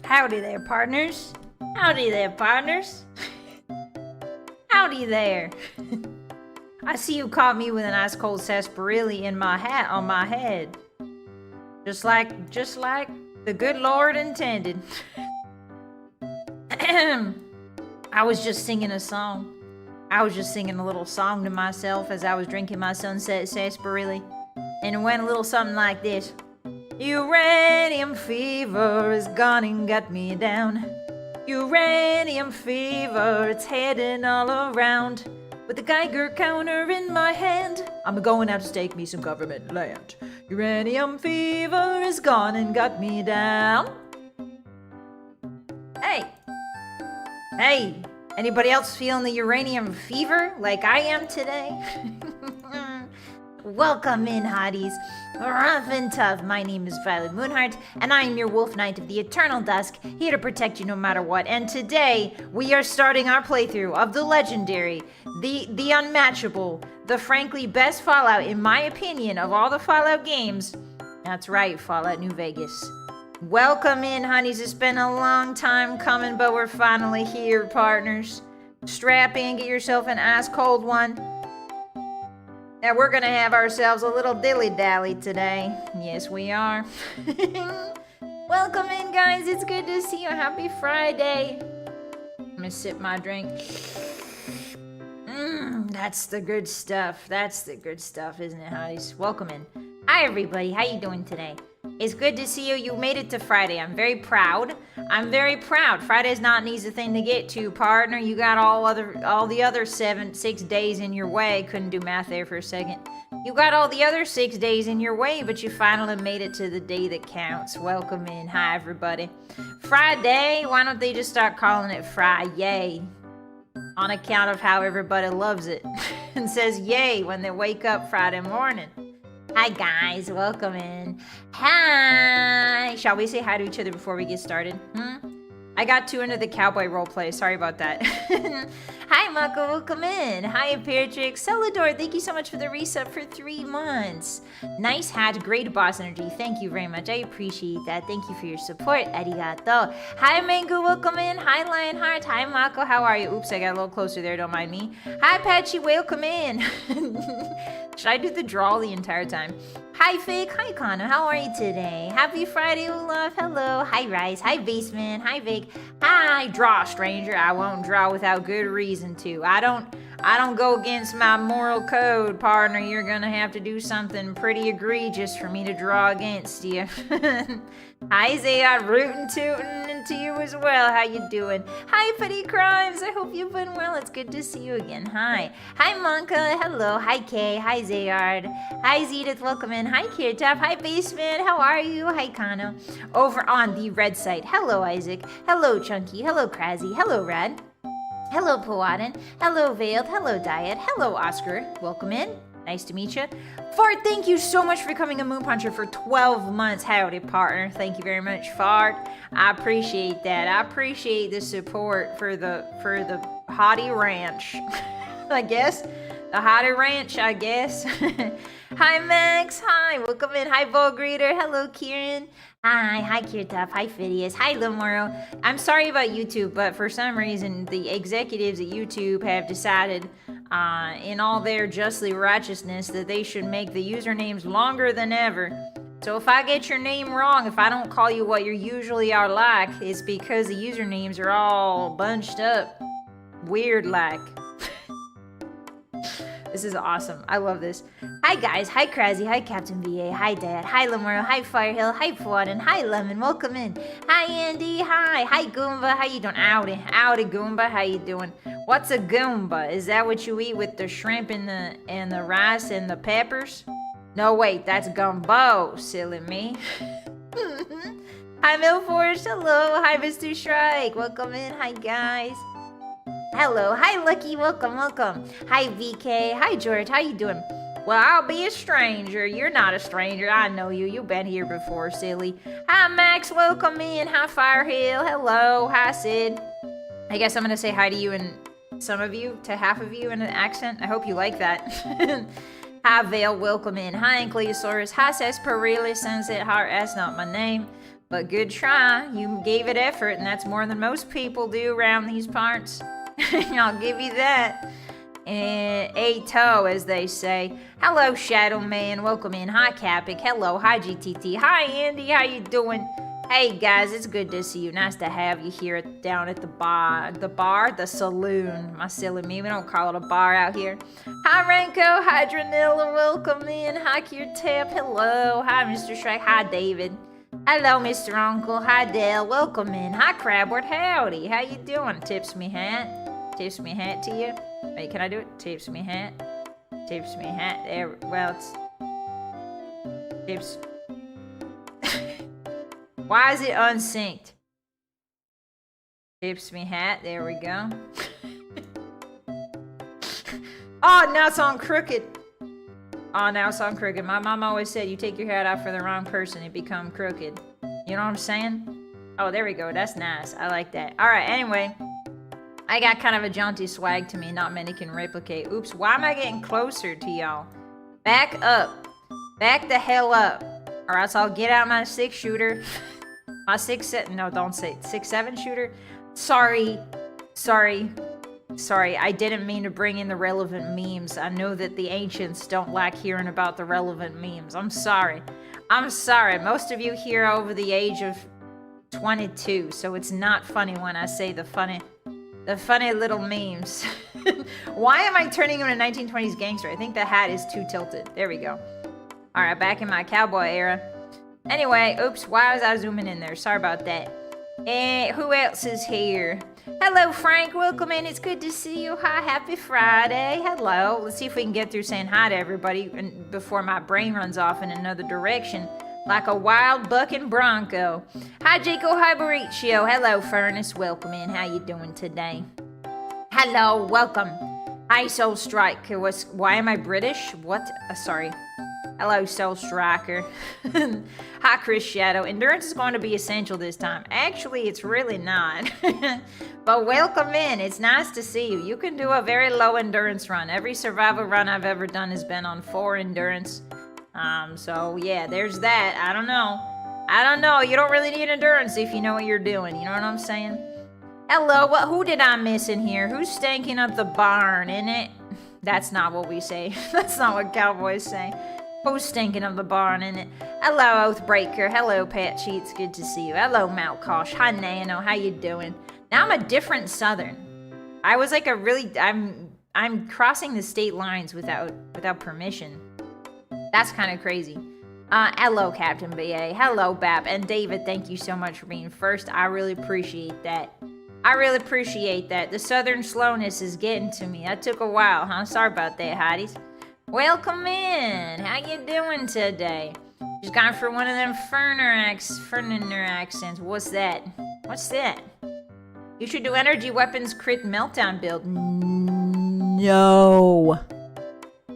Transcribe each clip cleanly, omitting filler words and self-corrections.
Howdy there, partners. Howdy there, partners. Howdy there. I see you caught me with an ice cold sarsaparilla in my hat on my head. Just like the good Lord intended. I was just singing a song. I was just singing a little song to myself as I was drinking my sunset sarsaparilla. And it went a little something like this. Uranium fever has gone and got me down. Uranium fever, it's heading all around. With the Geiger counter in my hand, I'm going out to stake me some government land. Uranium fever has gone and got me down. Hey, anybody else feeling the uranium fever like I am today? Welcome in, hotties. Ruff and tough. My name is Vylett Moonheart, and I am your wolf knight of the eternal dusk, here to protect you no matter what. And today, we are starting our playthrough of the legendary, the unmatchable, the frankly best Fallout, in my opinion, of all the Fallout games. That's right, Fallout New Vegas. Welcome in, honeys. It's been a long time coming, but we're finally here, partners. Strap in, get yourself an ice cold one. Now we're gonna have ourselves a little dilly-dally today. Yes, we are. Welcome in, guys. It's good to see you. Happy Friday. I'm gonna sip my drink. That's the good stuff. That's the good stuff, isn't it, hotties? Welcome in. Hi, everybody. How you doing today? It's good to see you. You made it to Friday. I'm very proud. I'm very proud. Friday's not an easy thing to get to, partner. You got all the other 6 days in your way. Couldn't do math there for a second. You got all the other 6 days in your way, but you finally made it to the day that counts. Welcome in. Hi, everybody. Friday. Why don't they just start calling it Fry-yay? On account of how everybody loves it and says yay when they wake up Friday morning. Hi guys, welcome in. Hi! Shall we say hi to each other before we get started? I got too into the cowboy roleplay, sorry about that. Hi Mako, welcome in. Hi Imperatrix. Celador, thank you so much for the resub for 3 months. Nice hat, great boss energy. Thank you very much, I appreciate that. Thank you for your support, arigato. Hi Mango, welcome in. Hi Lionheart. Hi Mako, how are you? Oops, I got a little closer there, don't mind me. Hi Patchy, welcome in. Should I do the draw the entire time? Hi Fake, hi Kana, how are you today? Happy Friday, Olaf, hello. Hi Rice, hi Basement, hi Fake. Hi Draw Stranger, I won't draw without good reason to. I don't go against my moral code, partner. You're gonna have to do something pretty egregious for me to draw against you. Hi Zayat, rootin' tootin' to you as well. How you doing? Hi Petty Crimes, I hope you've been well. It's good to see you again. Hi. Hi Monka, hello. Hi Kay, hi Zayard. Hi Zedith, welcome in. Hi Kirtap, hi Basement, how are you? Hi Kano. Over on the red site, hello Isaac. Hello Chunky, hello Krasy, hello Rad. Hello Pawadin, hello Veiled, hello Diet, hello Oscar, welcome in. Nice to meet you. Fart, thank you so much for becoming a Moon Puncher for 12 months. Howdy, partner. Thank you very much, Fart. I appreciate that. I appreciate the support for the Hottie Ranch. I guess. The Hottie Ranch, I guess. Hi, Max. Hi, welcome in. Hi, Volgreader. Hello, Kieran. Hi Kirtaf. Hi, Phidias. Hi, Lamoro. I'm sorry about YouTube, but for some reason, the executives at YouTube have decided in all their justly righteousness that they should make the usernames longer than ever. So if I get your name wrong, if I don't call you what you usually are like, it's because the usernames are all bunched up weird like. This is awesome. I love this. Hi guys. Hi Krasy. Hi Captain VA. Hi Dad. Hi Lamoro. Hi Firehill. Hi Fwadden. Hi Lemon. Welcome in. Hi Andy. Hi. Hi Goomba. How you doing? Howdy. Howdy Goomba. How you doing? What's a Goomba? Is that what you eat with the shrimp and the rice and the peppers? No, wait. That's gumbo. Silly me. Hi Milforce. Hello. Hi Mr. Shrike. Welcome in. Hi guys. Hello. Hi Lucky. Welcome. Hi VK. Hi George. How you doing? Well, I'll be a stranger. You're not a stranger. I know you. You've been here before, silly. Hi, Max. Welcome in. Hi, Firehill. Hello. Hi, Sid. I guess I'm going to say hi to you and some of you, to half of you in an accent. I hope you like that. Hi, Vale. Welcome in. Hi, Ankylosaurus. Hi, Sarsaparilla. Sunset Heart. That's not my name. But good try. You gave it effort, and that's more than most people do around these parts. I'll give you that. And a toe, as they say. Hello, Shadow Man. Welcome in. Hi, Capic. Hello. Hi, GTT. Hi, Andy. How you doing? Hey, guys. It's good to see you. Nice to have you here down at the bar. The saloon. My silly me. We don't call it a bar out here. Hi, Ranko. Hi, Dranilla. Welcome in. Hi, Tap. Hello. Hi, Mr. Shrek. Hi, David. Hello, Mr. Uncle. Hi, Dale. Welcome in. Hi, Crabward. Howdy. How you doing? Tips me hat. Tips me hat to you. Wait, can I do it? Tips me hat. Tips me hat. There. Well, it's... Tips... Why is it unsynced? Tips me hat. There we go. Oh, now it's on crooked. Oh, now it's on crooked. My mom always said you take your hat off for the wrong person, it become crooked. You know what I'm saying? Oh, there we go. That's nice. I like that. All right, anyway. I got kind of a jaunty swag to me. Not many can replicate. Oops, why am I getting closer to y'all? Back up. Back the hell up. Or else I'll get out my 6-shooter. My 6-7... No, don't say 6-7 shooter. Sorry. I didn't mean to bring in the relevant memes. I know that the ancients don't like hearing about the relevant memes. I'm sorry. Most of you here are over the age of 22, so it's not funny when I say the funny little memes. Why am I turning into a 1920s gangster? I think the hat is too tilted. There we go. All right, back in my cowboy era. Anyway, oops, why was I zooming in there? Sorry about that. Who else is here? Hello, Frank. Welcome in. It's good to see you. Hi, happy Friday. Hello. Let's see if we can get through saying hi to everybody before my brain runs off in another direction like a wild bucking bronco. Hi, Jaco. Hi, Mauricio. Hello, Furnace. Welcome in. How you doing today? Hello. Welcome. Hi, Soul Strike. Why am I British? What? Sorry. Hello, Soul Striker. Hi, Chris Shadow. Endurance is going to be essential this time. Actually, it's really not. But welcome in. It's nice to see you. You can do a very low endurance run. Every survival run I've ever done has been on 4 endurance. So yeah, there's that. I don't know. You don't really need endurance if you know what you're doing. You know what I'm saying? Hello. Who did I miss in here? Who's stanking up the barn, innit? That's not what we say. That's not what cowboys say. Who's stinking of the barn, innit? Hello, Oathbreaker. Hello, Pat Cheats. Good to see you. Hello, Malkosh. Hi, Nano. How you doing? Now I'm a different Southern. I was like I'm crossing the state lines without permission. That's kind of crazy. Hello, Captain BA. Hello, Bap. And David, thank you so much for being first. I really appreciate that. The Southern slowness is getting to me. That took a while, huh? Sorry about that, Hotties. Welcome in. How you doing today? Just gone for one of them Ferner accents. What's that? You should do energy weapons crit meltdown build. No.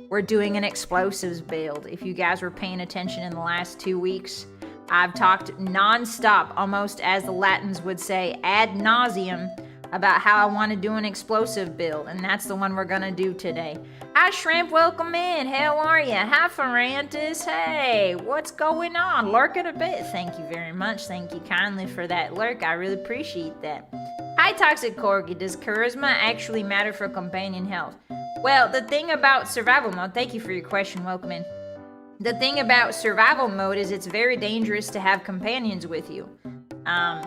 We're doing an explosives build. If you guys were paying attention in the last 2 weeks, I've talked non-stop, almost as the Latins would say, ad nauseum, about how I want to do an explosive build, and that's the one we're gonna do today. Hi, Shrimp, welcome in. How are you? Hi, Ferrantis. Hey, what's going on? Lurking a bit. Thank you very much. Thank you kindly for that lurk. I really appreciate that. Hi, Toxic Corgi. Does charisma actually matter for companion health? Well, the thing about survival mode, thank you for your question. Welcome in. The thing about survival mode is it's very dangerous to have companions with you.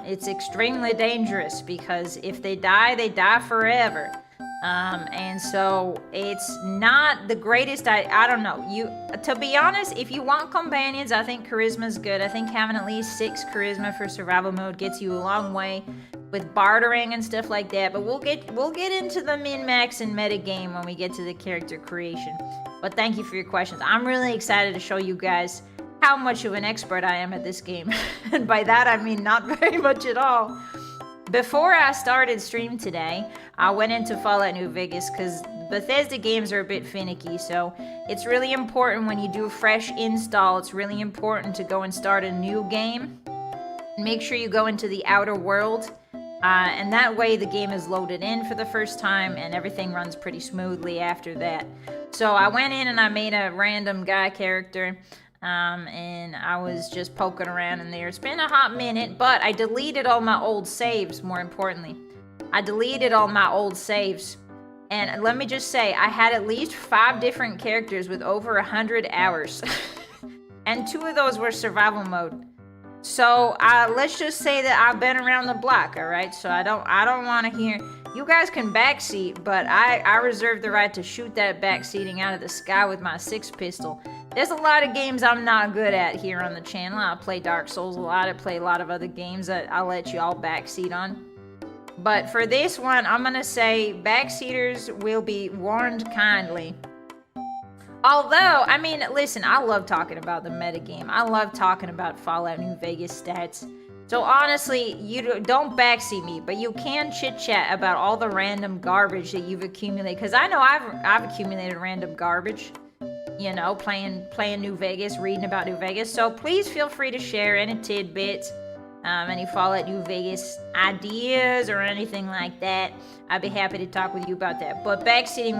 It's extremely dangerous because if they die forever. And so it's not the greatest. I don't know. To be honest, if you want companions, I think charisma's good. I think having at least 6 charisma for survival mode gets you a long way with bartering and stuff like that. But we'll get into the min-max and metagame when we get to the character creation. But thank you for your questions. I'm really excited to show you guys how much of an expert I am at this game. And by that I mean not very much at all. Before I started stream today, I went into Fallout New Vegas because Bethesda games are a bit finicky, so it's really important when you do a fresh install, it's really important to go and start a new game. Make sure you go into the outer world, and that way the game is loaded in for the first time and everything runs pretty smoothly after that. So I went in and I made a random guy character. And I was just poking around in there. It's been a hot minute, but I deleted all my old saves, more importantly. I deleted all my old saves. And let me just say, I had at least 5 different characters with over 100 hours. And 2 of those were survival mode. So, let's just say that I've been around the block, alright? So I don't want to hear... You guys can backseat, but I reserve the right to shoot that backseating out of the sky with my 6 pistol. There's a lot of games I'm not good at here on the channel. I play Dark Souls a lot. I play a lot of other games that I'll let you all backseat on. But for this one, I'm going to say backseaters will be warned kindly. Although, I mean, listen, I love talking about the metagame. I love talking about Fallout New Vegas stats. So honestly, you don't backseat me, but you can chit-chat about all the random garbage that you've accumulated. Because I know I've accumulated random garbage. You know, playing New Vegas, reading about New Vegas. So please feel free to share any tidbits, any Fallout New Vegas ideas or anything like that. I'd be happy to talk with you about that. But backseating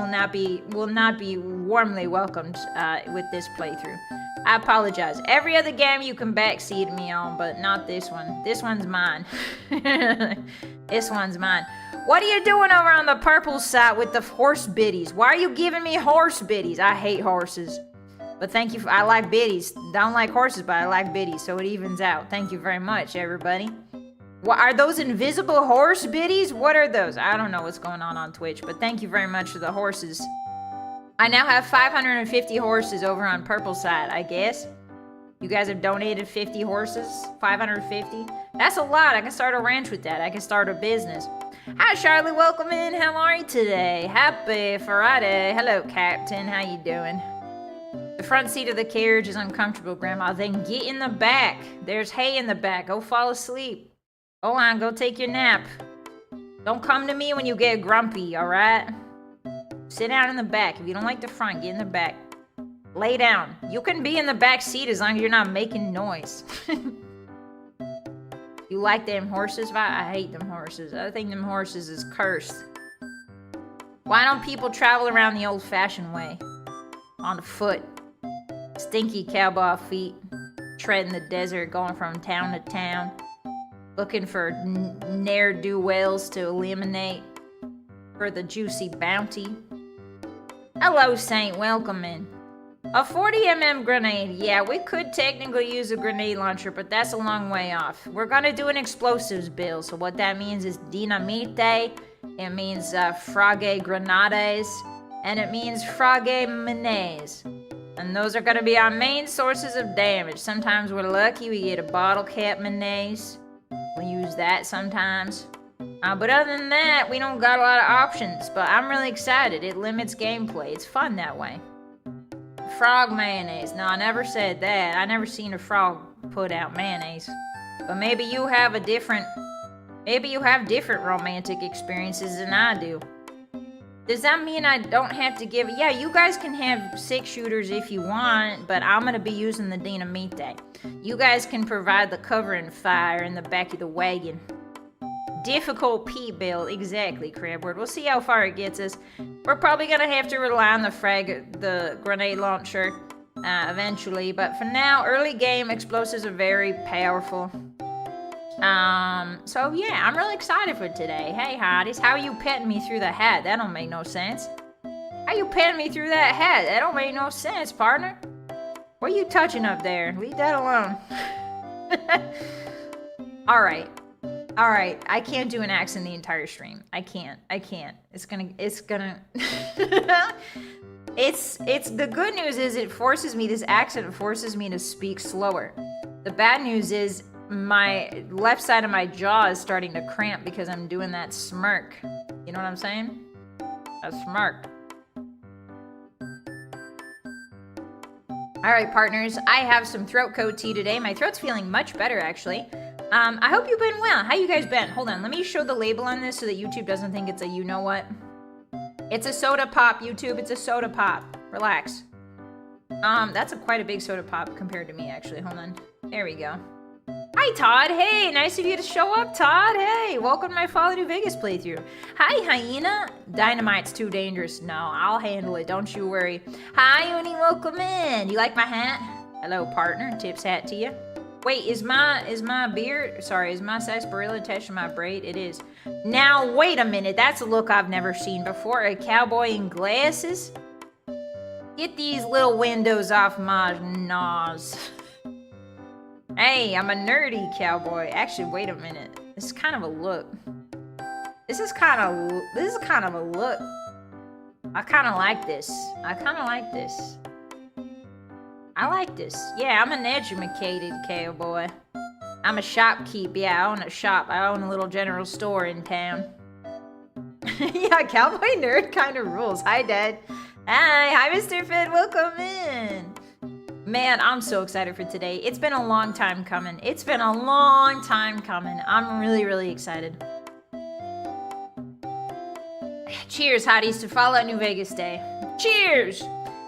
will not be warmly welcomed with this playthrough. I apologize. Every other game you can backseat me on, but not this one. This one's mine. This one's mine. What are you doing over on the purple side with the horse biddies? Why are you giving me horse biddies? I hate horses. But thank you. I like biddies. Don't like horses, but I like biddies, so it evens out. Thank you very much, everybody. What are those invisible horse biddies? What are those? I don't know what's going on Twitch, but thank you very much for the horses. I now have 550 horses over on purple side, I guess. You guys have donated 50 horses? 550? That's a lot. I can start a ranch with that. I can start a business. Hi, Charlie. Welcome in. How are you today? Happy Friday. Hello, Captain. How you doing? The front seat of the carriage is uncomfortable, Grandma. Then get in the back. There's hay in the back. Go fall asleep. Go on. Go take your nap. Don't come to me when you get grumpy, all right? Sit down in the back. If you don't like the front, get in the back. Lay down. You can be in the back seat as long as you're not making noise. You like them horses, Vi? I hate them horses. I think them horses is cursed. Why don't people travel around the old-fashioned way? On foot. Stinky cowboy feet. Treading the desert, going from town to town. Looking for ne'er-do-wells to eliminate. For the juicy bounty. Hello, Saint. Welcome in. A 40mm grenade. Yeah, we could technically use a grenade launcher, but that's a long way off. We're gonna do an explosives build, so what that means is dinamite, it means frage grenades, and it means frage menace. And those are gonna be our main sources of damage. Sometimes we're lucky, we get a bottle cap menace. We use that sometimes. But other than that, we don't got a lot of options, but I'm really excited. It limits gameplay. It's fun that way. Frog mayonnaise. No, I never said that. I never seen a frog put out mayonnaise. But maybe you have different romantic experiences than I do. Does that mean I don't have to give... Yeah, you guys can have 6 shooters if you want, but I'm going to be using the dinamite. You guys can provide the covering fire in the back of the wagon. Difficult Pete build, exactly, Crabward. We'll see how far it gets us. We're probably gonna have to rely on the grenade launcher eventually, but for now, early game explosives are very powerful. So yeah, I'm really excited for today. Hey, Hotties, how are you petting me through the hat? That don't make no sense. How you petting me through that hat? That don't make no sense, partner. What are you touching up there? Leave that alone. All right. I can't do an accent the entire stream. I can't. It's gonna. It's the good news is this accent forces me to speak slower. The bad news is my left side of my jaw is starting to cramp because I'm doing that smirk. You know what I'm saying? A smirk. All right, partners. I have some throat coat tea today. My throat's feeling much better, actually. I hope you've been well. How you guys been? Hold on, let me show the label on this so that YouTube doesn't think it's a you-know-what. It's a soda pop, YouTube. It's a soda pop. Relax. That's quite a big soda pop compared to me, actually. Hold on. There we go. Hi, Todd. Hey, nice of you to show up, Todd. Hey, welcome to my Fallout New Vegas playthrough. Hi, Hyena. Dynamite's too dangerous. No, I'll handle it. Don't you worry. Hi, Uni. Welcome in. You like my hat? Hello, partner. Tips hat to you. Wait, is my beard, sorry, is my sarsaparilla attached to my braid? It is. Now, wait a minute. That's a look I've never seen before. A cowboy in glasses? Get these little windows off my nose. Hey, I'm a nerdy cowboy. Actually, wait a minute. This is kind of a look. This is kind of a look. I kind of like this. I kind of like this. I like this. Yeah, I'm an educated cowboy. I'm a shopkeep. Yeah, I own a shop. I own a little general store in town. Yeah, cowboy nerd kind of rules. Hi, Dad. Hi, Mr. Finn. Welcome in. Man, I'm so excited for today. It's been a long time coming. It's been a long time coming. I'm really, really excited. Cheers, hotties, to Fallout New Vegas Day. Cheers!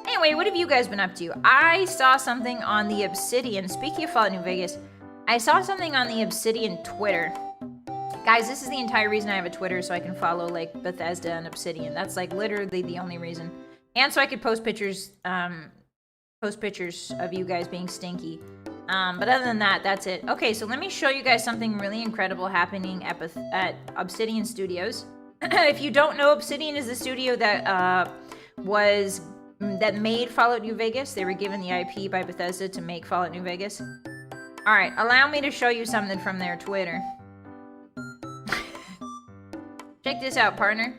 Anyway, what have you guys been up to? I saw something on the Obsidian. Speaking of Fallout New Vegas, I saw something on the Obsidian Twitter. Guys, this is the entire reason I have a Twitter, so I can follow, like, Bethesda and Obsidian. That's, like, literally the only reason. And so I could post pictures of you guys being stinky. But other than that, that's it. Okay, so let me show you guys something really incredible happening at Obsidian Studios. If you don't know, Obsidian is the studio that made Fallout New Vegas. They were given the IP by Bethesda to make Fallout New Vegas. Alright, allow me to show you something from their Twitter. Check this out, partner.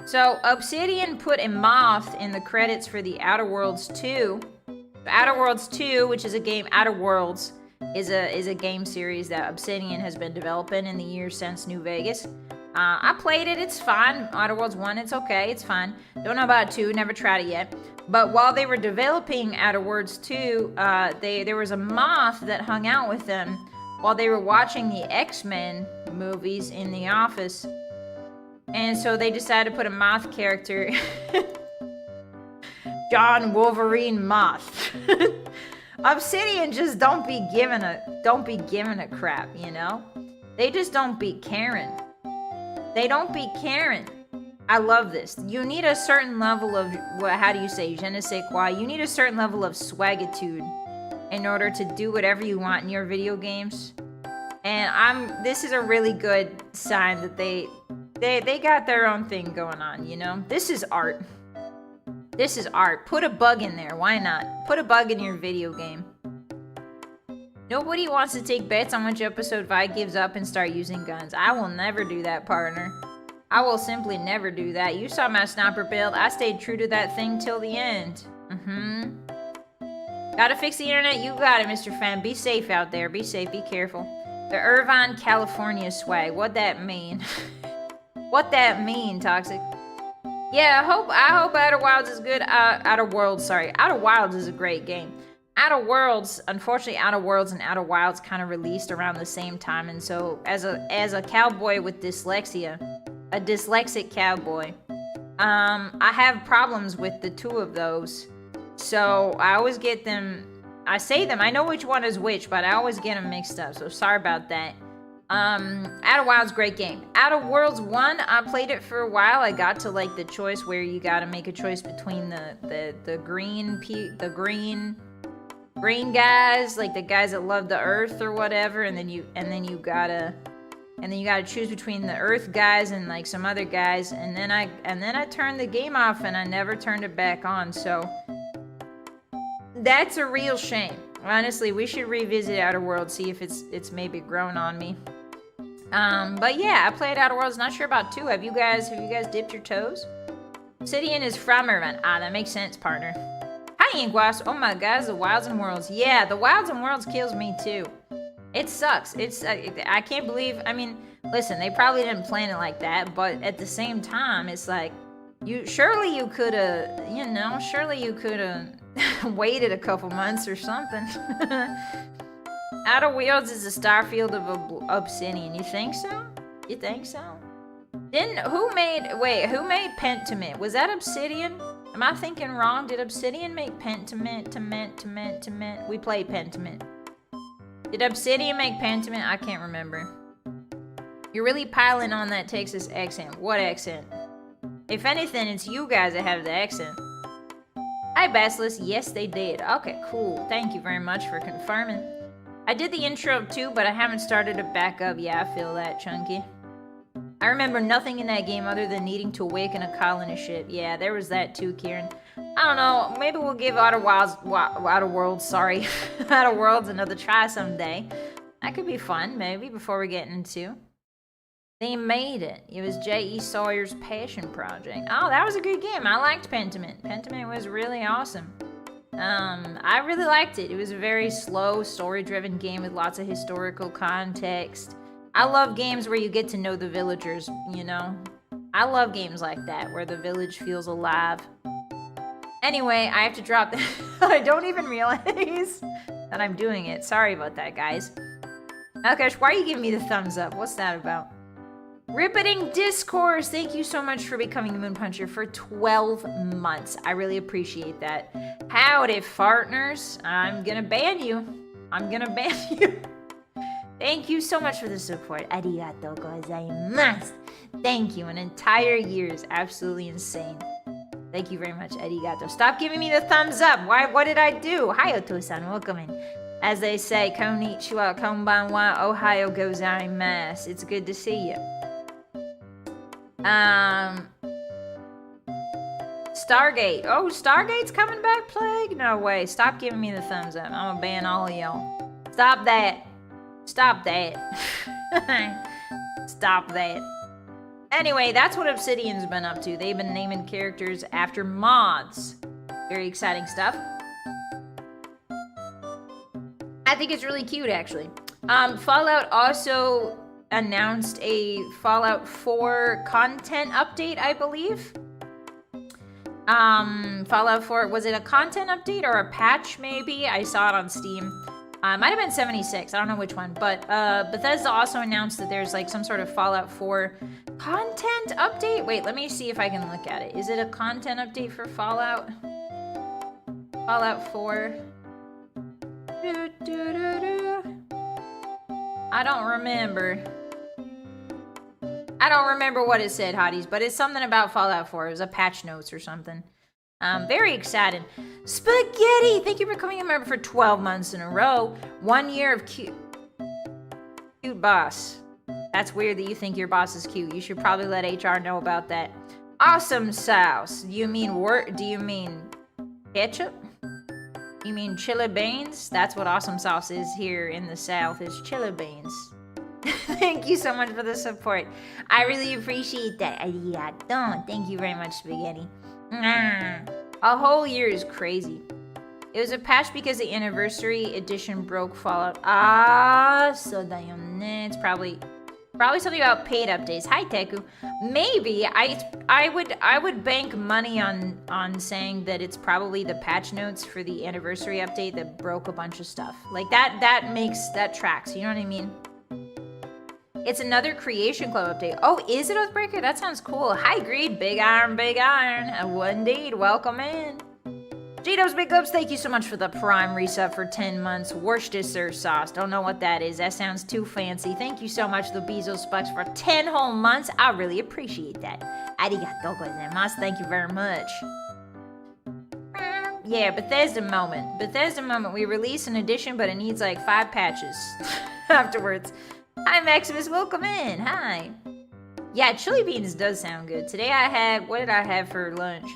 So, Obsidian put a moth in the credits for the Outer Worlds 2. Outer Worlds 2, which is a game, Outer Worlds is a game series that Obsidian has been developing in the years since New Vegas. I played it, it's fine. Outer Worlds 1, it's okay, it's fine. Don't know about 2, never tried it yet. But while they were developing Outer Worlds 2, there was a moth that hung out with them while they were watching the X-Men movies in the office. And so they decided to put a moth character, John Wolverine Moth. Obsidian just don't be giving a crap, you know? They just don't be caring. They don't be caring. I love this. You need a certain level of, how do you say, je ne sais quoi? You need a certain level of swagitude in order to do whatever you want in your video games. And this is a really good sign that they got their own thing going on, you know? This is art. This is art. Put a bug in there. Why not? Put a bug in your video game. Nobody wants to take bets on which episode Vi gives up and start using guns. I will never do that, partner. I will simply never do that. You saw my sniper build. I stayed true to that thing till the end. Gotta fix the internet. You got it, Mr. Fan. Be safe out there. Be safe. Be careful. The Irvine, California swag. What that mean? What that mean, Toxic? Yeah, I hope Outer Wilds is good. Outer Worlds, sorry. Outer Wilds is a great game. Outer Worlds, unfortunately, Outer Worlds and Outer Wilds kind of released around the same time, and so as a cowboy with dyslexia, a dyslexic cowboy, I have problems with the two of those. So I always get them. I say them. I know which one is which, but I always get them mixed up. So sorry about that. Outer Wilds, great game. Outer Worlds 1, I played it for a while. I got to like the choice where you got to make a choice between the green guys, like the guys that love the earth or whatever, and then you gotta choose between the earth guys and like some other guys, and then I turned the game off and I never turned it back on. So that's a real shame. Honestly, we should revisit Outer Worlds, see if it's maybe grown on me. But yeah, I played Outer Worlds. Not sure about 2. Have you guys dipped your toes? Obsidian is from Irvine. That makes sense, partner. Hi, Inkwas. Oh my gosh, the Wilds and Worlds. Yeah, the Wilds and Worlds kills me too. It sucks. I can't believe, I mean, listen, they probably didn't plan it like that, but at the same time, it's like, surely you could have, waited a couple months or something. Outer Worlds is a star field of obsidian. You think so? You think so? Who made Pentiment? Was that Obsidian? Am I thinking wrong? Did Obsidian make Pentiment? We played Pentiment. Did Obsidian make Pentiment? I can't remember. You're really piling on that Texas accent. What accent? If anything, it's you guys that have the accent. Hi, Basilisk. Yes, they did. Okay, cool. Thank you very much for confirming. I did the intro too, but I haven't started it back up. Yeah, I feel that, Chunky. I remember nothing in that game other than needing to awaken a colony ship. Yeah, there was that too, Kieran. I don't know. Maybe we'll give Outer Worlds another try someday. That could be fun, maybe, before we get into. They made it. It was J.E. Sawyer's passion project. Oh, that was a good game. I liked Pentiment. Pentiment was really awesome. I really liked it. It was a very slow, story-driven game with lots of historical context. I love games where you get to know the villagers, you know? I love games like that, where the village feels alive. Anyway, I have to drop that. I don't even realize that I'm doing it. Sorry about that, guys. Okay, why are you giving me the thumbs up? What's that about? Riveting Discourse, thank you so much for becoming the Moon Puncher for 12 months. I really appreciate that. Howdy, partners. I'm gonna ban you. I'm gonna ban you. Thank you so much for the support. Arigato gozaimasu. Thank you. An entire year is absolutely insane. Thank you very much, arigato. Stop giving me the thumbs up. Why? What did I do? Hi, Oto-san. Welcome in. As they say, konnichiwa, konbanwa, ohayo gozaimasu. It's good to see you. Stargate. Oh, Stargate's coming back, Plague? No way. Stop giving me the thumbs up. I'm gonna ban all of y'all. Stop that. Stop that. Stop that. Anyway, that's what Obsidian's been up to. They've been naming characters after mods. Very exciting stuff. I think it's really cute, actually. Fallout also announced a Fallout 4 content update, I believe. Fallout 4, was it a content update or a patch, maybe? I saw it on Steam. Might have been 76, I don't know which one, but Bethesda also announced that there's like some sort of Fallout 4 content update. Wait, let me see if I can look at it. Is it a content update for Fallout? Fallout 4. I don't remember. I don't remember what it said, Hotties, but it's something about Fallout 4. It was a patch notes or something. Very excited. Spaghetti! Thank you for coming a member for 12 months in a row. 1 year of cute boss. That's weird that you think your boss is cute. You should probably let HR know about that. Awesome sauce. Do you mean ketchup? You mean chili beans? That's what awesome sauce is here in the South, is chili beans. Thank you so much for the support. I really appreciate that. Thank you very much, Spaghetti. A whole year is crazy. It was a patch because the anniversary edition broke Fallout. So it's probably something about paid updates. Hi, Teku. Maybe I would bank money on saying that it's probably the patch notes for the anniversary update that broke a bunch of stuff. Like that tracks. You know what I mean? It's another Creation Club update. Oh, is it Oathbreaker? That sounds cool. Hi, Greed. Big Iron, Big Iron. Indeed. Welcome in. Cheetos Big Ups, thank you so much for the Prime resub for 10 months. Worcestershire sauce. Don't know what that is. That sounds too fancy. Thank you so much, the Bezos Spucks, for 10 whole months. I really appreciate that. Arigatou gozaimasu. Thank you very much. Yeah, Bethesda moment. Bethesda moment. We release an edition, but it needs like 5 patches afterwards. Hi, Maximus. Welcome in. Hi. Yeah, chili beans does sound good. Today I had, what did I have for lunch?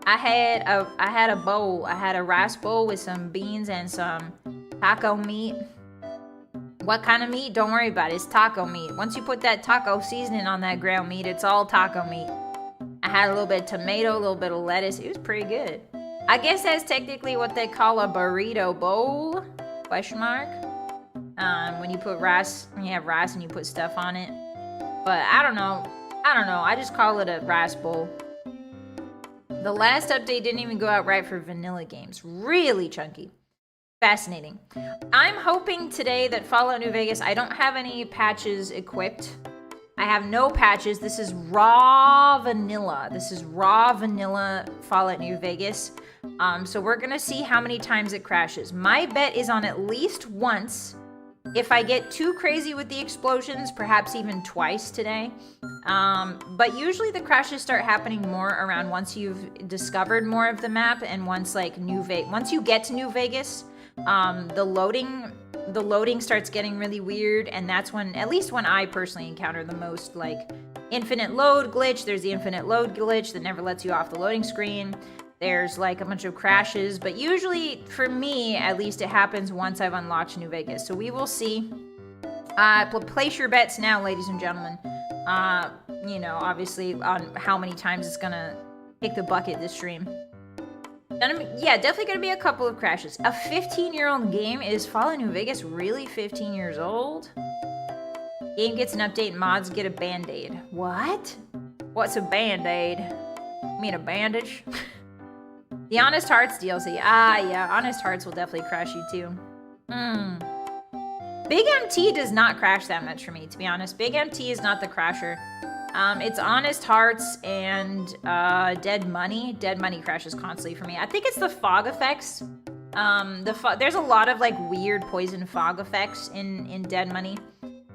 I had a bowl. I had a rice bowl with some beans and some taco meat. What kind of meat? Don't worry about it. It's taco meat. Once you put that taco seasoning on that ground meat, it's all taco meat. I had a little bit of tomato, a little bit of lettuce. It was pretty good. I guess that's technically what they call a burrito bowl? Question mark. When you put rice, when you have rice and you put stuff on it. But I don't know. I just call it a rice bowl. The last update didn't even go out right for vanilla games. Really, Chunky. Fascinating. I'm hoping today that Fallout New Vegas, I don't have any patches equipped. I have no patches. This is raw vanilla. This is raw vanilla Fallout New Vegas. So we're gonna see how many times it crashes. My bet is on at least once. If I get too crazy with the explosions, perhaps even twice today. But usually the crashes start happening more around once you've discovered more of the map and once like once you get to New Vegas, the loading starts getting really weird, and that's when, at least when I personally encounter the most like infinite load glitch. There's the infinite load glitch that never lets you off the loading screen. There's like a bunch of crashes, but usually for me, at least, it happens once I've unlocked New Vegas. So we will see. Place your bets now, ladies and gentlemen. You know, obviously on how many times it's gonna kick the bucket this stream. Yeah, definitely gonna be a couple of crashes. A 15-year-old game? Is Fallout New Vegas really 15 years old? Game gets an update, mods get a band-aid. What? What's a band-aid? You mean a bandage? The Honest Hearts DLC. Ah, yeah, Honest Hearts will definitely crash you too. Big MT does not crash that much for me, to be honest. Big MT is not the crasher. It's Honest Hearts and Dead Money. Dead Money crashes constantly for me. I think it's the fog effects. There's a lot of like weird poison fog effects in Dead Money,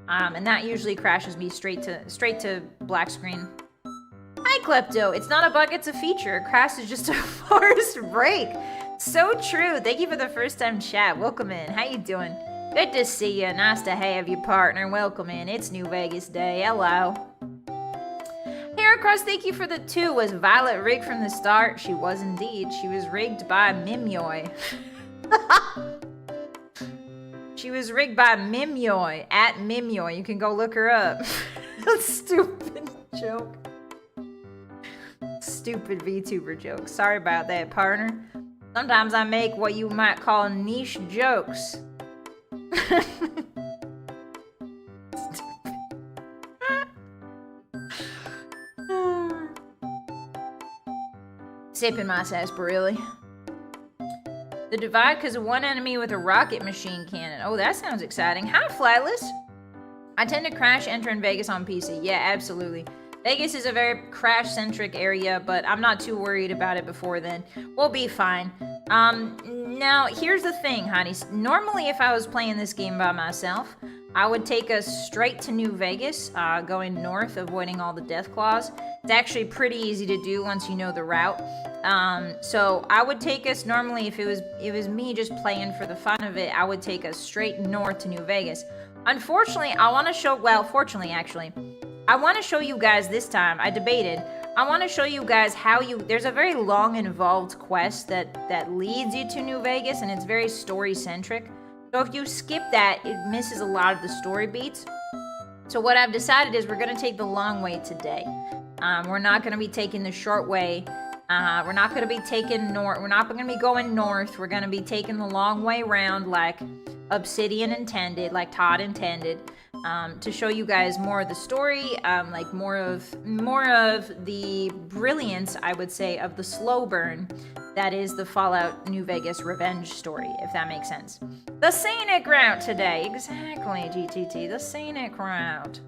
and that usually crashes me straight to black screen. Hi, Klepto. It's not a bug, it's a feature. Crash is just a forced break. So true. Thank you for the first time chat. Welcome in. How you doing? Good to see you. Nice to have you, partner. Welcome in. It's New Vegas Day. Hello. Heracross, thank you for the 2. Was Vylett rigged from the start? She was indeed. She was rigged by Mimyoy. She was rigged by Mimyoy. At Mimyoy. You can go look her up. Stupid joke. Stupid VTuber joke. Sorry about that, partner. Sometimes I make what you might call niche jokes. Sipping my sarsaparilla. The divide because of one enemy with a rocket machine cannon. Oh, that sounds exciting. Hi, Flightless. I tend to crash entering Vegas on PC. Yeah, absolutely. Vegas is a very crash-centric area, but I'm not too worried about it before then. We'll be fine. Now, here's the thing, Hotties. Normally, if I was playing this game by myself, I would take us straight to New Vegas, going north, avoiding all the death claws. It's actually pretty easy to do once you know the route. So I would take us, normally if it was me just playing for the fun of it, I would take us straight north to New Vegas. Unfortunately, I want to show, well, fortunately actually, I want to show you guys this time, I debated, I want to show you guys how there's a very long involved quest that leads you to New Vegas, and it's very story centric. So if you skip that, it misses a lot of the story beats. So what I've decided is we're going to take the long way today. We're not going to be taking the short way. We're not going to be taking north. We're not going to be going north. We're going to be taking the long way around like Obsidian intended, like Todd intended, to show you guys more of the story, like more of the brilliance, I would say, of the slow burn that is the Fallout New Vegas revenge story, if that makes sense. The scenic route today. Exactly, GTT. The scenic route.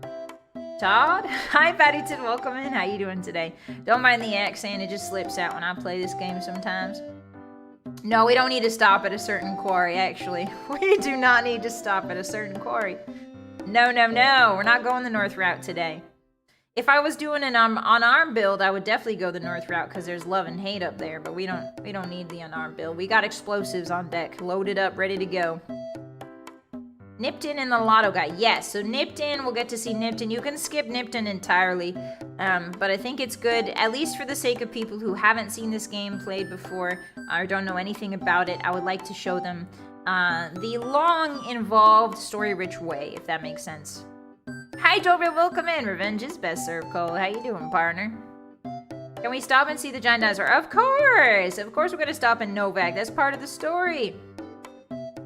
Todd? Hi, Paddington. Welcome in. How you doing today? Don't mind the accent. It just slips out when I play this game sometimes. No, we don't need to stop at a certain quarry, actually. We do not need to stop at a certain quarry. No, no, no. We're not going the north route today. If I was doing an unarmed build, I would definitely go the north route because there's love and hate up there, but we don't need the unarmed build. We got explosives on deck, loaded up, ready to go. Nipton and the Lotto guy. Yes, so Nipton, we'll get to see Nipton. You can skip Nipton entirely, but I think it's good, at least for the sake of people who haven't seen this game played before or don't know anything about it. I would like to show them the long, involved, story-rich way, if that makes sense. Hi, Jovial, welcome in. Revenge is best served, Cole. How you doing, partner? Can we stop and see the giant dinosaur? Of course! Of course we're going to stop in Novak. That's part of the story.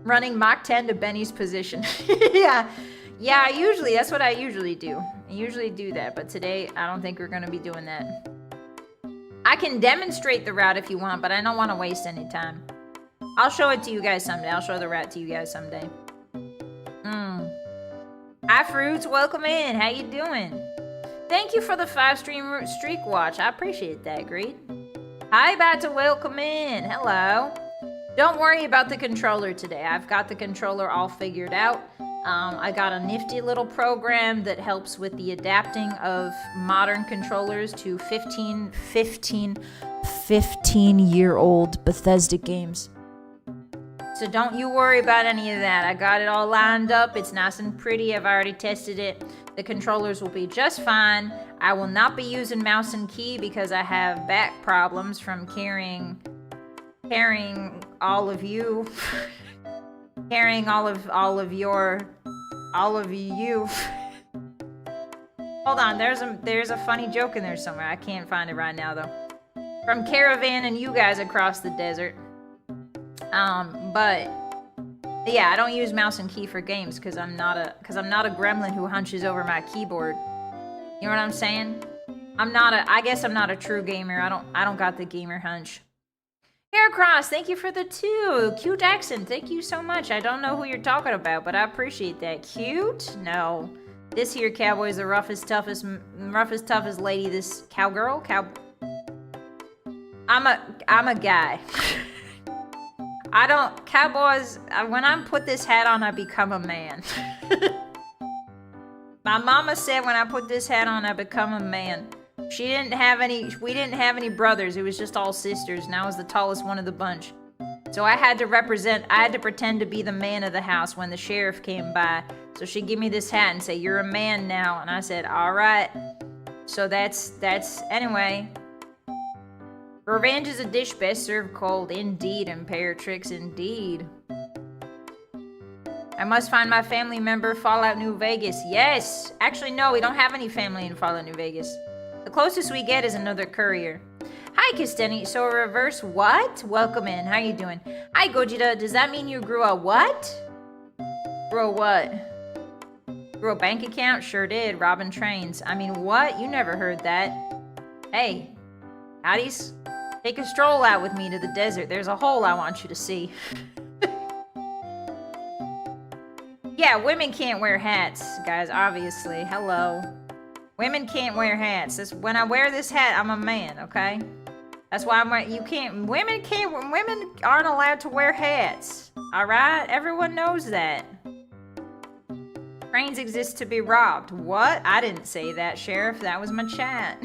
Running Mach 10 to Benny's position. Yeah, usually, that's what I usually do. I usually do that, but today I don't think we're going to be doing that. I can demonstrate the route if you want, but I don't want to waste any time. I'll show it to you guys someday. I'll show the rat to you guys someday. Hi, Fruits. Welcome in. How you doing? Thank you for the 5-stream streak watch. I appreciate that. Great. Hi, about to welcome in. Hello. Don't worry about the controller today. I've got the controller all figured out. I got a nifty little program that helps with the adapting of modern controllers to 15-year-old Bethesda games. So don't you worry about any of that. I got it all lined up. It's nice and pretty. I've already tested it. The controllers will be just fine. I will not be using mouse and key because I have back problems from carrying all of you. Carrying all of you. Hold on, there's a funny joke in there somewhere. I can't find it right now though. From Caravan and you guys across the desert. But yeah, I don't use mouse and key for games because I'm not a gremlin who hunches over my keyboard. You know what I'm saying? I guess I'm not a true gamer. I don't got the gamer hunch. Haircross, thank you for the 2. Cute accent, thank you so much. I don't know who you're talking about, but I appreciate that. Cute? No. This here cowboy is the roughest, toughest lady. This cowgirl? I'm a guy. Cowboys, when I put this hat on, I become a man. My mama said when I put this hat on, I become a man. We didn't have any brothers. It was just all sisters, and I was the tallest one of the bunch. So I had to pretend to be the man of the house when the sheriff came by. So she'd give me this hat and say, "You're a man now." And I said, "All right." So that's anyway. Revenge is a dish best served cold. Indeed, Imperatrix, indeed. I must find my family member, Fallout New Vegas. Yes! Actually, no, we don't have any family in Fallout New Vegas. The closest we get is another courier. Hi, Kisteni. So a reverse what? Welcome in. How you doing? Hi, Gojira. Does that mean you grew a what? Grew a what? Grew a bank account? Sure did. Robbing trains. I mean, what? You never heard that. Hey, Hotties. Take a stroll out with me to the desert. There's a hole I want you to see. Yeah, women can't wear hats, guys, obviously. Hello. Women can't wear hats. When I wear this hat, I'm a man, okay? That's why women aren't allowed to wear hats. Alright? Everyone knows that. Trains exist to be robbed. What? I didn't say that, Sheriff. That was my chat.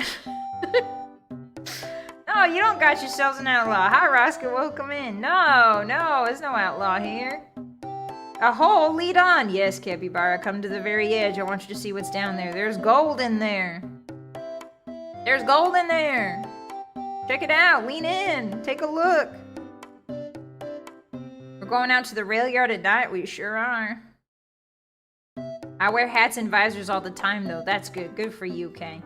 No, you don't got yourselves an outlaw. Hi, Roscoe. Welcome in. No, there's no outlaw here. A hole, lead on. Yes, Capybara, come to the very edge. I want you to see what's down there. There's gold in there. There's gold in there. Check it out. Lean in. Take a look. We're going out to the rail yard at night. We sure are. I wear hats and visors all the time, though. That's good. Good for you, Kay.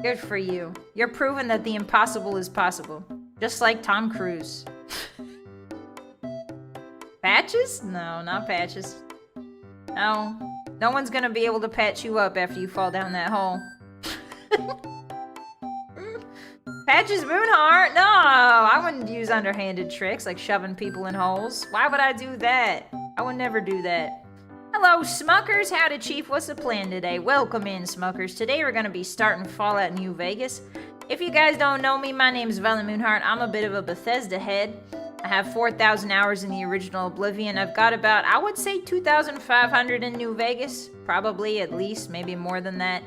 Good for you. You're proving that the impossible is possible. Just like Tom Cruise. Patches? No, not patches. No. No one's gonna be able to patch you up after you fall down that hole. Patches Moonheart? No! I wouldn't use underhanded tricks like shoving people in holes. Why would I do that? I would never do that. Hello, Smuckers. Howdy, Chief. What's the plan today? Welcome in, Smuckers. Today we're gonna be starting Fallout New Vegas. If you guys don't know me, my name's Vylett Moonheart. I'm a bit of a Bethesda head. I have 4,000 hours in the original Oblivion. I've got about, I would say, 2,500 in New Vegas. Probably, at least, maybe more than that.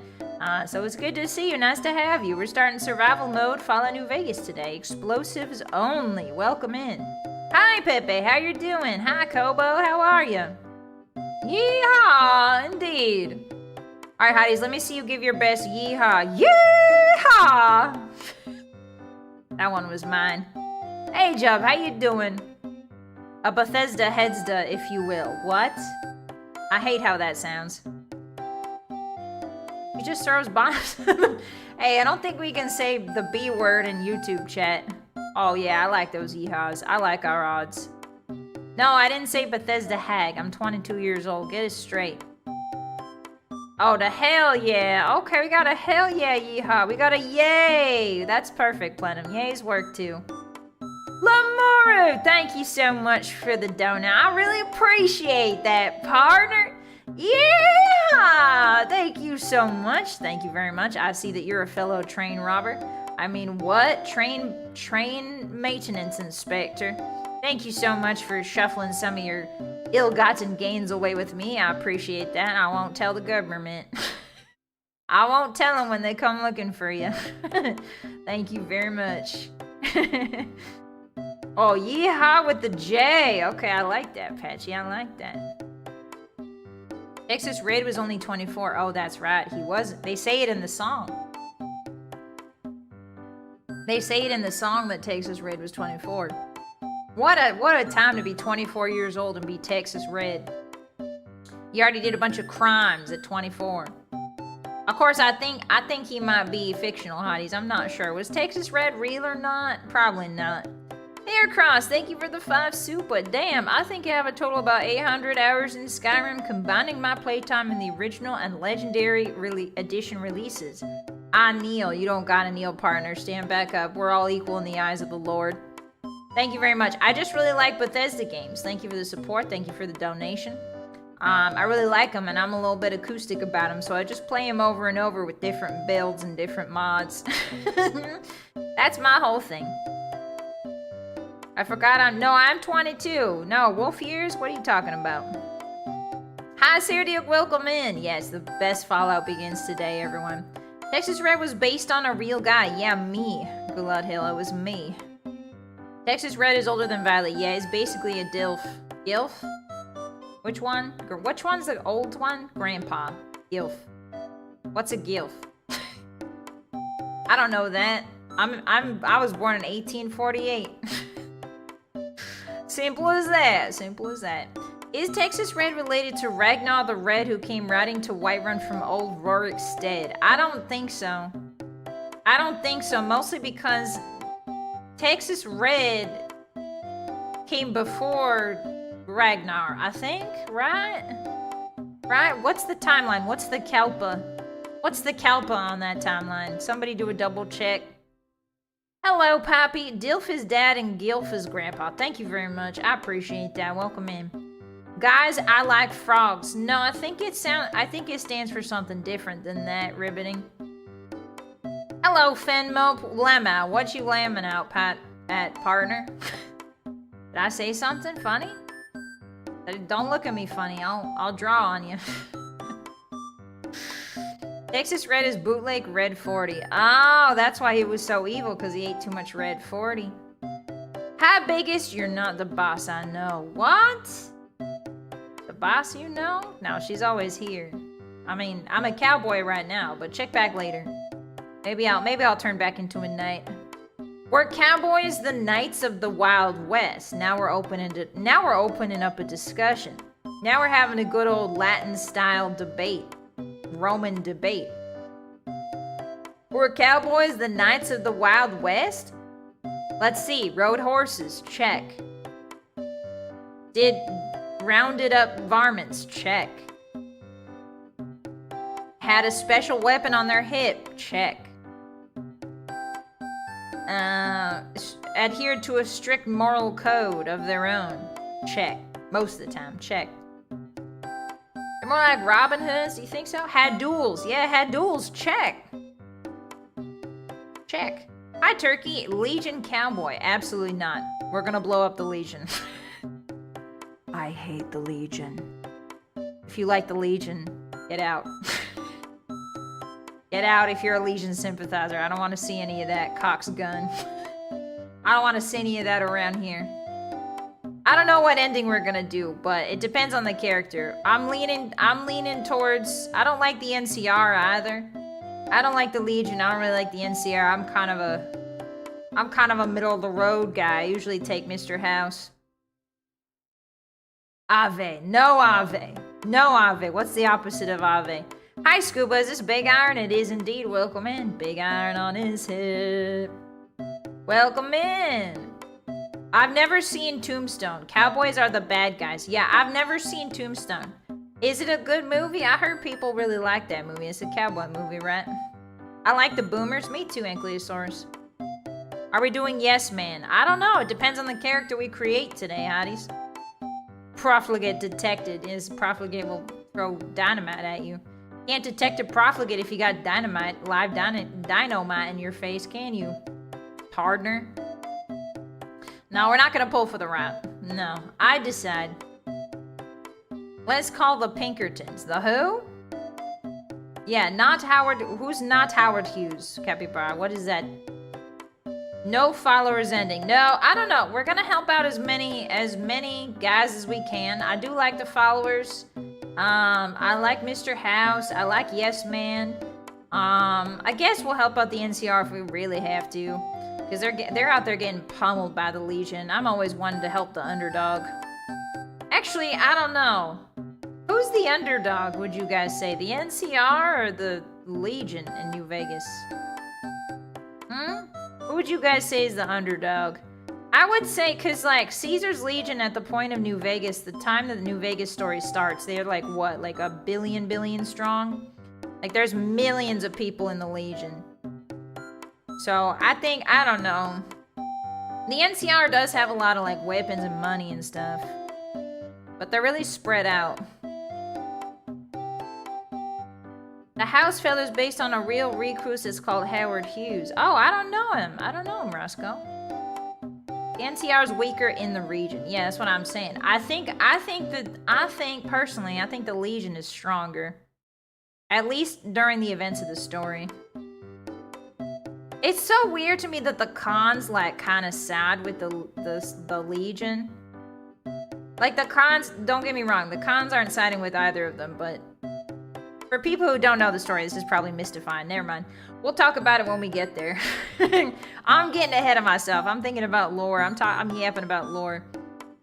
So it's good to see you. Nice to have you. We're starting survival mode, Fallout New Vegas today. Explosives only. Welcome in. Hi, Pepe. How you doing? Hi, Kobo. How are you? Yeehaw, indeed. All right, Hotties, let me see you give your best yeehaw. Yeehaw! That one was mine. Hey, Jub, how you doing? A Bethesda headsda, if you will. What? I hate how that sounds. He just throws bombs. Hey, I don't think we can say the B word in YouTube chat. Oh, yeah, I like those yeehaws. I like our odds. No, I didn't say Bethesda hag. I'm 22 years old. Get it straight. Oh, the hell yeah. Okay, we got a hell yeah yeehaw. We got a yay. That's perfect, Plenum. Yays work too. Lamar Guru, thank you so much for the donut. I really appreciate that, partner. Yeah! Thank you so much. Thank you very much. I see that you're a fellow train robber. I mean, what? Train maintenance inspector. Thank you so much for shuffling some of your ill-gotten gains away with me. I appreciate that. I won't tell the government. I won't tell them when they come looking for you. Thank you very much. Oh, yeehaw with the J. Okay, I like that, Patchy. I like that. Texas Red was only 24. Oh, that's right. He wasn't. They say it in the song. They say it in the song that Texas Red was 24. What a time to be 24 years old and be Texas Red. You already did a bunch of crimes at 24. Of course, I think he might be fictional, Hotties. I'm not sure. Was Texas Red real or not? Probably not. Aircross, thank you for the 5 super. Damn, I think I have a total of about 800 hours in Skyrim, combining my playtime in the original and legendary edition releases. I kneel. You don't gotta kneel, partner. Stand back up. We're all equal in the eyes of the Lord. Thank you very much. I just really like Bethesda games. Thank you for the support. Thank you for the donation. I really like them, and I'm a little bit acoustic about them, so I just play them over and over with different builds and different mods. That's my whole thing. I forgot I'm 22. No, Wolf Years? What are you talking about? Hi, Sardiuk, welcome in. Yes, the best Fallout begins today, everyone. Texas Red was based on a real guy. Yeah, me. Gulad Hill, it was me. Texas Red is older than Vylett. Yeah, he's basically a DILF. GILF? Which one? Which one's the old one? Grandpa. GILF. What's a GILF? I don't know that. I was born in 1848. Simple as that. Simple as that. Is Texas Red related to Ragnar the Red who came riding to Whiterun from old Rorikstead? I don't think so. I don't think so, mostly because Texas Red came before Ragnar, I think, right? Right? What's the timeline? What's the Kalpa? What's the Kalpa on that timeline? Somebody do a double check. Hello, Poppy. Dilf is dad and Gilf is grandpa. Thank you very much. I appreciate that. Welcome in. Guys, I like frogs. No, I think it stands for something different than that, Ribbiting. Hello, Fenmope Lemma. What you lambing out, partner? Did I say something funny? Don't look at me funny. I'll draw on you. Texas Red is bootleg Red 40. Oh, that's why he was so evil, because he ate too much Red 40. Hi, Biggest. You're not the boss, I know. What? The boss you know? No, she's always here. I mean, I'm a cowboy right now, but check back later. Maybe I'll turn back into a knight. We're cowboys, the knights of the Wild West. Now we're opening up a discussion. Now we're having a good old Latin-style debate. Roman debate. We're cowboys, the knights of the Wild West? Let's see. Rode horses. Check. Did rounded up varmints. Check. Had a special weapon on their hip. Check. Adhered to a strict moral code of their own. Check. Most of the time. Check. They're more like Robin Hoods, do you think so? Had duels. Yeah, had duels. Check. Check. Hi, Turkey. Legion Cowboy. Absolutely not. We're gonna blow up the Legion. I hate the Legion. If you like the Legion, get out. Get out if you're a Legion sympathizer. I don't want to see any of that Cox gun. I don't want to see any of that around here. I don't know what ending we're gonna do, but it depends on the character. I'm leaning towards. I don't like the NCR either. I don't like the Legion. I don't really like the NCR. I'm kind of a middle of the road guy. I usually take Mr. House. Ave. No Ave. No Ave. What's the opposite of Ave? Hi, Scuba. Is this Big Iron? It is indeed. Welcome in. Big Iron on his hip. Welcome in. I've never seen Tombstone. Cowboys are the bad guys. Yeah, I've never seen Tombstone. Is it a good movie? I heard people really like that movie. It's a cowboy movie, right? I like the boomers. Me too, Ankylosaurus. Are we doing yes man? I don't know. It depends on the character we create today, hotties. Profligate detected. Is profligate will throw dynamite at you. Can't detect a profligate if you got dynamite, live dynamite in your face, can you? Partner? No, we're not gonna pull for the route. No, I decide. Let's call the Pinkertons. The who? Yeah, not Howard. Who's not Howard Hughes, Capybara? What is that? No followers ending. No, I don't know. We're gonna help out as many guys as we can. I do like the followers. I like Mr. House. I like Yes Man. I guess we'll help out the NCR if we really have to, because they're out there getting pummeled by the Legion. I'm always wanting to help the underdog. Actually, I don't know. Who's the underdog, would you guys say? The NCR or the Legion in New Vegas? Who would you guys say is the underdog? I would say, because, like, Caesar's Legion at the point of New Vegas, the time that the New Vegas story starts, they're, like, what? Like, a billion strong? Like, there's millions of people in the Legion. So, I don't know. The NCR does have a lot of, like, weapons and money and stuff. But they're really spread out. The house feather's based on a real recluse that's called Howard Hughes. Oh, I don't know him. I don't know him, Roscoe. The NCR's weaker in the region. Yeah, that's what I'm saying. I think personally, I think the Legion is stronger. At least during the events of the story. It's so weird to me that the cons, like, kind of side with the Legion. Like, the cons, don't get me wrong, the cons aren't siding with either of them, but for people who don't know the story, this is probably mystifying. Never mind. We'll talk about it when we get there. I'm getting ahead of myself. I'm thinking about lore. I'm yapping about lore.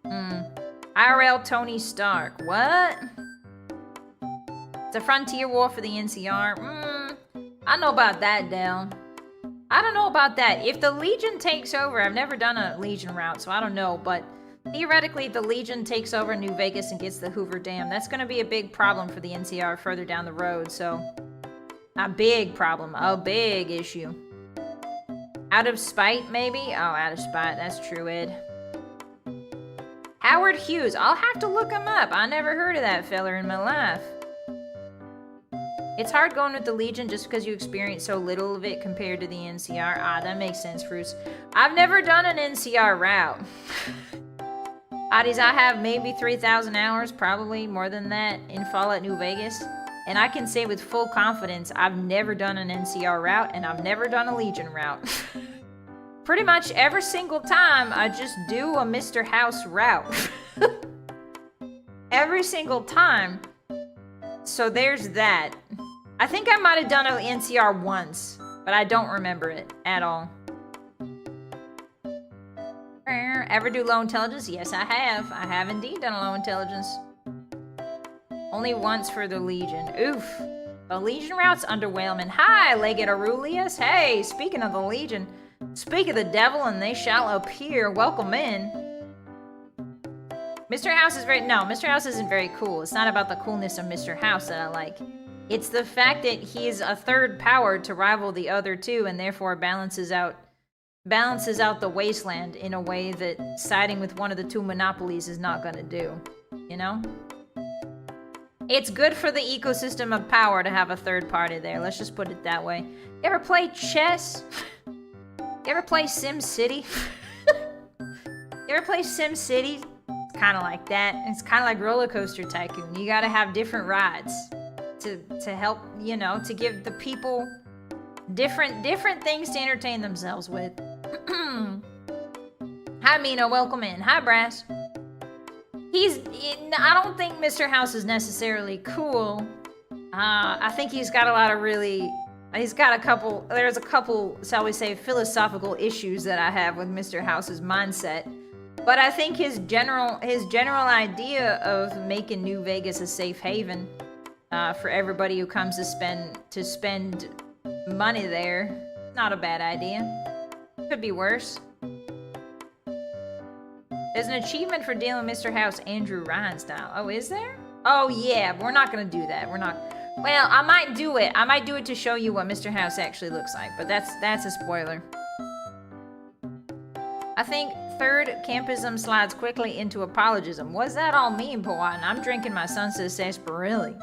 IRL Tony Stark. What? It's a frontier war for the NCR. I know about that, Dale. I don't know about that. If the Legion takes over, I've never done a Legion route, so I don't know, but theoretically, if the Legion takes over New Vegas and gets the Hoover Dam, that's going to be a big problem for the NCR further down the road, so a big problem, a big issue. Out of spite, maybe? Oh, out of spite, that's true, Ed. Howard Hughes, I'll have to look him up. I never heard of that fella in my life. It's hard going with the Legion just because you experience so little of it compared to the NCR. Ah, that makes sense, Fruce. I've never done an NCR route. Hotties, I have maybe 3,000 hours, probably more than that, in Fallout New Vegas. And I can say with full confidence, I've never done an NCR route, and I've never done a Legion route. Pretty much every single time, I just do a Mr. House route. Every single time. So there's that. I think I might have done an NCR once, but I don't remember it at all. Ever do low intelligence? Yes, I have. I have indeed done a low intelligence. Only once for the Legion. Oof. The Legion route's underwhelming. Hi, Legged Aurelius. Hey, speaking of the Legion, speak of the devil and they shall appear. Welcome in. Mr. House is Mr. House isn't very cool. It's not about the coolness of Mr. House that I like. It's the fact that he's a third power to rival the other two and therefore balances out the wasteland in a way that siding with one of the two monopolies is not going to do. You know? It's good for the ecosystem of power to have a third party there. Let's just put it that way. You ever play chess? You ever play Sim City? You ever play Sim City? It's kind of like that. It's kind of like Roller Coaster Tycoon. You got to have different rides to help, you know, to give the people different things to entertain themselves with. Hi, Mino. Welcome in. Hi, Brass. I don't think Mr. House is necessarily cool. I think he's got a lot of there's a couple, shall we say, philosophical issues that I have with Mr. House's mindset. But I think his general idea of making New Vegas a safe haven for everybody who comes to spend money there, not a bad idea. Could be worse. There's an achievement for dealing with Mr. House Andrew Ryan style. Oh, is there? Oh, yeah. We're not going to do that. We're not. Well, I might do it. I might do it to show you what Mr. House actually looks like. But that's a spoiler. I think third campism slides quickly into apologism. What's that all mean, Pawan? I'm drinking my Sunset Sarsaparilla.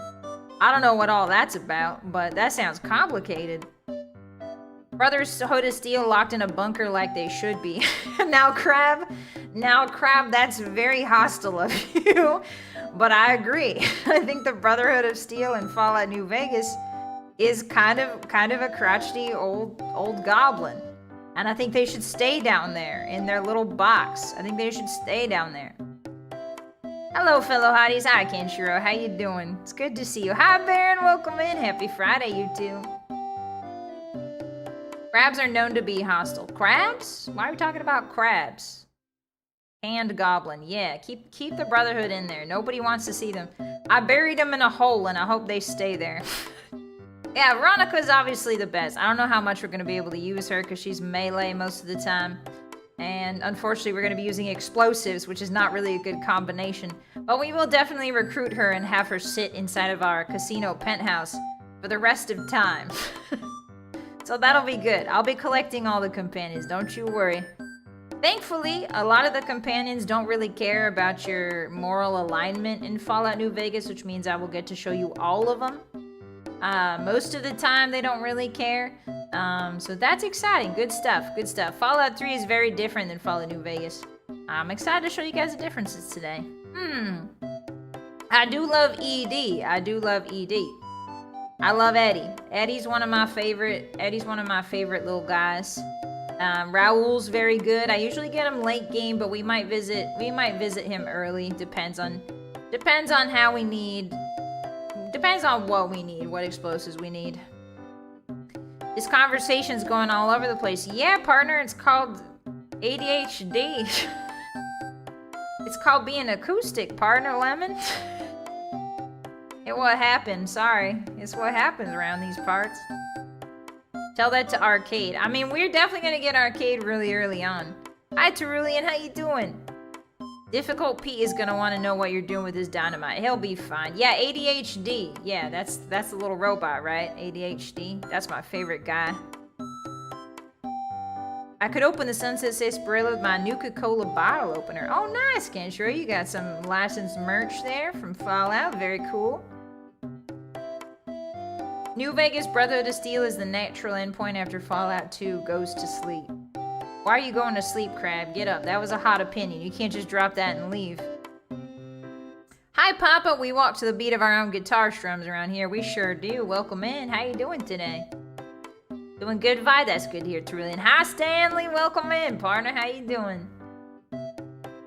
I don't know what all that's about, but that sounds complicated. Brothers Hoda Steel locked in a bunker like they should be. Now, Crab, that's very hostile of you, but I agree. I think the Brotherhood of Steel in Fallout New Vegas is kind of a crotchety old goblin. And I think they should stay down there in their little box. I think they should stay down there. Hello, fellow hotties. Hi, Kenshiro. How you doing? It's good to see you. Hi, Baron. Welcome in. Happy Friday, you two. Crabs are known to be hostile. Crabs? Why are we talking about crabs? Canned goblin. Yeah, keep the Brotherhood in there. Nobody wants to see them. I buried them in a hole, and I hope they stay there. Yeah, Veronica's obviously the best. I don't know how much we're going to be able to use her because she's melee most of the time. And unfortunately, we're going to be using explosives, which is not really a good combination. But we will definitely recruit her and have her sit inside of our casino penthouse for the rest of time. So that'll be good. I'll be collecting all the companions, don't you worry. Thankfully, a lot of the companions don't really care about your moral alignment in Fallout New Vegas, which means I will get to show you all of them. Most of the time, they don't really care. So that's exciting. Good stuff. Good stuff. Fallout 3 is very different than Fallout New Vegas. I'm excited to show you guys the differences today. I do love ED. I do love ED. I love Eddie. Eddie's one of my favorite little guys. Raoul's very good. I usually get him late game, but we might visit him early. Depends on how we need. Depends on what we need, what explosives we need. This conversation's going all over the place. Yeah, partner, it's called ADHD. It's called being acoustic, partner, Lemon. It what happened, sorry. It's what happens around these parts. Tell that to Arcade. I mean, we're definitely gonna get Arcade really early on. Hi, Terulian, how you doing? Difficult Pete is gonna want to know what you're doing with his dynamite. He'll be fine. Yeah, ADHD. Yeah, that's the little robot, right? ADHD. That's my favorite guy. I could open the Sunset Sarsaparilla with my Nuka-Cola bottle opener. Oh, nice, Kenshiro. You got some licensed merch there from Fallout. Very cool. New Vegas Brotherhood of Steel is the natural endpoint after Fallout 2 goes to sleep. Why are you going to sleep, Crab? Get up. That was a hot opinion. You can't just drop that and leave. Hi, Papa. We walk to the beat of our own guitar strums around here. We sure do. Welcome in. How you doing today? Doing good, Vi? That's good to hear, Terulian. Hi, Stanley. Welcome in, partner. How you doing?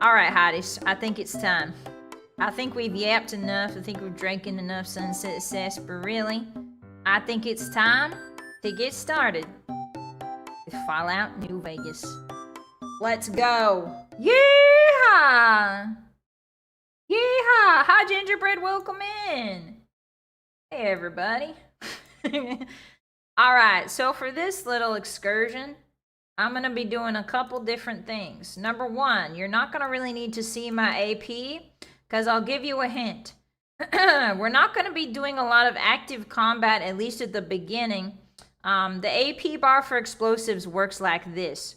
All right, Hotties. I think it's time. I think we've yapped enough. I think we've drinking enough Sunset Sarsaparilla. I think it's time to get started with Fallout New Vegas. Let's go. Yeehaw! Yeehaw! Hi, Gingerbread. Welcome in. Hey, everybody. All right, so for this little excursion, I'm going to be doing a couple different things. Number one, you're not going to really need to see my AP because I'll give you a hint. We're not going to be doing a lot of active combat, at least at the beginning. The AP bar for explosives works like this.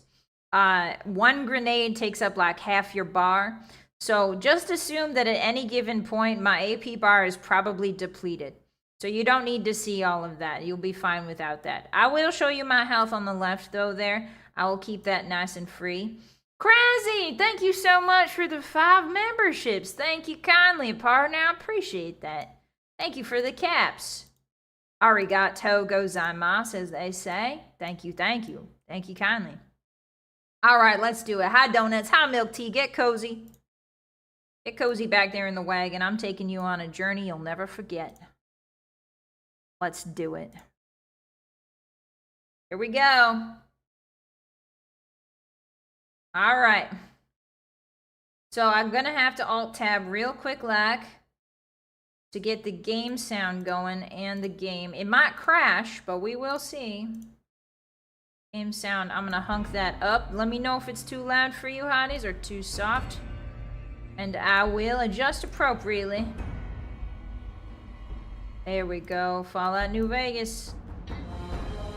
One grenade takes up like half your bar. So just assume that at any given point, my AP bar is probably depleted. So you don't need to see all of that. You'll be fine without that. I will show you my health on the left, though, there. I will keep that nice and free. Crazy! Thank you so much for the 5 memberships. Thank you kindly, partner. I appreciate that. Thank you for the caps. Arigato gozaimasu, as they say. Thank you, thank you. Thank you kindly. All right, let's do it. Hi, Donuts. Hi, Milk Tea. Get cozy. Get cozy back there in the wagon. I'm taking you on a journey you'll never forget. Let's do it. Here we go. All right. So I'm going to have to Alt-Tab real quick like to get the game sound going and the game. It might crash, but we will see. Game sound, I'm going to hunk that up. Let me know if it's too loud for you, Hotties, or too soft. And I will adjust appropriately. There we go. Fallout New Vegas.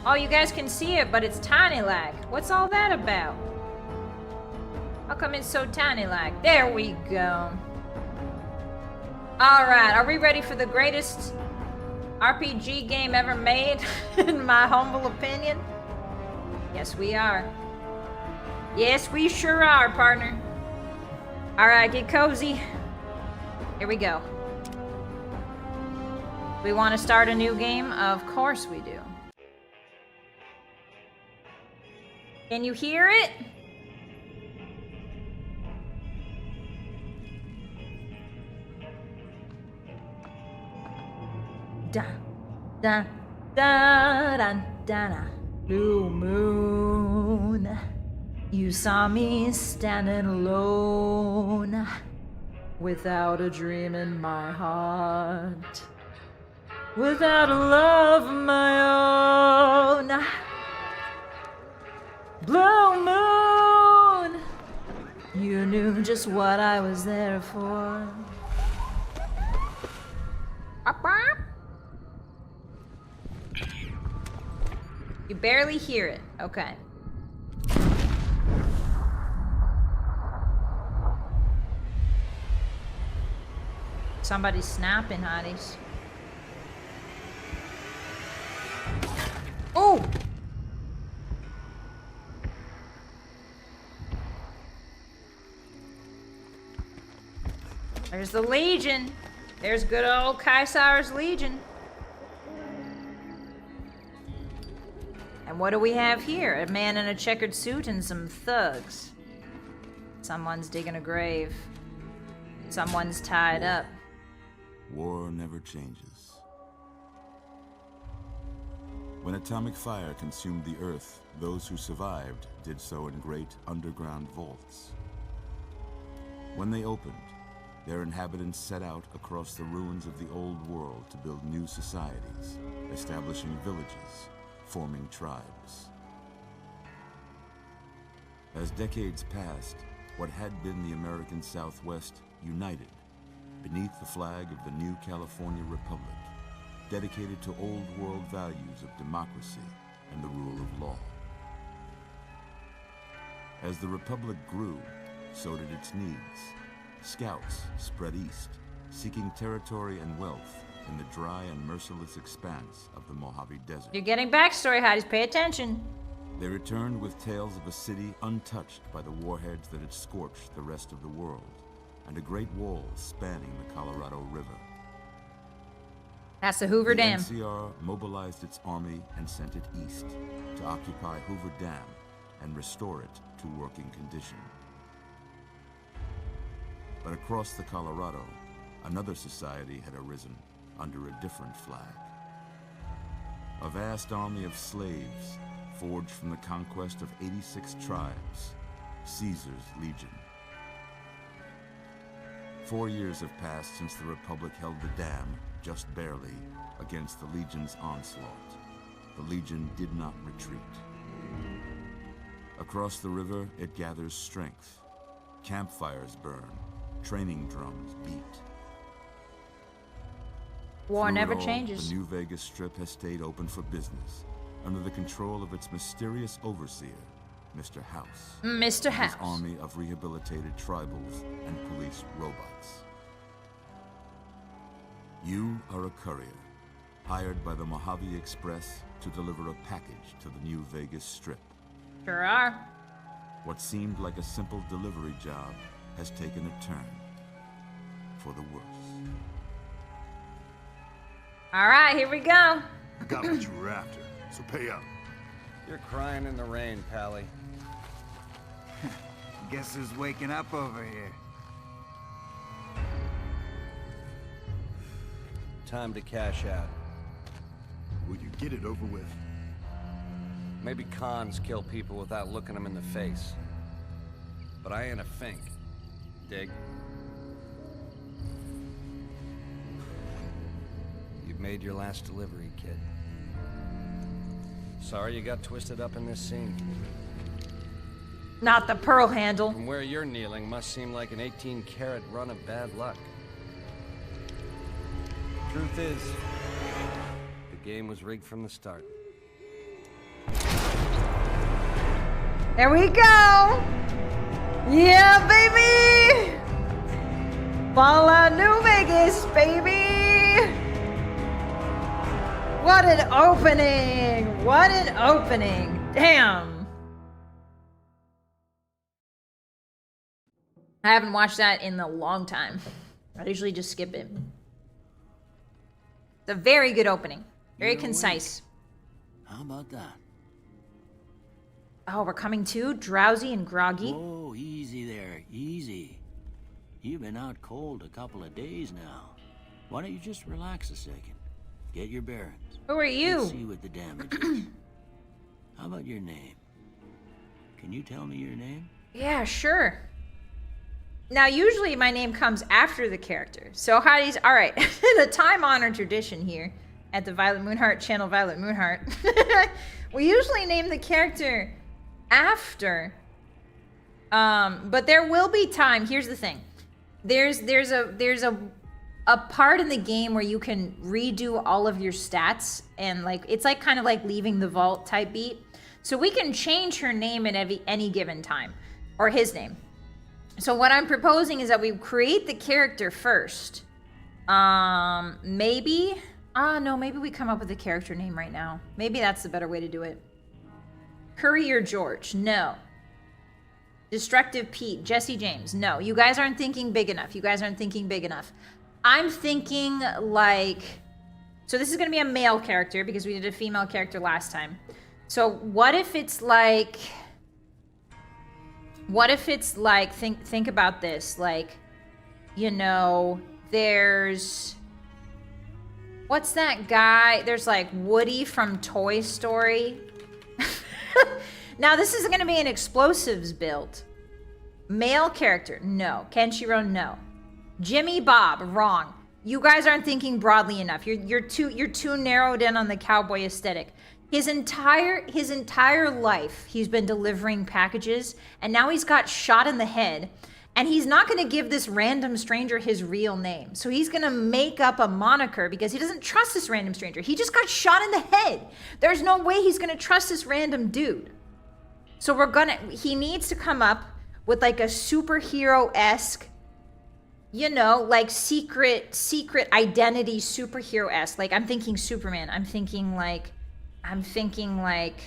Oh, you guys can see it, but it's tiny lag. What's all that about? How come it's so tiny like? There we go. Alright, are we ready for the greatest RPG game ever made, in my humble opinion? Yes, we are. Yes, we sure are, partner. Alright, get cozy. Here we go. We want to start a new game? Of course we do. Can you hear it? Da da da da da da. Blue moon, you saw me standing alone, without a dream in my heart, without a love of my own. Blue moon, you knew just what I was there for. You barely hear it. Okay. Somebody's snapping, hotties. Oh! There's the Legion. There's good old Kaisar's Legion. And what do we have here? A man in a checkered suit and some thugs. Someone's digging a grave. Someone's tied up. War never changes. When atomic fire consumed the earth, those who survived did so in great underground vaults. When they opened, their inhabitants set out across the ruins of the old world to build new societies, establishing villages, forming tribes. As decades passed, what had been the American Southwest united beneath the flag of the new California Republic, dedicated to old world values of democracy and the rule of law. As the Republic grew, so did its needs. Scouts spread east, seeking territory and wealth in the dry and merciless expanse of the Mojave Desert. You're getting backstory, hotties. Pay attention. They returned with tales of a city untouched by the warheads that had scorched the rest of the world, and a great wall spanning the Colorado River. That's the Hoover Dam. The NCR mobilized its army and sent it east to occupy Hoover Dam and restore it to working condition. But across the Colorado, another society had arisen under a different flag. A vast army of slaves forged from the conquest of 86 tribes, Caesar's Legion. 4 years have passed since the Republic held the dam, just barely, against the Legion's onslaught. The Legion did not retreat. Across the river, it gathers strength. Campfires burn, training drums beat. War Through never it all, changes. The New Vegas Strip has stayed open for business, under the control of its mysterious overseer, Mr. House. Mr. House. His army of rehabilitated tribals and police robots. You are a courier, hired by the Mojave Express to deliver a package to the New Vegas Strip. Sure are. What seemed like a simple delivery job has taken a turn for the worse. All right, here we go. I got what you were after, so pay up. You're crying in the rain, Pally. Guess who's waking up over here? Time to cash out. Will you get it over with? Maybe cons kill people without looking them in the face. But I ain't a fink. Dig? You've made your last delivery, kid. Sorry you got twisted up in this scene. Not the pearl handle. From where you're kneeling must seem like an 18-carat run of bad luck. Truth is, the game was rigged from the start. There we go. Yeah, baby! Fallout New Vegas, baby! What an opening! What an opening! Damn! I haven't watched that in a long time. I usually just skip it. It's a very good opening. Very concise. How about that? Oh, we're coming to? Drowsy and groggy? Oh, easy there, easy. You've been out cold a couple of days now. Why don't you just relax a second? Get your bearings. Who are you? Let's see what the damage is. How about your name? Can you tell me your name? Yeah, sure. Now, usually my name comes after the character. So, Hotties, all right. The time-honored tradition here at the Vylett Moonheart channel, Vylett Moonheart. We usually name the character after. But there will be time. Here's the thing. There's a part in the game where you can redo all of your stats, and like it's like kind of like leaving the vault type beat. So we can change her name at any given time, or his name. So what I'm proposing is that we create the character first. Maybe we come up with a character name right now. Maybe that's the better way to do it. Courier George, no. Destructive Pete, Jesse James, no. You guys aren't thinking big enough. You guys aren't thinking big enough. I'm thinking like, so this is gonna be a male character because we did a female character last time. So what if it's like, think about this, like, you know, there's, what's that guy? There's like Woody from Toy Story. Now this is gonna be an explosives build. Male character, no. Kenshiro, no. Jimmy Bob, wrong. You guys aren't thinking broadly enough. You're too narrowed in on the cowboy aesthetic. His entire life, he's been delivering packages, and now he's got shot in the head, and he's not going to give this random stranger his real name. So he's going to make up a moniker because he doesn't trust this random stranger. He just got shot in the head. There's no way he's going to trust this random dude. So he needs to come up with like a superhero-esque, you know, like secret identity superhero-esque. Like I'm thinking Superman. I'm thinking like,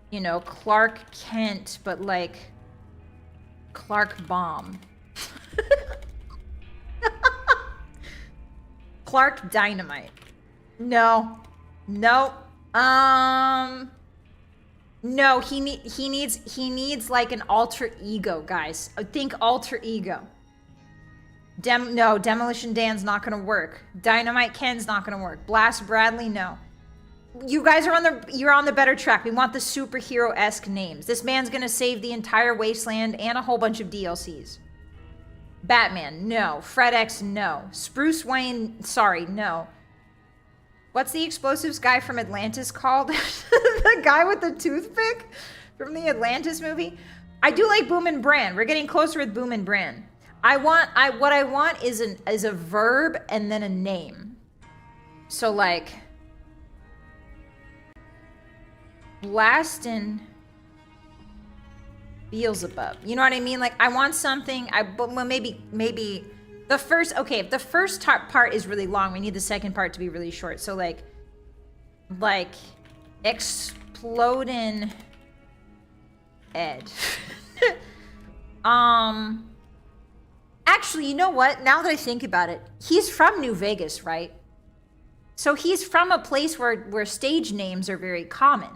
you know, Clark Kent, but like Clark Bomb. Clark Dynamite. No. No, he needs like an alter ego, guys. Think alter ego. No, Demolition Dan's not gonna work. Dynamite Ken's not gonna work. Blast Bradley, no. You guys are you're on the better track. We want the superhero-esque names. This man's gonna save the entire wasteland and a whole bunch of DLCs. Batman, no. Fred X, no. Spruce Wayne, sorry, no. What's the explosives guy from Atlantis called? The guy with the toothpick from the Atlantis movie? I do like Boom and Bran. We're getting closer with Boom and Bran. What I want is a verb and then a name. So like Blastin' Beelzebub. You know what I mean? Like I want something. Well, maybe the first. Okay, if the first part is really long, we need the second part to be really short. So like exploding Ed. Actually, you know what? Now that I think about it, he's from New Vegas, right? So he's from a place where stage names are very common.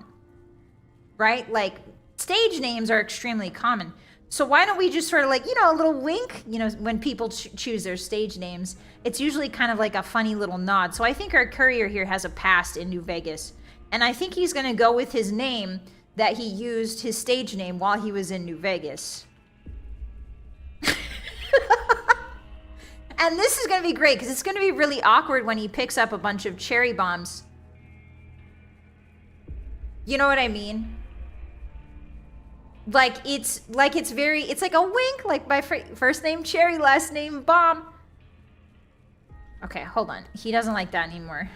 Right? Like, stage names are extremely common. So why don't we just sort of like, you know, a little wink, you know, when people choose their stage names, it's usually kind of like a funny little nod. So I think our courier here has a past in New Vegas. And I think he's going to go with his name that he used, his stage name, while he was in New Vegas. And this is going to be great because it's going to be really awkward when he picks up a bunch of cherry bombs. You know what I mean? It's like a wink, like my first name Cherry, last name Bomb. Okay, hold on. He doesn't like that anymore.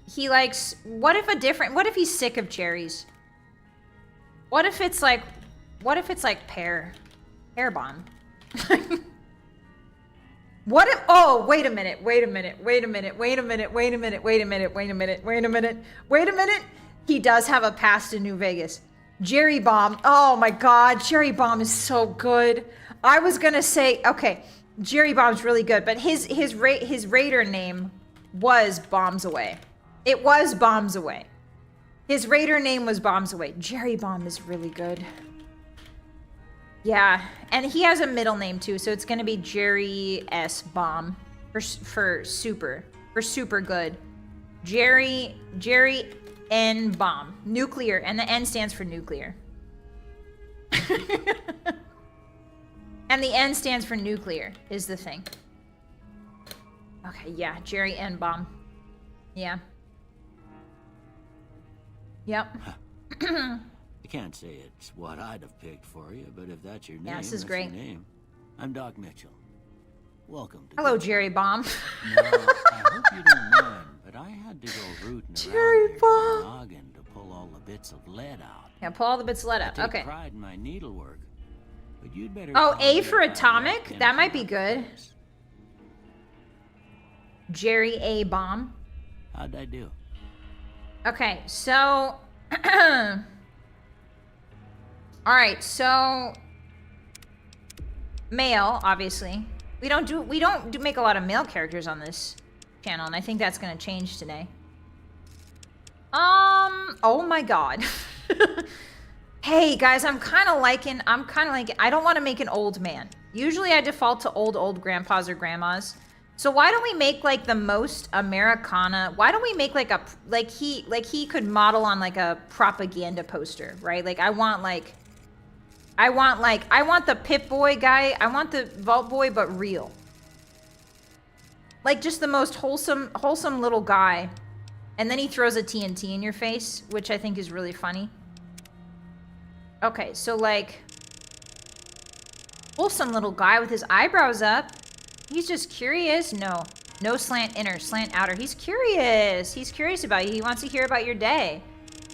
He likes, what if he's sick of cherries? What if it's like, What if it's like pear bomb? What if, oh, wait a minute. He does have a past in New Vegas. Jerry Bomb. Oh my God, Jerry Bomb is so good. I was gonna say, okay, Jerry Bomb's really good, but his raider name was Bombs Away. It was Bombs Away. His raider name was Bombs Away. Jerry Bomb is really good. Yeah, and he has a middle name too, so it's gonna be Jerry S. Bomb for super good. Jerry N. Bomb. Nuclear, and the N stands for nuclear. And the N stands for nuclear, is the thing. Okay, yeah, Jerry N. Bomb. Yeah. Yep. I can't say it's what I'd have picked for you, but if that's your name, yeah, this is that's great. your name. I'm Doc Mitchell. Welcome to Hello, Jerry Bomb. Now, I hope you don't mind, but I had to go rooting Jerry around here Bomb. with my noggin to pull all the bits of lead out. Yeah, pull all the bits of lead I out. take Okay. pride in my needlework, but you'd better. Oh, call A me for if I atomic? reckon That might be my good. friends. Jerry A. Bomb. How'd I do? Okay, so all right, so male, obviously. We don't make a lot of male characters on this channel, and I think that's gonna change today. Oh my God. Hey guys, I'm kind of liking, I don't want to make an old man. Usually I default to old grandpas or grandmas. So why don't we make like the most Americana? Why don't we make like a, like he could model on like a propaganda poster, right? Like I want the Pip Boy guy. I want the Vault Boy, but real. Like just the most wholesome little guy. And then he throws a TNT in your face, which I think is really funny. Okay, so like wholesome little guy with his eyebrows up. He's just curious. No slant inner, slant outer. He's curious. He's curious about you. He wants to hear about your day.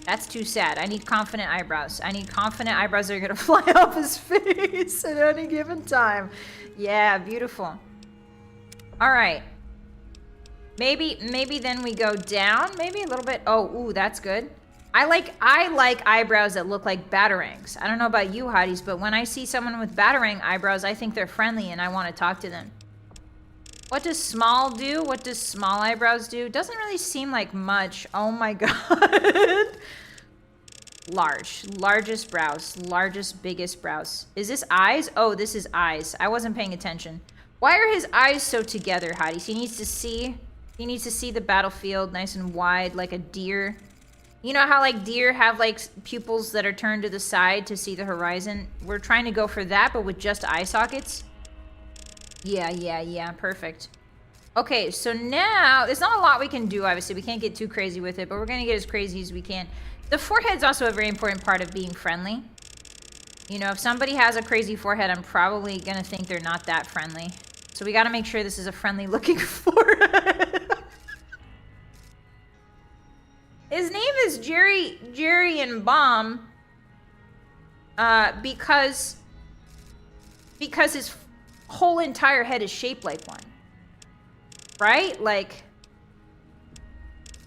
That's too sad. I need confident eyebrows. I need confident eyebrows that are gonna fly off his face at any given time. Yeah, beautiful. All right. Maybe then we go down. Maybe a little bit. Oh, ooh, that's good. I like eyebrows that look like batarangs. I don't know about you, hotties, but when I see someone with batarang eyebrows, I think they're friendly and I want to talk to them. What does small do? What does small eyebrows do? Doesn't really seem like much. Oh my God. Largest brows. Largest, biggest brows. Is this eyes? Oh, this is eyes. I wasn't paying attention. Why are his eyes so together, hotties? He needs to see the battlefield nice and wide like a deer. You know how like deer have like pupils that are turned to the side to see the horizon? We're trying to go for that, but with just eye sockets. Yeah, perfect. Okay, so now, there's not a lot we can do, obviously. We can't get too crazy with it, but we're gonna get as crazy as we can. The forehead's also a very important part of being friendly. You know, if somebody has a crazy forehead, I'm probably gonna think they're not that friendly. So we gotta make sure this is a friendly looking forehead. His name is Jerry and Bomb, because his whole entire head is shaped like one, right? Like,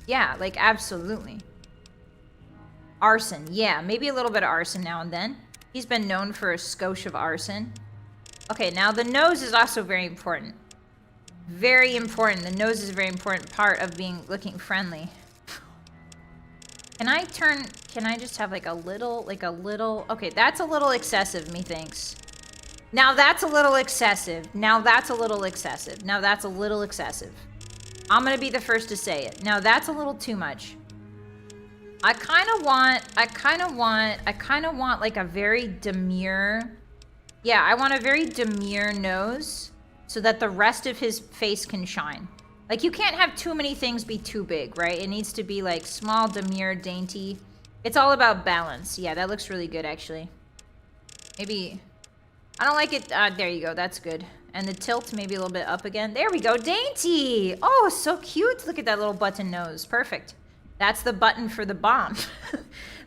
yeah, like absolutely. Arson, yeah, maybe a little bit of arson now and then. He's been known for a skosh of arson. Okay, now the nose is also very important. Very important. The nose is a very important part of looking friendly. Can I just have like a little, okay, that's a little excessive, methinks. Now that's a little excessive. Now that's a little excessive. Now that's a little excessive. I'm gonna be the first to say it. Now that's a little too much. I kind of want like a very demure, yeah, I want a very demure nose so that the rest of his face can shine. Like you can't have too many things be too big, right? It needs to be like small, demure, dainty. It's all about balance. Yeah, that looks really good actually. Maybe, I don't like it, there you go, that's good. And the tilt maybe a little bit up again. There we go, dainty! Oh, so cute, look at that little button nose, perfect. That's the button for the bomb.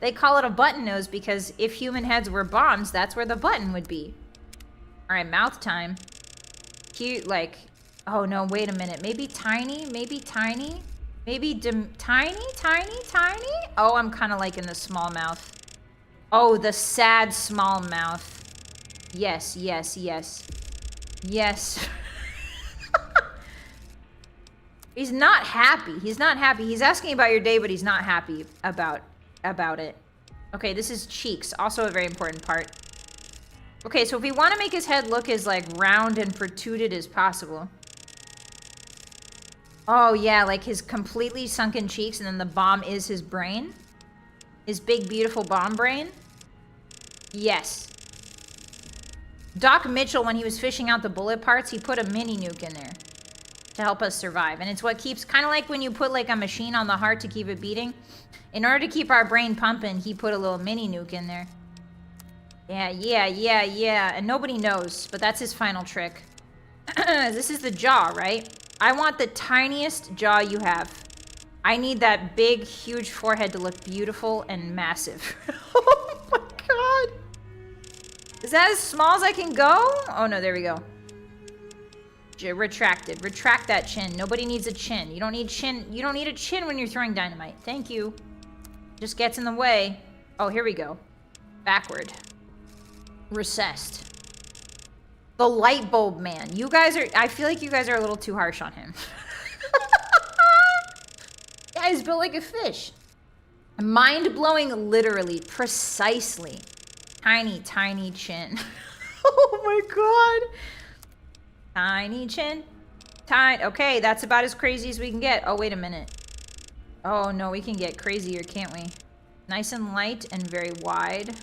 They call it a button nose because if human heads were bombs, that's where the button would be. All right, mouth time. Cute, like, oh no, wait a minute. Maybe tiny, maybe tiny, maybe tiny, tiny, tiny. Oh, I'm kind of liking the small mouth. Oh, the sad small mouth. Yes, yes, yes. Yes. He's not happy. He's not happy. He's asking about your day, but he's not happy about it. Okay, this is cheeks. Also a very important part. Okay, so if we want to make his head look as, like, round and protruded as possible. Oh, yeah, like his completely sunken cheeks, and then the bomb is his brain. His big, beautiful bomb brain. Yes. Doc Mitchell, when he was fishing out the bullet parts, he put a mini nuke in there to help us survive. And it's what keeps, kind of like when you put like a machine on the heart to keep it beating. In order to keep our brain pumping, he put a little mini nuke in there. Yeah. And nobody knows, but that's his final trick. This is the jaw, right? I want the tiniest jaw you have. I need that big, huge forehead to look beautiful and massive. Oh my god. Is that as small as I can go? Oh no, there we go. Retracted. Retract that chin. Nobody needs a chin. You don't need chin. You don't need a chin when you're throwing dynamite. Thank you. Just gets in the way. Oh, here we go. Backward. Recessed. The light bulb man. You guys are, I feel like you guys are a little too harsh on him. Yeah, he's built like a fish. Mind-blowing, literally, precisely. Tiny, tiny chin. Oh my god. Tiny chin. Tiny. Okay, that's about as crazy as we can get. Oh, wait a minute. Oh, no, we can get crazier, can't we? Nice and light and very wide.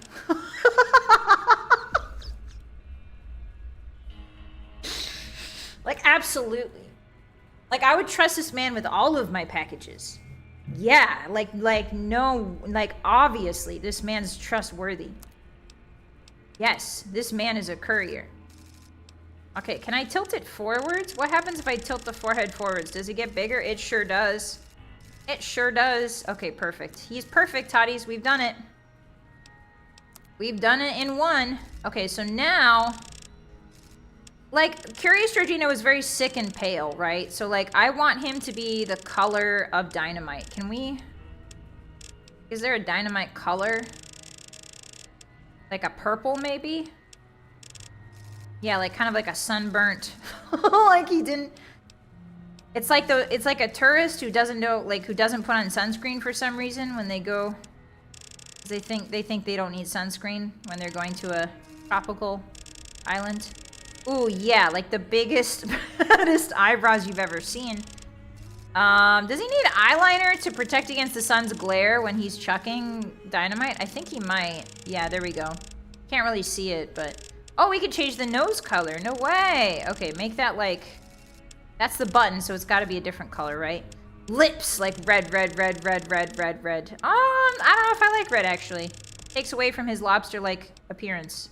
Like, absolutely. Like, I would trust this man with all of my packages. Yeah, no, like, obviously, this man's trustworthy. Yes, this man is a courier. Okay, can I tilt it forwards? What happens if I tilt the forehead forwards? Does it get bigger? It sure does. It sure does. Okay, perfect. He's perfect, Hotties. We've done it. We've done it in one. Okay, so now... Like, Curious Georgina was very sick and pale, right? So, like, I want him to be the color of dynamite. Can we... Is there a dynamite color? Like a purple, maybe? Yeah, like, kind of like a sunburnt. Like, he didn't... It's like a tourist who doesn't know, like, who doesn't put on sunscreen for some reason when they go... They think they don't need sunscreen when they're going to a tropical island. Ooh, yeah, like the biggest, baddest eyebrows you've ever seen. Does he need eyeliner to protect against the sun's glare when he's chucking dynamite? I think he might. Yeah, there we go. Can't really see it, but... Oh, we could change the nose color. No way. Okay, make that like... That's the button, so it's got to be a different color, right? Lips, like red. I don't know if I like red, actually. Takes away from his lobster-like appearance.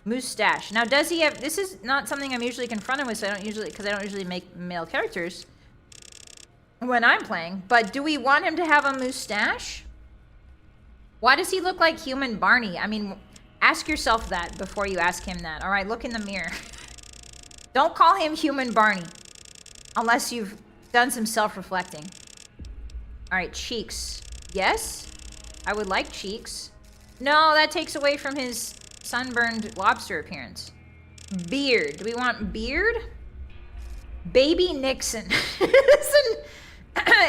Mustache. Now, does he have... This is not something I'm usually confronted with, so because I don't usually make male characters when I'm playing. But do we want him to have a mustache? Why does he look like human Barney? I mean, ask yourself that before you ask him that. All right, look in the mirror. Don't call him human Barney unless you've done some self-reflecting. All right, cheeks. Yes, I would like cheeks. No, that takes away from his... sunburned lobster appearance. Beard. Do we want beard? Baby Nixon.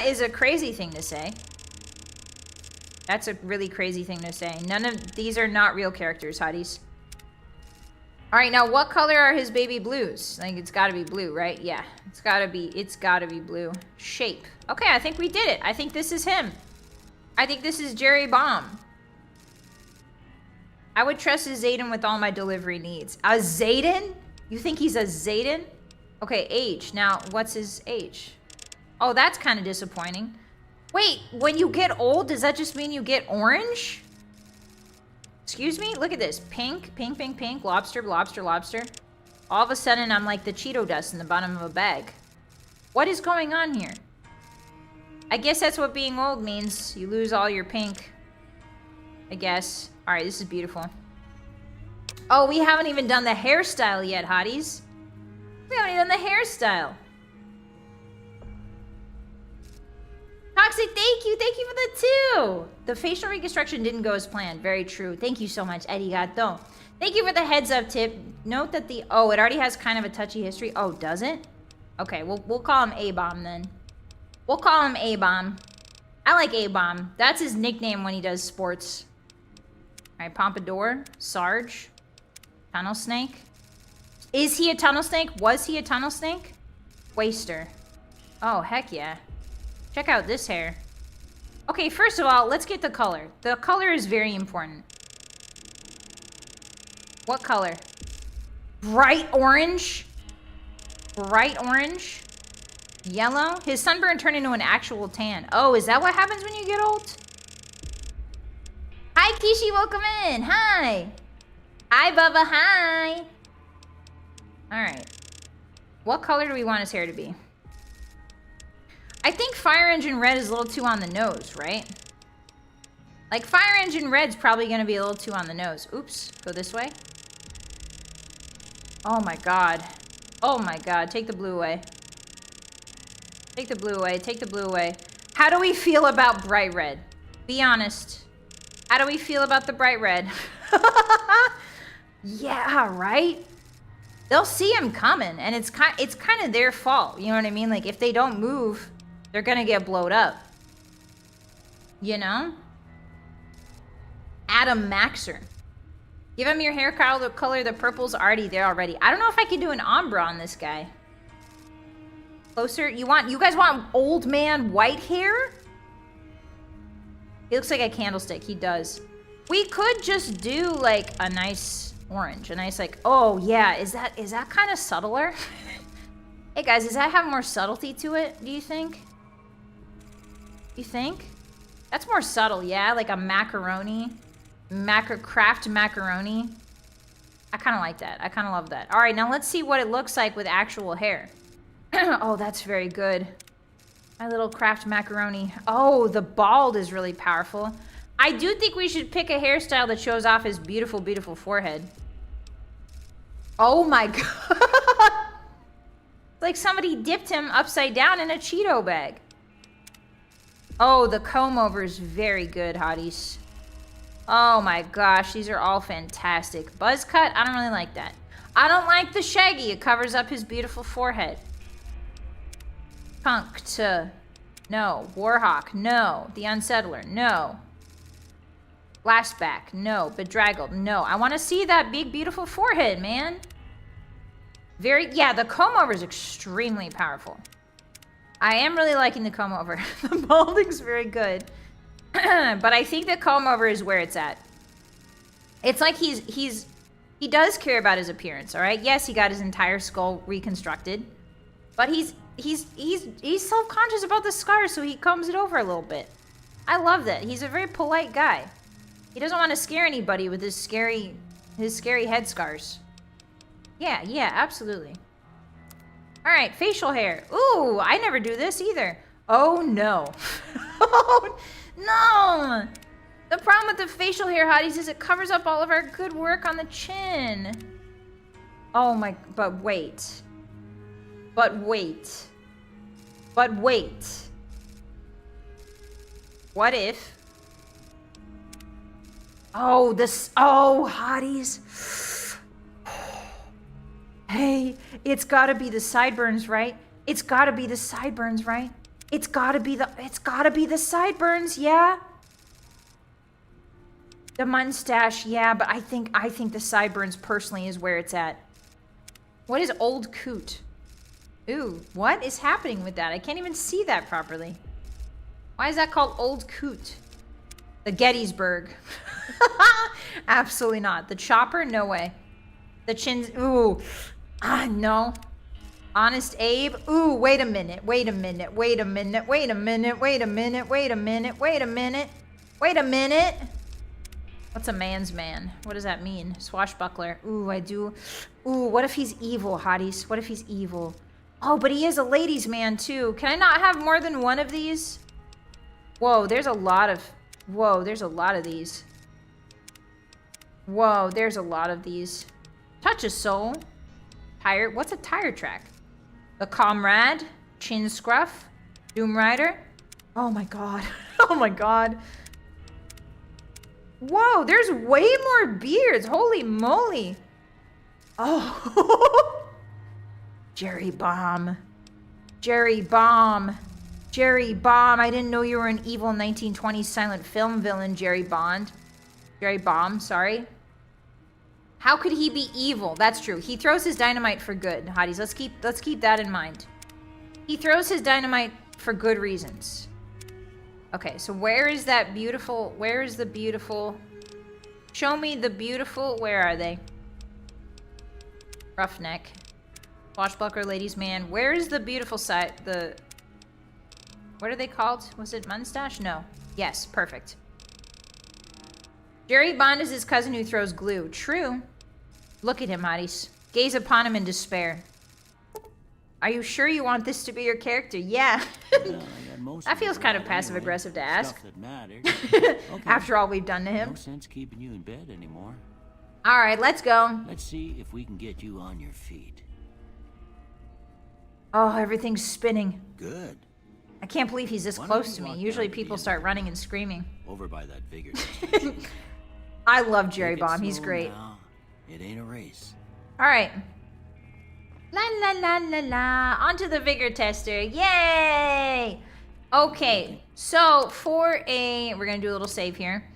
Is a crazy thing to say. That's a really crazy thing to say. None of these are not real characters, Hotties. Alright, now what color are his baby blues? Like, it's gotta be blue, right? Yeah. It's gotta be blue. Shape. Okay, I think we did it. I think this is him. I think this is Jerry Bomb. I would trust a Zayden with all my delivery needs. A Zayden? You think he's a Zayden? Okay, age. Now, what's his age? Oh, that's kind of disappointing. Wait, when you get old, does that just mean you get orange? Excuse me? Look at this. Pink, lobster. All of a sudden, I'm like the Cheeto dust in the bottom of a bag. What is going on here? I guess that's what being old means. You lose all your pink. I guess. Alright, this is beautiful. Oh, we haven't even done the hairstyle yet, hotties. We haven't even done the hairstyle. Toxic, thank you. Thank you for the 2. The facial reconstruction didn't go as planned. Very true. Thank you so much, Arigato. Thank you for the heads up tip. Note that the... Oh, it already has kind of a touchy history. Oh, does it? Okay, we'll call him A-Bomb then. We'll call him A-Bomb. I like A-Bomb. That's his nickname when he does sports. Alright, Pompadour. Sarge. Tunnel Snake. Is he a tunnel snake? Was he a tunnel snake? Waster. Oh, heck yeah. Check out this hair. Okay, first of all, let's get the color. The color is very important. What color? Bright orange? Bright orange? Yellow? His sunburn turned into an actual tan. Oh, is that what happens when you get old? Hi, Kishi, welcome in. Hi. Hi, Bubba, hi. Alright. What color do we want his hair to be? I think Fire Engine Red is a little too on the nose, right? Like, Fire Engine Red's probably going to be a little too on the nose. Oops. Go this way. Oh, my God. Oh, my God. Take the blue away. Take the blue away. Take the blue away. How do we feel about bright red? Be honest. How do we feel about the bright red? Yeah, right? They'll see him coming, and it's kind of their fault. You know what I mean? Like, if they don't move, they're going to get blowed up. You know? Adam Maxer. Give him your hair color. The purple's already there already. I don't know if I can do an ombre on this guy. Closer. You guys want old man white hair? He looks like a candlestick. He does. We could just do like a nice orange. A nice like, oh yeah, is that kind of subtler? Hey guys, does that have more subtlety to it, do you think? You think? That's more subtle, yeah? Like a macaroni. Craft macaroni. I kind of like that. I kind of love that. All right, now let's see what it looks like with actual hair. Oh, that's very good. My little craft macaroni. Oh, the bald is really powerful. I do think we should pick a hairstyle that shows off his beautiful, beautiful forehead. Oh my God. It's like somebody dipped him upside down in a Cheeto bag. Oh, the comb over is very good, hotties. Oh my gosh, these are all fantastic. Buzz cut, I don't really like that. I don't like the shaggy. It covers up his beautiful forehead. Punked. No. Warhawk. No. The Unsettler. No. Flashback. No. Bedraggled. No. I want to see that big, beautiful forehead, man. Yeah, the comb over is extremely powerful. I am really liking the comb over. The balding's very good. But I think the comb over is where it's at. It's like he does care about his appearance, all right? Yes, he got his entire skull reconstructed. But he's self-conscious about the scars, so he combs it over a little bit. I love that. He's a very polite guy. He doesn't want to scare anybody with his scary head scars. Yeah, absolutely. All right, facial hair. Ooh, I never do this either. Oh, no. Oh, no. The problem with the facial hair, hotties, is it covers up all of our good work on the chin. Oh, my... But wait. But wait. But wait. What if... Oh, this... Oh, hotties. Hey, it's gotta be the sideburns, right? It's gotta be the sideburns, right? It's gotta be the sideburns, yeah? The mustache, yeah, but I think the sideburns personally is where it's at. What is old coot? Ooh, what is happening with that? I can't even see that properly. Why is that called old coot? The Gettysburg. Absolutely not. The chopper? No way. The chins, ooh. No. Honest Abe? Ooh, wait a minute. Wait a minute. Wait a minute. Wait a minute. Wait a minute. Wait a minute. Wait a minute. Wait a minute. What's a man's man? What does that mean? Swashbuckler. Ooh, I do. Ooh, what if he's evil, hotties? What if he's evil? Oh, but he is a ladies' man, too. Can I not have more than one of these? Whoa, there's a lot of... Whoa, there's a lot of these. Whoa, there's a lot of these. Touch of Soul. Tire... What's a tire track? The Comrade. Chin Scruff. Doom Rider. Oh my god. Oh my god. Whoa, there's way more beards. Holy moly. Oh. Jerry Bomb. Jerry Bomb. Jerry Bomb. I didn't know you were an evil 1920s silent film villain, Jerry Bond. Jerry Bomb, sorry. How could he be evil? That's true. He throws his dynamite for good, hotties. Let's keep that in mind. He throws his dynamite for good reasons. Okay, so where is that beautiful... Where is the beautiful... Show me the beautiful... Where are they? Roughneck. Swashbuckler, ladies man. Where is the beautiful side? The... What are they called? Was it Munstache? No. Yes, perfect. Jerry Bond is his cousin who throws glue. True. Look at him, hotties. Gaze upon him in despair. Are you sure you want this to be your character? Yeah. That feels kind of passive-aggressive to ask. Okay. After all we've done to him. No sense keeping you in bed anymore. All right, let's go. Let's see if we can get you on your feet. Oh, everything's spinning. Good. I can't believe he's this close to me. Usually people start running and screaming. Over by that vigor. I love Jerry Bomb. He's great. Now. It ain't a race. All right. La la la la la. Onto the vigor tester. Yay! Okay, so for a... We're going to do a little save here.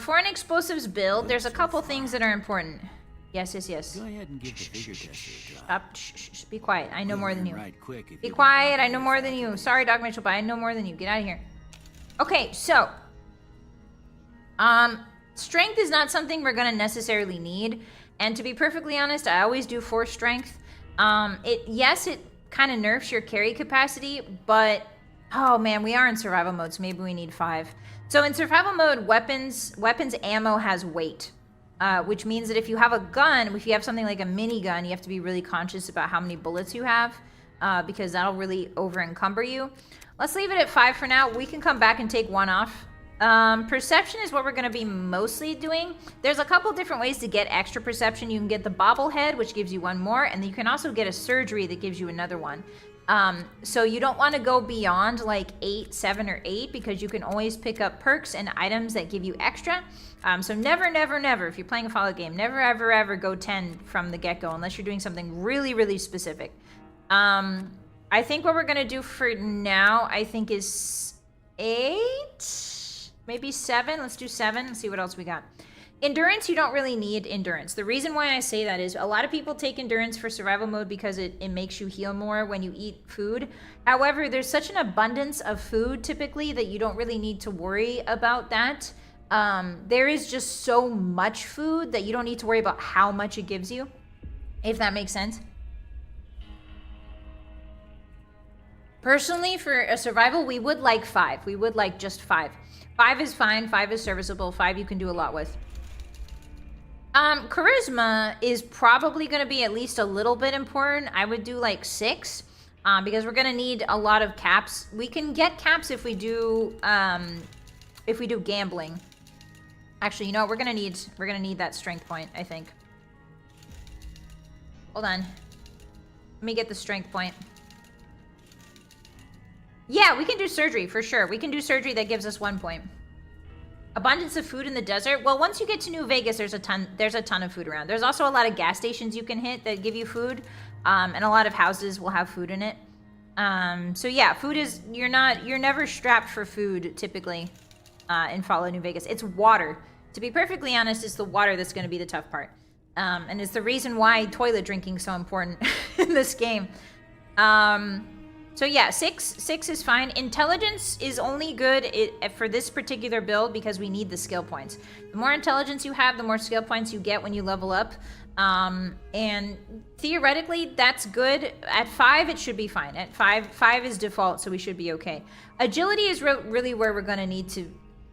For an explosives build, there's a couple things that are important. Yes, yes, yes. Go ahead and give the vigor tester a try. Stop. Shh. Be quiet. I know more than you. Right quick if Be you quiet. I know more than you. Sorry, Doc Mitchell, but I know more than you. Get out of here. Okay, so... strength is not something we're going to necessarily need. And to be perfectly honest, I always do 4 strength. Yes, it kind of nerfs your carry capacity, but... Oh man, we are in survival mode, so maybe we need 5. So in survival mode, weapons ammo has weight. Which means that if you have a gun, if you have something like a minigun, you have to be really conscious about how many bullets you have. Because that'll really over-encumber you. Let's leave it at 5 for now. We can come back and take 1 off. Perception is what we're going to be mostly doing. There's a couple different ways to get extra perception. You can get the bobblehead, which gives you 1 more, and then you can also get a surgery that gives you another 1. So you don't want to go beyond like 8, 7, or 8 because you can always pick up perks and items that give you extra. So never, if you're playing a follow game, never, ever go 10 from the get-go unless you're doing something really, really specific. I think what we're going to do for now, I think is 8, maybe 7. Let's do 7. Let's see what else we got. Endurance, you don't really need endurance. The reason why I say that is a lot of people take endurance for survival mode because it makes you heal more when you eat food. However, there's such an abundance of food typically that you don't really need to worry about that. There is just so much food that you don't need to worry about how much it gives you, if that makes sense. Personally, for a survival, we would like 5. We would like just 5. 5 is fine. 5 is serviceable. 5 you can do a lot with. Charisma is probably going to be at least a little bit important. I would do like 6, because we're going to need a lot of caps. We can get caps if we do gambling. Actually, you know what? We're going to need that strength point, I think. Hold on. Let me get the strength point. Yeah, we can do surgery for sure. We can do surgery that gives us 1 point. Abundance of food in the desert. Well, once you get to New Vegas, there's a ton of food around. There's also a lot of gas stations you can hit that give you food, and a lot of houses will have food in it. So yeah, food is you're never strapped for food typically in Fallout New Vegas. It's water. To be perfectly honest, it's the water that's going to be the tough part, and it's the reason why toilet drinking is so important in this game. So yeah, 6 is fine. Intelligence is only good for this particular build because we need the skill points. The more intelligence you have, the more skill points you get when you level up. And theoretically, that's good. At 5, it should be fine. At 5 is default, so we should be okay. Agility is really where we're going to need to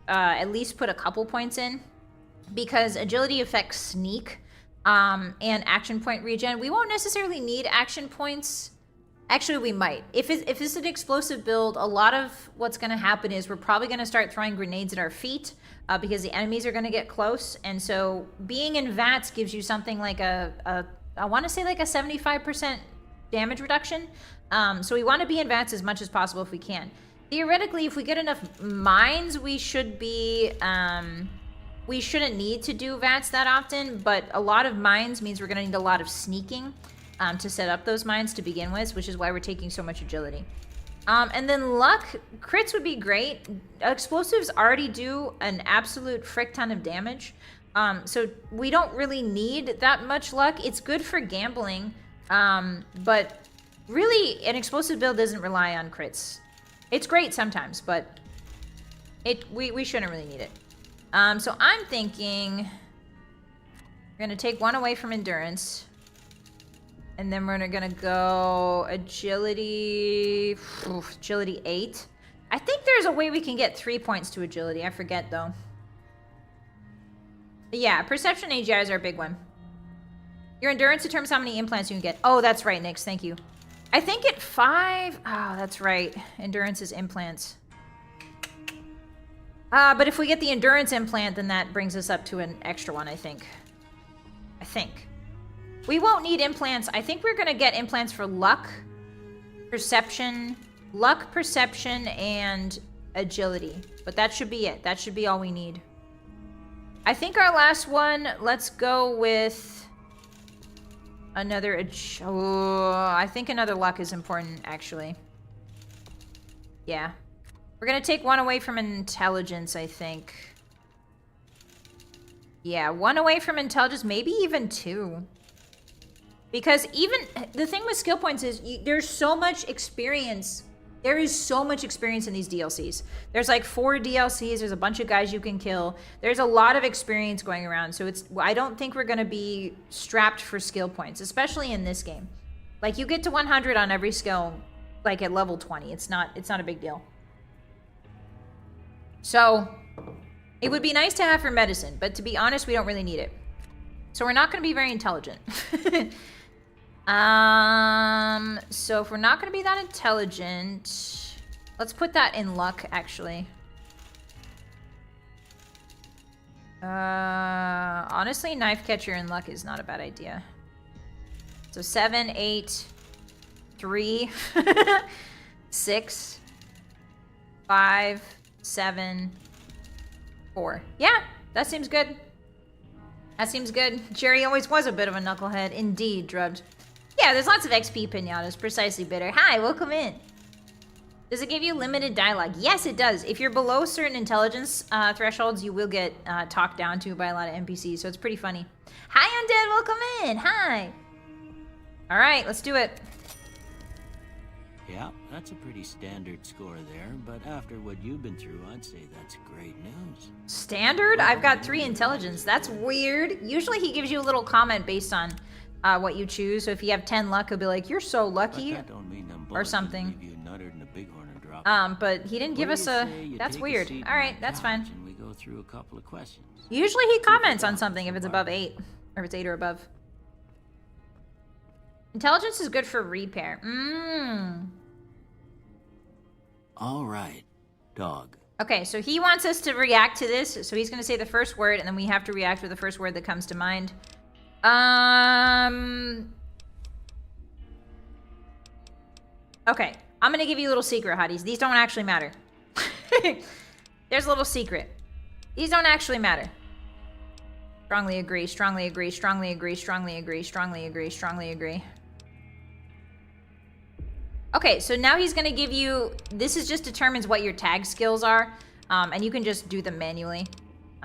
at least put a couple points in because agility affects sneak and action point regen. We won't necessarily need action points Actually, we might. If it's an explosive build, a lot of what's going to happen is we're probably going to start throwing grenades at our feet because the enemies are going to get close. And so being in VATS gives you something like I want to say like a 75% damage reduction. So we want to be in VATS as much as possible if we can. Theoretically, if we get enough mines, we should be... we shouldn't need to do VATS that often, but a lot of mines means we're going to need a lot of sneaking. To set up those mines to begin with, which is why we're taking so much agility. And then luck, crits would be great. Explosives already do an absolute frick ton of damage. So we don't really need that much luck. It's good for gambling, but really an explosive build doesn't rely on crits. It's great sometimes, but we shouldn't really need it. So I'm thinking we're gonna take one away from endurance. And then we're gonna go agility, agility 8. I think there's a way we can get 3 points to agility. I forget though. But yeah, perception AGI is our big one. Your endurance determines how many implants you can get. Oh, that's right, Nix. Thank you. I think at 5. Oh, that's right. Endurance is implants. But if we get the endurance implant, then that brings us up to an extra one, I think. We won't need implants. I think we're going to get implants for luck, perception, and agility. But that should be it. That should be all we need. I think our last one, let's go with another... I think another luck is important, actually. Yeah. We're going to take one away from intelligence, I think. Yeah, one away from intelligence, maybe even 2. Because even the thing with skill points is there's so much experience. There is so much experience in these DLCs. There's like 4 DLCs. There's a bunch of guys you can kill. There's a lot of experience going around. So I don't think we're going to be strapped for skill points, especially in this game. Like you get to 100 on every skill, like at level 20. It's not a big deal. So it would be nice to have for medicine, but to be honest, we don't really need it. So we're not going to be very intelligent. So if we're not going to be that intelligent, let's put that in luck, actually. Honestly, knife catcher in luck is not a bad idea. So 7, 8, 3, 6, 5, 7, 4. Yeah, that seems good. That seems good. Jerry always was a bit of a knucklehead. Indeed, Drubbed. Yeah, there's lots of XP pinatas. Precisely, Bitter. Hi, welcome in. Does it give you limited dialogue? Yes, it does. If you're below certain intelligence thresholds, you will get talked down to by a lot of NPCs, so it's pretty funny. Hi, Undead, welcome in. Hi. All right, let's do it. Yeah, that's a pretty standard score there, but after what you've been through, I'd say that's great news. Standard? I've got 3 intelligence. That's weird. Usually he gives you a little comment based on what you choose. So if you have 10 luck, he'll be like, you're so lucky, or something. But he didn't give us a... That's weird. All right, that's fine. We go through a couple of questions. Usually he comments on something if it's above 8, or if it's 8 or above. Intelligence is good for repair. All right, dog. Okay, so he wants us to react to this. So he's going to say the first word, and then we have to react with the first word that comes to mind. Okay, I'm going to give you a little secret, Hotties. These don't actually matter. There's a little secret. These don't actually matter. Strongly agree, strongly agree, strongly agree, strongly agree, strongly agree, strongly agree. Okay, so now he's going to give you... This is just determines what your tag skills are. And you can just do them manually.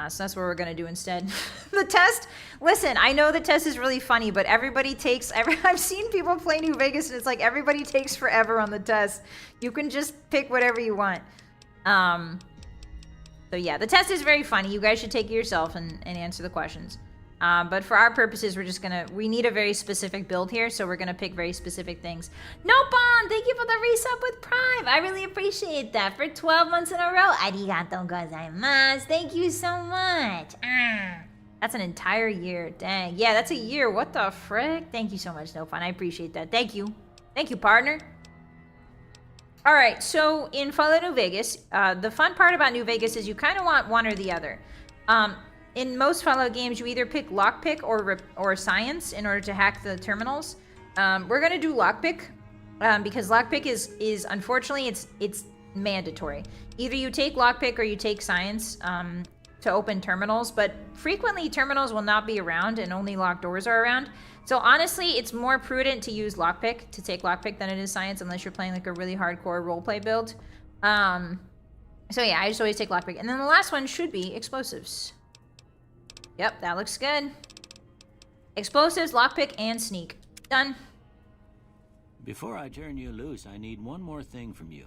So that's what we're going to do instead. The test... Listen, I know the test is really funny, but everybody takes... I've seen people play New Vegas, and it's like everybody takes forever on the test. You can just pick whatever you want. So yeah, the test is very funny. You guys should take it yourself and answer the questions. But for our purposes, we're just gonna... We need a very specific build here, so we're gonna pick very specific things. Nopon, thank you for the resub with Prime. I really appreciate that. For 12 months in a row. Arigato gozaimasu. Thank you so much. That's an entire year. Dang. Yeah, that's a year. What the frick? Thank you so much, Nopon. I appreciate that. Thank you. Thank you, partner. All right, so in Fallout New Vegas, the fun part about New Vegas is you kind of want one or the other. In most Fallout games, you either pick lockpick or science in order to hack the terminals. We're gonna do lockpick because lockpick is unfortunately it's mandatory. Either you take lockpick or you take science to open terminals, but frequently terminals will not be around and only locked doors are around. So honestly, it's more prudent to use lockpick, to take lockpick, than it is science, unless you're playing like a really hardcore roleplay build. So yeah, I just always take lockpick. And then the last one should be explosives. Yep, that looks good. Explosives, lockpick, and sneak. Done. Before I turn you loose, I need one more thing from you.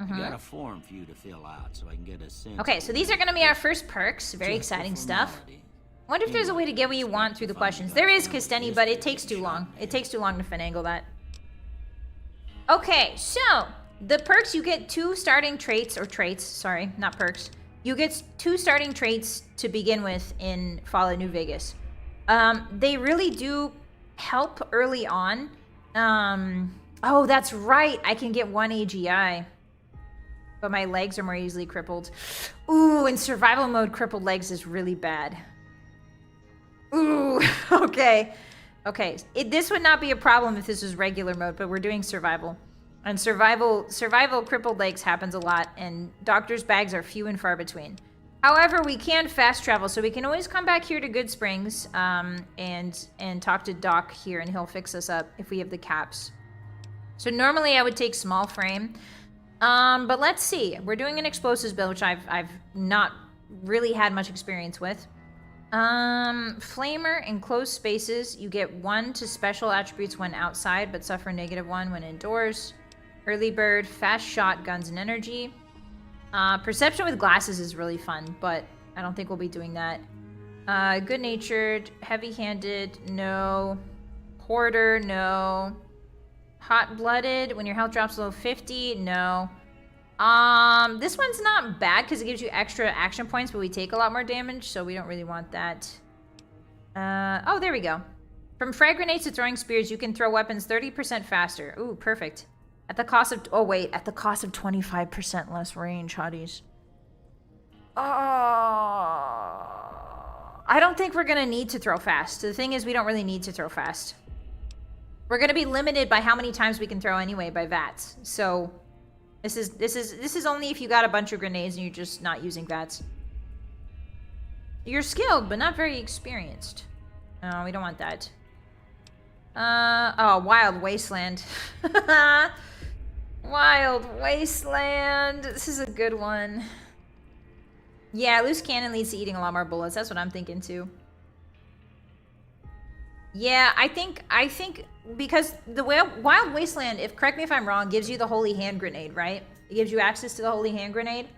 I got a form for you to fill out so I can get a sense. Okay, so these are going to be our first perks. Very exciting stuff. I wonder if there's a way to get what you want through the questions. There is, Kisteni, but it takes too long. It takes too long to finagle that. Okay, so the perks, you get 2 starting traits, or traits, sorry, not perks. You get 2 starting traits to begin with in Fallout New Vegas. They really do help early on. Oh, that's right. I can get 1 AGI. But my legs are more easily crippled. Ooh, in survival mode, crippled legs is really bad. Ooh, okay. Okay, this would not be a problem if this was regular mode, but we're doing survival. And survival crippled legs happens a lot, and doctor's bags are few and far between. However, we can fast travel, so we can always come back here to Good Springs and talk to Doc here, and he'll fix us up if we have the caps. So normally I would take small frame. But let's see. We're doing an explosives build, which I've not really had much experience with. Flamer, enclosed spaces. You get 1 to special attributes when outside, but suffer -1 when indoors. Early bird, fast shot, guns and energy. Perception with glasses is really fun, but I don't think we'll be doing that. Good-natured, heavy-handed, no. Hoarder, no. Hot-blooded, when your health drops below 50, no. This one's not bad because it gives you extra action points, but we take a lot more damage, so we don't really want that. Oh, there we go. From frag grenades to throwing spears, you can throw weapons 30% faster. Ooh, perfect. At the cost of, oh wait, at the cost of 25% less range, Hotties. Oh, I don't think we're gonna need to throw fast. The thing is, we don't really need to throw fast. We're gonna be limited by how many times we can throw anyway by VATs. So this is only if you got a bunch of grenades and you're just not using VATs. You're skilled, but not very experienced. No, we don't want that. Oh, Wild Wasteland. Wild Wasteland. This is a good one. Yeah, loose cannon leads to eating a lot more bullets. That's what I'm thinking too. Yeah, I think because the Wild Wasteland, if correct me if I'm wrong, gives you the Holy Hand Grenade, right? It gives you access to the Holy Hand Grenade.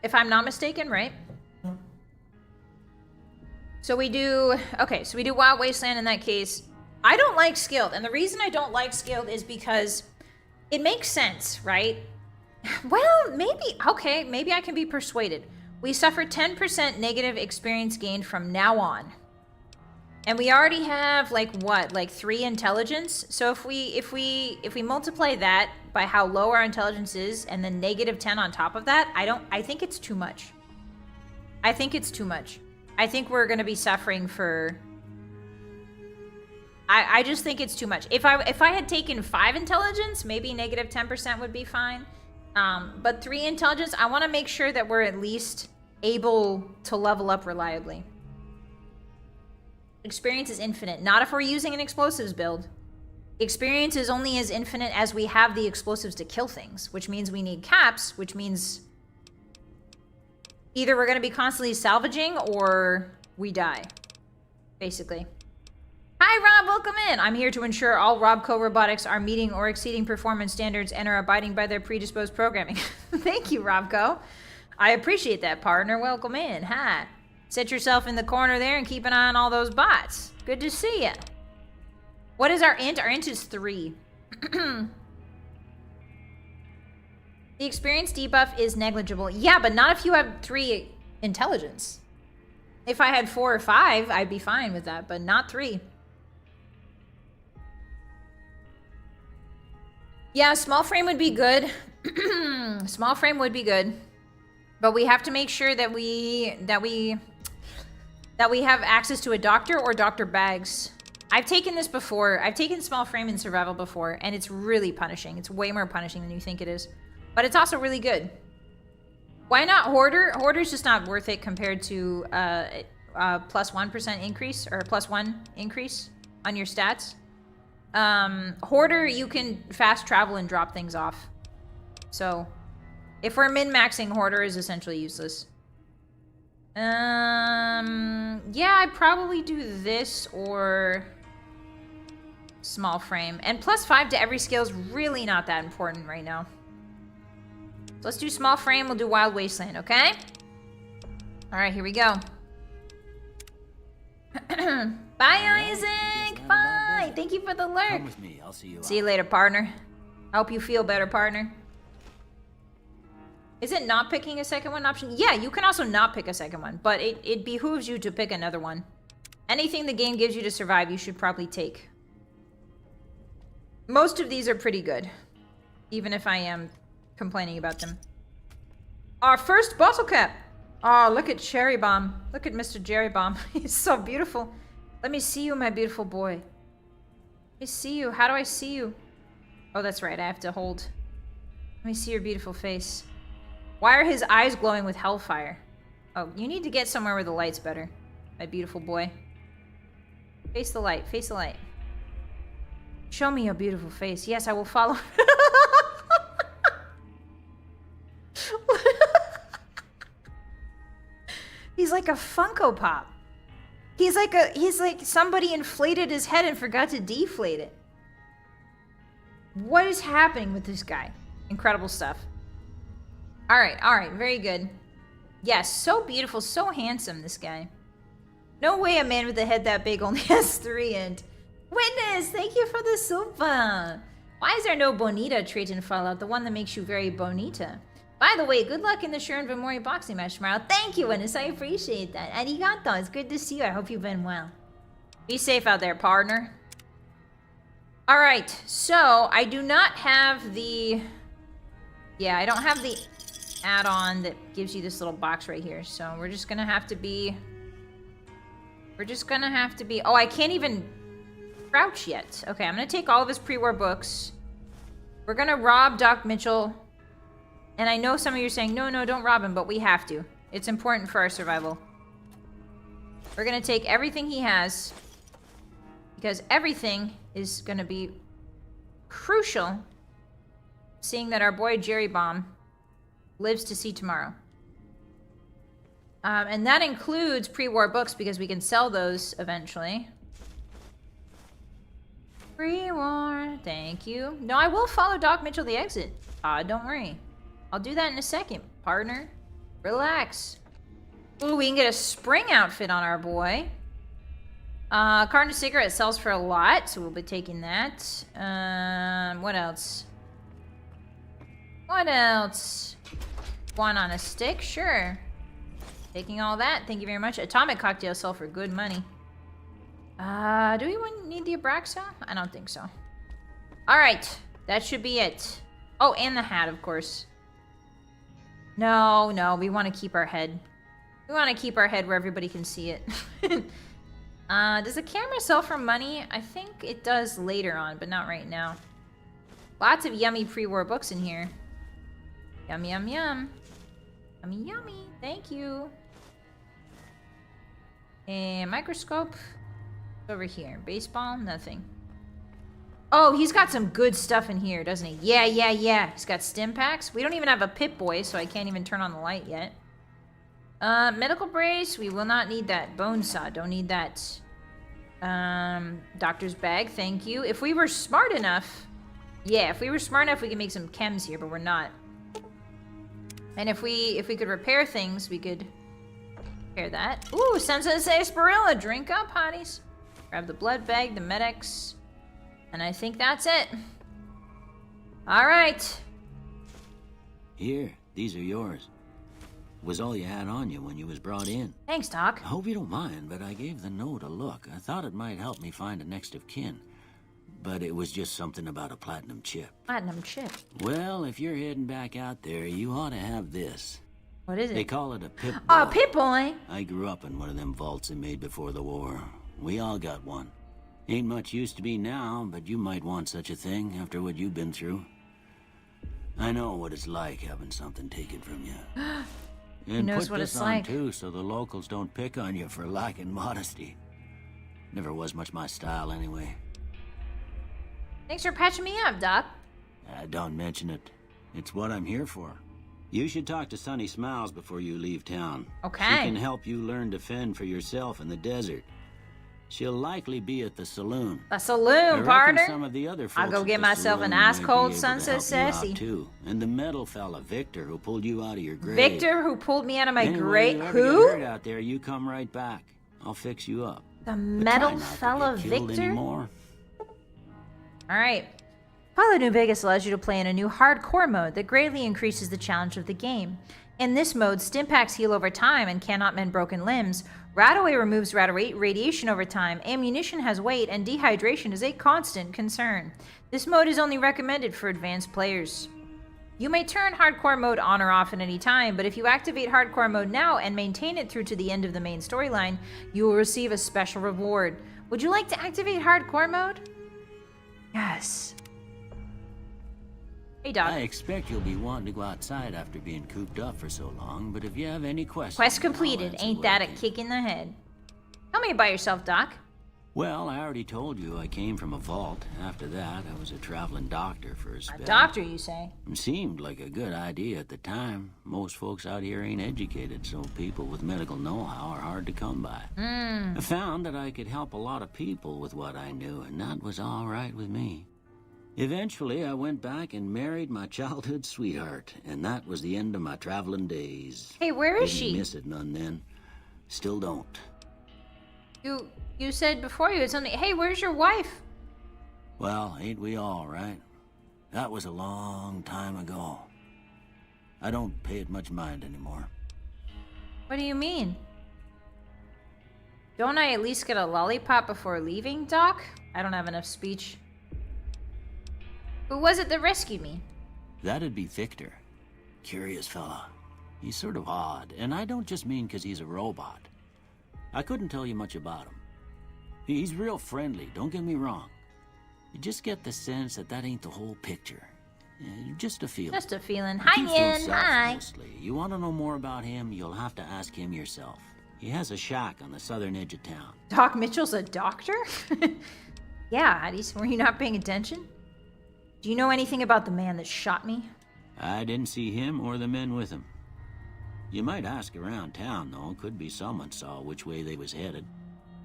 If I'm not mistaken, right? So we do, okay, so we do Wild Wasteland in that case. I don't like skilled, and the reason I don't like skilled is because it makes sense, right? Well, maybe, okay, maybe I can be persuaded. We suffer 10% negative experience gain from now on. And we already have like what, like 3 intelligence? So if we multiply that by how low our intelligence is and then -10 on top of that, I think it's too much. I think it's too much. I think we're gonna be suffering for, I just think it's too much. If I had taken 5 intelligence, maybe -10% would be fine. But 3 intelligence, I want to make sure that we're at least able to level up reliably. Experience is infinite. Not if we're using an explosives build. Experience is only as infinite as we have the explosives to kill things, which means we need caps, which means either we're going to be constantly salvaging or we die, basically. Hi, Rob. Welcome in. I'm here to ensure all Robco robotics are meeting or exceeding performance standards and are abiding by their predisposed programming. Thank you, Robco. I appreciate that, partner. Welcome in. Hi. Sit yourself in the corner there and keep an eye on all those bots. Good to see ya. What is our int? Our int is 3. The experience debuff is negligible. Yeah, but not if you have 3 intelligence. If I had 4 or 5, I'd be fine with that, but not 3. Yeah, small frame would be good. Small frame would be good. But we have to make sure that we have access to a doctor or doctor bags. I've taken this before. I've taken small frame in survival before, and it's really punishing. It's way more punishing than you think it is. But it's also really good. Why not Hoarder? Hoarder's just not worth it compared to plus 1% increase, or plus 1 increase on your stats. Hoarder, you can fast travel and drop things off. So, if we're min-maxing, Hoarder is essentially useless. Yeah, I'd probably do this or small frame. And plus 5 to every skill is really not that important right now. So let's do small frame, we'll do Wild Wasteland, okay? Alright, here we go. Bye, Isaac! Bye! Thank you for the lurk! Come with me, I'll see you See you later, partner. I hope you feel better, partner. Is it not picking a second one option? Yeah, you can also not pick a second one, but it behooves you to pick another one. Anything the game gives you to survive, you should probably take. Most of these are pretty good, even if I am complaining about them. Our first bottle cap! Oh, look at Cherry Bomb. Look at Mr. Cherry Bomb. He's so beautiful. Let me see you, my beautiful boy. Let me see you. How do I see you? Oh, that's right. I have to hold. Let me see your beautiful face. Why are his eyes glowing with hellfire? Oh, you need to get somewhere where the light's better. My beautiful boy. Face the light. Face the light. Show me your beautiful face. Yes, I will follow. He's like a Funko Pop. He's like somebody inflated his head and forgot to deflate it. What is happening with this guy? Incredible stuff. All right, very good. Yes, so beautiful, so handsome, this guy. No way a man with a head that big only has 3 and... Witness, thank you for the super. Why is there no bonita trait in Fallout, the one that makes you very bonita? By the way, good luck in the Sharon Vimori boxing match tomorrow. Thank you, Witness, I appreciate that. Arigato, it's good to see you. I hope you've been well. Be safe out there, partner. All right, so I do not have the... Yeah, I don't have the add-on that gives you this little box right here. So we're just gonna have to be... Oh, I can't even crouch yet. Okay, I'm gonna take all of his pre-war books. We're gonna rob Doc Mitchell. And I know some of you are saying, no, don't rob him, but we have to. It's important for our survival. We're gonna take everything he has. Because everything is gonna be crucial, seeing that our boy Jerry Bomb lives to see tomorrow. And that includes pre-war books, because we can sell those eventually. Pre-war, thank you. No, I will follow Doc Mitchell the exit. Don't worry. I'll do that in a second, partner. Relax. Ooh, we can get a spring outfit on our boy. Carton of cigarette sells for a lot, so we'll be taking that. What else? What else? One on a stick, sure. Taking all that, thank you very much. Atomic cocktails sell for good money. Do we need the Abraxa? I don't think so. Alright, that should be it. Oh, and the hat, of course. No, we want to keep our head. We want to keep our head where everybody can see it. Does the camera sell for money? I think it does later on, but not right now. Lots of yummy pre-war books in here. Yum, yum, yum. Yummy, yummy. Thank you. And microscope. Over here. Baseball, nothing. Oh, he's got some good stuff in here, doesn't he? Yeah. He's got stim packs. We don't even have a Pip-Boy, so I can't even turn on the light yet. Medical brace. We will not need that. Bone saw. Don't need that. Doctor's bag. Thank you. If we were smart enough... Yeah, if we were smart enough, we could make some chems here, but we're not. And if we could repair things, we could repair that. Ooh, Sensei Sarsaparilla. Drink up, hotties. Grab the blood bag, the medics. And I think that's it. Alright. Here, these are yours. Was all you had on you when you was brought in. Thanks, Doc. I hope you don't mind, but I gave the note a look. I thought it might help me find a next of kin. but it was just something about a platinum chip. Platinum chip. Well, if you're heading back out there, you ought to have this. What is They it? call it a pip boy. Oh, Pip Boy. I grew up in one of them vaults they made before the war. We all got one. Ain't much use to be now, but you might want such a thing after what you've been through. I know what it's like having something taken from you. And knows put what this it's on like. too, so the locals don't pick on you for lacking modesty. Never was much my style anyway. Thanks for patching me up, Doc. Don't mention it. It's what I'm here for. You should talk to Sunny Smiles before you leave town. Okay. She can help you learn to fend for yourself in the desert. She'll likely be at the saloon. A I saloon, reckon partner. some of the other I'll folks go at get the myself an saloon might ice be cold able to Sunset help you out, Sassy. too. And the metal fella, Victor, who pulled you out of your grave. Victor, who pulled me out of my Anyway, grave. you ever Who? get hurt out there, you come right back. I'll fix you up. The But metal try not to fella get killed Victor? anymore. Alright. Fallout New Vegas allows you to play in a new hardcore mode that greatly increases the challenge of the game. In this mode, stimpaks heal over time and cannot mend broken limbs. Radaway removes radiation over time, ammunition has weight, and dehydration is a constant concern. This mode is only recommended for advanced players. You may turn hardcore mode on or off at any time, but if you activate hardcore mode now and maintain it through to the end of the main storyline, you will receive a special reward. Would you like to activate hardcore mode? Yes. Hey, Doc. I expect you'll be wanting to go outside after being cooped up for so long, but if you have any questions... Quest I'll completed. answer Ain't what that I a can. kick in the head? Tell me about yourself, Doc. Well, I already told you I came from a vault. After that, I was a traveling doctor for a spell. A doctor, you say? It seemed like a good idea at the time. Most folks out here ain't educated, so people with medical know-how are hard to come by. I found that I could help a lot of people with what I knew, and that was all right with me. Eventually, I went back and married my childhood sweetheart, and that was the end of my traveling days. Hey, where is Didn't she? miss it none then. Still don't. You said before you had something. Hey, where's your wife? Well, ain't we all, right? That was a long time ago. I don't pay it much mind anymore. What do you mean? Don't I at least get a lollipop before leaving, Doc? I don't have enough speech. Who was it that rescued me? That'd be Victor. Curious fella. He's sort of odd, and I don't just mean 'cause he's a robot. I couldn't tell you much about him. He's real friendly, don't get me wrong. You just get the sense that that ain't the whole picture. Just a feeling. Just a feeling. He Hi, keeps to Ian. himself Hi. mostly. You want to know more about him, you'll have to ask him yourself. He has a shack on the southern edge of town. Doc Mitchell's a doctor? Yeah, Hotties. Were you not paying attention? Do you know anything about the man that shot me? I didn't see him or the men with him. You might ask around town, though. Could be someone saw which way they was headed.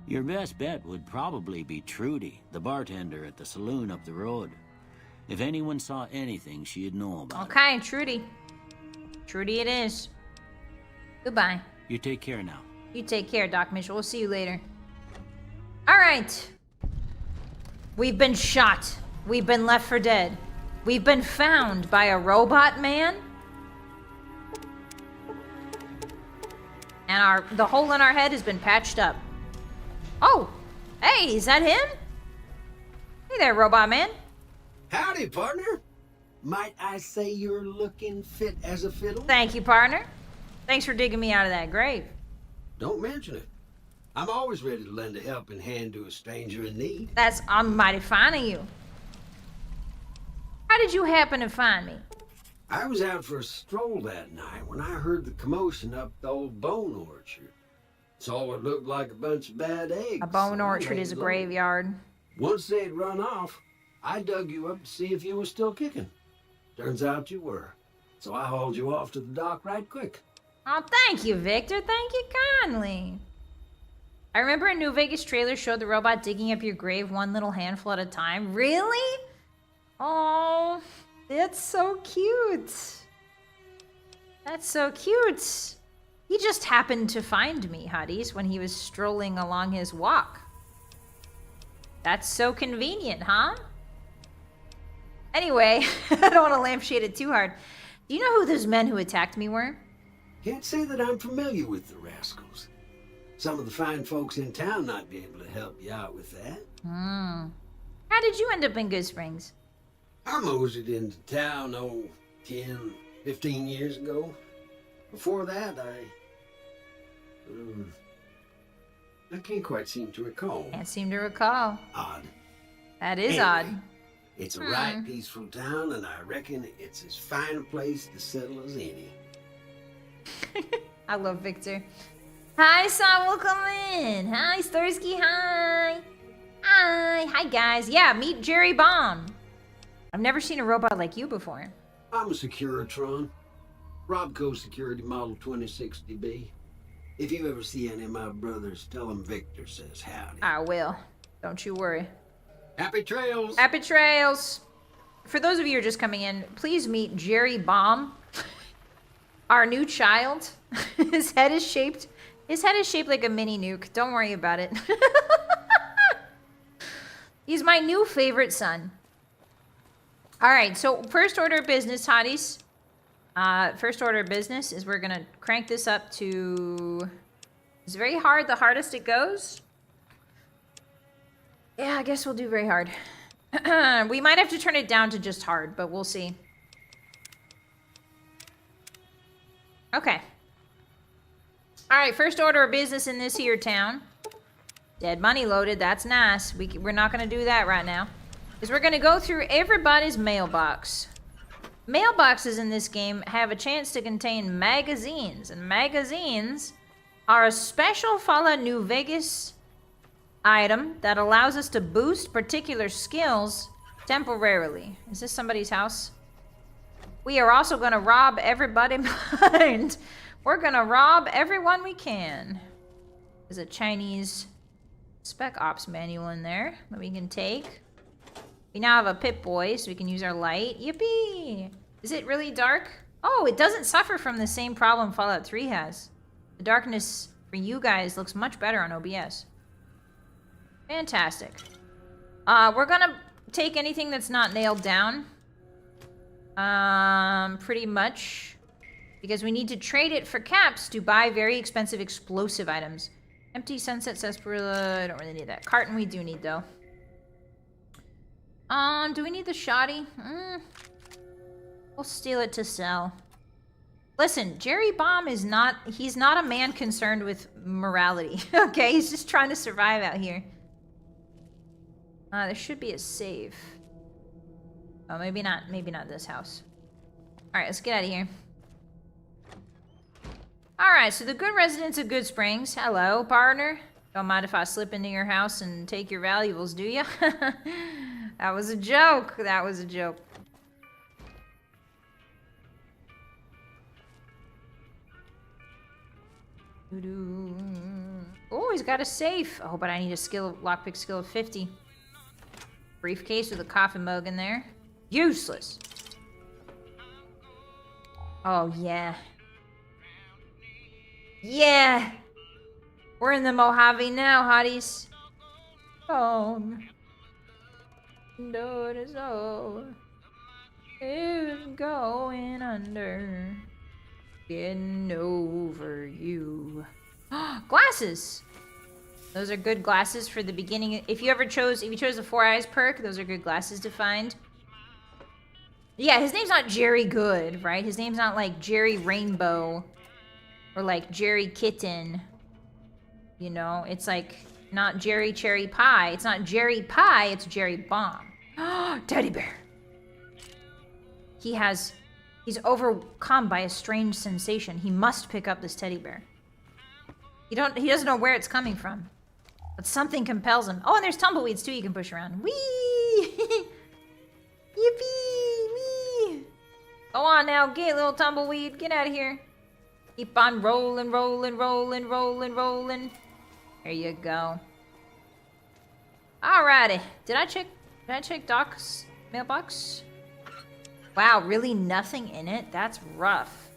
Your best bet would probably be Trudy, the bartender at the saloon up the road. If anyone saw anything, she'd know about it. Okay, Trudy. Trudy it is. Goodbye. You take care now. You take care, Doc Mitchell. We'll see you later. All right. We've been shot. We've been left for dead. We've been found by a robot man. And the hole in our head has been patched up. Oh, hey, is that him? Hey there, robot man. Howdy, partner. Might I say you're looking fit as a fiddle? Thank you, partner. Thanks for digging me out of that grave. Don't mention it. I'm always ready to lend a helping hand to a stranger in need. I'm mighty fine of you. How did you happen to find me? I was out for a stroll that night when I heard the commotion up the old bone orchard. Saw what looked like a bunch of bad eggs. A bone so I orchard laid is a low. graveyard. Once they'd run off, I dug you up to see if you were still kicking. Turns out you were. So I hauled you off to the dock right quick. Oh, thank you, Victor. Thank you kindly. I remember a New Vegas trailer showed the robot digging up your grave one little handful at a time. Really? Oh, that's so cute. That's so cute. He just happened to find me, Hotties, when he was strolling along his walk. That's so convenient, huh? Anyway, I don't want to lampshade it too hard. Do you know who those men who attacked me were? Can't say that I'm familiar with the rascals. Some of the fine folks in town might be able to help you out with that. How did you end up in Good Springs? I moseyed into town, 10, 15 years ago. Before that, I can't quite seem to recall. Can't seem to recall. Odd. That is Anyway, odd. It's a right peaceful town, and I reckon it's as fine a place to settle as any. I love Victor. Hi, Saul, welcome in. Hi, Starsky, hi. Hi, guys. Yeah, meet Jerry Bomb. I've never seen a robot like you before. I'm a Securitron. Robco Security Model 2060B. If you ever see any of my brothers, tell them Victor says howdy. I will. Don't you worry. Happy trails! Happy trails. For those of you who are just coming in, please meet Jerry Bomb, our new child. His head is shaped like a mini nuke. Don't worry about it. He's my new favorite son. All right, so first order of business, hotties. First order of business is we're gonna crank this up to... It's very hard, the hardest it goes. Yeah, I guess we'll do very hard. We might have to turn it down to just hard, but we'll see. Okay. All right, first order of business in this here town. Dead money loaded, that's nice. We're not gonna do that right now. Is we're gonna go through everybody's mailbox. Mailboxes in this game have a chance to contain magazines, and magazines are a special Fallout New Vegas item that allows us to boost particular skills temporarily. Is this somebody's house? We are also gonna rob everybody behind. We're gonna rob everyone we can. There's a Chinese spec ops manual in there that we can take. We now have a Pip-Boy, so we can use our light. Yippee! Is it really dark? Oh, it doesn't suffer from the same problem Fallout 3 has. The darkness for you guys looks much better on OBS. Fantastic. We're gonna take anything that's not nailed down. Pretty much. Because we need to trade it for caps to buy very expensive explosive items. Empty sunset sarsaparilla, I don't really need that. Carton we do need though. Do we need the shoddy? We'll steal it to sell. Listen, Jerry Bomb is not, he's not a man concerned with morality. Okay, he's just trying to survive out here. There should be a safe. Oh, maybe not this house. Alright, let's get out of here. Alright, so the good residents of Good Springs. Hello, partner. Don't mind if I slip into your house and take your valuables, do ya? That was a joke. That was a joke. Oh, he's got a safe. Oh, but I need a lockpick skill of 50. Briefcase with a coffee mug in there. Useless. Oh, yeah. Yeah! We're in the Mojave now, hotties. Oh. Door is over. It's going under. Getting over you. Glasses! Those are good glasses for the beginning. If you chose the 4 Eyes perk, those are good glasses to find. Yeah, his name's not Jerry Good, right? His name's not like Jerry Rainbow or like Jerry Kitten. You know, it's like not Jerry Cherry Pie. It's not Jerry Pie, it's Jerry Bomb. Teddy bear. He's overcome by a strange sensation. He must pick up this teddy bear. He doesn't know where it's coming from. But something compels him. Oh, and there's tumbleweeds too you can push around. Whee! Yippee! Whee! Go on now, get little tumbleweed. Get out of here. Keep on rolling, rolling, rolling, rolling, rolling. There you go. Alrighty. Did I check Doc's mailbox? Wow, really nothing in it? That's rough.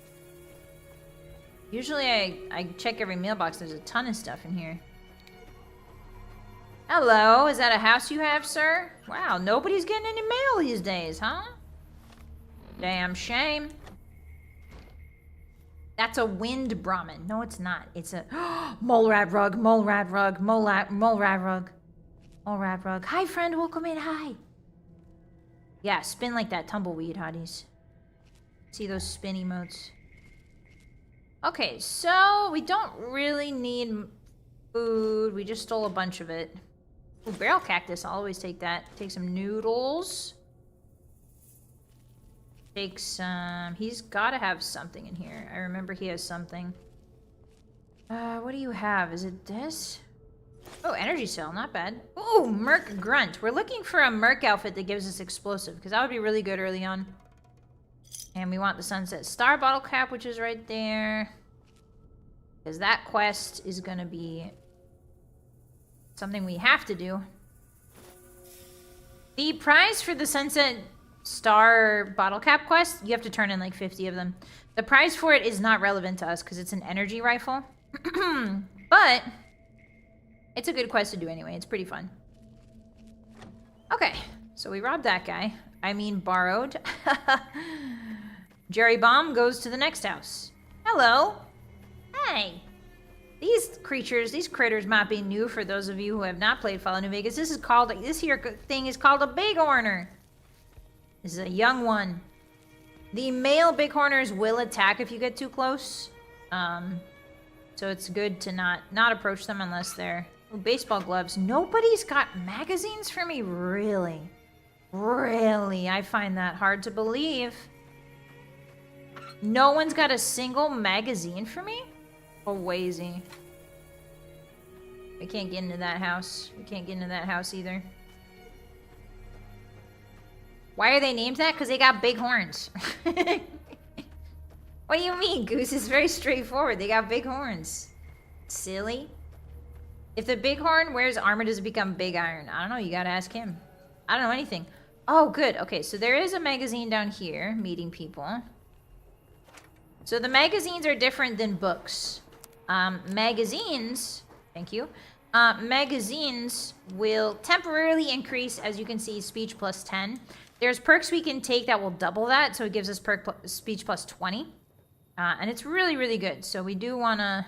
Usually I check every mailbox. There's a ton of stuff in here. Hello, is that a house you have, sir? Wow, nobody's getting any mail these days, huh? Damn shame. That's a wind Brahmin. No, it's not. It's a mole rat rug, mole rat rug, mole rat rug. All right, rug. Hi, friend. Welcome in. Hi. Yeah, spin like that tumbleweed, hotties. See those spin emotes. Okay, so we don't really need food. We just stole a bunch of it. Ooh, barrel cactus. I'll always take that. Take some noodles. Take some... He's got to have something in here. I remember he has something. What do you have? Is it this? Oh, energy cell. Not bad. Ooh, Merc Grunt. We're looking for a Merc outfit that gives us explosive, because that would be really good early on. And we want the Sunset Star bottle cap, which is right there. Because that quest is going to be something we have to do. The prize for the Sunset Star bottle cap quest, you have to turn in like 50 of them. The prize for it is not relevant to us because it's an energy rifle. But it's a good quest to do anyway. It's pretty fun. Okay, so we robbed that guy. I mean borrowed. Jerry Bomb goes to the next house. Hello. Hey. These critters might be new for those of you who have not played Fallout New Vegas. This here thing is called a bighorner. This is a young one. The male bighorners will attack if you get too close. So it's good to not approach them unless they're... Ooh, baseball gloves. Nobody's got magazines for me? Really? Really? I find that hard to believe. No one's got a single magazine for me? Oh, wazy. We can't get into that house. We can't get into that house either. Why are they named that? Because they got big horns. What do you mean, Goose? It's very straightforward. They got big horns. Silly. If the bighorn wears armor, does it become big iron? I don't know. You gotta ask him. I don't know anything. Oh, good. Okay, so there is a magazine down here, meeting people. So the magazines are different than books. Magazines, thank you. Magazines will temporarily increase, as you can see, speech plus 10. There's perks we can take that will double that, so it gives us speech plus 20. And it's really, really good. So we do want to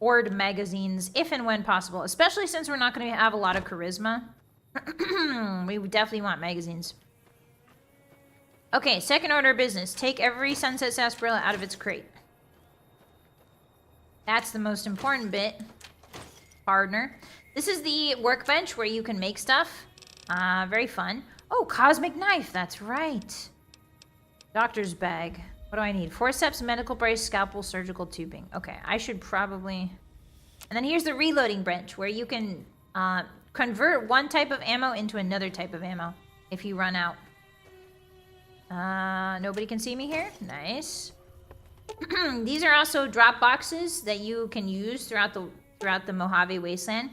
hoard magazines if and when possible, especially since we're not going to have a lot of charisma. We definitely want magazines. Okay, second order of business. Take every Sunset Sarsaparilla out of its crate. That's the most important bit, partner. This is the workbench where you can make stuff. Very fun. Oh, cosmic knife. That's right. Doctor's bag. What do I need? Forceps, medical brace, scalpel, surgical tubing. Okay, I should probably... And then here's the reloading bench where you can convert one type of ammo into another type of ammo if you run out. Nobody can see me here? Nice. These are also drop boxes that you can use throughout the Mojave Wasteland.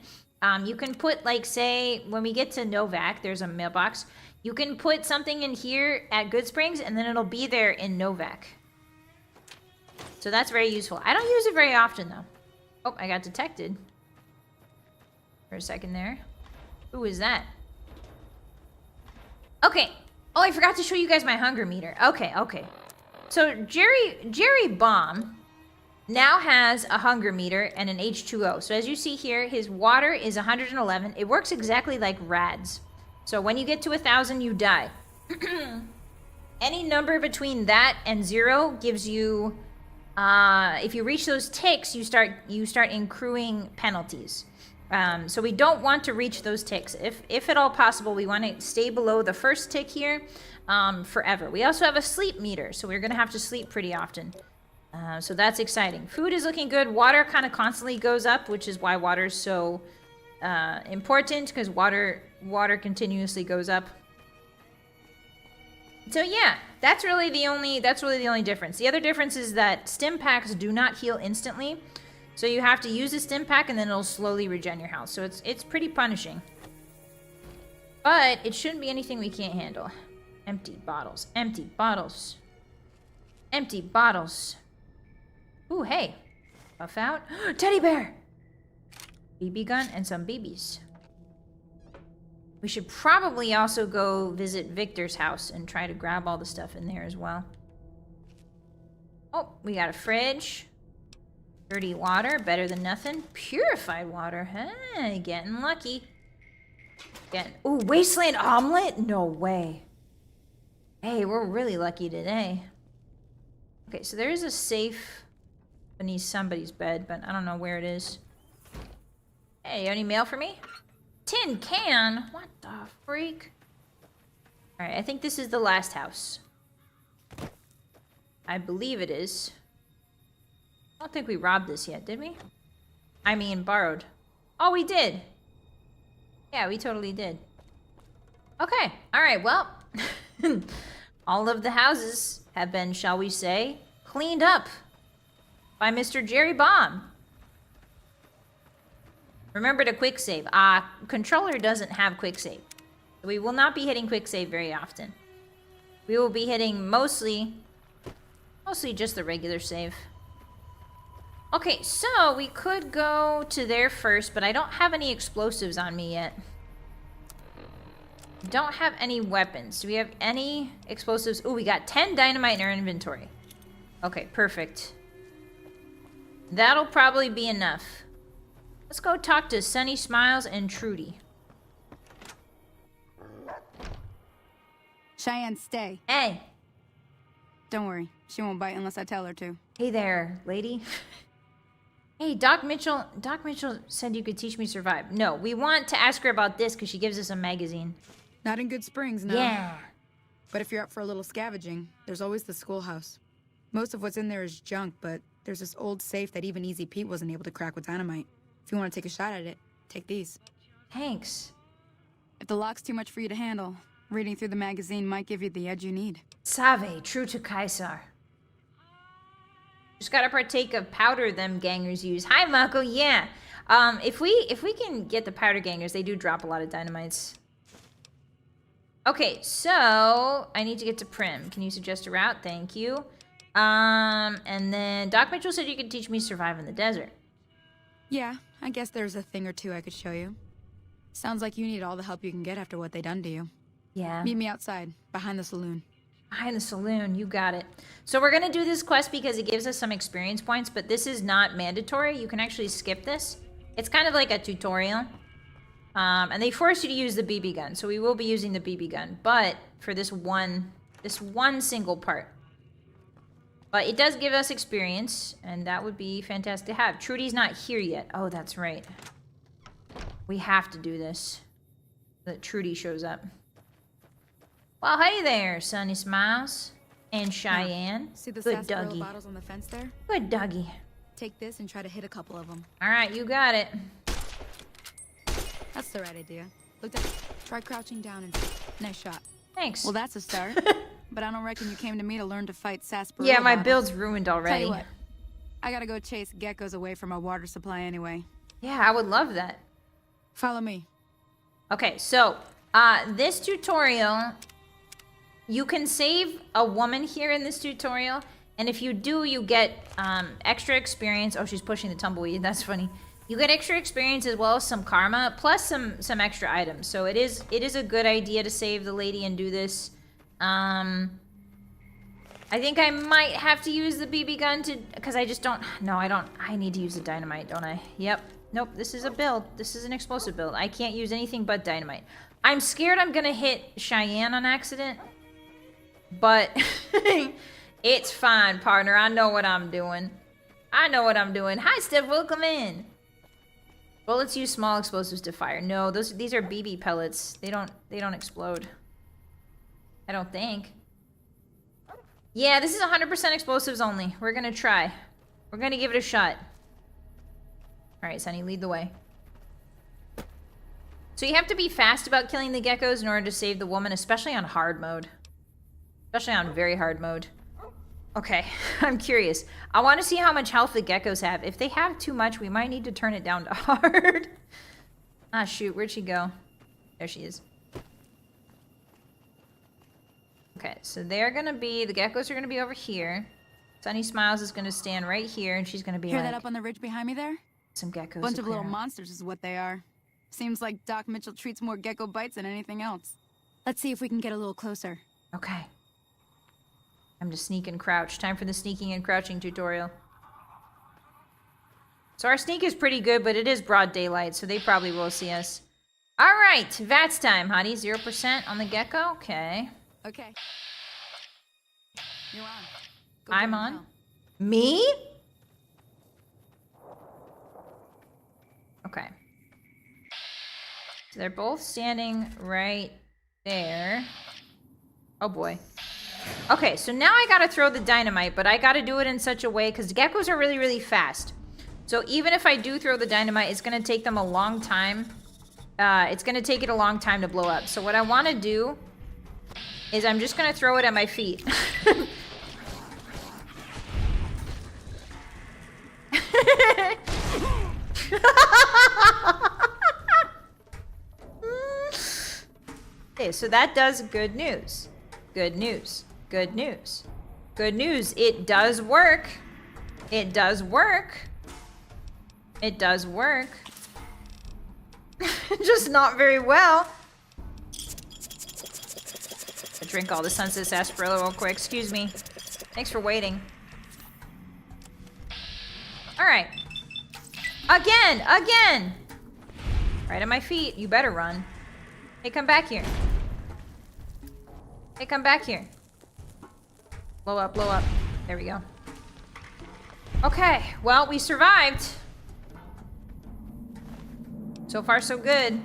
You can put, like, say, when we get to Novak, there's a mailbox. You can put something in here at Good Springs, and then it'll be there in Novak. So that's very useful. I don't use it very often, though. Oh, I got detected. For a second there. Who is that? Okay. Oh, I forgot to show you guys my hunger meter. Okay, okay. So Jerry Bomb now has a hunger meter and an H2O. So as you see here, his water is 111. It works exactly like Rad's. So when you get to 1,000, you die. Any number between that and 0 gives you, if you reach those ticks, you start accruing penalties. So we don't want to reach those ticks. If at all possible, we want to stay below the first tick here forever. We also have a sleep meter, so we're going to have to sleep pretty often. So that's exciting. Food is looking good. Water kind of constantly goes up, which is why water is so important, because water continuously goes up. So yeah, that's really the only difference. The other difference is that stim packs do not heal instantly. So you have to use a stim pack and then it'll slowly regen your health. So it's pretty punishing. But it shouldn't be anything we can't handle. Empty bottles, empty bottles. Empty bottles. Ooh, hey. Buff out. Teddy bear! BB gun and some BBs. We should probably also go visit Victor's house and try to grab all the stuff in there as well. Oh, we got a fridge. Dirty water, better than nothing. Purified water, hey, getting lucky. Again. Ooh, wasteland omelet? No way. Hey, we're really lucky today. Okay, so there is a safe beneath somebody's bed, but I don't know where it is. Hey, any mail for me? Tin can? What the freak? Alright, I think this is the last house. I believe it is. I don't think we robbed this yet, did we? I mean, borrowed. Oh, we did. Yeah, we totally did. Okay, alright, well. All of the houses have been, shall we say, cleaned up by Mr. Jerry Bomb. Remember to quick save. Controller doesn't have quick save. We will not be hitting quick save very often. We will be hitting mostly just the regular save. Okay, so we could go to there first, but I don't have any explosives on me yet. Don't have any weapons. Do we have any explosives? Oh, we got 10 dynamite in our inventory. Okay, perfect. That'll probably be enough. Let's go talk to Sunny Smiles and Trudy. Cheyenne, stay. Hey. Don't worry. She won't bite unless I tell her to. Hey there, lady. Hey, Doc Mitchell said you could teach me to survive. No, we want to ask her about this because she gives us a magazine. Not in Good Springs, no. Yeah. But if you're up for a little scavenging, there's always the schoolhouse. Most of what's in there is junk, but there's this old safe that even Easy Pete wasn't able to crack with dynamite. If you want to take a shot at it, take these. Thanks. If the lock's too much for you to handle, reading through the magazine might give you the edge you need. Save, true to Caesar. Just gotta partake of powder them gangers use. Hi, Mako, yeah. If we can get the powder gangers, they do drop a lot of dynamites. Okay, so I need to get to Prim. Can you suggest a route? Thank you. And then Doc Mitchell said you could teach me to survive in the desert. Yeah, I guess there's a thing or two I could show you. Sounds like you need all the help you can get after what they done to you. Yeah. Meet me outside, behind the saloon. Behind the saloon, you got it. So we're gonna do this quest because it gives us some experience points, but this is not mandatory. You can actually skip this. It's kind of like a tutorial. And they force you to use the BB gun, so we will be using the BB gun, but for this one single part. But it does give us experience, and that would be fantastic to have. Trudy's not here yet. Oh, that's right. We have to do this so that Trudy shows up. Well, hey there, Sunny Smiles and Cheyenne. See the Good sarsaparilla doggy. bottles on the fence there? Good doggy. Take this and try to hit a couple of them. All right, you got it. That's the right idea. Look down. Try crouching down and nice shot. Thanks. Well, that's a start. But I don't reckon you came to me to learn to fight sarsaparilla Yeah, my bottles. build's ruined Tell already. you what, I gotta go chase geckos away from our water supply anyway. Yeah, I would love that. Follow me. Okay, so this tutorial, you can save a woman here in this tutorial, and if you do, you get extra experience. Oh, she's pushing the tumbleweed. That's funny. You get extra experience as well as some karma, plus some extra items. So it is a good idea to save the lady and do this. I think I might have to use the BB gun to, because I just don't. No, I don't. I need to use the dynamite, don't I? Yep. Nope. This is a build. This is an explosive build. I can't use anything but dynamite. I'm scared I'm gonna hit Cheyenne on accident, but it's fine, partner. I know what I'm doing. I know what I'm doing. Hi, Steph. Welcome in. Bullets use small explosives to fire. No, these are BB pellets. They don't explode. I don't think. Yeah, this is 100% explosives only. We're gonna try. We're gonna give it a shot. All right, Sunny, lead the way. So you have to be fast about killing the geckos in order to save the woman, especially on hard mode. Especially on very hard mode. Okay, I'm curious. I want to see how much health the geckos have. If they have too much, we might need to turn it down to hard. Ah, shoot. Where'd she go? There she is. Okay, so they're going to be... The geckos are going to be over here. Sunny Smiles is going to stand right here, and she's going to be Hear like... that up on the ridge behind me there? Some geckos. Bunch to of little clear out. monsters is what they are. Seems like Doc Mitchell treats more gecko bites than anything else. Let's see if we can get a little closer. Okay. Time to sneak and crouch. Time for the sneaking and crouching tutorial. So our sneak is pretty good, but it is broad daylight, so they probably will see us. All right, VATS time, Hottie. 0% on the gecko. Okay. Okay. You're on. Go I'm burn on. hell. Me? Okay. So they're both standing right there. Oh boy. Okay, so now I gotta throw the dynamite, but I gotta do it in such a way, because geckos are really, really fast. So even if I do throw the dynamite, it's gonna take them a long time. It's gonna take it a long time to blow up. So what I wanna do is I'm just gonna throw it at my feet. Okay, so that does good news. Good news. Good news. Good news. It does work. It does work. It does work. Just not very well. I drink all the Sunset Sarsaparilla real quick. Excuse me. Thanks for waiting. All right. Again. Again. Right at my feet. You better run. Hey, come back here. Hey, come back here. Blow up, blow up. There we go. Okay, well, we survived. So far, so good.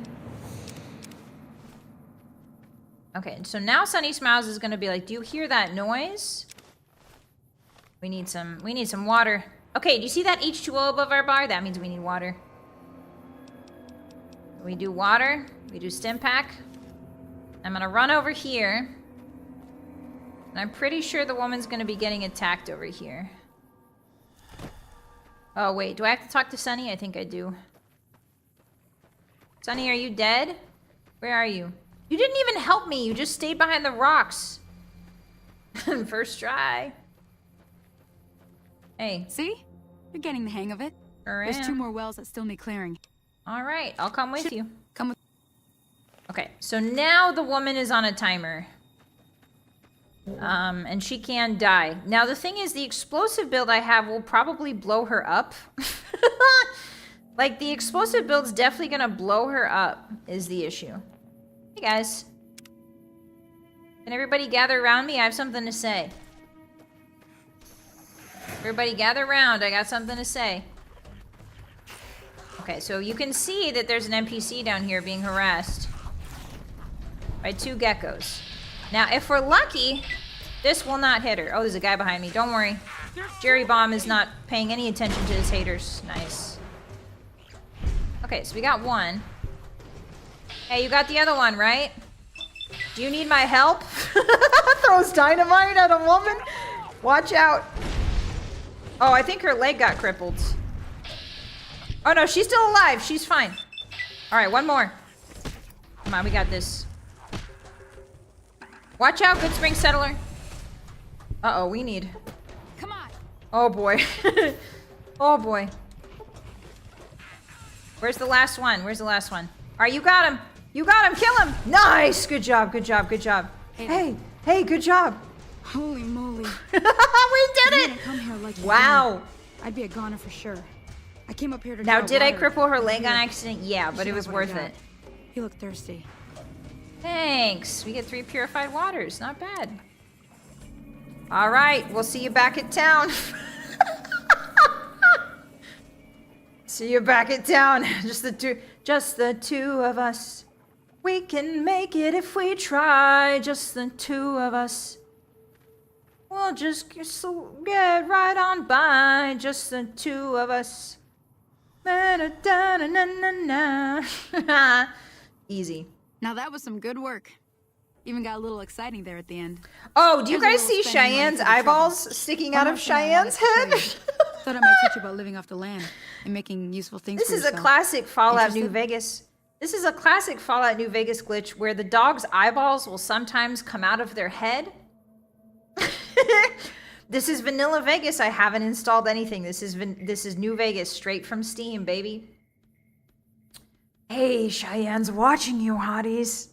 Okay, so now Sunny Smiles is gonna be like, do you hear that noise? We need some water. Okay, do you see that H2O above our bar? That means we need water. We do water, we do stim pack. I'm gonna run over here. And I'm pretty sure the woman's gonna be getting attacked over here. Oh wait, do I have to talk to Sunny? I think I do. Sunny, are you dead? Where are you? You didn't even help me, you just stayed behind the rocks. First try. Hey. See? You're getting the hang of it. Sure There's 2 am. more wells that still need clearing. All right, I'll come with you. Come with. Okay, so now the woman is on a timer. And she can die. Now the thing is, the explosive build I have will probably blow her up. Like, the explosive build's definitely gonna blow her up, is the issue. Hey guys. Can everybody gather around me? I have something to say. Everybody gather around, I got something to say. Okay, so you can see that there's an NPC down here being harassed by 2 geckos. Now, if we're lucky, this will not hit her. Oh, there's a guy behind me. Don't worry. Jerry Bomb is not paying any attention to his haters. Nice. Okay, so we got 1. Hey, you got the other one, right? Do you need my help? Throws dynamite at a woman? Watch out. Oh, I think her leg got crippled. Oh no, she's still alive. She's fine. All right, 1 more. Come on, we got this. Watch out, Good Spring Settler. Uh-oh, we need... Come on. Oh boy. Oh boy. Where's the last one? Where's the last one? All right, you got him. You got him. Kill him. Nice. Good job. Good job. Good job. Hey. Hey, good job. Holy moly. We did You it. didn't come here like you Wow. did. I'd be a goner for sure. I came up here to Now, draw did I water. cripple her leg Here. on accident? Yeah, You but should it was have what I worth got. it. You look thirsty. Thanks. We get 3 purified waters. Not bad. All right. We'll see you back at town. See you back at town. Just the two of us. We can make it if we try. Just the 2 of us. We'll just get right on by. Just the 2 of us. Easy. Now that was some good work. Even got a little exciting there at the end. Oh, do you There's a guys little see spending money Cheyenne's for the eyeballs sticking out One of more thing I wanted Cheyenne's to show head? you. Thought I might teach you about living off the land and making useful things This for is a yourself. classic Fallout New Interested? Vegas. This is a classic Fallout New Vegas glitch where the dog's eyeballs will sometimes come out of their head. This is vanilla Vegas. I haven't installed anything. This is New Vegas straight from Steam, baby. Hey, Cheyenne's watching you, hotties.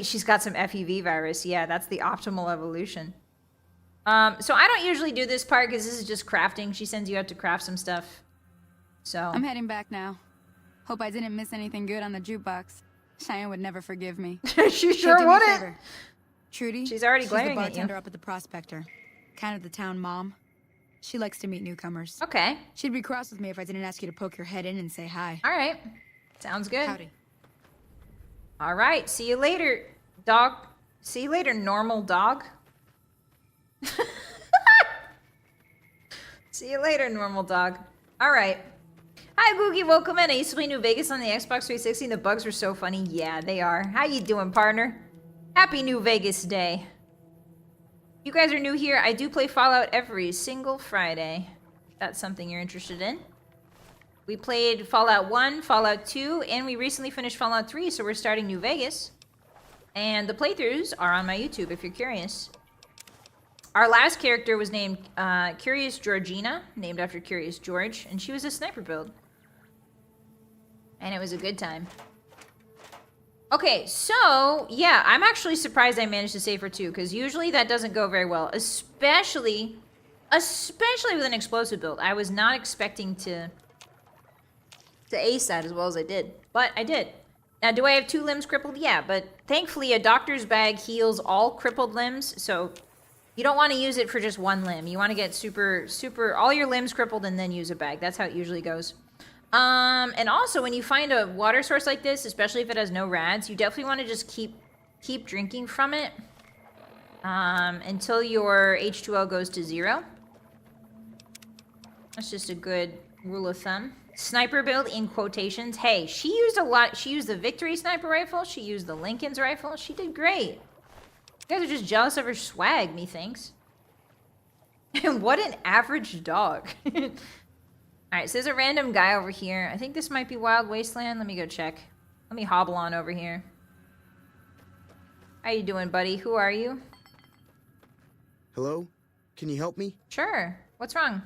She's got some FEV virus. Yeah, that's the optimal evolution. So I don't usually do this part because this is just crafting. She sends you out to craft some stuff. So I'm heading back now. Hope I didn't miss anything good on the jukebox. Cheyenne would never forgive me. She Hey, sure do me a wouldn't. favor. Trudy. She's already she's glaring the at you. bartender up at the Prospector. Kind of the town mom. She likes to meet newcomers. Okay. She'd be cross with me if I didn't ask you to poke your head in and say hi. All right. Sounds good. Howdy. All right. See you later, dog. See you later, normal dog. See you later, normal dog. All right. Hi, Googie. Welcome in. I used to play New Vegas on the Xbox 360. And the bugs were so funny. Yeah, they are. How you doing, partner? Happy New Vegas Day. You guys are new here. I do play Fallout every single Friday. If that's something you're interested in. We played Fallout 1, Fallout 2, and we recently finished Fallout 3, so we're starting New Vegas. And the playthroughs are on my YouTube if you're curious. Our last character was named Curious Georgina, named after Curious George, and she was a sniper build. And it was a good time. Okay, so, yeah, I'm actually surprised I managed to save her too, because usually that doesn't go very well, especially with an explosive build. I was not expecting to ace that as well as I did, but I did. Now, do I have 2 limbs crippled? Yeah, but thankfully a doctor's bag heals all crippled limbs, so you don't want to use it for just 1 limb. You want to get super, all your limbs crippled and then use a bag. That's how it usually goes. And also when you find a water source like this, especially if it has no rads, you definitely want to just keep drinking from it until your H2O goes to 0. That's just a good rule of thumb. Sniper build in quotations. Hey, she used a lot. She used the Victory sniper rifle. She used the Lincoln's rifle. She did great. You guys are just jealous of her swag, methinks. And what an average dog. Alright, so there's a random guy over here. I think this might be Wild Wasteland. Let me go check. Let me hobble on over here. How you doing, buddy? Who are you? Hello? Can you help me? Sure. What's wrong?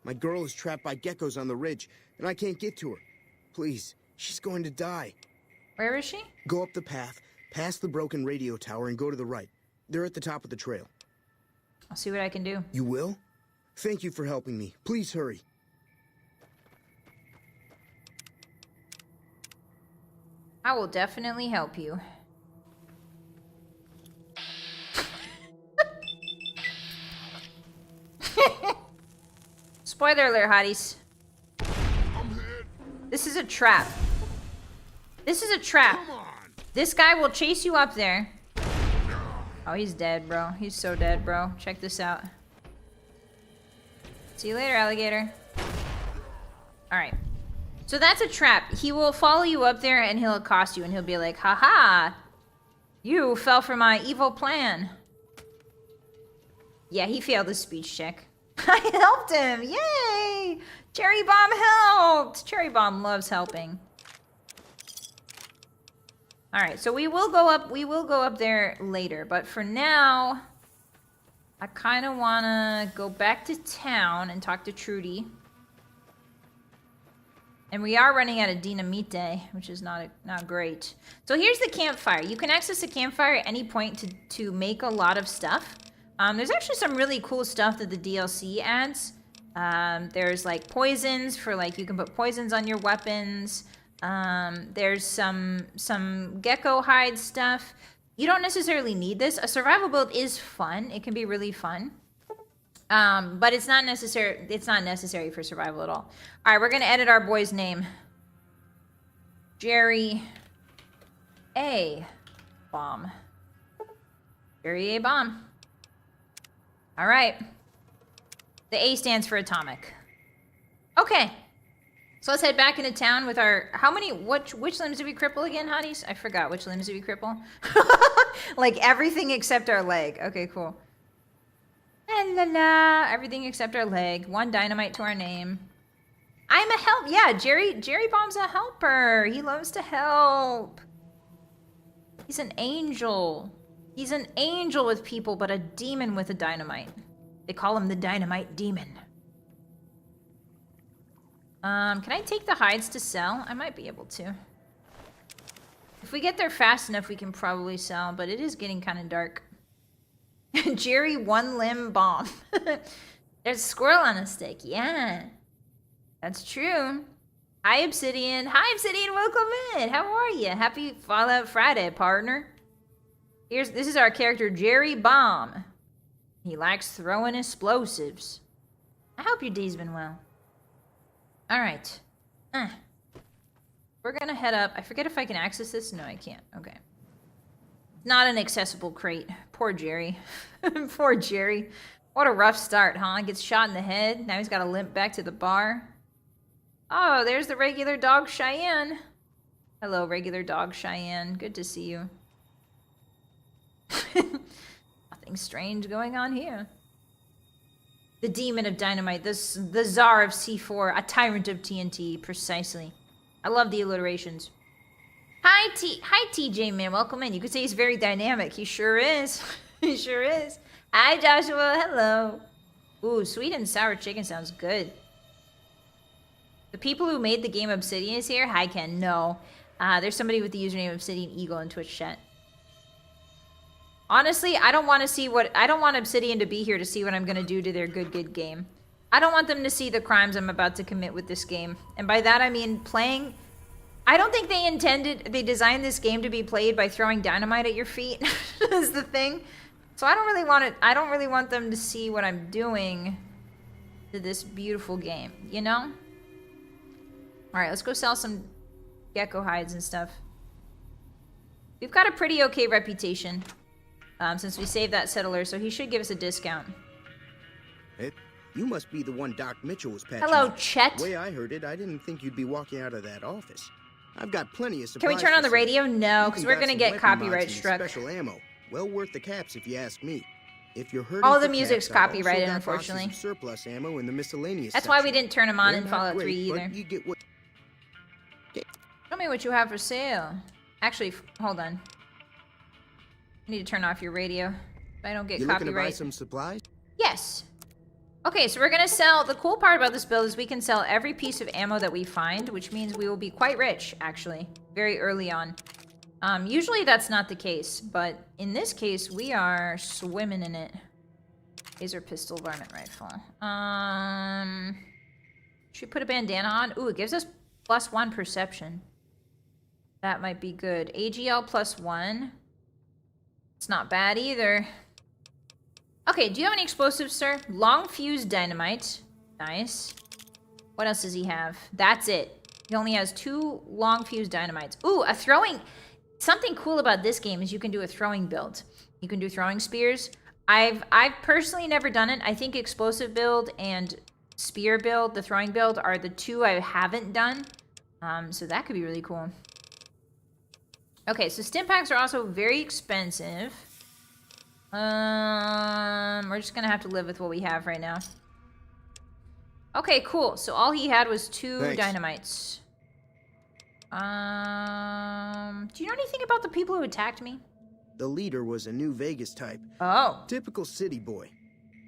My girl is trapped by geckos on the ridge, and I can't get to her. Please, she's going to die. Where is she? Go up the path, past the broken radio tower, and go to the right. They're at the top of the trail. I'll see what I can do. You will? Thank you for helping me. Please hurry. I will definitely help you. Spoiler alert, hotties. This is a trap. This is a trap. This guy will chase you up there. Oh, he's dead, bro. He's so dead, bro. Check this out. See you later, alligator. Alright. So that's a trap. He will follow you up there and he'll accost you and he'll be like, haha, you fell for my evil plan. Yeah, he failed his speech check. I helped him. Yay! Cherry Bomb helped. Cherry Bomb loves helping. All right, so we will go up there later, but for now I kind of want to go back to town and talk to Trudy. And we are running out of dinamite, which is not great. So here's the campfire. You can access the campfire at any point to make a lot of stuff. There's actually some really cool stuff that the DLC adds. There's like poisons for like, you can put poisons on your weapons. There's some gecko hide stuff. You don't necessarily need this. A survival build is fun. It can be really fun. But it's not necessary for survival at all. All right, we're gonna edit our boy's name. Jerry A. Bomb. Jerry A. Bomb. All right. The A stands for atomic. Okay. So let's head back into town with our, which limbs did we cripple again, hotties? I forgot which limbs did we cripple. Like everything except our leg. Okay, cool. La la, everything except our leg. 1 dynamite to our name. I'm a help. Yeah, Jerry Bomb's a helper. He loves to help. He's an angel. He's an angel with people, but a demon with a dynamite. They call him the Dynamite Demon. Can I take the hides to sell? I might be able to. If we get there fast enough, we can probably sell, but it is getting kind of dark. Jerry 1 limb bomb. There's a squirrel on a stick. Yeah. That's true. Hi, Obsidian. Hi, Obsidian. Welcome in. How are you? Happy Fallout Friday, partner. This is our character, Jerry Bomb. He likes throwing explosives. I hope your day's been well. All right. We're gonna head up. I forget if I can access this. No, I can't. Okay. Not an accessible crate. Poor Jerry. Poor Jerry. What a rough start, huh? Gets shot in the head. Now he's got to limp back to the bar. Oh, there's the regular dog Cheyenne. Hello, regular dog Cheyenne. Good to see you. Nothing strange going on here. The demon of dynamite, the czar of C4, a tyrant of TNT, precisely. I love the alliterations. Hi, TJ man, welcome in. You could say he's very dynamic. He sure is. He sure is. Hi, Joshua. Hello. Ooh, sweet and sour chicken sounds good. The people who made the game Obsidian is here. Hi, Ken. No. There's somebody with the username Obsidian Eagle in Twitch chat. Honestly, I don't want Obsidian to be here to see what I'm going to do to their good game. I don't want them to see the crimes I'm about to commit with this game. And by that, I mean playing... I don't think they designed this game to be played by throwing dynamite at your feet. Is the thing. So I don't really want them to see what I'm doing to this beautiful game, you know? Alright, let's go sell some gecko hides and stuff. We've got a pretty okay reputation. Since we saved that settler, so he should give us a discount. Hey, you must be the one Doc Mitchell was patching. Hello, up. Chet. The way I heard it, I didn't think you'd be walking out of that office. I've got plenty of supplies. Can we turn on the radio? No, because we're going to get copyright struck. Special ammo. Well worth the caps if you ask me. If you're hurting all the for music's caps, copyrighted, unfortunately. Surplus ammo in the miscellaneous That's section. why we didn't turn them on They're in not Fallout great, 3 either. But you get what... Show me what you have for sale. Actually, hold on. I need to turn off your radio. I don't get you copyright. Looking to buy some supplies? Yes. Okay, so we're gonna sell. The cool part about this build is we can sell every piece of ammo that we find, which means we will be quite rich, actually, very early on. Usually that's not the case, but in this case, we are swimming in it. Laser pistol, varmint rifle. Should we put a bandana on? Ooh, it gives us +1 perception. That might be good. AGL +1. It's not bad either. Okay, do you have any explosives, sir? Long fuse dynamite. Nice. What else does he have? That's it. He only has 2 long fuse dynamites. Ooh, a throwing... Something cool about this game is you can do a throwing build. You can do throwing spears. I've personally never done it. I think explosive build and spear build, the throwing build, are the 2 I haven't done. So that could be really cool. Okay, so stim packs are also very expensive. We're just gonna have to live with what we have right now. Okay, cool. So all he had was 2 dynamites. Do you know anything about the people who attacked me? The leader was a New Vegas type. Oh. Typical city boy.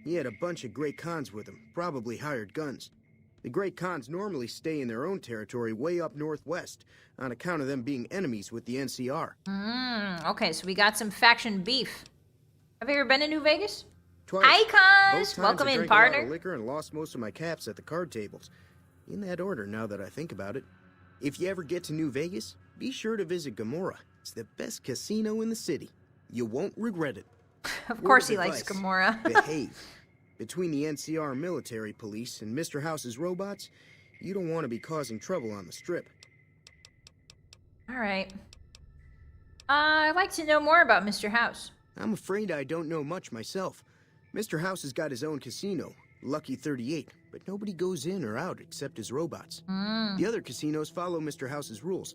He had a bunch of Great Khans with him, probably hired guns. The Great Khans normally stay in their own territory way up northwest, on account of them being enemies with the NCR. Okay, so we got some faction beef. Have you ever been to New Vegas? Twice. Icons! Both times Welcome I in, drank a lot partner. of liquor and lost most of my caps at the card tables. In that order, now that I think about it. If you ever get to New Vegas, be sure to visit Gomorrah. It's the best casino in the city. You won't regret it. Of course he likes Gomorrah. Behave. Between the NCR military police and Mr. House's robots, you don't want to be causing trouble on the strip. Alright. I'd like to know more about Mr. House. I'm afraid I don't know much myself. Mr. House has got his own casino, Lucky 38, but nobody goes in or out except his robots. The other casinos follow Mr. House's rules,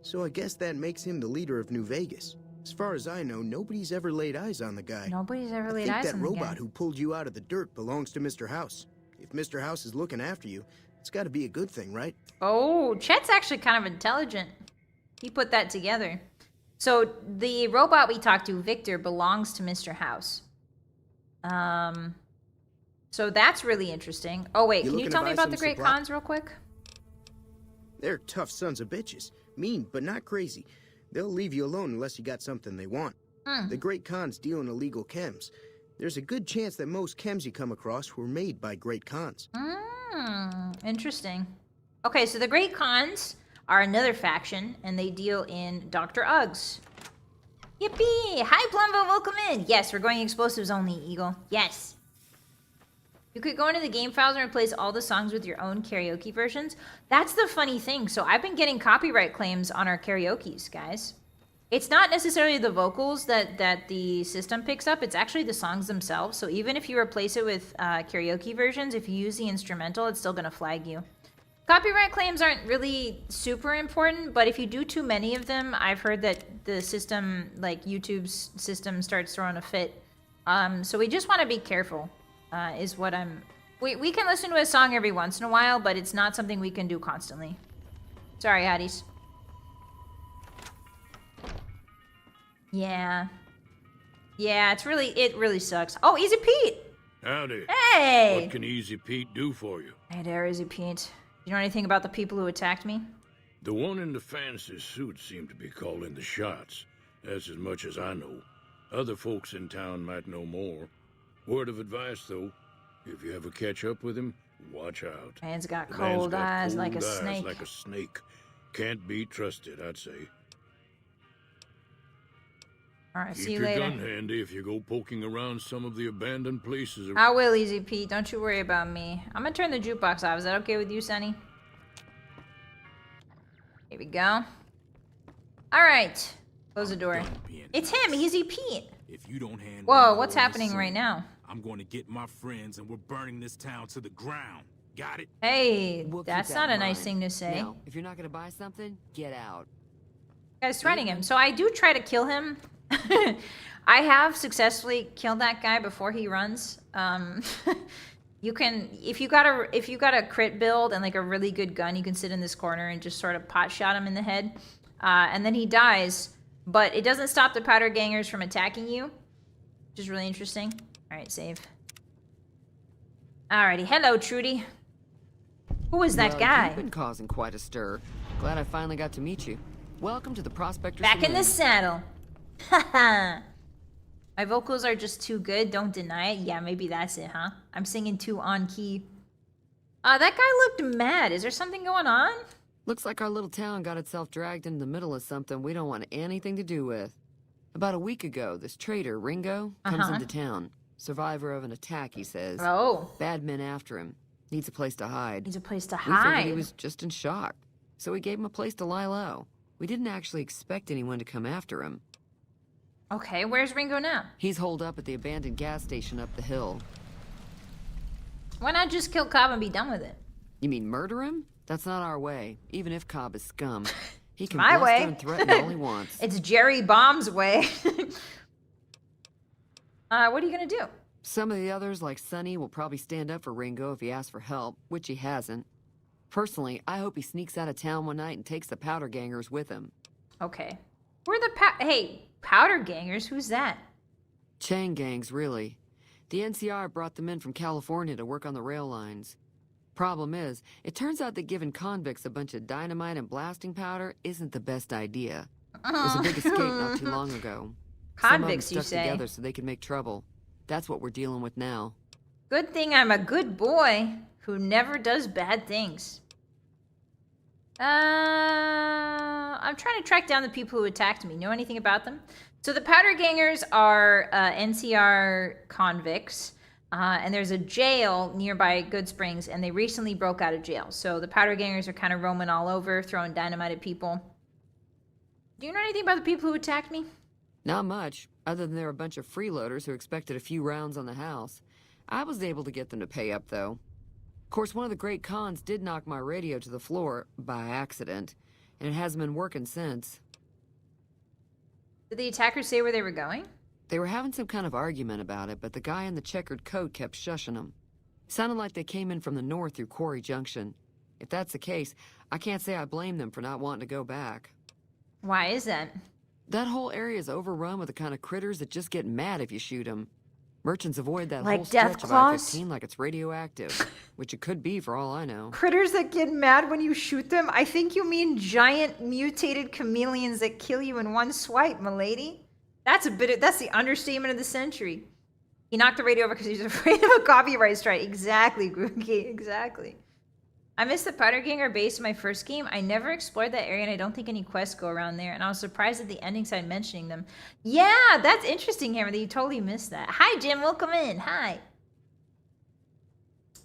so I guess that makes him the leader of New Vegas. As far as I know, nobody's ever laid eyes on the guy. Nobody's ever laid eyes on the guy. I think that robot who pulled you out of the dirt belongs to Mr. House. If Mr. House is looking after you, it's got to be a good thing, right? Oh, Chet's actually kind of intelligent. He put that together. So the robot we talked to, Victor, belongs to Mr. House. So that's really interesting. Oh wait, can you tell me about the Great Khans real quick? They're tough sons of bitches. Mean, but not crazy. They'll leave you alone unless you got something they want. The Great Khans deal in illegal chems. There's a good chance that most chems you come across were made by Great Khans. Interesting. Okay, so the Great Khans are another faction, and they deal in Dr. Uggs. Yippee! Hi, Plumbo, welcome in! Yes, we're going explosives only, Eagle. Yes. You could go into the game files and replace all the songs with your own karaoke versions. That's the funny thing. So I've been getting copyright claims on our karaokes, guys. It's not necessarily the vocals that the system picks up. It's actually the songs themselves. So even if you replace it with karaoke versions, if you use the instrumental, it's still going to flag you. Copyright claims aren't really super important, but if you do too many of them, I've heard that the system, like YouTube's system, starts throwing a fit. So we just want to be careful, is what I'm... We can listen to a song every once in a while, but it's not something we can do constantly. Sorry, Hotties. Yeah. Yeah, it really sucks. Oh, Easy Pete! Howdy. Hey! What can Easy Pete do for you? Hey there, Easy Pete. You know anything about the people who attacked me? The one in the fancy suit seemed to be calling the shots. That's as much as I know. Other folks in town might know more. Word of advice, though. If you ever catch up with him, watch out. Man's got cold eyes like a snake. Like a snake. Can't be trusted, I'd say. Alright, see you Keep your later. gun handy if you go poking around some of the abandoned places. I will, Easy Pete. Don't you worry about me. I'm gonna turn the jukebox off. Is that okay with you, Sonny? Here we go. Alright. Close the door. It's him, Easy Pete. If you don't handle Whoa, what's happening right now? I'm going to get my friends and we're burning this town to the ground. Got it? Hey, We'll that's keep not that a in nice mind. thing to say. Now, if you're not gonna buy something, get out. Guy's threatening him. So I do try to kill him. I have successfully killed that guy before he runs. You can, if you got a crit build and like a really good gun, you can sit in this corner and just sort of pot shot him in the head, and then he dies. But it doesn't stop the powder gangers from attacking you, which is really interesting. All right, save. Alrighty, hello, Trudy. Who is that guy? You've been causing quite a stir. Glad I finally got to meet you. Welcome to the Prospector Back in the Saloon. saddle. Haha. My vocals are just too good, don't deny it. Yeah, maybe that's it, huh? I'm singing too on key. That guy looked mad. Is there something going on? Looks like our little town got itself dragged into the middle of something we don't want anything to do with. About a week ago, this traitor, Ringo, comes into town. Survivor of an attack, he says. Oh. Bad men after him. Needs a place to hide. Needs a place to We figured hide. he was just in shock. So we gave him a place to lie low. We didn't actually expect anyone to come after him. Okay, where's Ringo now? He's holed up at the abandoned gas station up the hill. Why not just kill Cobb and be done with it? You mean murder him? That's not our way, even if Cobb is scum. He can my bluster way. and threaten all he wants. It's Jerry Bomb's way. What are you gonna do? Some of the others, like Sonny, will probably stand up for Ringo if he asks for help, which he hasn't. Personally, I hope he sneaks out of town one night and takes the powder gangers with him. Okay. We're the hey, powder gangers, who's that? Chain gangs, really. The NCR brought them in from California to work on the rail lines. Problem is, it turns out that giving convicts a bunch of dynamite and blasting powder isn't the best idea. There was a big escape not too long ago. Convicts, Some you of them stuck say? together so they could make trouble. That's what we're dealing with now. Good thing I'm a good boy who never does bad things. I'm trying to track down the people who attacked me. Know anything about them? So the powder gangers are NCR convicts, and there's a jail nearby Good Springs, and they recently broke out of jail. So the powder gangers are kind of roaming all over, throwing dynamite at people. Do you know anything about the people who attacked me? Not much, other than they're a bunch of freeloaders who expected a few rounds on the house. I was able to get them to pay up, though. Of course, one of the great cons did knock my radio to the floor by accident, and it hasn't been working since. Did the attackers say where they were going? They were having some kind of argument about it, but the guy in the checkered coat kept shushing them. Sounded like they came in from the north through Quarry Junction. If that's the case, I can't say I blame them for not wanting to go back. Why is that? That whole area is overrun with the kind of critters that just get mad if you shoot them. Merchants avoid that Like whole death stretch of claws? I-15 like it's radioactive, which it could be for all I know. Critters that get mad when you shoot them? I think you mean giant mutated chameleons that kill you in one swipe, milady. That's the understatement of the century. He knocked the radio over because he was afraid of a copyright strike. Exactly, Grooky, exactly. I missed the Powder Ganger base in my first game. I never explored that area, and I don't think any quests go around there. And I was surprised at the ending side mentioning them. Yeah, that's interesting, Hammer, that you totally missed that. Hi, Jim. Welcome in. Hi.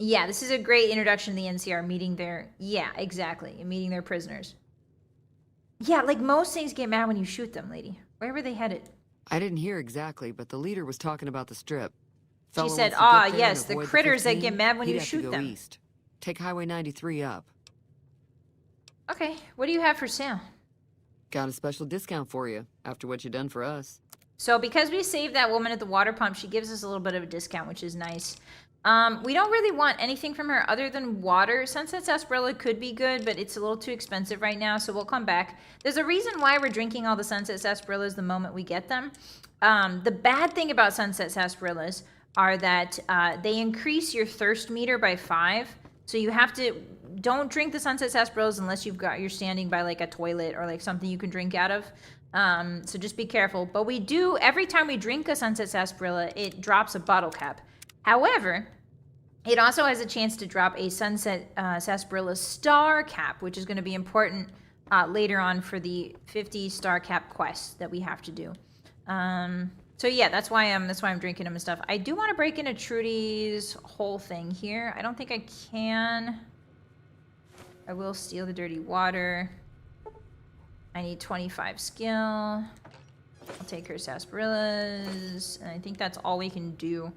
Yeah, this is a great introduction to the NCR, meeting their... Yeah, exactly. Meeting their prisoners. Yeah, like most things get mad when you shoot them, lady. Where were they headed? I didn't hear exactly, but the leader was talking about the strip. She said, ah, yes, the critters that get mad when you shoot them. East. Take Highway 93 up. Okay, what do you have for sale? Got a special discount for you, after what you done for us. So because we saved that woman at the water pump, she gives us a little bit of a discount, which is nice. We don't really want anything from her other than water. Sunset Sarsaparilla could be good, but it's a little too expensive right now, so we'll come back. There's a reason why we're drinking all the Sunset Sarsaparillas the moment we get them. The bad thing about Sunset Sarsaparillas are that they increase your thirst meter by 5. So you have to, don't drink the Sunset Sarsaparillas unless you're standing by like a toilet or like something you can drink out of. So just be careful. But we do, every time we drink a Sunset Sarsaparilla, it drops a bottle cap. However, it also has a chance to drop a Sunset Sarsaparilla star cap, which is going to be important later on for the 50 star cap quest that we have to do. So yeah, that's why I'm drinking them and stuff. I do want to break into Trudy's whole thing here. I don't think I can. I will steal the dirty water. I need 25 skill. I'll take her sarsaparillas, and I think that's all we can do.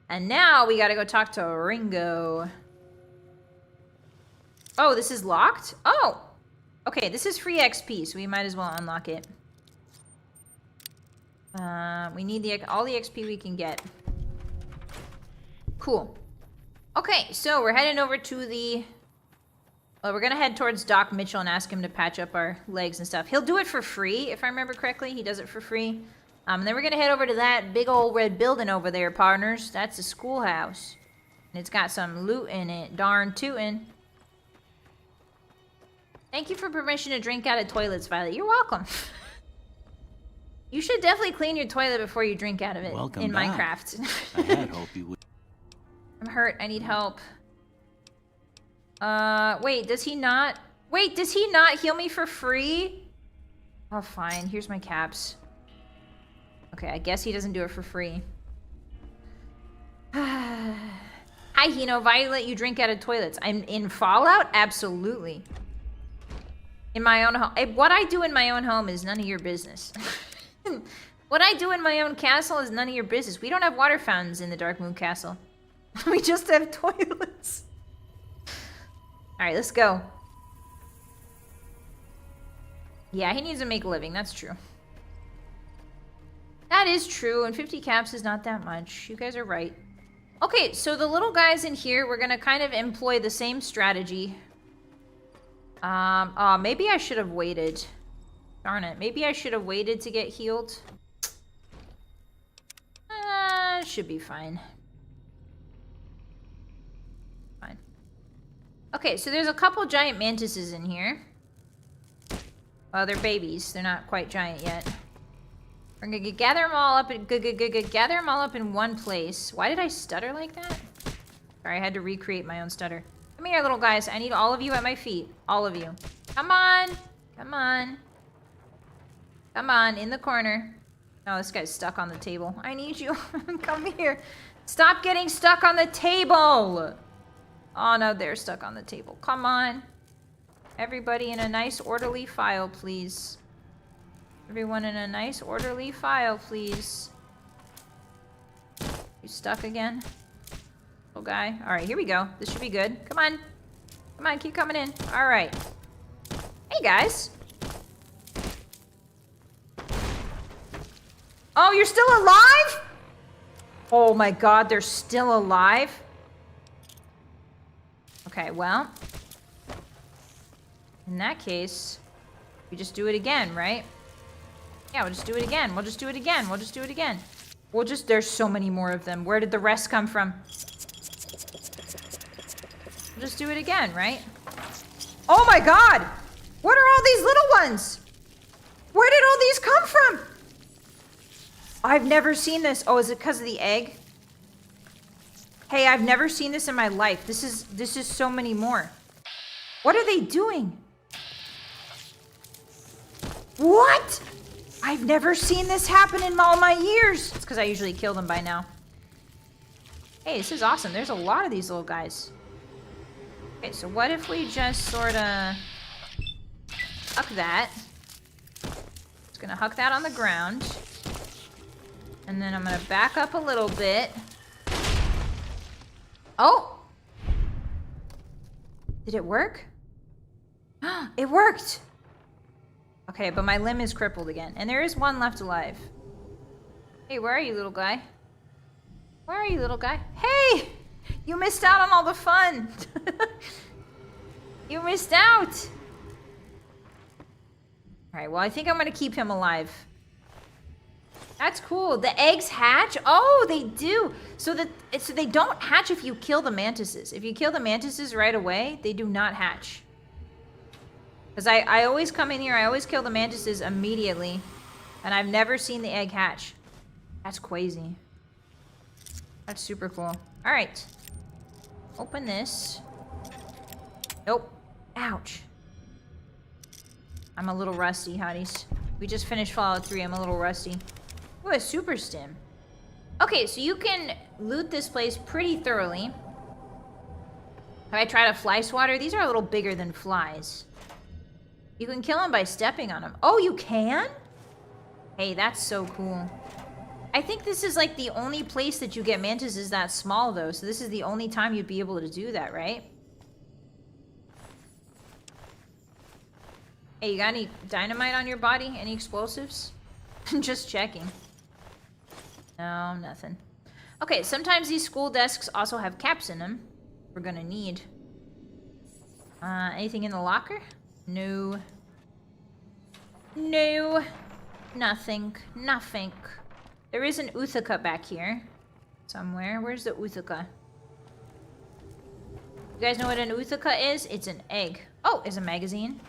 And now we gotta go talk to Ringo. Oh, this is locked? Oh! Okay, this is free XP, so we might as well unlock it. We need all the XP we can get. Cool. Okay, so we're heading over to the... Well, we're gonna head towards Doc Mitchell and ask him to patch up our legs and stuff. He'll do it for free, if I remember correctly. He does it for free. And then we're gonna head over to that big old red building over there, partners. That's a schoolhouse. And it's got some loot in it. Darn tootin'. Thank you for permission to drink out of toilets, Violet. You're welcome. You should definitely clean your toilet before you drink out of it. Welcome in back. Minecraft. I had hoped you would. I'm hurt. I need help. Wait, does he not? Wait, does he not heal me for free? Oh, fine. Here's my caps. Okay, I guess he doesn't do it for free. Hi, Hino. Violet, you drink out of toilets. I'm in Fallout? Absolutely. In my own home. What I do in my own home is none of your business. What I do in my own castle is none of your business. We don't have water fountains in the Dark Moon Castle. We just have toilets. Alright, let's go. Yeah, he needs to make a living. That's true. That is true, and 50 caps is not that much. You guys are right. Okay, so the little guys in here, we're gonna kind of employ the same strategy. Maybe I should have waited. Darn it. Maybe I should have waited to get healed. Should be fine. Fine. Okay, so there's a couple giant mantises in here. Well, they're babies. They're not quite giant yet. We're gonna gather them all up in one place. Why did I stutter like that? Sorry, I had to recreate my own stutter. Come here, little guys. I need all of you at my feet. All of you. Come on. Come on. Come on, in the corner. Oh, this guy's stuck on the table. I need you. Come here. Stop getting stuck on the table. Oh, no, they're stuck on the table. Come on. Everybody in a nice orderly file, please. Everyone in a nice orderly file, please. You stuck again? Little guy. All right, here we go. This should be good. Come on. Come on, keep coming in. All right. Hey, guys. Oh, you're still alive? Oh my god, they're still alive? Okay, well. In that case, we just do it again, right? Yeah, we'll just do it again. We'll just do it again. We'll just do it again. There's so many more of them. Where did the rest come from? We'll just do it again, right? Oh my god! What are all these little ones? Where did all these come from? I've never seen this. Oh, is it because of the egg? Hey, I've never seen this in my life. This is so many more. What are they doing? What? I've never seen this happen in all my years. It's because I usually kill them by now. Hey, this is awesome. There's a lot of these little guys. Okay, so what if we just sort of huck that? Just gonna huck that on the ground. And then I'm gonna back up a little bit. Oh! Did it work? It worked! Okay, but my limb is crippled again. And there is one left alive. Hey, where are you, little guy? Where are you, little guy? Hey! You missed out on all the fun! You missed out! Alright, well, I think I'm gonna keep him alive. That's cool. The eggs hatch? Oh, they do. So they don't hatch if you kill the mantises. If you kill the mantises right away, they do not hatch. Because I always come in here, I always kill the mantises immediately. And I've never seen the egg hatch. That's crazy. That's super cool. Alright. Open this. Nope. Ouch. I'm a little rusty, hotties. We just finished Fallout 3. I'm a little rusty. Ooh, a super stim. Okay, so you can loot this place pretty thoroughly. Have I tried a fly swatter? These are a little bigger than flies. You can kill them by stepping on them. Oh, you can? Hey, that's so cool. I think this is like the only place that you get mantises that small, though. So this is the only time you'd be able to do that, right? Hey, you got any dynamite on your body? Any explosives? Just checking. No, nothing. Okay, sometimes these school desks also have caps in them. We're gonna need. Anything in the locker? No. No. Nothing. Nothing. There is an Uthaka back here. Somewhere. Where's the Uthaka? You guys know what an Uthaka is? It's an egg. Oh, it's a magazine.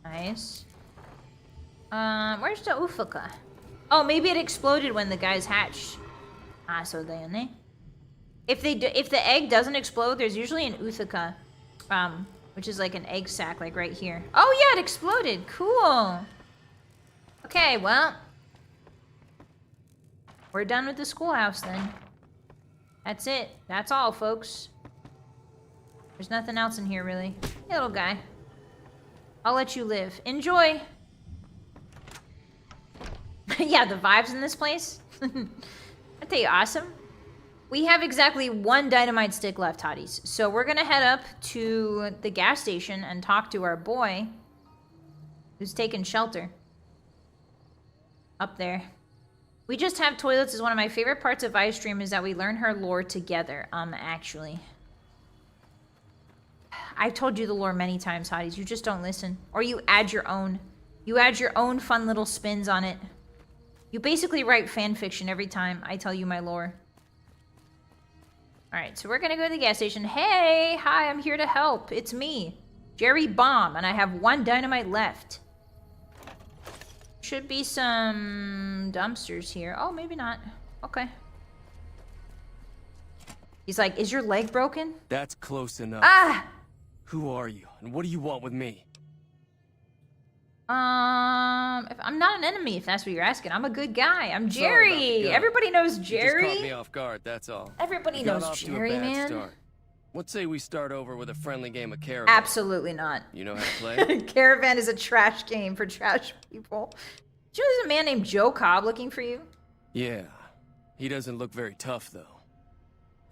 Nice. Where's the Uthaka? Oh, maybe it exploded when the guys hatched. Ah, so then if the egg doesn't explode, there's usually an Uthaka, which is like an egg sac, like right here. Oh yeah, it exploded. Cool. Okay, well, we're done with the schoolhouse then. That's it. That's all, folks. There's nothing else in here, really. Hey, little guy. I'll let you live. Enjoy. Yeah, the vibes in this place. I tell you, awesome. We have exactly one dynamite stick left, hotties. So we're gonna head up to the gas station and talk to our boy who's taking shelter. Up there. We just have toilets is one of my favorite parts of ice stream is that we learn her lore together. Actually. I've told you the lore many times, hotties. You just don't listen. Or you add your own. You add your own fun little spins on it. You basically write fan fiction every time I tell you my lore. Alright, so we're gonna go to the gas station. Hey! Hi, I'm here to help. It's me, Jerry Bomb, and I have one dynamite left. Should be some dumpsters here. Oh, maybe not. Okay. He's like, is your leg broken? That's close enough. Ah! Who are you, and what do you want with me? If I'm not an enemy, if that's what you're asking. I'm a good guy. I'm Jerry. Everybody knows Jerry. You just caught me off guard, that's all. Everybody knows Jerry, man. Start. Let's say we start over with a friendly game of Caravan. Absolutely not. You know how to play? Caravan is a trash game for trash people. Do you know there's a man named Joe Cobb looking for you? Yeah. He doesn't look very tough, though.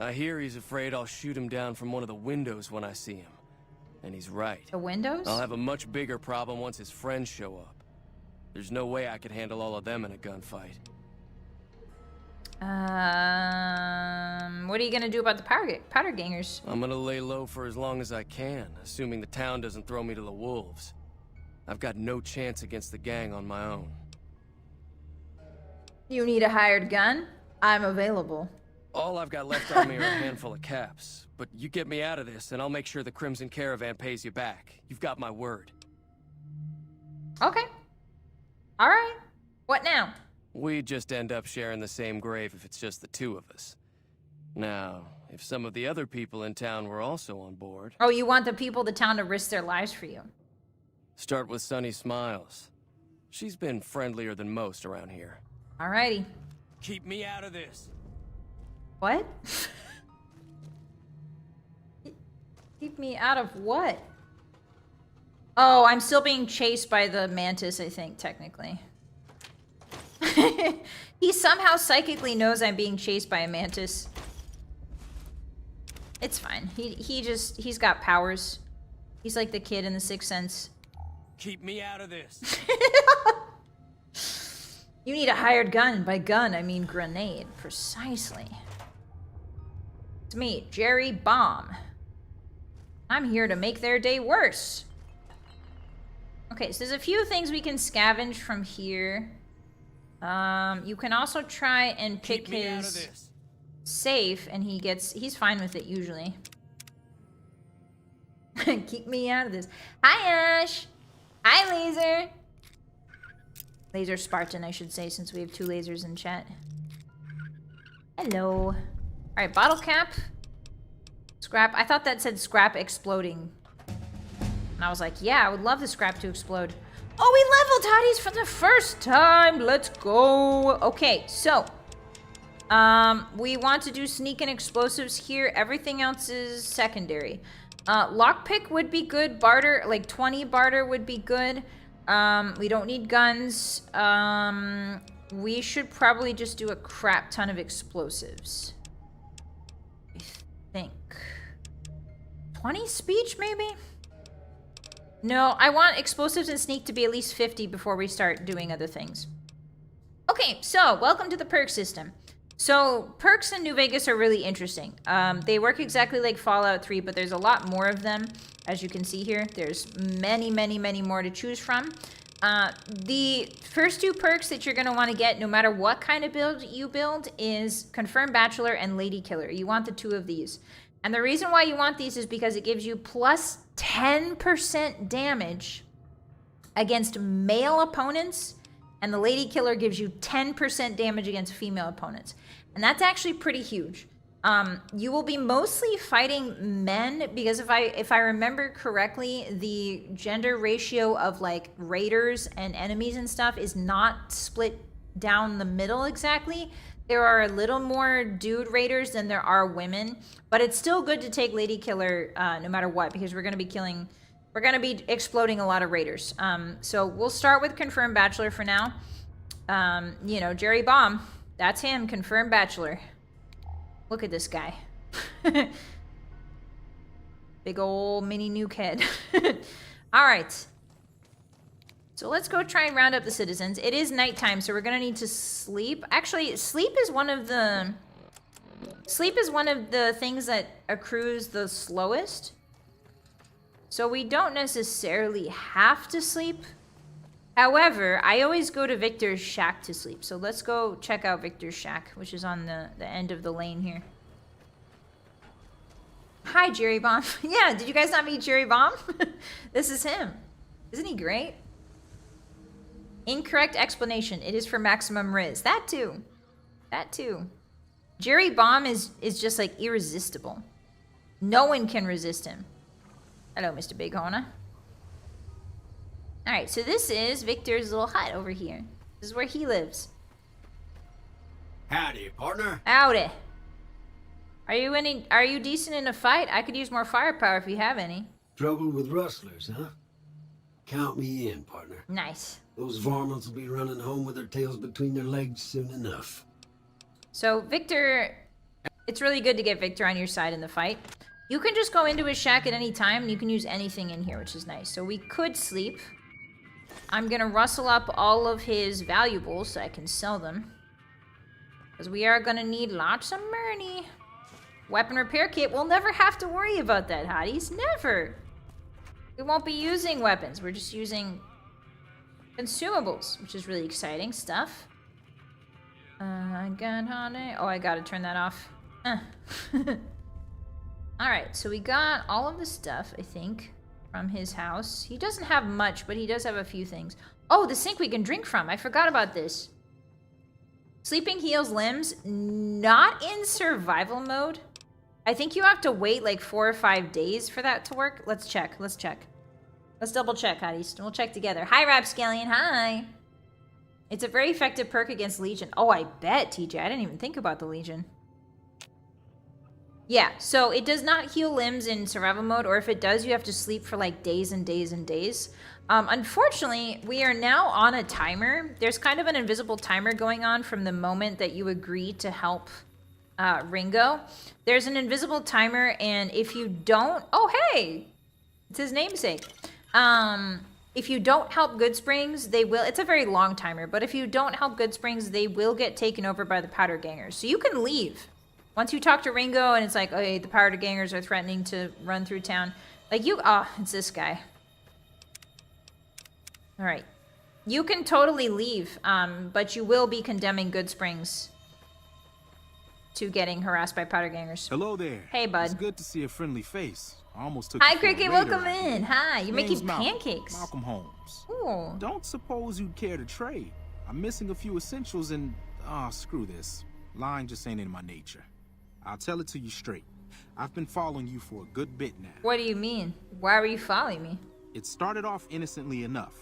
I hear he's afraid I'll shoot him down from one of the windows when I see him. And he's right. The windows? I'll have a much bigger problem once his friends show up. There's no way I could handle all of them in a gunfight. What are you gonna do about the powder gangers? I'm gonna lay low for as long as I can, assuming the town doesn't throw me to the wolves. I've got no chance against the gang on my own. You need a hired gun? I'm available. All I've got left on me are a handful of caps. But you get me out of this, and I'll make sure the Crimson Caravan pays you back. You've got my word. Okay. All right. What now? We just end up sharing the same grave if it's just the two of us. Now, if some of the other people in town were also on board. Oh, you want the people of the town to risk their lives for you. Start with Sunny Smiles. She's been friendlier than most around here. Alrighty. Keep me out of this. What? Keep me out of what? Oh, I'm still being chased by the mantis, I think, technically. He somehow psychically knows I'm being chased by a mantis. It's fine. He's got powers. He's like the kid in The Sixth Sense. Keep me out of this. You need a hired gun. By gun, I mean grenade. Precisely. It's me, Jerry Bomb. I'm here to make their day worse. Okay, so there's a few things we can scavenge from here. You can also try and pick his safe, and he's fine with it usually. Keep me out of this. Hi, Ash. Hi, Laser. Laser Spartan, I should say, since we have 2 lasers in chat. Hello. All right, bottle cap. Scrap. I thought that said scrap exploding. And I was like, yeah, I would love the scrap to explode. Oh, we leveled Hotties for the first time. Let's go. Okay, so we want to do sneak and explosives here. Everything else is secondary. Lockpick would be good. Barter, like 20 barter would be good. We don't need guns. We should probably just do a crap ton of explosives. I think. 20 speech, maybe? No, I want explosives and sneak to be at least 50 before we start doing other things. Okay, so welcome to the perk system. So perks in New Vegas are really interesting. They work exactly like Fallout 3, but there's a lot more of them. As you can see here, there's many, many, many more to choose from. The first 2 perks that you're going to want to get, no matter what kind of build you build, is Confirmed Bachelor and Lady Killer. You want the 2 of these. And the reason why you want these is because it gives you plus 10% damage against male opponents, and the Lady Killer gives you 10% damage against female opponents. And that's actually pretty huge. You will be mostly fighting men, because if I remember correctly, the gender ratio of like raiders and enemies and stuff is not split down the middle exactly. There are a little more dude raiders than there are women, but it's still good to take Lady Killer no matter what, because we're going to be exploding a lot of raiders. So we'll start with Confirmed Bachelor for now. You know, Jerry Bomb, that's him, Confirmed Bachelor. Look at this guy. Big ol' mini nuke head. All right. So let's go try and round up the citizens. It is nighttime, so we're gonna need to sleep. Actually, sleep is one of the things that accrues the slowest. So we don't necessarily have to sleep. However, I always go to Victor's shack to sleep. So let's go check out Victor's shack, which is on the end of the lane here. Hi, Jerry Bomb. Yeah, did you guys not meet Jerry Bomb? This is him. Isn't he great? Incorrect explanation. It is for maximum riz. That too. That too. Jerry Bomb is just like irresistible. No one can resist him. Hello, Mr. Bighorn. Alright, so this is Victor's little hut over here. This is where he lives. Howdy, partner. Howdy. Are you decent in a fight? I could use more firepower if you have any. Trouble with rustlers, huh? Count me in, partner. Nice. Those varmints will be running home with their tails between their legs soon enough. So Victor, it's really good to get Victor on your side in the fight. You can just go into his shack at any time, and you can use anything in here, which is nice. So we could sleep. I'm gonna rustle up all of his valuables so I can sell them, because we are gonna need lots of money. Weapon repair kit. We'll never have to worry about that, Hotties. Never. We won't be using weapons. We're just using consumables, which is really exciting stuff. I got honey. Oh, I gotta turn that off. Alright, so we got all of the stuff, I think, from his house. He doesn't have much, but he does have a few things. Oh, the sink we can drink from. I forgot about this. Sleeping heals limbs. Not in survival mode. I think you have to wait like 4 or 5 days for that to work. Let's check. Let's check. Let's double check, Hotties. We'll check together. Hi, Rapscallion. Hi. It's a very effective perk against Legion. Oh, I bet, TJ. I didn't even think about the Legion. Yeah, so it does not heal limbs in survival mode, or if it does, you have to sleep for like days and days and days. Unfortunately, we are now on a timer. There's kind of an invisible timer going on from the moment that you agree to help Ringo. There's an invisible timer, and if you don't... Oh, hey! It's his namesake. If you don't help Goodsprings, they will... It's a very long timer, but if you don't help Goodsprings, they will get taken over by the Powder Gangers. So you can leave. Once you talk to Ringo and it's like, oh, hey, the Powder Gangers are threatening to run through town. Like you... Oh, it's this guy. Alright. You can totally leave, but you will be condemning Goodsprings to getting harassed by Powder Gangers. Hello there. Hey, bud. It's good to see a friendly face. I almost took Hi, you for a Cricket. raider Welcome out here. in. Hi. You're making Name's Malcolm. pancakes. Malcolm Holmes. Ooh. Don't suppose you'd care to trade. I'm missing a few essentials and... Ah, screw this. Lying just ain't in my nature. I'll tell it to you straight. I've been following you for a good bit now. What do you mean? Why were you following me? It started off innocently enough.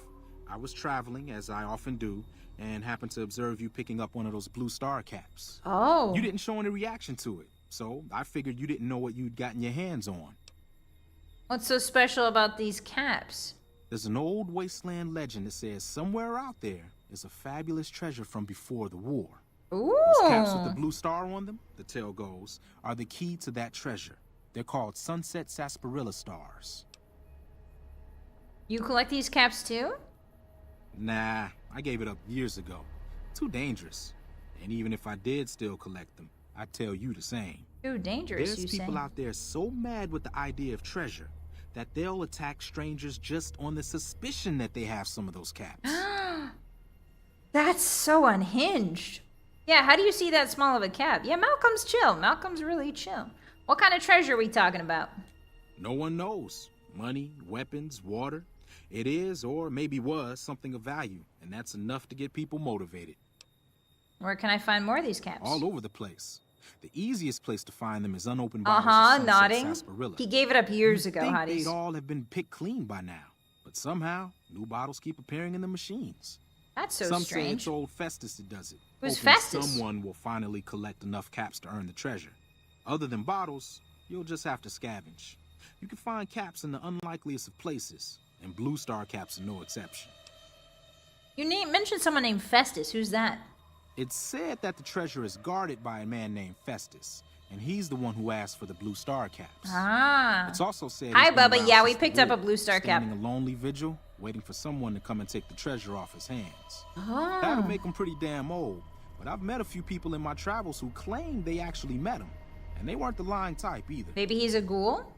I was traveling, as I often do, and happened to observe you picking up one of those blue star caps. Oh. You didn't show any reaction to it, so I figured you didn't know what you'd gotten your hands on. What's so special about these caps? There's an old wasteland legend that says somewhere out there is a fabulous treasure from before the war. Ooh. Those caps with the blue star on them, the tale goes, are the key to that treasure. They're called sunset sarsaparilla stars. You collect these caps too? Nah, I gave it up years ago. Too dangerous. And even if I did still collect them, I'd tell you the same. Too dangerous, There's you people say? out there so mad with the idea of treasure that they'll attack strangers just on the suspicion that they have some of those caps. That's so unhinged. Yeah, how do you see that small of a cap? Yeah, Malcolm's chill. Malcolm's really chill. What kind of treasure are we talking about? No one knows. Money, weapons, water. It is, or maybe was, something of value, and that's enough to get people motivated. Where can I find more of these caps? All over the place. The easiest place to find them is unopened bottles of sunset nodding. sarsaparilla. He gave it up years ago, You'd think Hotties. they'd all have been picked clean by now, but somehow new bottles keep appearing in the machines. That's so Some say strange. it's old Festus that does it. Who's hoping Festus? Someone will finally collect enough caps to earn the treasure. Other than bottles, you'll just have to scavenge. You can find caps in the unlikeliest of places, and blue star caps are no exception. You mentioned someone named Festus. Who's that? It's said that the treasure is guarded by a man named Festus, and he's the one who asked for the blue star caps. Ah. It's also said Hi, he's been Bubba. around Yeah, we since the picked up war, a blue star cap. standing a lonely vigil, waiting for someone to come and take the treasure off his hands. Oh. That'll make him pretty damn old, but I've met a few people in my travels who claim they actually met him, and they weren't the lying type either. Maybe he's a ghoul?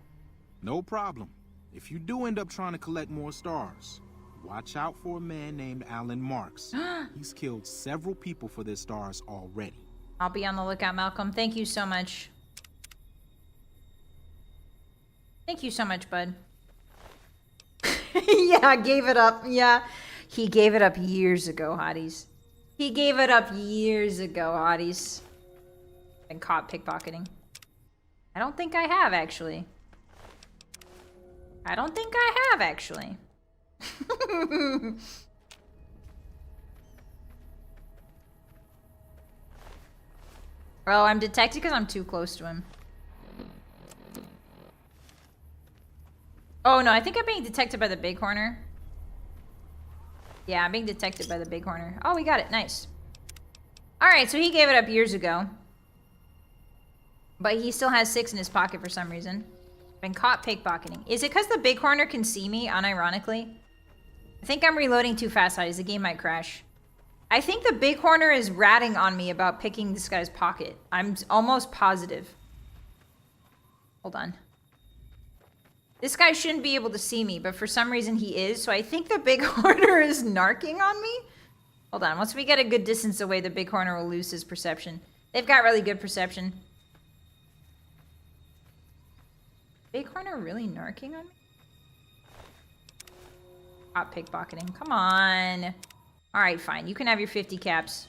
No problem. If you do end up trying to collect more stars, watch out for a man named Alan Marks. He's killed several people for their stars already. I'll be on the lookout, Malcolm. Thank you so much. Thank you so much, bud. Yeah, I gave it up. Yeah, he gave it up years ago, Hotties. He gave it up years ago, Hotties. Been caught pickpocketing. I don't think I have, actually. I don't think I have, actually. Oh, I'm detected because I'm too close to him. Oh, no, I think I'm being detected by the bighorner. Yeah, I'm being detected by the bighorner. Oh, we got it. Nice. Alright, so he gave it up years ago. But he still has 6 in his pocket for some reason. Been caught pickpocketing. Is it because the bighorner can see me, unironically? I think I'm reloading too fast, Hotties. The game might crash. I think the bighorner is ratting on me about picking this guy's pocket. I'm almost positive. Hold on. This guy shouldn't be able to see me, but for some reason he is, so I think the bighorner is narking on me? Hold on. Once we get a good distance away, the bighorner will lose his perception. They've got really good perception. Bighorner really narking on me? Hot pickpocketing. Come on. Alright, fine. You can have your 50 caps.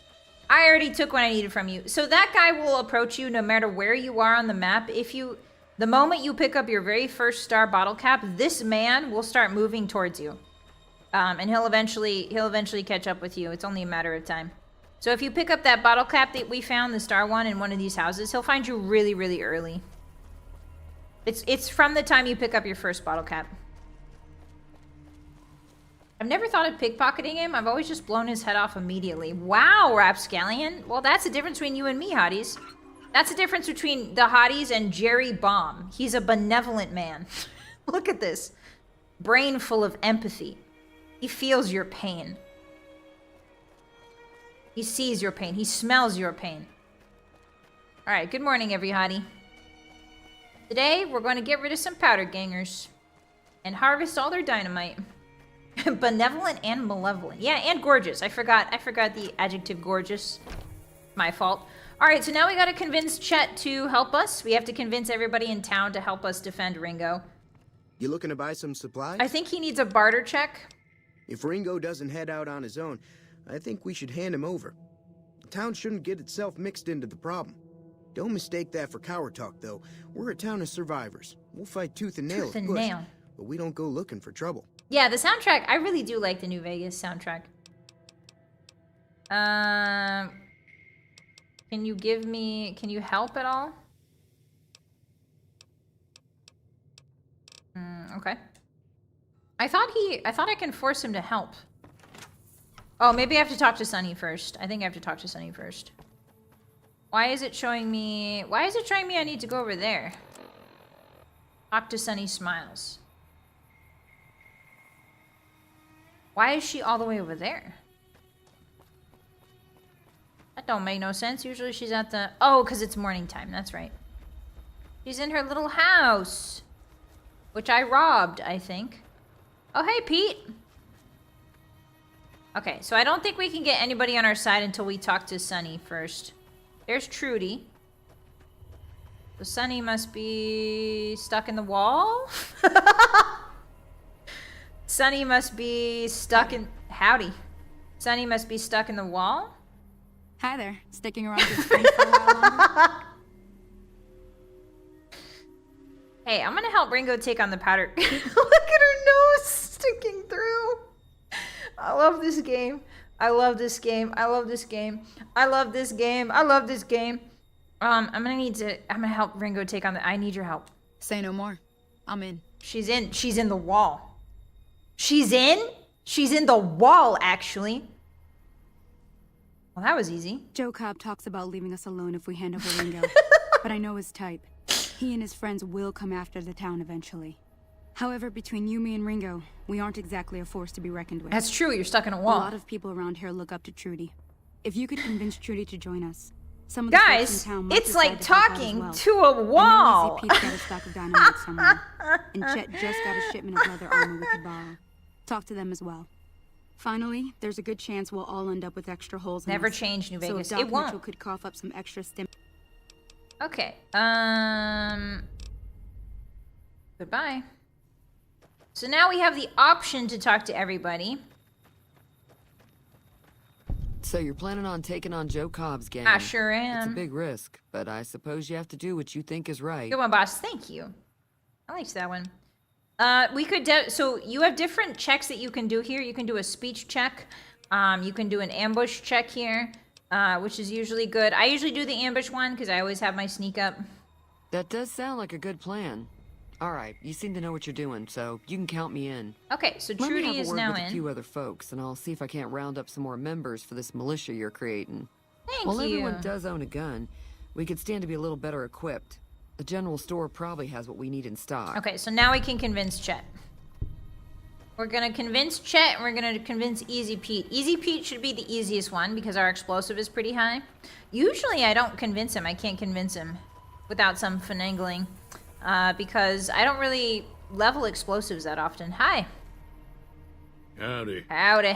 I already took what I needed from you. So that guy will approach you no matter where you are on the map. If you... The moment you pick up your very first star bottle cap, this man will start moving towards you. And he'll eventually catch up with you. It's only a matter of time. So if you pick up that bottle cap that we found, the star one, in one of these houses, he'll find you really, really early. It's from the time you pick up your first bottle cap. I've never thought of pickpocketing him. I've always just blown his head off immediately. Wow, Rapscallion. Well, that's the difference between you and me, Hotties. That's the difference between the Hotties and Jerry Baum. He's a benevolent man. Look at this. Brain full of empathy. He feels your pain. He sees your pain. He smells your pain. All right, good morning, every Hottie. Today, we're going to get rid of some powder gangers and harvest all their dynamite. Benevolent and malevolent. Yeah, and gorgeous. I forgot the adjective gorgeous. My fault. All right, so now we got to convince Chet to help us. We have to convince everybody in town to help us defend Ringo. You looking to buy some supplies? I think he needs a barter check. If Ringo doesn't head out on his own, I think we should hand him over. The town shouldn't get itself mixed into the problem. Don't mistake that for coward talk, though. We're a town of survivors. We'll fight tooth and nail if pushed, but we don't go looking for trouble. Yeah, the soundtrack, I really do like the New Vegas soundtrack. Can you help at all? Okay. I thought I can force him to help. Oh, maybe I have to talk to Sunny first. I think I have to talk to Sunny first. Why is it showing me I need to go over there? Talk to Sunny Smiles. Why is she all the way over there? That don't make no sense. Usually she's at the... Oh, because it's morning time. That's right. She's in her little house. Which I robbed, I think. Oh, hey, Pete. Okay, so I don't think we can get anybody on our side until we talk to Sunny first. There's Trudy. So Sunny must be stuck in the wall? Sunny must be stuck in... Howdy. Sunny must be stuck in the wall? Hi there. Sticking around this thing for a while longer? Hey, I'm gonna help Ringo take on the powder. Look at her nose sticking through. I love this game. I love this game. I love this game. I love this game. I love this game. I'm gonna help Ringo take on the... I need your help. Say no more. I'm in. She's in the wall. She's in the wall, actually. Well, that was easy. Joe Cobb talks about leaving us alone if we hand over Ringo. But I know his type. He and his friends will come after the town eventually. However, between you, me, and Ringo, we aren't exactly a force to be reckoned with. That's true, you're stuck in a wall. A lot of people around here look up to Trudy. If you could convince Trudy to join us, some of the guys, folks in town might it's like decide to help out talking as well. to a wall. I know Easy Pete's got a stock of dynamite somewhere, and Chet just got a shipment of leather armor we could borrow. Talk to them as well. Finally, there's a good chance we'll all end up with extra holes in Never us. change New Vegas. So if Doc It won't. Mitchell could cough up some extra stim. Okay. Goodbye. So now we have the option to talk to everybody. So you're planning on taking on Joe Cobb's gang? I sure am. It's a big risk, but I suppose you have to do what you think is right. Good one, boss. Thank you. I liked that one. We could so you have different checks that you can do here. You can do a speech check. You can do an ambush check here, which is usually good. I usually do the ambush one because I always have my sneak up. That does sound like a good plan. All right, you seem to know what you're doing, so you can count me in. Okay, so Let me Trudy have a is word now with in. a few other folks, and I'll see if I can't round up some more members for this militia you're creating. Thank While you. everyone does own a gun, we could stand to be a little better equipped. The general store probably has what we need in stock. Okay, so now we can convince Chet. We're gonna convince Chet, and we're gonna convince Easy Pete. Easy Pete should be the easiest one because our explosive is pretty high. Usually I don't convince him. I can't convince him without some finagling. Because I don't really level explosives that often. Hi. Howdy. Howdy.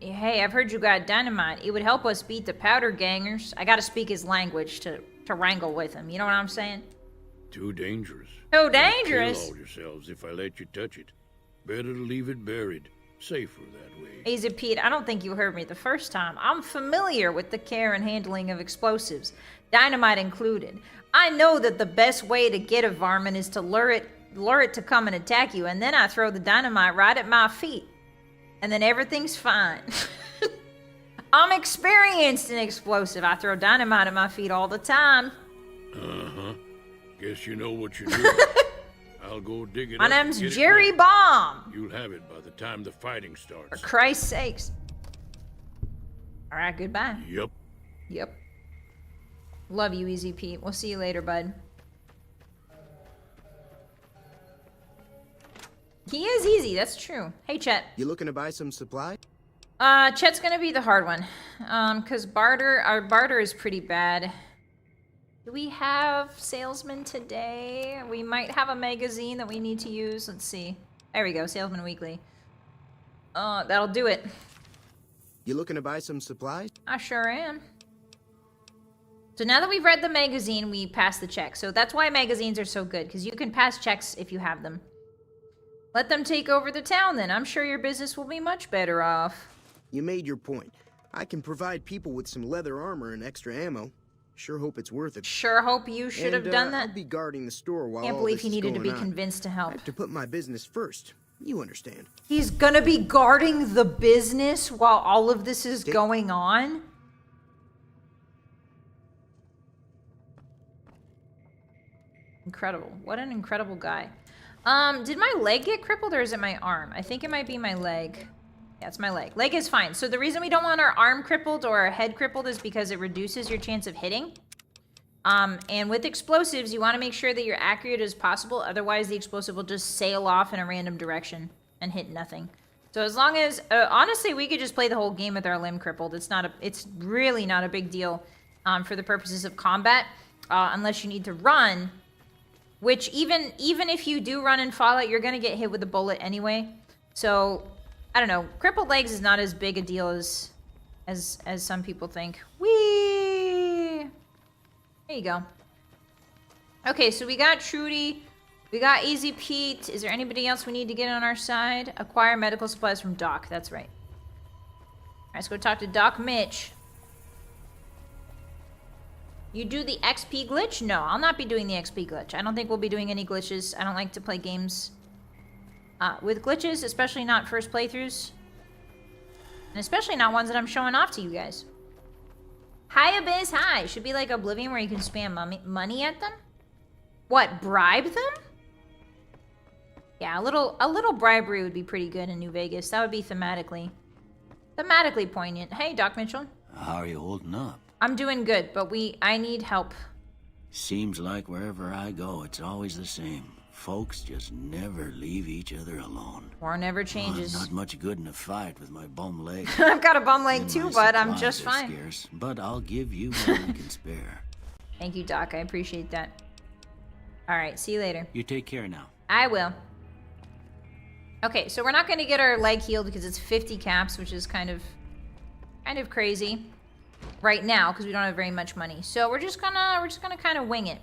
Hey, I've heard you got dynamite. It would help us beat the powder gangers. I gotta speak his language to wrangle with him. You know what I'm saying? Too dangerous. Too dangerous? Kill all yourselves if I let you touch it. Better to leave it buried. Safer that way. Easy Pete, I don't think you heard me the first time. I'm familiar with the care and handling of explosives, dynamite included. I know that the best way to get a varmint is to lure it to come and attack you, and then I throw the dynamite right at my feet. And then everything's fine. I'm experienced in explosive. I throw dynamite at my feet all the time. Uh-huh. Guess you know what you're doing. I'll go dig it My up. name's Jerry Bomb. You'll have it by the time the fighting starts. For Christ's sakes. All right, goodbye. Yep. Yep. Love you, Easy Pete. We'll see you later, bud. He is easy, that's true. Hey, Chet. You looking to buy some supply? Chet's gonna be the hard one. Cause our barter is pretty bad. Do we have salesman today? We might have a magazine that we need to use. Let's see. There we go, Salesman Weekly. That'll do it. You looking to buy some supplies? I sure am. So now that we've read the magazine, we pass the check. So that's why magazines are so good, because you can pass checks if you have them. Let them take over the town then. I'm sure your business will be much better off. You made your point. I can provide people with some leather armor and extra ammo. Sure hope it's worth it. Sure hope you should have done that. I'll be guarding the store while Can't all believe this he is needed to be going on. convinced to help. I have to put my business first. You understand. He's gonna be guarding the business while all of this is going on? Incredible. What an incredible guy. Did my leg get crippled or is it my arm? I think it might be my leg. Yeah, it's my leg. Leg is fine. So the reason we don't want our arm crippled or our head crippled is because it reduces your chance of hitting. And with explosives, you want to make sure that you're accurate as possible. Otherwise, the explosive will just sail off in a random direction and hit nothing. So as long as, honestly, we could just play the whole game with our limb crippled. It's really not a big deal for the purposes of combat, unless you need to run. Which even if you do run and fall out, you're gonna get hit with a bullet anyway. So I don't know. Crippled legs is not as big a deal as some people think. Whee! There you go. Okay, so we got Trudy. We got Easy Pete. Is there anybody else we need to get on our side? Acquire medical supplies from Doc. That's right. All right, let's go talk to Doc Mitch. You do the XP glitch? No, I'll not be doing the XP glitch. I don't think we'll be doing any glitches. I don't like to play games with glitches, especially not first playthroughs. And especially not ones that I'm showing off to you guys. Hi, Abyss, hi. Should be like Oblivion where you can spam money at them? What, bribe them? Yeah, a little bribery would be pretty good in New Vegas. That would be thematically poignant. Hey, Doc Mitchell. How are you holding up? I'm doing good, but I need help. Seems like wherever I go, it's always the same. Folks just never leave each other alone. War never changes. I'm not much good in a fight with my bum leg. I've got a bum leg too, My but I'm just supplies are fine. Scarce, but I'll give you what I can spare. Thank you, Doc. I appreciate that. All right, see you later. You take care now. I will. Okay, so we're not going to get our leg healed because it's 50 caps, which is kind of crazy right now because we don't have very much money. So we're just gonna kind of wing it.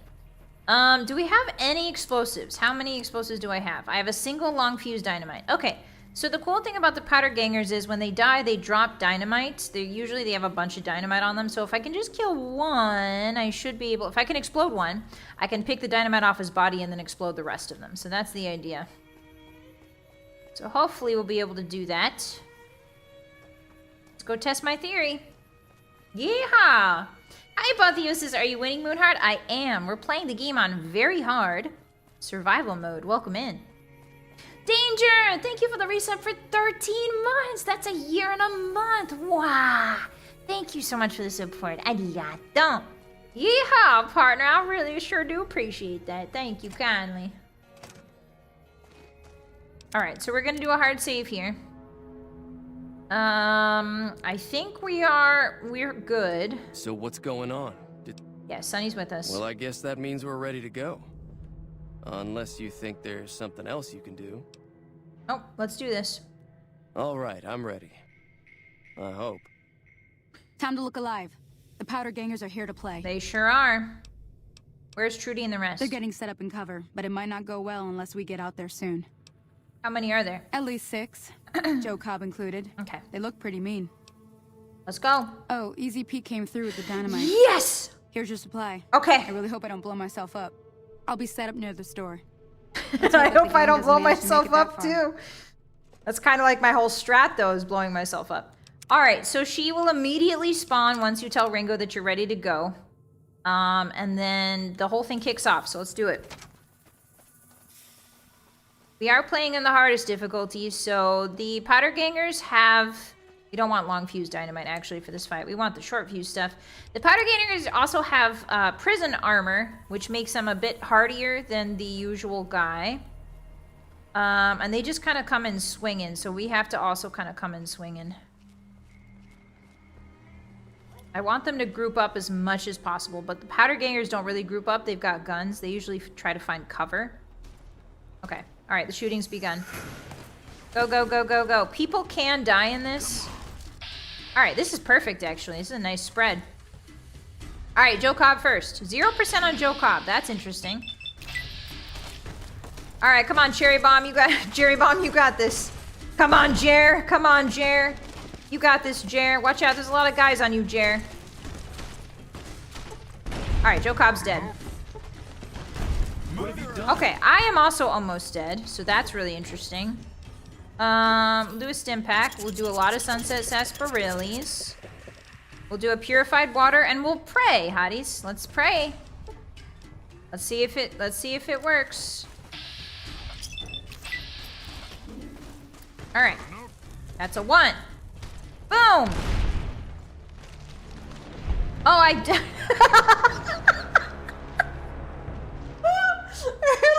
Do we have any explosives? How many explosives do I have? I have a single long fuse dynamite. Okay, so the cool thing about the powder gangers is when they die, they drop dynamite. They have a bunch of dynamite on them. So if I can just kill one, I should be able. If I can explode one, I can pick the dynamite off his body and then explode the rest of them. So that's the idea. So hopefully we'll be able to do that. Let's go test my theory. Yeehaw! Hi, Apotheosis. Are you winning, Moonheart? I am. We're playing the game on very hard survival mode. Welcome in. Danger! Thank you for the resub for 13 months. That's a year and a month. Wow! Thank you so much for the support. Arigato. Yeehaw, partner. I really sure do appreciate that. Thank you kindly. Alright, so we're gonna do a hard save here. I think we're good. So what's going on? Yeah, Sonny's with us. Well, I guess that means we're ready to go. Unless you think there's something else you can do. Oh, let's do this. All right, I'm ready. I hope. Time to look alive. The powder gangers are here to play. They sure are. Where's Trudy and the rest? They're getting set up in cover, but it might not go well unless we get out there soon. How many are there? At least 6. Joe Cobb included. Okay. They look pretty mean. Let's go. Oh, Easy Pete came through with the dynamite. Yes! Here's your supply. Okay. I really hope I don't blow myself up. I'll be set up near the store. I hope I don't blow myself up too. That's kind of like my whole strat though, is blowing myself up. All right, so she will immediately spawn once you tell Ringo that you're ready to go. And then the whole thing kicks off, so let's do it. We are playing in the hardest difficulty, so the powder gangers have... We don't want long fuse dynamite, actually, for this fight. We want the short fuse stuff. The powder gangers also have prison armor, which makes them a bit hardier than the usual guy. And they just kind of come in swinging, so we have to also kind of come in swinging. I want them to group up as much as possible, but the powder gangers don't really group up. They've got guns. They usually try to find cover. Okay. All right, the shooting's begun. Go, go, go, go, go. People can die in this. All right, this is perfect, actually. This is a nice spread. All right, Joe Cobb first. 0% on Joe Cobb. That's interesting. All right, come on, Cherry Bomb. You got Jerry Bomb. You got this. Come on, Jer. Come on, Jer. You got this, Jer. Watch out. There's a lot of guys on you, Jer. All right, Joe Cobb's dead. Okay, I am also almost dead, so that's really interesting. We'll do a stim pack. We'll do a lot of sunset sarsaparillis. We'll do a purified water, and we'll pray, hotties. Let's pray. Let's see if it works. All right, that's a 1. Boom. Oh, I died.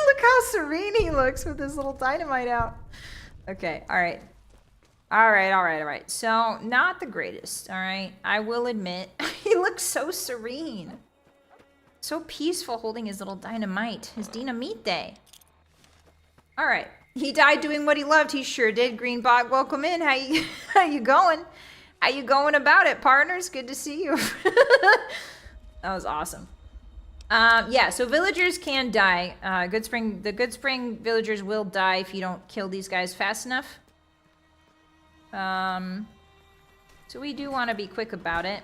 Look how serene he looks with his little dynamite out. Okay, all right. All right, all right, all right. So, not the greatest, all right? I will admit, he looks so serene. So peaceful holding his little dynamite, his dinamite. All right. He died doing what he loved. He sure did. Greenbot, welcome in. How you going? How you going about it, partners? Good to see you. That was awesome. Yeah, so villagers can die. The Good Spring villagers will die if you don't kill these guys fast enough. So we do want to be quick about it.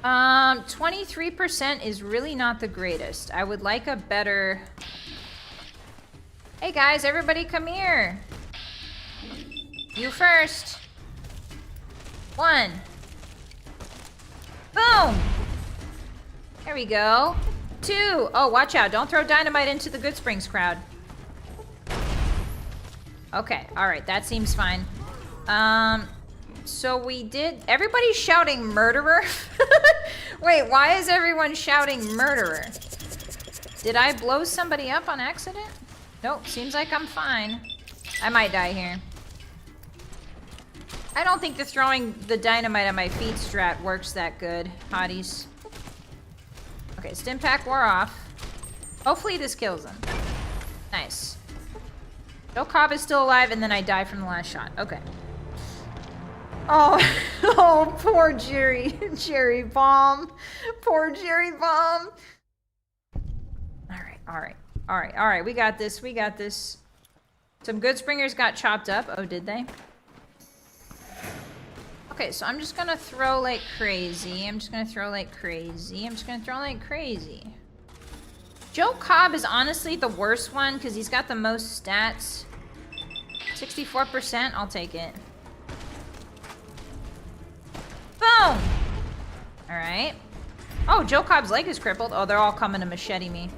23% is really not the greatest. I would like a better... Hey guys, everybody come here. You first. 1. Boom. There we go. 2. Oh, watch out. Don't throw dynamite into the Good Springs crowd. Okay, alright, that seems fine. So we did... Everybody's shouting murderer? Wait, why is everyone shouting murderer? Did I blow somebody up on accident? Nope, seems like I'm fine. I might die here. I don't think the throwing the dynamite at my feet strat works that good, hotties. Okay, stim pack wore off. Hopefully this kills him. Nice. Joe Cobb is still alive, and then I die from the last shot. Okay. Oh, oh, poor Jerry. Jerry Bomb. Poor Jerry Bomb. Alright, alright. Alright, alright. We got this. We got this. Some Good Springers got chopped up. Oh, did they? Okay, so I'm just gonna throw like crazy. I'm just gonna throw like crazy. I'm just gonna throw like crazy. Joe Cobb is honestly the worst one because he's got the most stats. 64%, I'll take it. Boom! Alright. Oh, Joe Cobb's leg is crippled. Oh, they're all coming to machete me.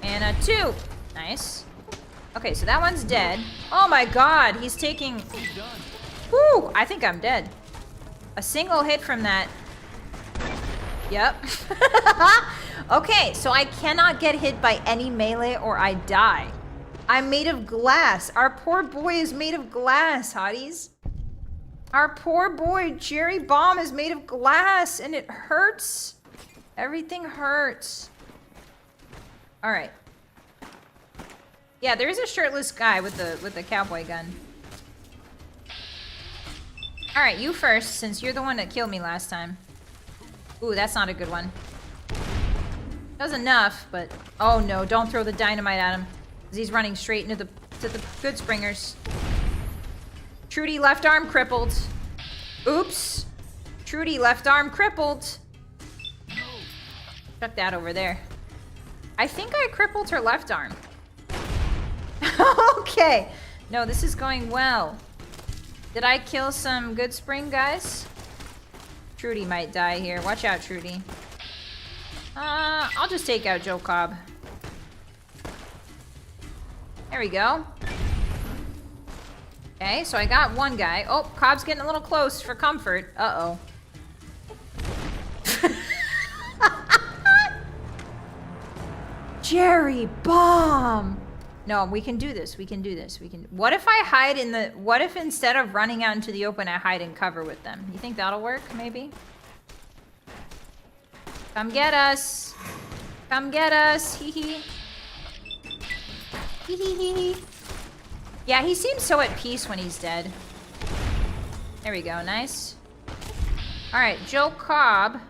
And a 2. Nice. Okay, so that one's dead. Oh my god, he's taking... Woo! I think I'm dead. A single hit from that. Yep. Okay, so I cannot get hit by any melee or I die. I'm made of glass. Our poor boy is made of glass, hotties. Our poor boy, Jerry Bomb, is made of glass and it hurts. Everything hurts. Alright. Yeah, there is a shirtless guy with the cowboy gun. Alright, you first, since you're the one that killed me last time. Ooh, that's not a good one. Does enough, but... Oh no, don't throw the dynamite at him. Because he's running straight into the Good Springers. Trudy left arm crippled. Oops. Trudy, left arm crippled. Chuck that over there. I think I crippled her left arm. Okay. No, this is going well. Did I kill some good spring guys? Trudy might die here. Watch out, Trudy. I'll just take out Joe Cobb. There we go. Okay, so I got one guy. Oh, Cobb's getting a little close for comfort. Uh-oh. Jerry bomb. No, we can do this. We can do this. We can. What if I hide in the... What if instead of running out into the open, I hide in cover with them? You think that'll work, maybe? Come get us. Come get us. Hee hee. Hee hee hee hee. Yeah, he seems so at peace when he's dead. There we go. Nice. All right, Joe Cobb.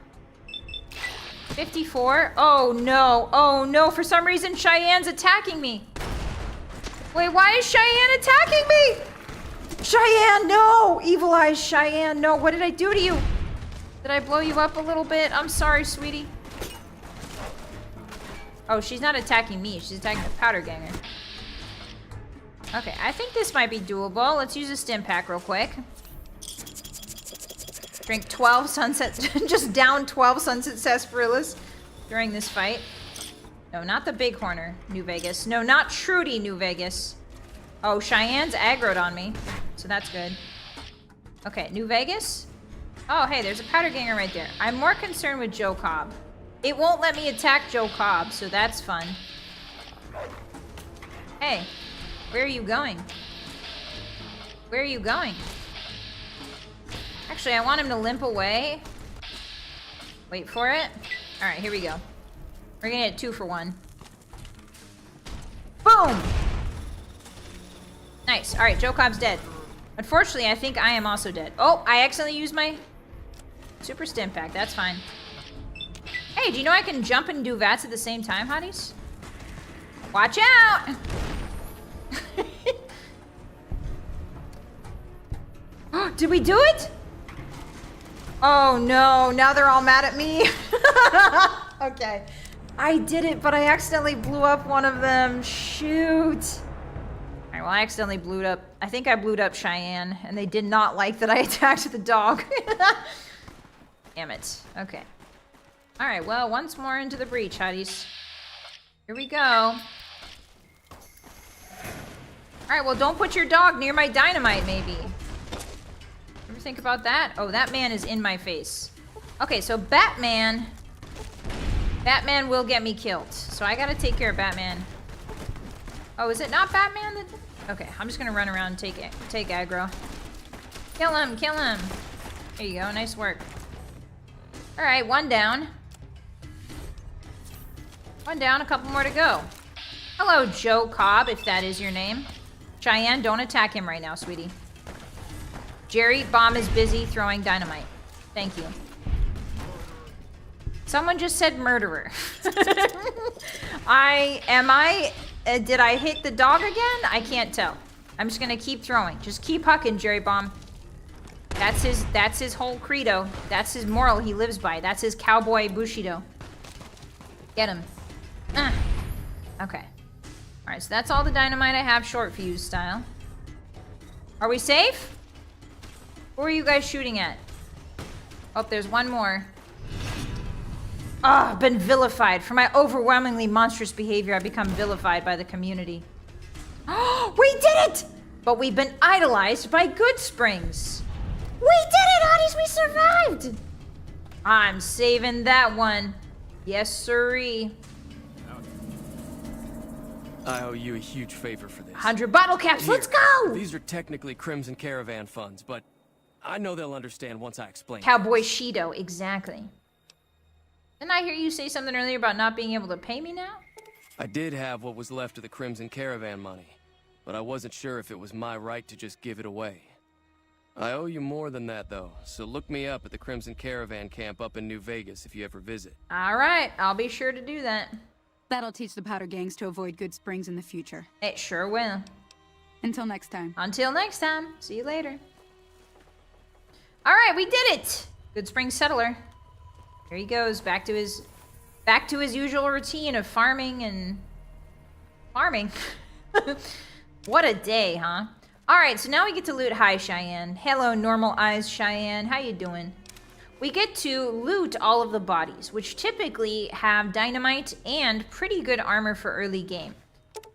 54. Oh, no. Oh, no. For some reason, Cheyenne's attacking me. Wait, why is Cheyenne attacking me? Cheyenne, no! Evil Eyes, Cheyenne, no. What did I do to you? Did I blow you up a little bit? I'm sorry, sweetie. Oh, she's not attacking me. She's attacking the powder ganger. Okay, I think this might be doable. Let's use a stim pack real quick. Drink 12 sunset... just down 12 sunset sarsaparillas during this fight. No, not the Bighorner, New Vegas. No, not Trudy, New Vegas. Oh, Cheyenne's aggroed on me. So that's good. Okay, New Vegas. Oh, hey, there's a powder ganger right there. I'm more concerned with Joe Cobb. It won't let me attack Joe Cobb, so that's fun. Hey, where are you going? Where are you going? Actually, I want him to limp away. Wait for it. All right, here we go. We're gonna hit 2 for 1. Boom! Nice. All right, Joe Cobb's dead. Unfortunately, I think I am also dead. Oh, I accidentally used my super stim pack. That's fine. Hey, do you know I can jump and do VATS at the same time, hotties? Watch out! Did we do it? Oh no, now they're all mad at me. Okay. I did it, but I accidentally blew up one of them. Shoot. All right, well, I accidentally blew up. I think I blew up Cheyenne, and they did not like that I attacked the dog. Damn it. Okay. All right, well, once more into the breach, hotties. Here we go. All right, well, don't put your dog near my dynamite, maybe. Ever think about that? Oh, that man is in my face. Okay, so Batman will get me killed. So I gotta take care of Batman. Oh, is it not Batman that... Okay, I'm just gonna run around and take aggro. Kill him, kill him. There you go, nice work. All right, 1 down. 1 down, a couple more to go. Hello, Joe Cobb, if that is your name. Cheyenne, don't attack him right now, sweetie. Jerry, bomb is busy throwing dynamite. Thank you. Someone just said murderer. Did I hit the dog again? I can't tell. I'm just gonna keep throwing. Just keep hucking, Jerry Bomb. That's his whole credo. That's his moral he lives by. That's his cowboy Bushido. Get him. Okay. All right, so that's all the dynamite I have, short fuse style. Are we safe? Who are you guys shooting at? Oh, there's one more. Ah, been vilified. For my overwhelmingly monstrous behavior, I've become vilified by the community. Oh, we did it! But we've been idolized by Good Springs. We did it, hotties! We survived! I'm saving that one. Yes, sirree. I owe you a huge favor for this. 100 bottle caps, Here, let's go! These are technically Crimson Caravan funds, but I know they'll understand once I explain. Cowboy Shido, exactly. Didn't I hear you say something earlier about not being able to pay me now? I did have what was left of the Crimson Caravan money, but I wasn't sure if it was my right to just give it away. I owe you more than that, though, so look me up at the Crimson Caravan camp up in New Vegas if you ever visit. All right, I'll be sure to do that. That'll teach the powder gangs to avoid Good Springs in the future. It sure will. Until next time. Until next time. See you later. All right, we did it. Goodsprings settler. There he goes, back to his usual routine of farming and farming. What a day, huh? Alright, so now we get to loot. Hi, Cheyenne. Hello, normal eyes, Cheyenne. How you doing? We get to loot all of the bodies, which typically have dynamite and pretty good armor for early game.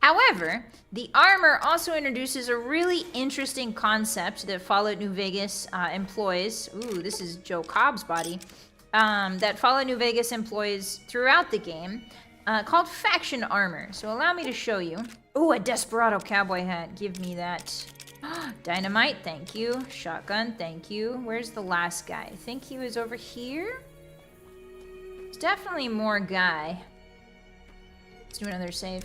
However, the armor also introduces a really interesting concept that Fallout New Vegas employs. Ooh, this is Joe Cobb's body. That Fallout New Vegas employs throughout the game, called faction armor. So allow me to show you. Ooh, a Desperado cowboy hat. Give me that. Dynamite, thank you. Shotgun, thank you. Where's the last guy? I think he was over here. There's definitely more guy. Let's do another save.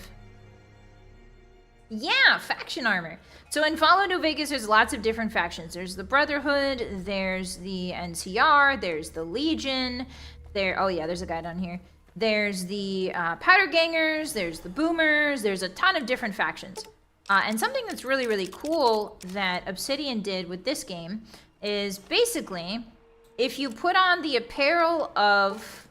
Yeah, faction armor. So in Fallout New Vegas, there's lots of different factions. There's the Brotherhood, there's the NCR, there's the Legion. Oh yeah, there's a guy down here. There's the Powder Gangers, there's the Boomers, there's a ton of different factions. And something that's really, really cool that Obsidian did with this game is basically, if you put on the apparel of...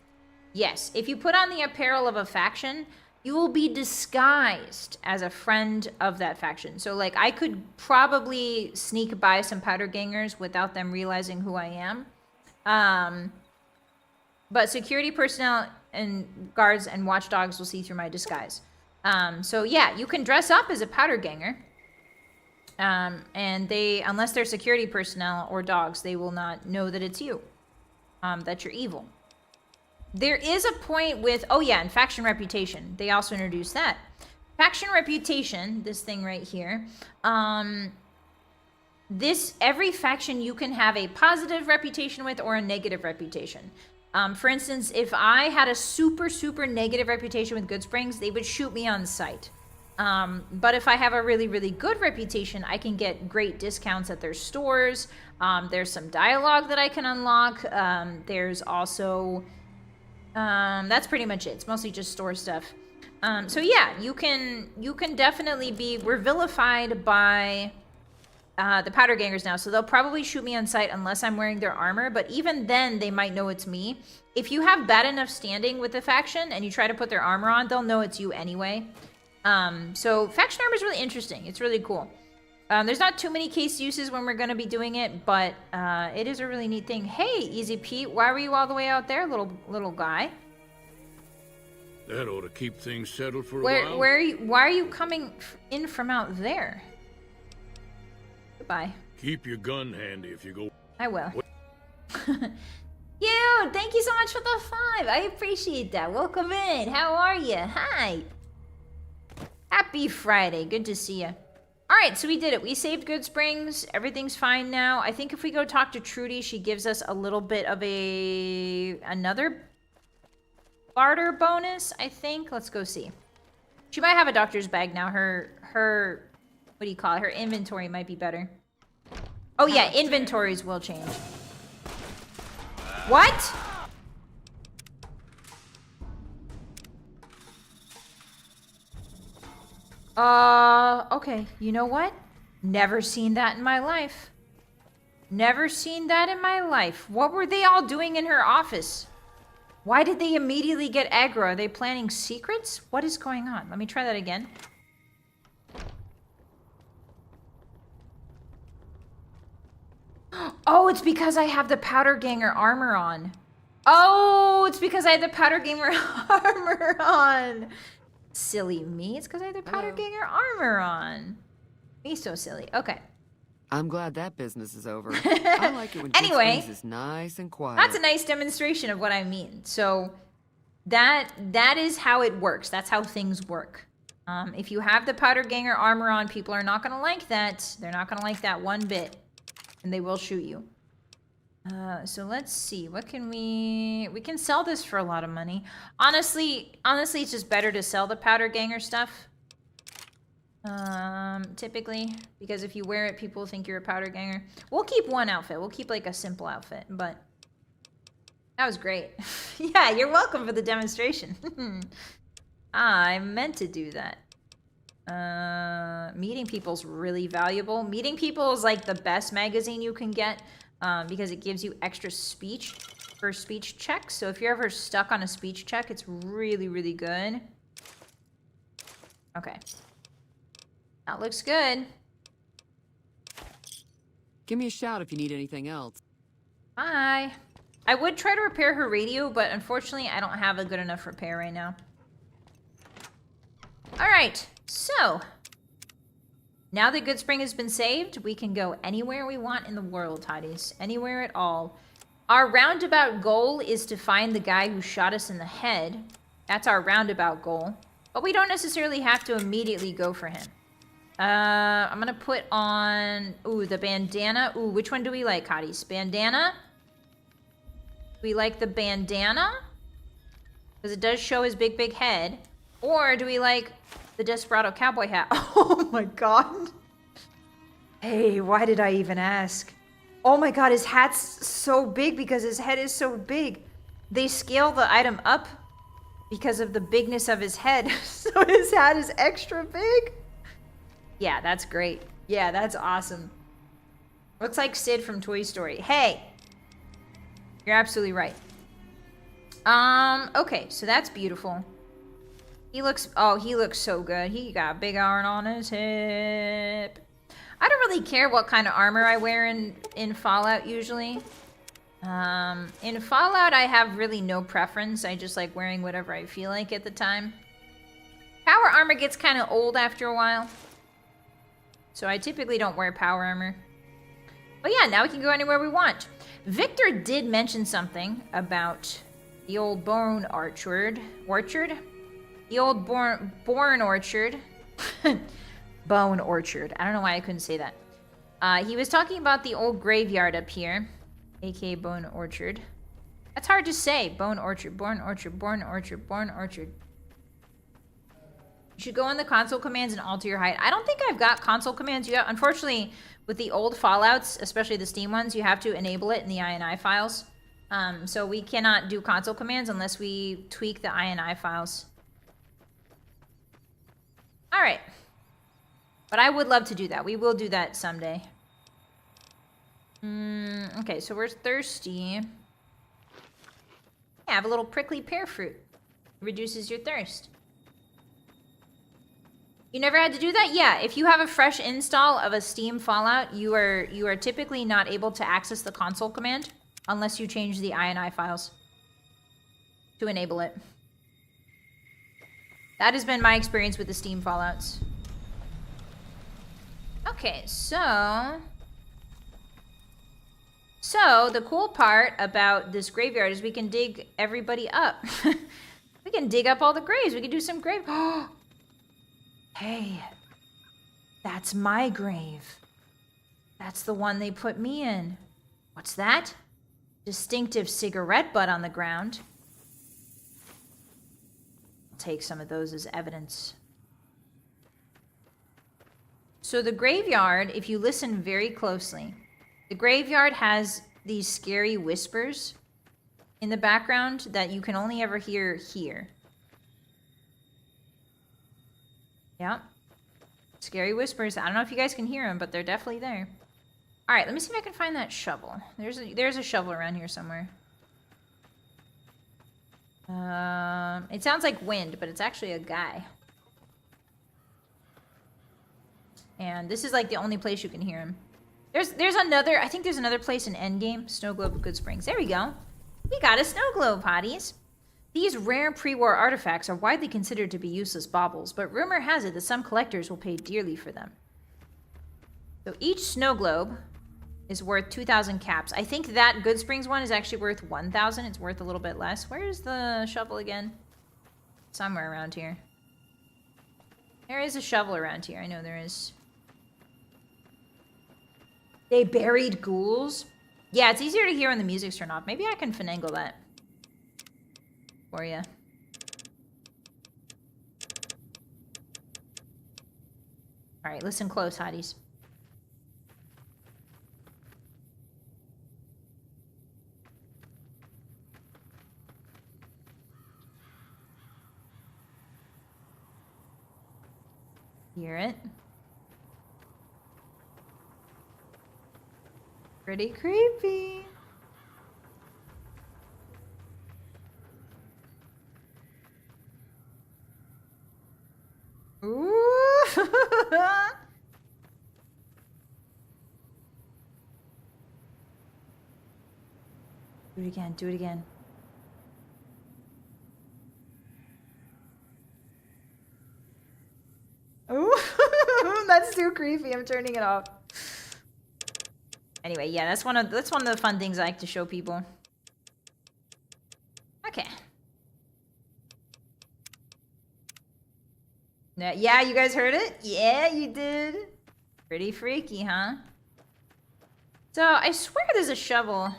Yes, if you put on the apparel of a faction, you will be disguised as a friend of that faction. So, like, I could probably sneak by some Powder Gangers without them realizing who I am. But security personnel and guards and watchdogs will see through my disguise. So yeah, you can dress up as a Powder Ganger. And they, unless they're security personnel or dogs, they will not know that it's you. That you're evil. There is a point with, oh yeah, and faction reputation. They also introduced that. Faction reputation, this thing right here. Every faction you can have a positive reputation with or a negative reputation. For instance, if I had a super, super negative reputation with Goodsprings, they would shoot me on sight. But if I have a really, really good reputation, I can get great discounts at their stores. There's some dialogue that I can unlock. There's also... that's pretty much it. It's mostly just store stuff. So yeah, you can definitely be... We're vilified by... the Powder Gangers now, so they'll probably shoot me on sight unless I'm wearing their armor, but even then, they might know it's me. If you have bad enough standing with the faction and you try to put their armor on, they'll know it's you anyway. So faction armor is really interesting. It's really cool. There's not too many case uses when we're going to be doing it, but it is a really neat thing. Hey, Easy Pete, why were you all the way out there, little guy? That ought to keep things settled for a while. Why are you coming in from out there? Goodbye. Keep your gun handy if you go. I will. You, thank you so much for the 5. I appreciate that. Welcome in. How are you? Hi. Happy Friday. Good to see you. All right, so we did it. We saved Goodsprings. Everything's fine now. I think if we go talk to Trudy, she gives us a little bit of another barter bonus, I think. Let's go see. She might have a doctor's bag now. Her what do you call it? Her inventory might be better. Oh yeah, inventories will change. What? Okay. You know what? Never seen that in my life. Never seen that in my life. What were they all doing in her office? Why did they immediately get aggro? Are they planning secrets? What is going on? Let me try that again. Oh, it's because I have the Powder Ganger armor on. Oh, it's because I had the Powder Ganger armor on. Silly me. It's because I had the Powder Ganger armor on. Me so silly. Okay. I'm glad that business is over. I like it when anyway, is nice and quiet. That's a nice demonstration of what I mean. So that is how it works. That's how things work. If you have the Powder Ganger armor on, people are not going to like that. They're not going to like that one bit. And they will shoot you. So let's see. What can we can sell this for a lot of money. Honestly, it's just better to sell the Powder Ganger stuff. Typically, because if you wear it, people think you're a Powder Ganger. We'll keep one outfit. We'll keep like a simple outfit, but that was great. Yeah, you're welcome for the demonstration. I meant to do that. Meeting People's really valuable. Meeting People is like the best magazine you can get. because it gives you extra speech for speech checks. So if you're ever stuck on a speech check, it's really, really good. Okay. That looks good. Give me a shout if you need anything else. Bye. I would try to repair her radio, but unfortunately I don't have a good enough repair right now. Alright, so now that Goodspring has been saved, we can go anywhere we want in the world, Hotties. Anywhere at all. Our roundabout goal is to find the guy who shot us in the head. That's our roundabout goal. But we don't necessarily have to immediately go for him. I'm gonna put on... Ooh, the bandana. Ooh, which one do we like, Hotties? Bandana? We like the bandana? Because it does show his big, big head. Or do we like the Desperado cowboy hat? Oh my god. Hey, why did I even ask? Oh my god, his hat's so big because his head is so big. They scale the item up because of the bigness of his head. So his hat is extra big. Yeah, that's great. Yeah, that's awesome. Looks like Sid from Toy Story. Hey! You're absolutely right. Okay, so that's beautiful. He looks so good. He got a big iron on his hip. I don't really care what kind of armor I wear in Fallout usually. In Fallout, I have really no preference. I just like wearing whatever I feel like at the time. Power armor gets kind of old after a while. So I typically don't wear power armor. But yeah, now we can go anywhere we want. Victor did mention something about the old bone orchard. The old born orchard. Bone orchard. I don't know why I couldn't say that. He was talking about the old graveyard up here, aka Bone Orchard. That's hard to say. Bone Orchard, Born Orchard, Born Orchard, Born Orchard. You should go in the console commands and alter your height. I don't think I've got console commands yet. Unfortunately, with the old Fallouts, especially the Steam ones, you have to enable it in the INI files. So we cannot do console commands unless we tweak the INI files. Alright. But I would love to do that. We will do that someday. Okay, so we're thirsty. Yeah, have a little prickly pear fruit. Reduces your thirst. You never had to do that? Yeah, if you have a fresh install of a Steam Fallout, you are typically not able to access the console command unless you change the INI files to enable it. That has been my experience with the Steam Fallouts. Okay, so the cool part about this graveyard is we can dig everybody up. We can dig up all the graves. We can do some grave... Hey, that's my grave. That's the one they put me in. What's that? Distinctive cigarette butt on the ground. I'll take some of those as evidence. So the graveyard, if you listen very closely, the graveyard has these scary whispers in the background that you can only ever hear here. Yeah. Scary whispers. I don't know if you guys can hear them, but they're definitely there. All right, let me see if I can find that shovel. There's a shovel around here somewhere. It sounds like wind, but it's actually a guy. And this is like the only place you can hear him. There's another, I think there's another place in Endgame. Snow Globe of Good Springs. There we go. We got a snow globe, Hotties. These rare pre-war artifacts are widely considered to be useless baubles, but rumor has it that some collectors will pay dearly for them. So each snow globe is worth 2,000 caps. I think that Good Springs one is actually worth 1,000. It's worth a little bit less. Where's the shovel again? Somewhere around here. There is a shovel around here. I know there is. They buried ghouls? Yeah, it's easier to hear when the music's turned off. Maybe I can finagle that for you. All right, listen close, Hotties. Hear it? Pretty creepy. Ooh. Do it again, do it again. Ooh, that's too creepy. I'm turning it off. Anyway, yeah, that's one of the fun things I like to show people. Okay. Now, yeah, you guys heard it? Yeah, you did. Pretty freaky, huh? So I swear there's a shovel.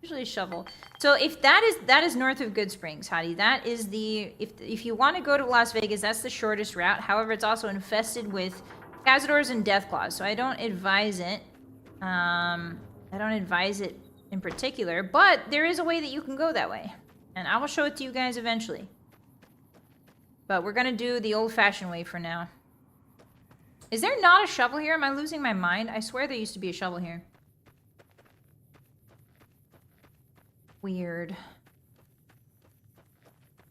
Usually a shovel. So if that is north of Good Springs, Hottie. That is the if you want to go to Las Vegas, that's the shortest route. However, it's also infested with cazadors and deathclaws, so I don't advise it. I don't advise it in particular, but there is a way that you can go that way, and I will show it to you guys eventually. But we're gonna do the old-fashioned way for now. Is there not a shovel here? Am I losing my mind? I swear there used to be a shovel here. Weird.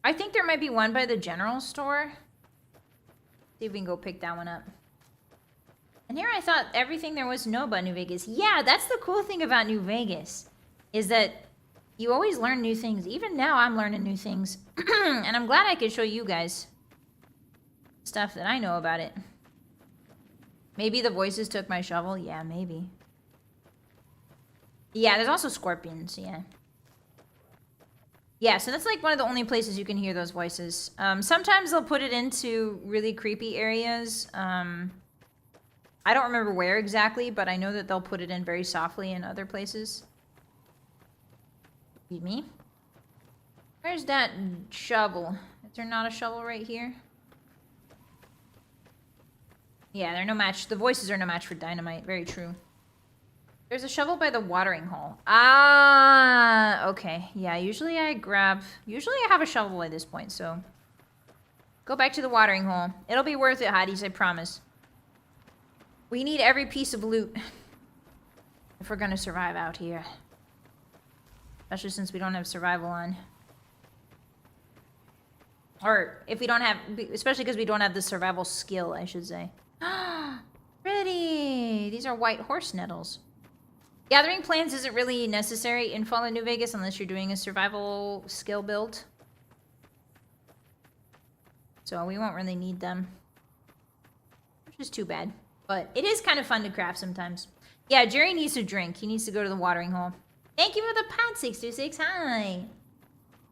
I think there might be one by the general store. See if we can go pick that one up. And here I thought everything there was to know about New Vegas. Yeah, that's the cool thing about New Vegas. Is that you always learn new things. Even now I'm learning new things. And I'm glad I could show you guys stuff that I know about it. Maybe the voices took my shovel. Yeah, maybe. Yeah, there's also scorpions. Yeah. Yeah, so that's like one of the only places you can hear those voices. Sometimes they'll put it into really creepy areas. I don't remember where exactly, but I know that they'll put it in very softly in other places. Excuse me. Where's that shovel? Is there not a shovel right here? Yeah, they're no match. The voices are no match for dynamite. Very true. There's a shovel by the watering hole. Ah, okay. Yeah, usually I have a shovel at this point, so. Go back to the watering hole. It'll be worth it, Hotties, I promise. We need every piece of loot if we're gonna survive out here. Especially since we don't have survival on. Or if we don't have, especially because we don't have the survival skill, I should say. Pretty! These are white horse nettles. Gathering plants isn't really necessary in Fallout New Vegas unless you're doing a survival skill build. So we won't really need them. Which is too bad. But it is kind of fun to craft sometimes. Yeah, Jerry needs to drink. He needs to go to the watering hole. Thank you for the pot, 626. Hi!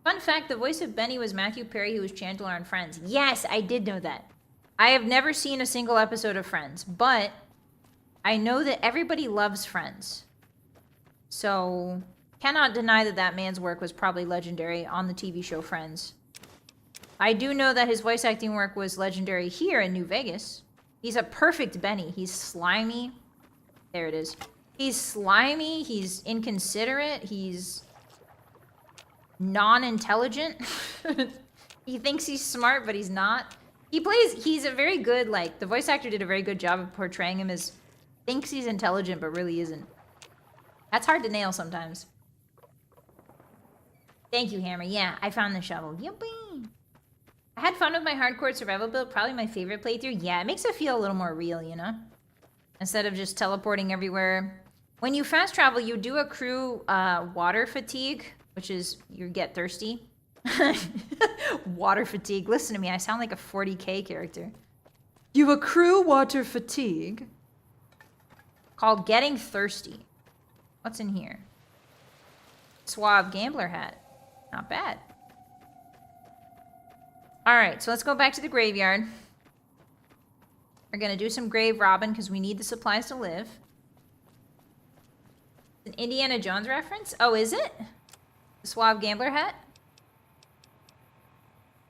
Fun fact, the voice of Benny was Matthew Perry, who was Chandler on Friends. Yes, I did know that. I have never seen a single episode of Friends, but I know that everybody loves Friends. So, cannot deny that that man's work was probably legendary on the TV show Friends. I do know that his voice acting work was legendary here in New Vegas. He's a perfect Benny. He's slimy. There it is. He's slimy. He's inconsiderate. He's non-intelligent. He thinks he's smart, but he's not. He's a very good, like, the voice actor did a very good job of portraying him as thinks he's intelligent, but really isn't. That's hard to nail sometimes. Thank you, Hammer. Yeah, I found the shovel. Yippee! I had fun with my hardcore survival build. Probably my favorite playthrough. Yeah, it makes it feel a little more real, you know? Instead of just teleporting everywhere. When you fast travel, you do accrue water fatigue, which is you get thirsty. Water fatigue. Listen to me. I sound like a 40K character. You accrue water fatigue. Called getting thirsty. What's in here? Suave gambler hat. Not bad. Alright, so let's go back to the graveyard. We're gonna do some grave robbing because we need the supplies to live. An Indiana Jones reference? Oh, is it? The Suave gambler hat?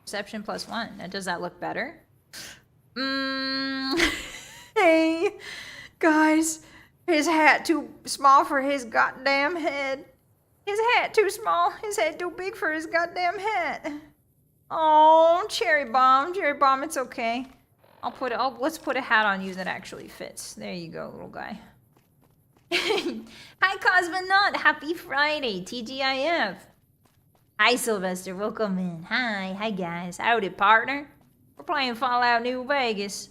Perception +1. Now, does that look better? Hey, guys. His hat too small for his goddamn head. His hat too small. His head too big for his goddamn hat. Oh, cherry bomb. Cherry bomb, it's okay. Let's put a hat on you that actually fits. There you go, little guy. Hi, Cosmonaut. Happy Friday. TGIF. Hi, Sylvester. Welcome in. Hi. Hi, guys. Howdy, partner. We're playing Fallout New Vegas.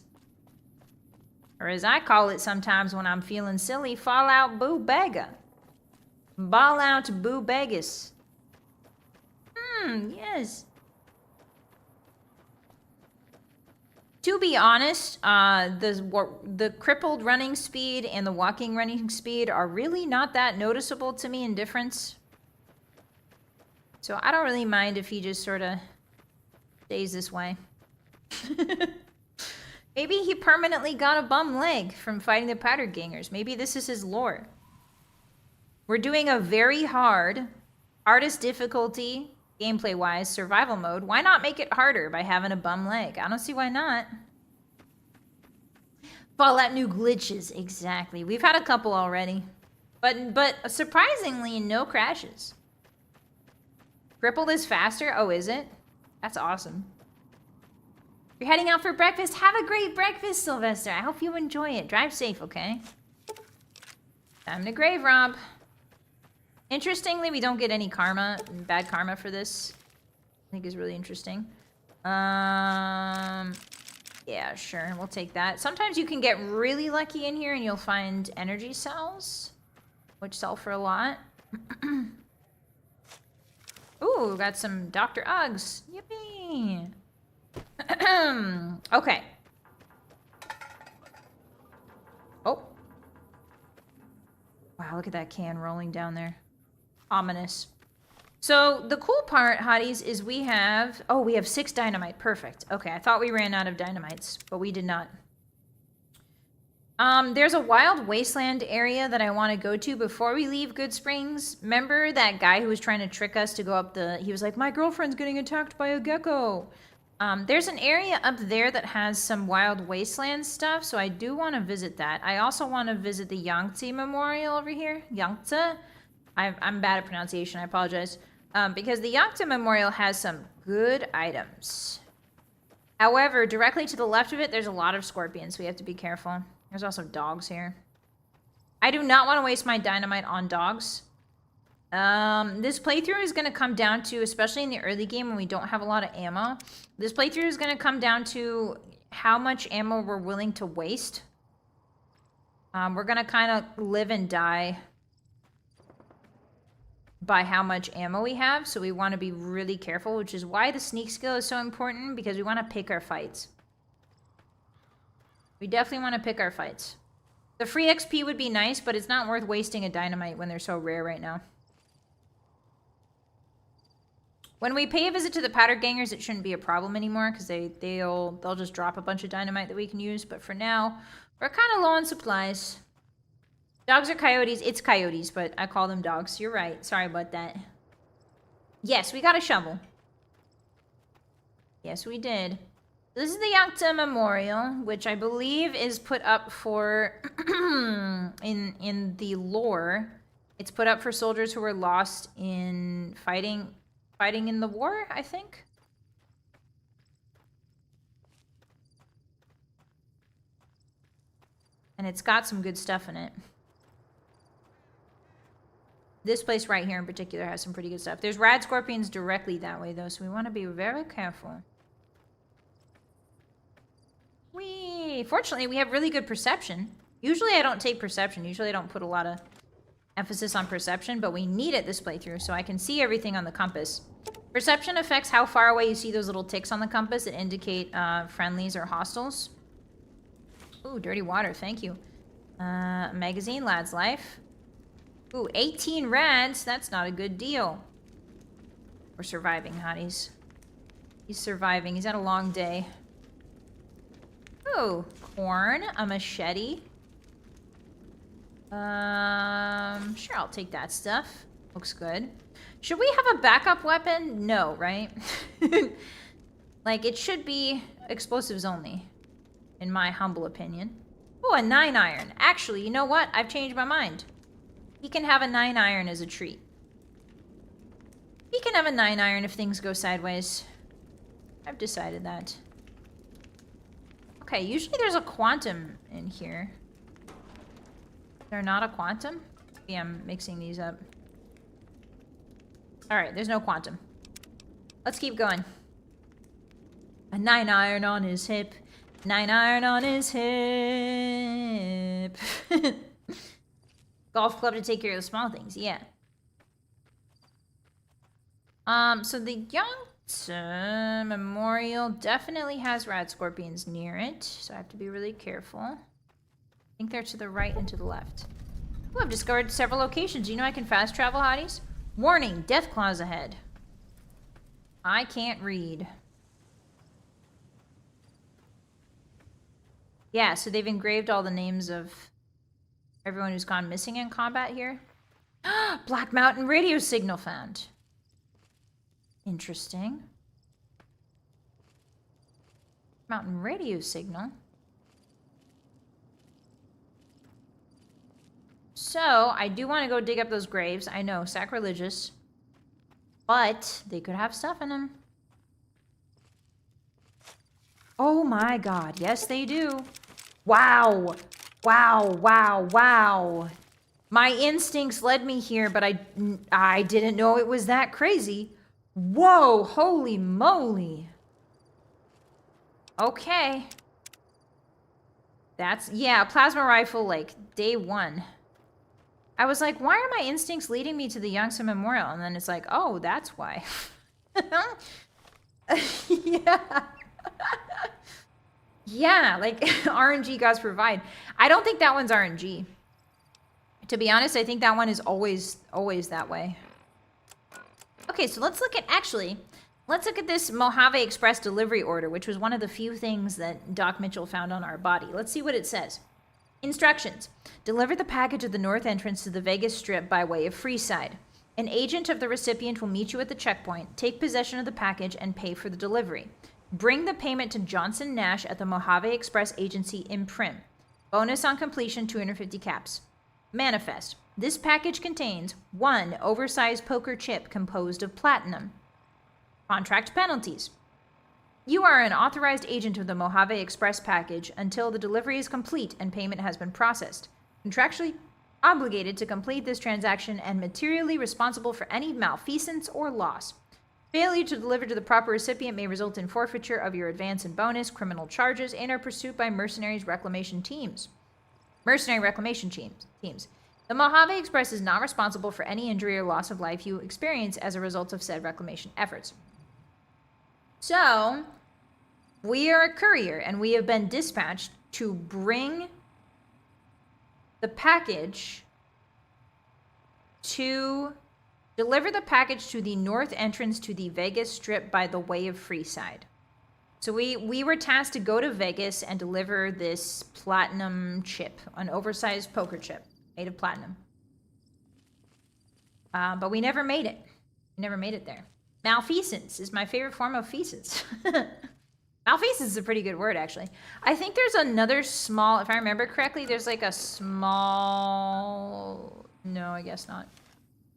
Or as I call it sometimes when I'm feeling silly, Fallout Boo Bega. Ball out Boo Vegas. Yes. To be honest, the crippled running speed and the walking running speed are really not that noticeable to me in difference. So I don't really mind if he just sort of stays this way. Maybe he permanently got a bum leg from fighting the powder gangers. Maybe this is his lore. We're doing a very hard, hardest difficulty, gameplay-wise, survival mode. Why not make it harder by having a bum leg? I don't see why not. Fallout new glitches, exactly. We've had a couple already. But surprisingly, no crashes. Crippled is faster? Oh, is it? That's awesome. You're heading out for breakfast? Have a great breakfast, Sylvester. I hope you enjoy it. Drive safe, okay? Time to grave rob. Interestingly, we don't get any karma, bad karma for this. I think is really interesting. Yeah, sure. We'll take that. Sometimes you can get really lucky in here and you'll find energy cells, which sell for a lot. Ooh, got some Dr. Uggs. Yippee! Okay. Oh. Wow, look at that can rolling down there. Ominous. So the cool part, Hotties, is we have 6 dynamite. Perfect. Okay, I thought we ran out of dynamites, but we did not. There's a wild wasteland area that I want to go to before we leave Good Springs. Remember that guy who was trying to trick us to go up he was like, my girlfriend's getting attacked by a gecko. There's an area up there that has some wild wasteland stuff, so I do want to visit that. I also want to visit the Yangtze Memorial over here. Yangtze? I'm bad at pronunciation, I apologize. Because the Yangtze Memorial has some good items. However, directly to the left of it, there's a lot of scorpions, so we have to be careful. There's also dogs here. I do not want to waste my dynamite on dogs. This playthrough is going to come down to, especially in the early game when we don't have a lot of ammo, this playthrough is going to come down to how much ammo we're willing to waste. We're going to kind of live and die by how much ammo we have, so we want to be really careful, which is why the sneak skill is so important, because we want to pick our fights. We definitely want to pick our fights. The free XP would be nice, but it's not worth wasting a dynamite when they're so rare right now. When we pay a visit to the powder gangers, it shouldn't be a problem anymore, because they'll just drop a bunch of dynamite that we can use. But for now, we're kind of low on supplies. Dogs or coyotes? It's coyotes, but I call them dogs. You're right. Sorry about that. Yes, we got a shovel. Yes, we did. This is the Yangtze Memorial, which I believe is put up for, in the lore, it's put up for soldiers who were lost in fighting in the war, I think. And it's got some good stuff in it. This place right here in particular has some pretty good stuff. There's rad scorpions directly that way, though, so we want to be very careful. Fortunately, we have really good perception. Usually I don't take perception. Usually I don't put a lot of emphasis on perception, but we need it this playthrough, so I can see everything on the compass. Perception affects how far away you see those little ticks on the compass that indicate friendlies or hostiles. Ooh, dirty water, thank you. Magazine, lad's life. Ooh, 18 rads, that's not a good deal. We're surviving, Hotties. He's surviving, he's had a long day. Oh, corn, a machete. Sure, I'll take that stuff. Looks good. Should we have a backup weapon? No, right? Like, it should be explosives only, in my humble opinion. Oh, a 9-iron. Actually, you know what? I've changed my mind. He can have a 9-iron as a treat. He can have a 9-iron if things go sideways. I've decided that. Okay, usually there's a quantum in here. They're not a quantum? Yeah, I'm mixing these up. Alright, there's no quantum. Let's keep going. A 9-iron on his hip. 9-iron on his hip. Golf club to take care of the small things, yeah. So the Youngstown Memorial definitely has rat scorpions near it, so I have to be really careful. I think they're to the right and to the left. Ooh, I've discovered several locations. You know I can fast travel, hotties? Warning, death claws ahead. I can't read. Yeah, so they've engraved all the names of everyone who's gone missing in combat here. Black Mountain radio signal found. Interesting. Mountain radio signal. So, I do want to go dig up those graves. I know, sacrilegious. But, they could have stuff in them. Oh my god, yes they do. Wow. Wow, wow, wow. My instincts led me here, but I didn't know it was that crazy. Whoa, holy moly. Okay. That's, yeah, plasma rifle, like, day one. I was like, why are my instincts leading me to the Youngstown Memorial? And then it's like, oh, that's why. Yeah. Yeah, like, RNG gods provide. I don't think that one's RNG. To be honest, I think that one is always that way. Okay, so let's look at, actually, let's look at this Mojave Express delivery order, which was one of the few things that Doc Mitchell found on our body. Let's see what it says. Instructions. Deliver the package at the north entrance to the Vegas Strip by way of Freeside. An agent of the recipient will meet you at the checkpoint, take possession of the package, and pay for the delivery. Bring the payment to Johnson Nash at the Mojave Express Agency in Prim. Bonus on completion, 250 caps. Manifest. This package contains 1 oversized poker chip composed of platinum. Contract penalties. You are an authorized agent of the Mojave Express package until the delivery is complete and payment has been processed. Contractually obligated to complete this transaction and materially responsible for any malfeasance or loss. Failure to deliver to the proper recipient may result in forfeiture of your advance and bonus, criminal charges, and are pursued by mercenary reclamation teams. The Mojave Express is not responsible for any injury or loss of life you experience as a result of said reclamation efforts. So, we are a courier, and we have been dispatched to bring the package to deliver the package to the north entrance to the Vegas Strip by the way of Freeside. So we were tasked to go to Vegas and deliver this platinum chip, an oversized poker chip made of platinum. But we never made it. We never made it there. Malfeasance is my favorite form of feasance. Malfeasance is a pretty good word, actually. I think there's another small, if I remember correctly, there's like a small... No, I guess not.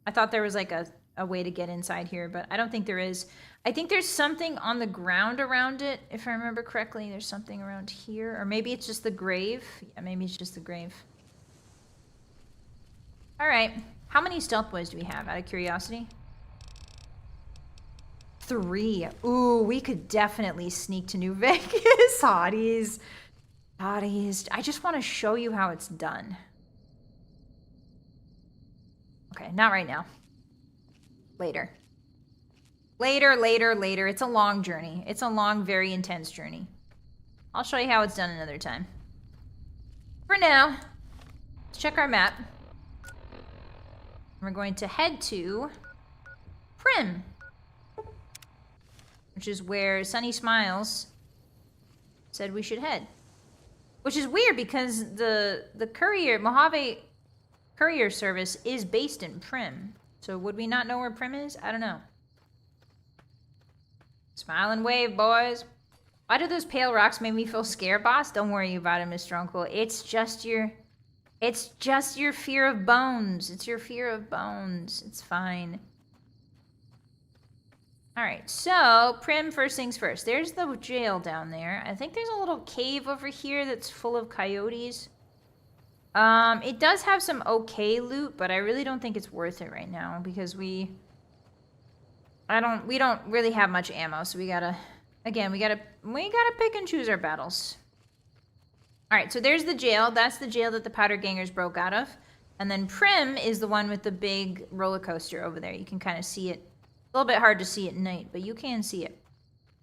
I thought there was like a way to get inside here, but I don't think there is. I think there's something on the ground around it, if I remember correctly. There's something around here, or maybe it's just the grave. Yeah, maybe it's just the grave. All right. How many stealth boys do we have, out of curiosity? 3. Ooh, we could definitely sneak to New Vegas. Hotties. Hotties. I just want to show you how it's done. Okay, not right now. Later. Later. It's a long journey. It's a long, very intense journey. I'll show you how it's done another time. For now, let's check our map. We're going to head to Prim, which is where Sunny Smiles said we should head. Which is weird because the courier, Mojave Courier Service is based in Prim. So would we not know where Prim is? I don't know. Smile and wave, boys. Why do those pale rocks make me feel scared, boss? Don't worry about it, Mr. Uncle. It's just your fear of bones. It's your fear of bones. It's fine. Alright, so Prim, first things first. There's the jail down there. I think there's a little cave over here that's full of coyotes. It does have some okay loot, but I really don't think it's worth it right now because we don't really have much ammo, so we gotta pick and choose our battles. Alright, so there's the jail. That's the jail that the powder gangers broke out of. And then Prim is the one with the big roller coaster over there. You can kind of see it. A little bit hard to see at night, but you can see it.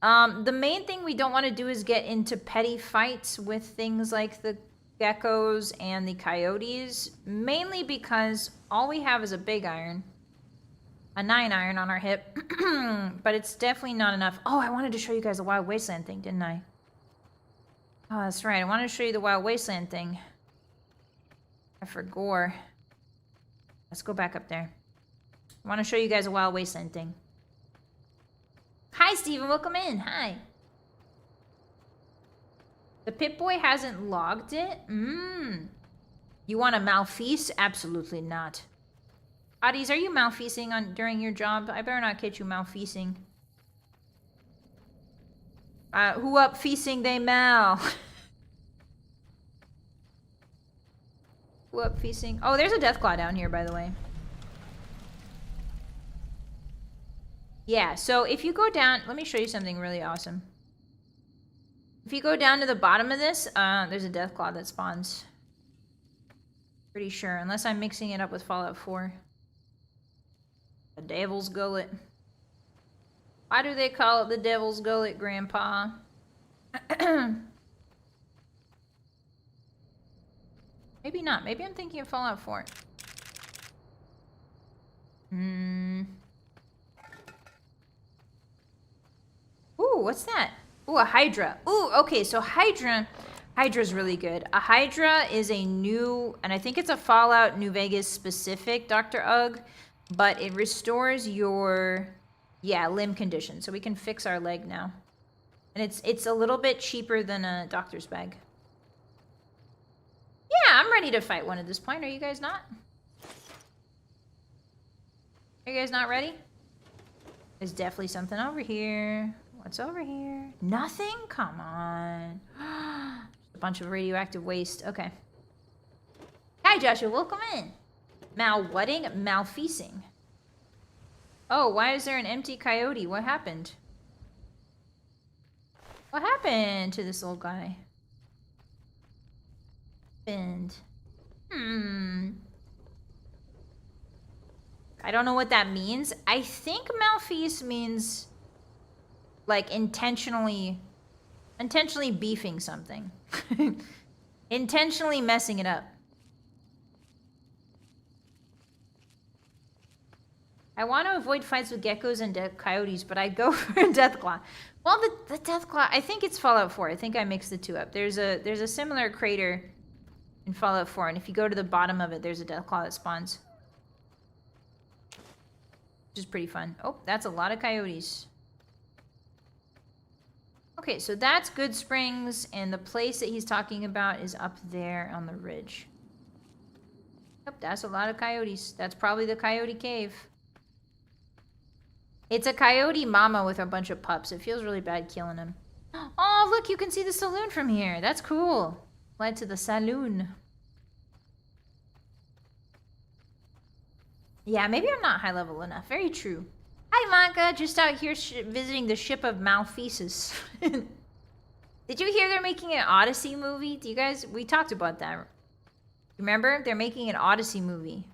The main thing we don't want to do is get into petty fights with things like the geckos and the coyotes, mainly because all we have is a big iron, a 9 iron on our hip, but it's definitely not enough. Oh, I wanted to show you guys the Wild Wasteland thing, didn't I? Oh, that's right. I wanted to show you the Wild Wasteland thing. I forgot. Let's go back up there. I want to show you guys a Wild Wasteland thing. Hi, Steven. Welcome in. Hi. The Pip-Boy hasn't logged it? You want to malfeast? Absolutely not. Hotties, are you malfeasting during your job? I better not catch you malfeasting. Who up feasting they mal? Who up feasting? Oh, there's a Deathclaw down here, by the way. Yeah, so if you go down, let me show you something really awesome. If you go down to the bottom of this, there's a Deathclaw that spawns. Pretty sure, unless I'm mixing it up with Fallout 4. The Devil's Gullet. Why do they call it the Devil's Gullet, Grandpa? Maybe not. Maybe I'm thinking of Fallout 4. Ooh, what's that? Ooh, a Hydra. Ooh, okay, so Hydra's really good. A Hydra is a new, and I think it's a Fallout New Vegas specific Dr. Ugg, but it restores your, limb condition. So we can fix our leg now. And it's a little bit cheaper than a doctor's bag. Yeah, I'm ready to fight one at this point. Are you guys not? Are you guys not ready? There's definitely something over here. What's over here? Nothing? Come on. A bunch of radioactive waste. Okay. Hi, Joshua. Welcome in. Mal-whatting? Malfeasing. Oh, why is there an empty coyote? What happened? What happened to this old guy? I don't know what that means. I think malfeast means like intentionally beefing something. Intentionally messing it up. I want to avoid fights with geckos and coyotes, but I go for a Deathclaw. Well, the Deathclaw, I think it's Fallout 4. I think I mixed the two up. There's a similar crater in Fallout 4, and if you go to the bottom of it, there's a Deathclaw that spawns. Which is pretty fun. Oh, that's a lot of coyotes. Okay, so that's Good Springs, and the place that he's talking about is up there on the ridge. Yep, that's a lot of coyotes. That's probably the Coyote Cave. It's a coyote mama with a bunch of pups. It feels really bad killing them. Oh, look, you can see the saloon from here. That's cool. Led to the saloon. Yeah, maybe I'm not high level enough. Very true. Hi, Maka. Just out here visiting the ship of Malfeasance. Did you hear they're making an Odyssey movie? Do you guys... We talked about that. Remember? They're making an Odyssey movie.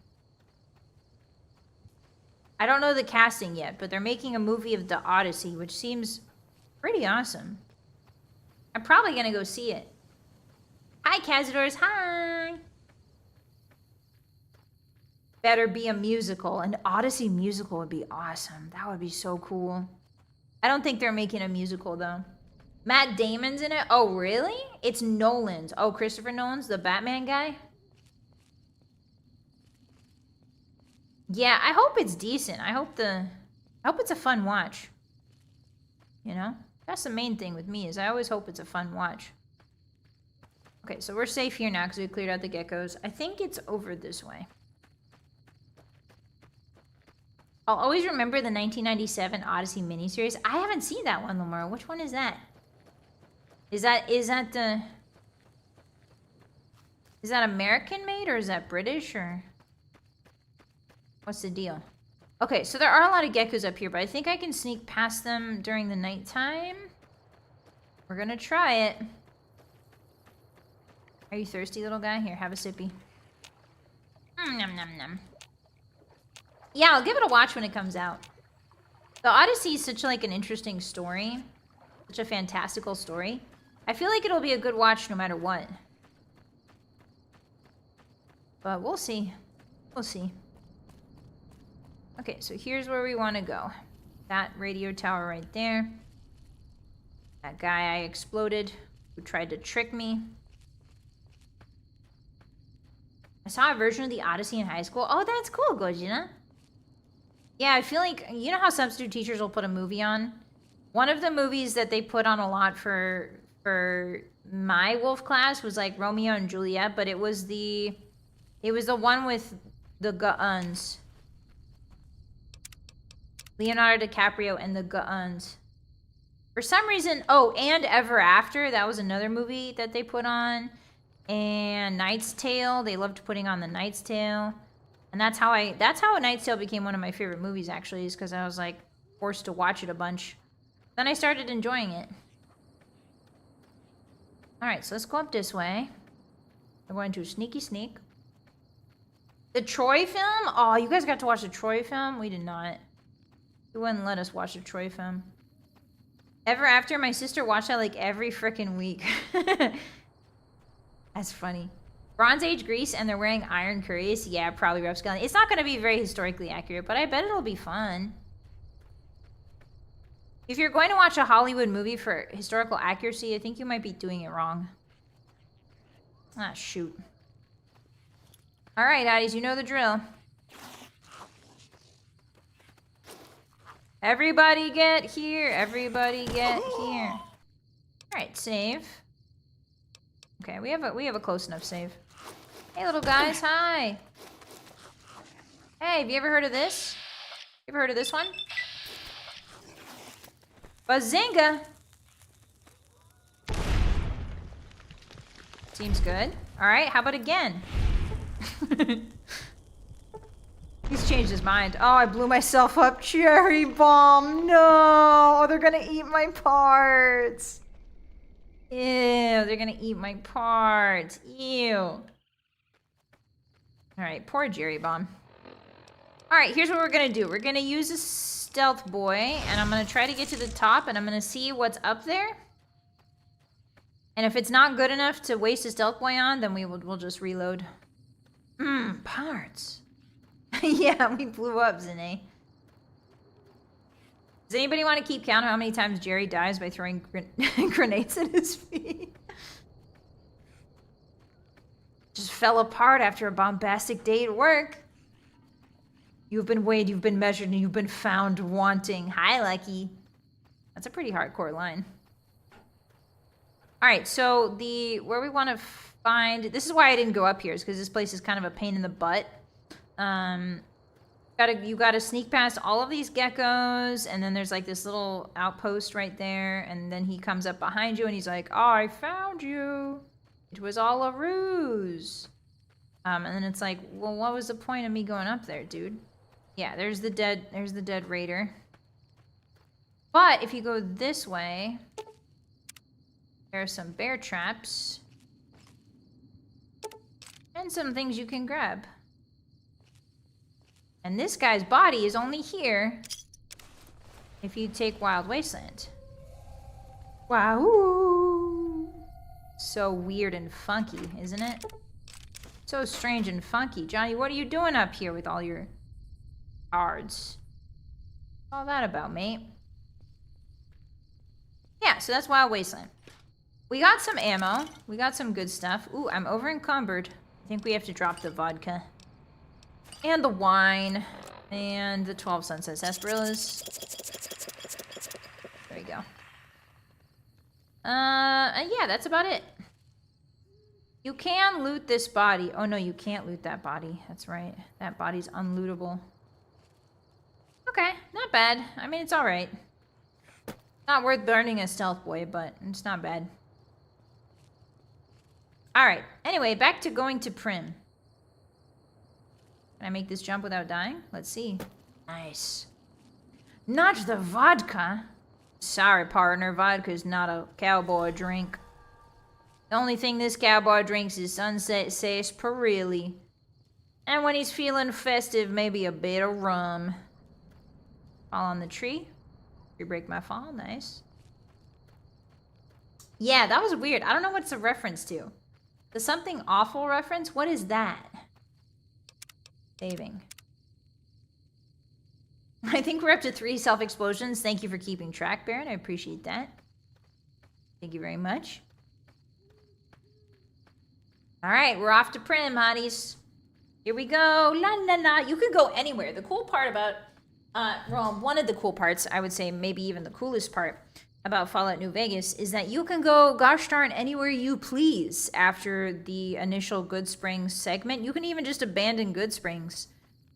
I don't know the casting yet, but they're making a movie of the Odyssey, which seems pretty awesome. I'm probably going to go see it. Hi, Cazadors. Hi. Better be a musical. An Odyssey musical would be awesome. That would be so cool. I don't think they're making a musical, though. Matt Damon's in it? Oh, really? It's Nolan's. Oh, Christopher Nolan's, the Batman guy? Yeah, I hope it's decent. I hope it's a fun watch. You know? That's the main thing with me, is I always hope it's a fun watch. Okay, so we're safe here now because we cleared out the geckos. I think it's over this way. I'll always remember the 1997 Odyssey miniseries. I haven't seen that one, Lamar. Which one is that? Is that the... Is that American made or is that British or what's the deal? Okay, so there are a lot of geckos up here, but I think I can sneak past them during the nighttime. We're gonna try it. Are you thirsty, little guy? Here, have a sippy. Nom nom nom. Yeah, I'll give it a watch when it comes out. The Odyssey is such like an interesting story. Such a fantastical story. I feel like it'll be a good watch no matter what. But we'll see. We'll see. Okay, so here's where we want to go. That radio tower right there. That guy I exploded who tried to trick me. I saw a version of the Odyssey in high school. Oh, that's cool, Gojina. Yeah, I feel like, you know how substitute teachers will put a movie on? One of the movies that they put on a lot for my Wolf class was like Romeo and Juliet, but it was the one with the Guns. Leonardo DiCaprio and the Guns. For some reason, oh, and Ever After, that was another movie that they put on. And Knight's Tale, they loved putting on the Knight's Tale. And that's how A Knight's Tale became one of my favorite movies, actually, is because I was like forced to watch it a bunch. Then I started enjoying it. Alright, so let's go up this way. We're going to sneaky sneak. The Troy film? Oh, you guys got to watch the Troy film? We did not. He wouldn't let us watch the Troy film. Ever After, my sister watched that like every freaking week. That's funny. Bronze Age Greece and they're wearing iron curries? Yeah, probably rough scaling. It's not going to be very historically accurate, but I bet it'll be fun. If you're going to watch a Hollywood movie for historical accuracy, I think you might be doing it wrong. Ah, shoot. Alright, Hotties, you know the drill. Everybody get here. Everybody get here. Alright, save. Okay, we have a close enough save. Hey, little guys, hi. Hey, have you ever heard of this? You ever heard of this one? Bazinga! Seems good. Alright, how about again? He's changed his mind. Oh, I blew myself up. Cherry bomb. No. Oh, they're gonna eat my parts. Ew, they're gonna eat my parts. Ew. Alright, poor Jerry Bomb. Alright, here's what we're gonna do. We're gonna use a stealth boy, and I'm gonna try to get to the top, and I'm gonna see what's up there. And if it's not good enough to waste a stealth boy on, then we'll just reload. Parts. Yeah, we blew up, Zane. Does anybody want to keep count of how many times Jerry dies by throwing grenades at his feet? Just fell apart after a bombastic day at work. You've been weighed, you've been measured, and you've been found wanting. Hi, Lucky. That's a pretty hardcore line. Alright, so where we want to find... This is why I didn't go up here, is because this place is kind of a pain in the butt. You gotta sneak past all of these geckos, and then there's like this little outpost right there, and then he comes up behind you and he's like, oh, I found you. It was all a ruse. And then it's like, well, what was the point of me going up there, dude? Yeah, there's the dead raider. But if you go this way, there are some bear traps and some things you can grab. And this guy's body is only here if you take Wild Wasteland. Wow. So weird and funky, isn't it? So strange and funky. Johnny, what are you doing up here with all your cards? What's all that about, mate? Yeah, so that's Wild Wasteland. We got some ammo. We got some good stuff. Ooh, I'm over encumbered. I think we have to drop the vodka. And the wine. And the 12 Sunset Sarsaparillas. There you go. Yeah, that's about it. You can loot this body. Oh, no, you can't loot that body. That's right. That body's unlootable. Okay, not bad. I mean, it's alright. Not worth burning a stealth boy, but it's not bad. Alright, anyway, back to going to Prim. Can I make this jump without dying? Let's see. Nice. Not the vodka. Sorry, partner. Vodka's not a cowboy drink. The only thing this cowboy drinks is sunset sarsaparilla. And when he's feeling festive, maybe a bit of rum. Fall on the tree. You break my fall. Nice. Yeah, that was weird. I don't know what it's a reference to. The something awful reference? What is that? Saving. I think we're up to 3 self-explosions. Thank you for keeping track, Baron. I appreciate that. Thank you very much. Alright, we're off to Prim, hotties. Here we go. La la la. You can go anywhere. The cool part about... well, one of the cool parts, I would say maybe even the coolest part about Fallout New Vegas is that you can go, gosh darn, anywhere you please after the initial Good Springs segment. You can even just abandon Good Springs.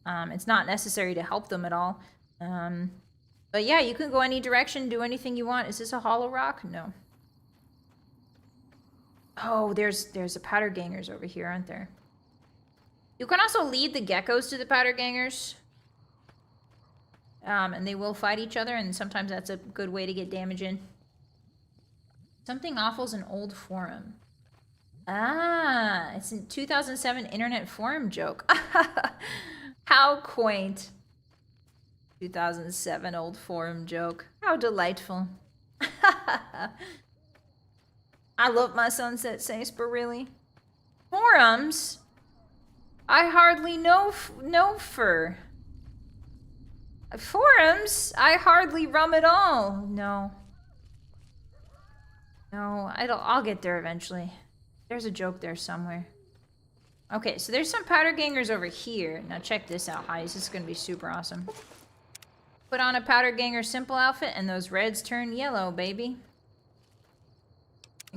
It's not necessary to help them at all. But yeah, you can go any direction, do anything you want. Is this a hollow rock? No. Oh, there's a powder gangers over here, aren't there? You can also lead the geckos to the powder gangers. And they will fight each other, and sometimes that's a good way to get damage in. Something awful's an old forum. Ah, it's a 2007 internet forum joke. How quaint. 2007 old forum joke. How delightful. I love my sunset sarsaparilla. Forums? I hardly know fur. Forums? I hardly rum at all. No. No, I'll get there eventually. There's a joke there somewhere. Okay, so there's some powder gangers over here. Now check this out, Hotties. This is going to be super awesome. Put on a powder ganger simple outfit and those reds turn yellow, baby.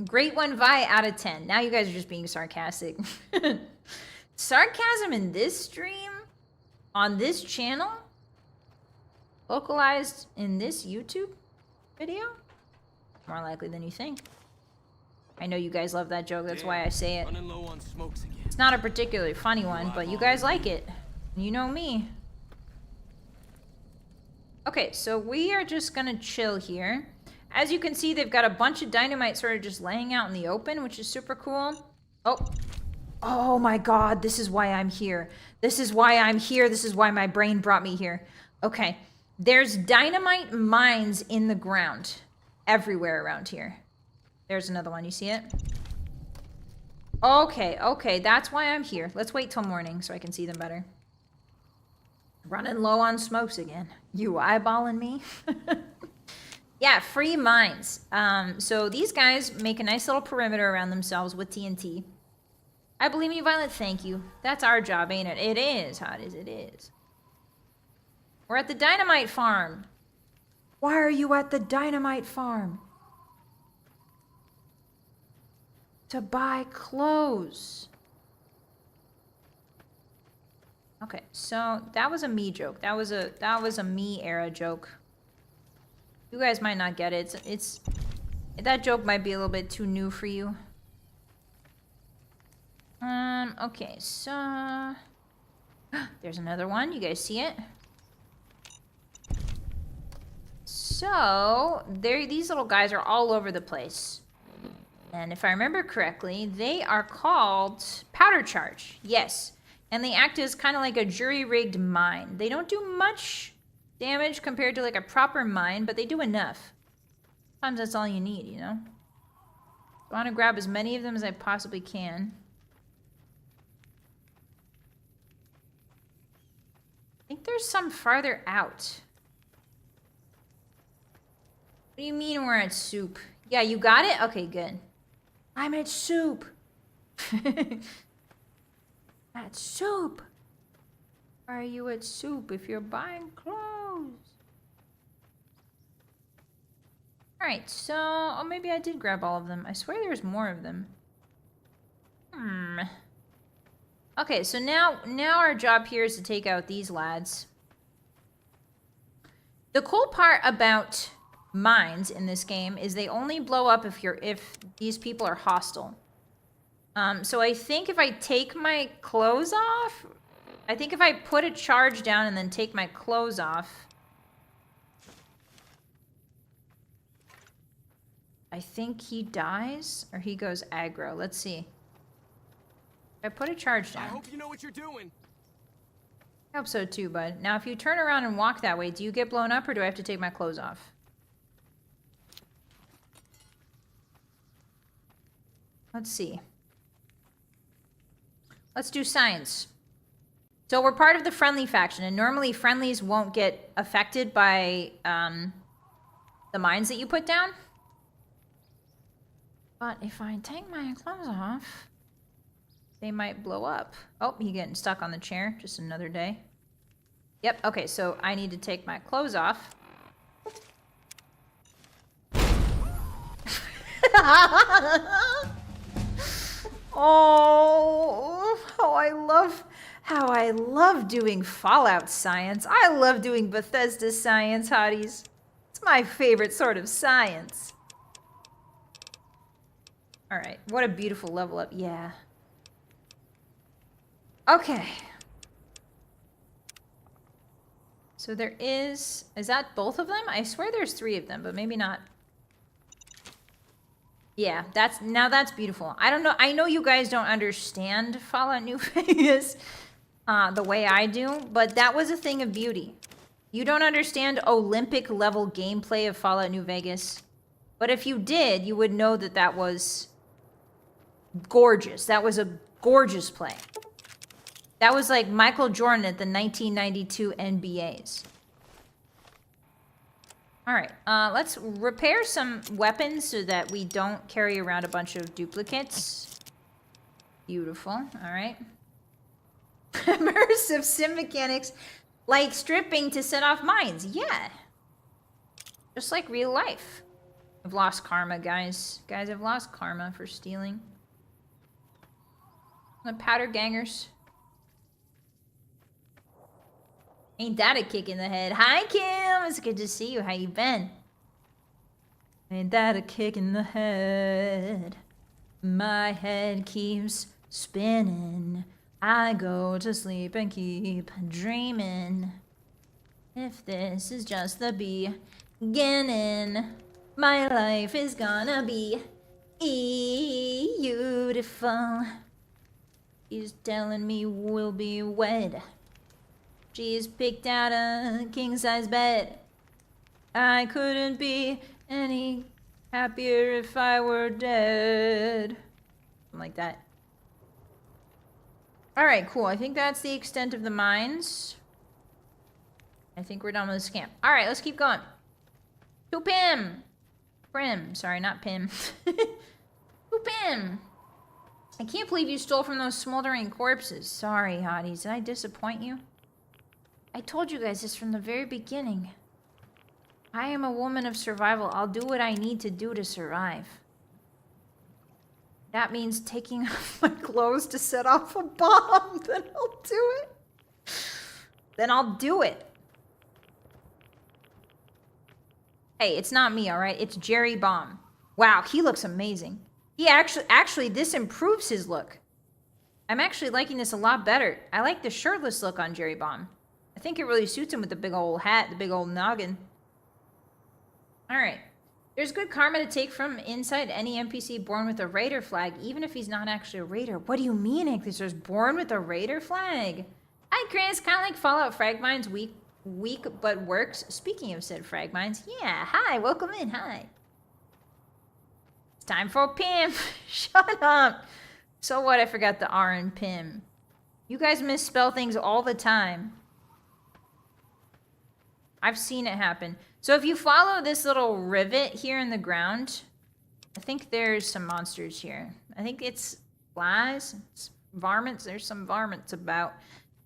Great one, Vi, out of 10. Now you guys are just being sarcastic. Sarcasm in this stream? On this channel? Localized in this YouTube video? More likely than you think. I know you guys love that joke, that's why I say it. Running low on smokes again. It's not a particularly funny one, but you guys like it. You know me. Okay, so we are just gonna chill here. As you can see, they've got a bunch of dynamite sort of just laying out in the open, which is super cool. Oh. Oh my god, this is why I'm here. This is why I'm here. This is why my brain brought me here. Okay. There's dynamite mines in the ground everywhere around here. There's another one. You see it? Okay, okay. That's why I'm here. Let's wait till morning so I can see them better. Running low on smokes again. You eyeballing me? Yeah, free mines. So these guys make a nice little perimeter around themselves with TNT. I believe in you, Vylett. Thank you. That's our job, ain't it? It is, Hotties. It is. We're at the dynamite farm. Why are you at the dynamite farm? To buy clothes. Okay, so that was a me joke. That was a me era joke. You guys might not get it. It's that joke might be a little bit too new for you. Okay, so there's another one. You guys see it? So these little guys are all over the place. And if I remember correctly, they are called powder charge. Yes. And they act as kind of like a jury-rigged mine. They don't do much damage compared to like a proper mine, but they do enough. Sometimes that's all you need, you know? I want to grab as many of them as I possibly can. I think there's some farther out. What do you mean we're at soup? Yeah, you got it? Okay, good. I'm at soup. At soup. Why are you at soup if you're buying clothes? Alright, so... Oh, maybe I did grab all of them. I swear there's more of them. Okay, so now our job here is to take out these lads. The cool part about mines in this game is they only blow up if these people are hostile. So I think if I take my clothes off, I think if I put a charge down and then take my clothes off, I think he dies or he goes aggro. Let's see. I put a charge down. I hope you know what you're doing. I hope so too, bud. Now, if you turn around and walk that way, do you get blown up or do I have to take my clothes off? Let's see. Let's do science. So we're part of the friendly faction, and normally friendlies won't get affected by the mines that you put down. But if I take my clothes off, they might blow up. Oh, he getting stuck on the chair. Just another day. Yep, okay, so I need to take my clothes off. Oh, how I love doing Fallout science. I love doing Bethesda science, hotties. It's my favorite sort of science. All right, what a beautiful level up. Yeah. Okay. So there is that both of them? I swear there's 3 of them, but maybe not. Yeah, that's beautiful. I don't know. I know you guys don't understand Fallout New Vegas the way I do, but that was a thing of beauty. You don't understand Olympic level gameplay of Fallout New Vegas, but if you did, you would know that that was gorgeous. That was a gorgeous play. That was like Michael Jordan at the 1992 NBAs. All right, let's repair some weapons so that we don't carry around a bunch of duplicates. Beautiful, all right. Immersive sim mechanics like stripping to set off mines. Yeah. Just like real life. I've lost karma, guys. Guys, I've lost karma for stealing. The powder gangers. Ain't that a kick in the head? Hi, Kim. It's good to see you. How you been? Ain't that a kick in the head? My head keeps spinning. I go to sleep and keep dreaming. If this is just the beginning, my life is gonna be beautiful. He's telling me we'll be wed. She's picked out a king-size bed. I couldn't be any happier if I were dead. Something like that. Alright, cool. I think that's the extent of the mines. I think we're done with this camp. Alright, let's keep going. To Pim! Prim. Sorry, not Pim. To Pim! I can't believe you stole from those smoldering corpses. Sorry, hotties. Did I disappoint you? I told you guys this from the very beginning. I am a woman of survival. I'll do what I need to do to survive. That means taking off my clothes to set off a bomb. Then I'll do it. Then I'll do it. Hey, it's not me, all right? It's Jerry Bomb. Wow, he looks amazing. He actually, this improves his look. I'm actually liking this a lot better. I like the shirtless look on Jerry Bomb. I think it really suits him with the big old hat, the big old noggin. Alright. There's good karma to take from inside any NPC born with a raider flag, even if he's not actually a raider. What do you mean, Ichthys? There's born with a raider flag? Hi, Chris. Kind of like Fallout Frag Mines, weak but works. Speaking of said frag mines, yeah, hi, welcome in, hi. It's time for Pim. Shut up. So what? I forgot the R in Pim. You guys misspell things all the time. I've seen it happen. So if you follow this little rivet here in the ground, I think there's some monsters here. I think it's flies, it's varmints. There's some varmints about.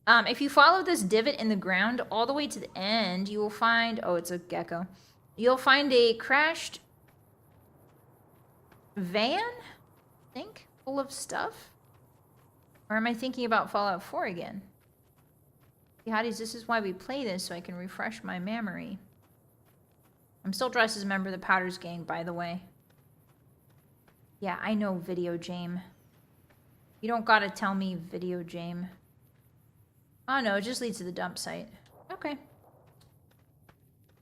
If you follow this divot in the ground all the way to the end, you will find, oh, it's a gecko. You'll find a crashed van, I think, full of stuff. Or am I thinking about Fallout 4 again? Hotties, this is why we play this, so I can refresh my memory. I'm still dressed as a member of the Powders gang, by the way. Yeah, I know, Video Jame. You don't gotta tell me, video Jame. Oh no, it just leads to the dump site. Okay.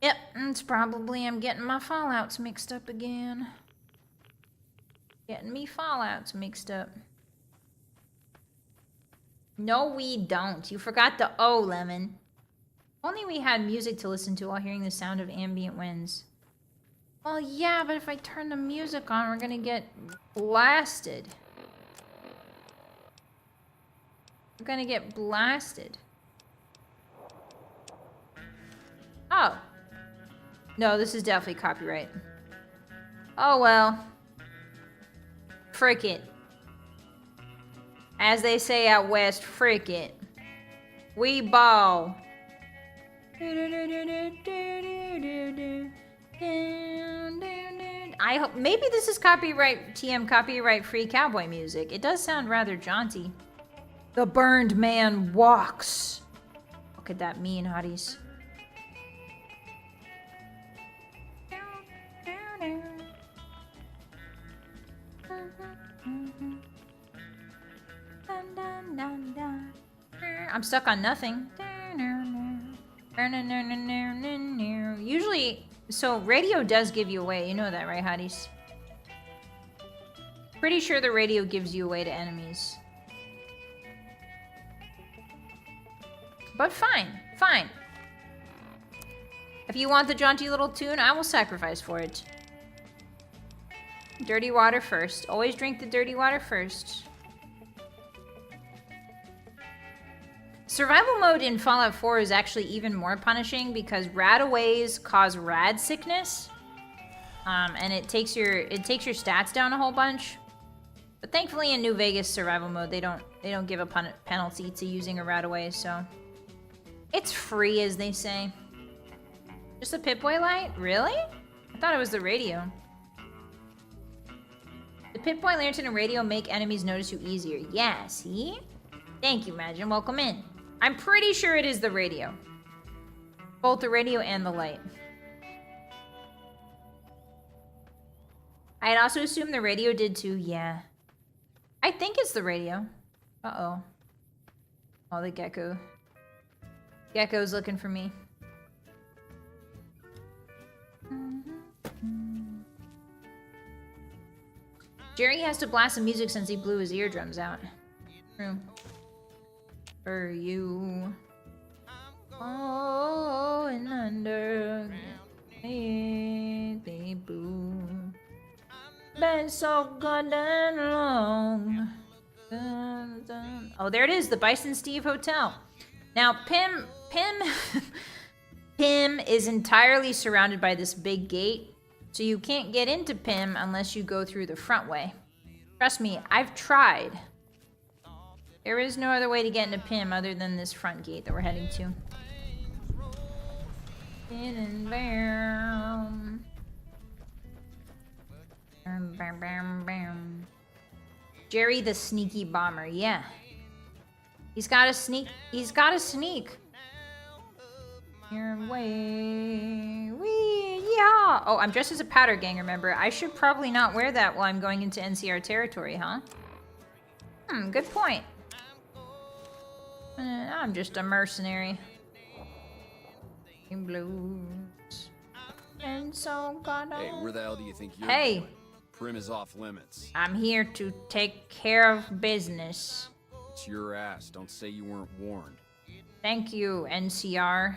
Yep, it's probably I'm getting my Fallouts mixed up again. Getting me Fallouts mixed up. No, we don't. You forgot the O, Lemon. Only we had music to listen to while hearing the sound of ambient winds. Well, yeah, but if I turn the music on, we're gonna get blasted. We're gonna get blasted. Oh. No, this is definitely copyright. Oh well. Frick it. As they say out west, frick it. We ball. I hope maybe this is copyright free cowboy music. It does sound rather jaunty. The burned man walks. What could that mean, hotties? I'm stuck on nothing. Usually, so radio does give you away. You know that, right, hotties? Pretty sure the radio gives you away to enemies. But fine, fine. If you want the jaunty little tune, I will sacrifice for it. Dirty water first. Always drink the dirty water first. Survival mode in Fallout 4 is actually even more punishing because radaways cause rad sickness. And it takes your stats down a whole bunch. But thankfully in New Vegas survival mode they don't give a penalty to using a radaway, so it's free, as they say. Just a Pip-Boy light? Really? I thought it was the radio. The Pip-Boy lantern and radio make enemies notice you easier. Yeah, see? Thank you, Imagine. Welcome in. I'm pretty sure it is the radio. Both the radio and the light. I'd also assume the radio did too, yeah. I think it's the radio. Uh-oh. Oh, the gecko. Gecko's looking for me. Jerry has to blast the music since he blew his eardrums out. True. For you. Oh, and under. Baby boo. Been so goddamn long. Dun, dun. Oh, there it is, the Bison Steve Hotel. Now, Pim is entirely surrounded by this big gate, so you can't get into Pim unless you go through the front way. Trust me, I've tried. There is no other way to get into Pim other than this front gate that we're heading to. Jerry the sneaky bomber, yeah. He's got to sneak. He's got to sneak. Your way. Wee, yeah. Oh, I'm dressed as a powder gang, remember? I should probably not wear that while I'm going into NCR territory, huh? Good point. I'm just a mercenary. Blues. And so got Hey, where the hell do you think you're Hey. going? Prim is off limits. I'm here to take care of business. It's your ass. Don't say you weren't warned. Thank you, NCR.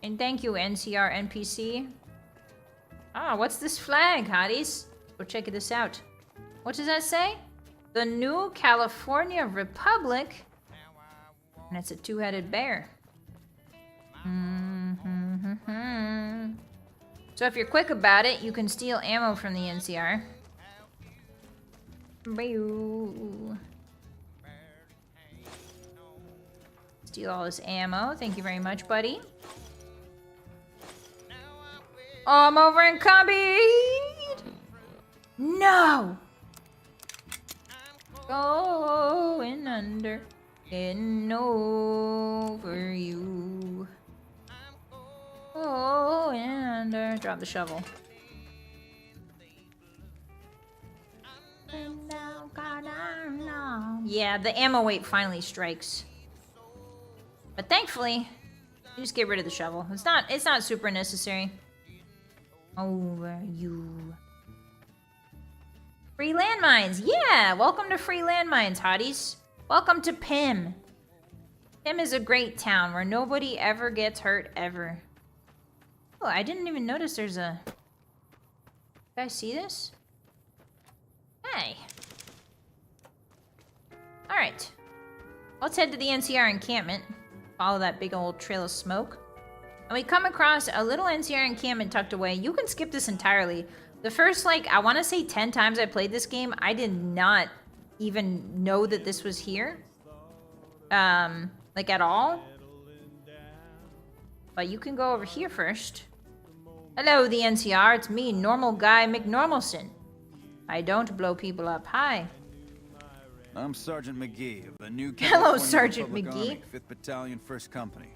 And thank you, NCR NPC. Ah, what's this flag, hotties? Go check this out. What does that say? The New California Republic. And it's a two-headed bear. So if you're quick about it, you can steal ammo from the NCR. Steal all this ammo. Thank you very much, buddy. Oh, I'm over in combat! No! Going under. Getting over you. Oh, and drop the shovel. And now, God, I'm not. Yeah, the ammo weight finally strikes. But thankfully, you just get rid of the shovel. It's not super necessary. Over you. Free landmines. Yeah, welcome to free landmines, hotties. Welcome to Pim. Pim is a great town where nobody ever gets hurt ever. Oh, I didn't even notice there's a... You guys see this? Hey. Alright. Let's head to the NCR encampment. Follow that big old trail of smoke. And we come across a little NCR encampment tucked away. You can skip this entirely. The first, like, I want to say 10 times I played this game, I did not even know that this was here. Like, at all. But you can go over here first. Hello, the NCR. It's me, Normal Guy McNormalson. I don't blow people up. Hi. I'm Sergeant McGee of the new Hello, California Sergeant Republic McGee. Army, 5th Battalion, 1st Company.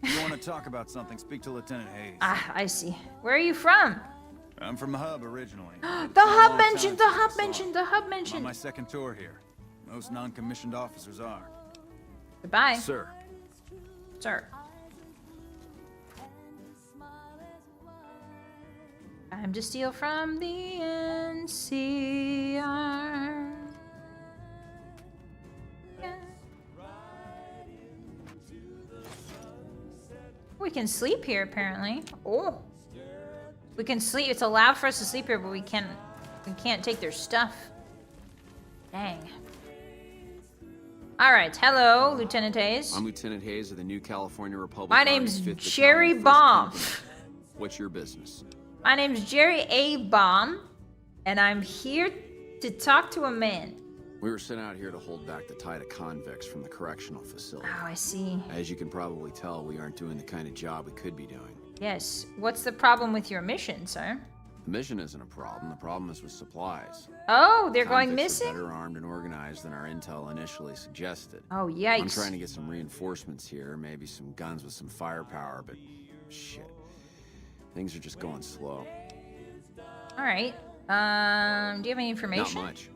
If you want to talk about something, speak to Lieutenant Hayes. Ah, I see. Where are you from? I'm from the Hub originally. The Hub mentioned, the Hub mentioned, the Hub I'm on mentioned. my second tour here. Most non-commissioned officers are. Goodbye. Sir. Sir. Time to steal from the NCR. We can sleep here, apparently. Oh. We can sleep. It's allowed for us to sleep here, but we can't take their stuff. Dang. Alright, hello, Lieutenant Hayes. I'm Lieutenant Hayes of the new California Republic. My Army, name's 5th Jerry Battalion, 1st Baum. Company. What's your business? My name's Jerry A. Baum, and I'm here to talk to a man. We were sent out here to hold back the tide of convicts from the correctional facility. Oh, I see. As you can probably tell, we aren't doing the kind of job we could be doing. Yes. What's the problem with your mission, sir? The mission isn't a problem. The problem is with supplies. Oh, they're going Convicts are missing? better armed and organized than our intel initially suggested. Oh, yikes. I'm trying to get some reinforcements here, maybe some guns with some firepower, but shit. Things are just going slow. Alright. Do you have any information? Not much.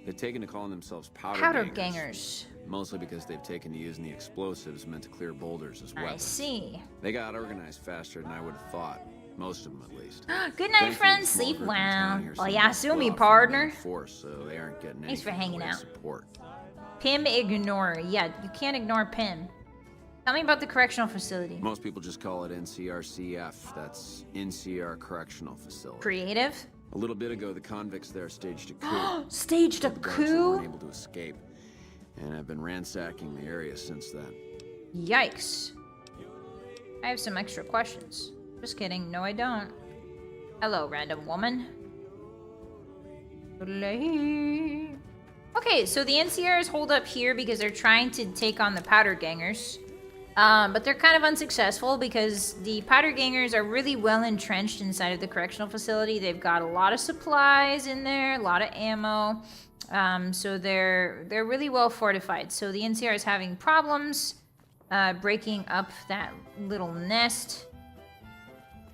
They've taken to calling themselves Powder gangers. Mostly because they've taken to using the explosives meant to clear boulders as weapons. I see. They got organized faster than I would have thought. Most of them, at least. Good night, Thankfully, friends. the small Sleep group in well. town here Well, seems yeah, to sue me, fluff and partner. reinforce, so they aren't getting Thanks for anything in the hanging way of out. support. Pim ignore. Yeah, you can't ignore Pim. Tell me about the correctional facility. Most people just call it NCRCF. That's NCR Correctional Facility. Creative? A little bit ago, the convicts there staged a coup. Staged a The guards coup? weren't able to escape, and I've been ransacking the area since then. Yikes. I have some extra questions. Just kidding. No, I don't. Hello, random woman. Okay, so the NCRs hold up here because they're trying to take on the powder gangers. But they're kind of unsuccessful because the powder gangers are really well entrenched inside of the correctional facility. They've got a lot of supplies in there, a lot of ammo. So they're really well fortified. So the NCR is having problems breaking up that little nest.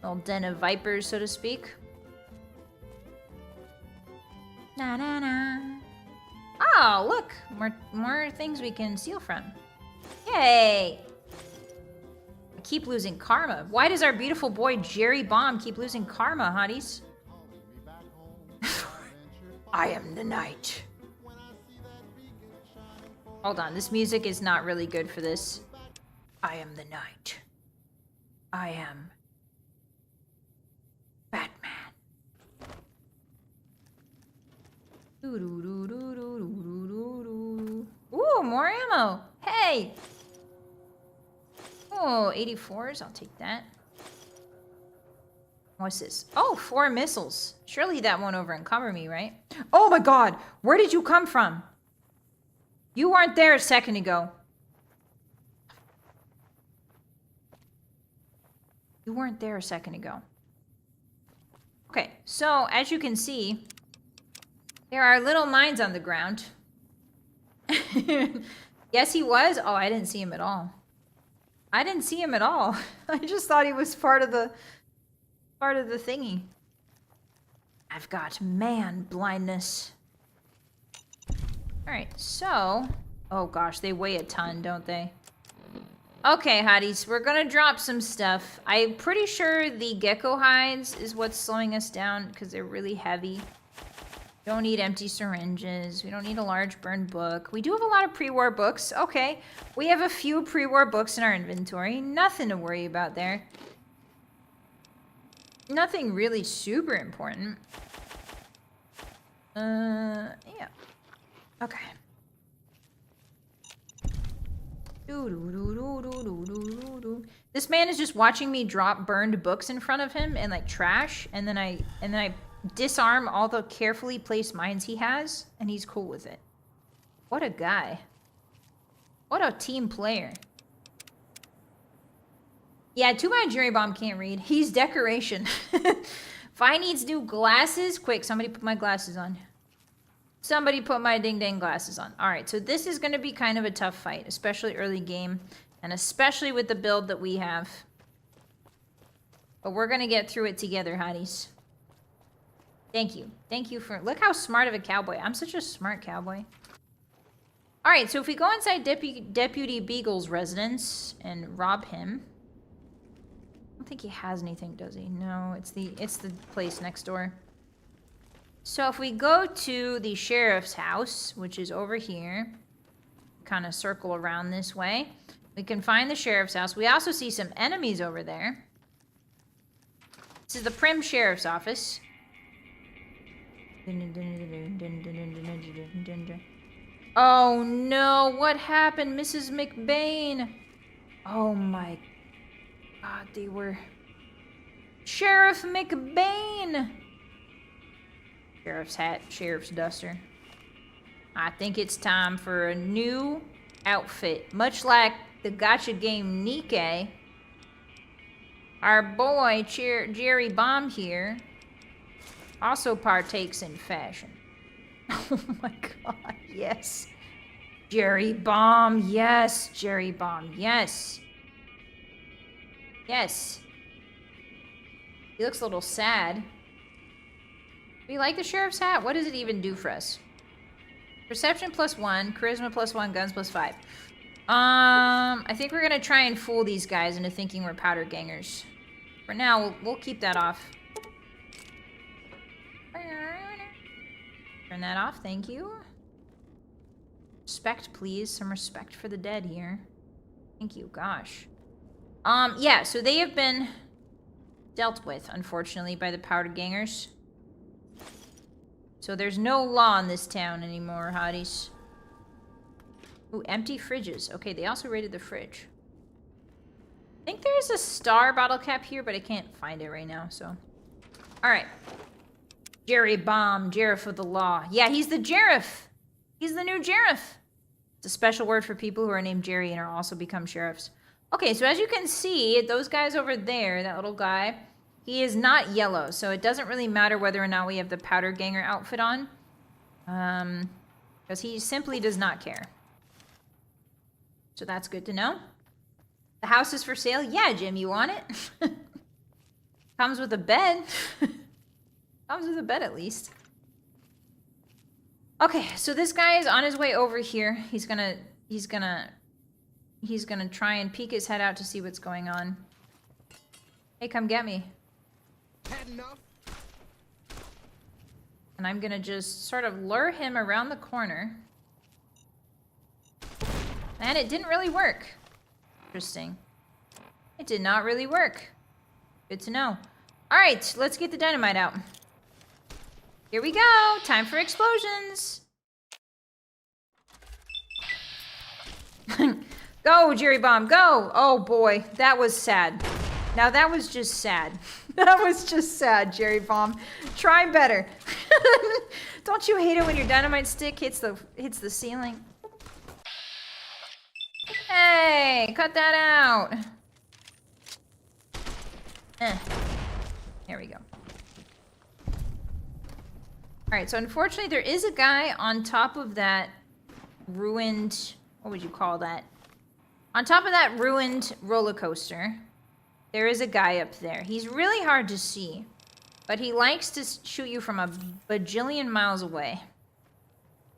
Little den of vipers, so to speak. Na na na. Oh, look! More things we can steal from. Yay! I keep losing karma. Why does our beautiful boy Jerry Baum keep losing karma, hotties? I am the night. Hold on, this music is not really good for this. I am the night. I am Batman. Ooh, more ammo. Hey! Oh, 84s. I'll take that. What's this? Oh, 4 missiles. Surely that won't over-encumber me, right? Oh my god! Where did you come from? You weren't there a second ago. You weren't there a second ago. Okay, so as you can see, there are little mines on the ground. Yes, he was. Oh, I didn't see him at all. I didn't see him at all. I just thought he was part of the thingy. I've got man blindness. Alright, so... Oh gosh, they weigh a ton, don't they? Okay, hotties, we're gonna drop some stuff. I'm pretty sure the gecko hides is what's slowing us down because they're really heavy. We don't need empty syringes. We don't need a large burned book. We do have a lot of pre-war books. Okay, we have a few pre-war books in our inventory. Nothing to worry about there. Nothing really super important. Yeah. Okay. This man is just watching me drop burned books in front of him and like trash, and then I disarm all the carefully placed mines he has, and he's cool with it. What a guy. What a team player. Yeah, too bad Jerry Bomb can't read. He's decoration. Vi needs new glasses. Quick, somebody put my glasses on. Somebody put my ding-dang glasses on. Alright, so this is going to be kind of a tough fight, especially early game, and especially with the build that we have. But we're going to get through it together, hotties. Thank you. Thank you for... Look how smart of a cowboy. I'm such a smart cowboy. Alright, so if we go inside Deputy Beagle's residence and rob him... I don't think he has anything, does he? No, it's the place next door. So if we go to the sheriff's house, which is over here, kind of circle around this way, we can find the sheriff's house. We also see some enemies over there. This is the Prim Sheriff's Office. Oh no, what happened, Mrs. McBain? Oh my God, they were... Sheriff McBain! Sheriff's hat, sheriff's duster. I think it's time for a new outfit. Much like the gacha game Nikke, our boy Jerry Bomb here also partakes in fashion. Oh my God, yes. Jerry Bomb, yes. Jerry Bomb, yes. Yes. He looks a little sad. Do you like the sheriff's hat? What does it even do for us? Perception +1, charisma +1, guns +5. I think we're gonna try and fool these guys into thinking we're powder gangers. For now, we'll keep that off. Turn that off, thank you. Respect, please. Some respect for the dead here. Thank you, gosh. Yeah, so they have been dealt with, unfortunately, by the powder gangers. So there's no law in this town anymore, hotties. Ooh, empty fridges. Okay, they also raided the fridge. I think there's a star bottle cap here, but I can't find it right now, so. Alright. Jerry Bomb, Sheriff of the Law. Yeah, he's the Sheriff. He's the new Sheriff. It's a special word for people who are named Jerry and are also become sheriffs. Okay, so as you can see, those guys over there, that little guy, he is not yellow, so it doesn't really matter whether or not we have the powder ganger outfit on. Because he simply does not care. So that's good to know. The house is for sale? Yeah, Jim, you want it? Comes with a bed. Comes with a bed at least. Okay, so this guy is on his way over here. He's gonna try and peek his head out to see what's going on. Hey, come get me. Had enough? And I'm gonna just sort of lure him around the corner. And it didn't really work. Interesting. It did not really work. Good to know. Alright, let's get the dynamite out. Here we go! Time for explosions! Go, Jerry Bomb, go! Oh boy, that was sad. Now that was just sad. That was just sad, Jerry Bomb. Try better. Don't you hate it when your dynamite stick hits the ceiling? Hey, cut that out. There we go. Alright, so unfortunately there is a guy on top of that ruined... What would you call that? On top of that ruined roller coaster, there is a guy up there. He's really hard to see, but he likes to shoot you from a bajillion miles away.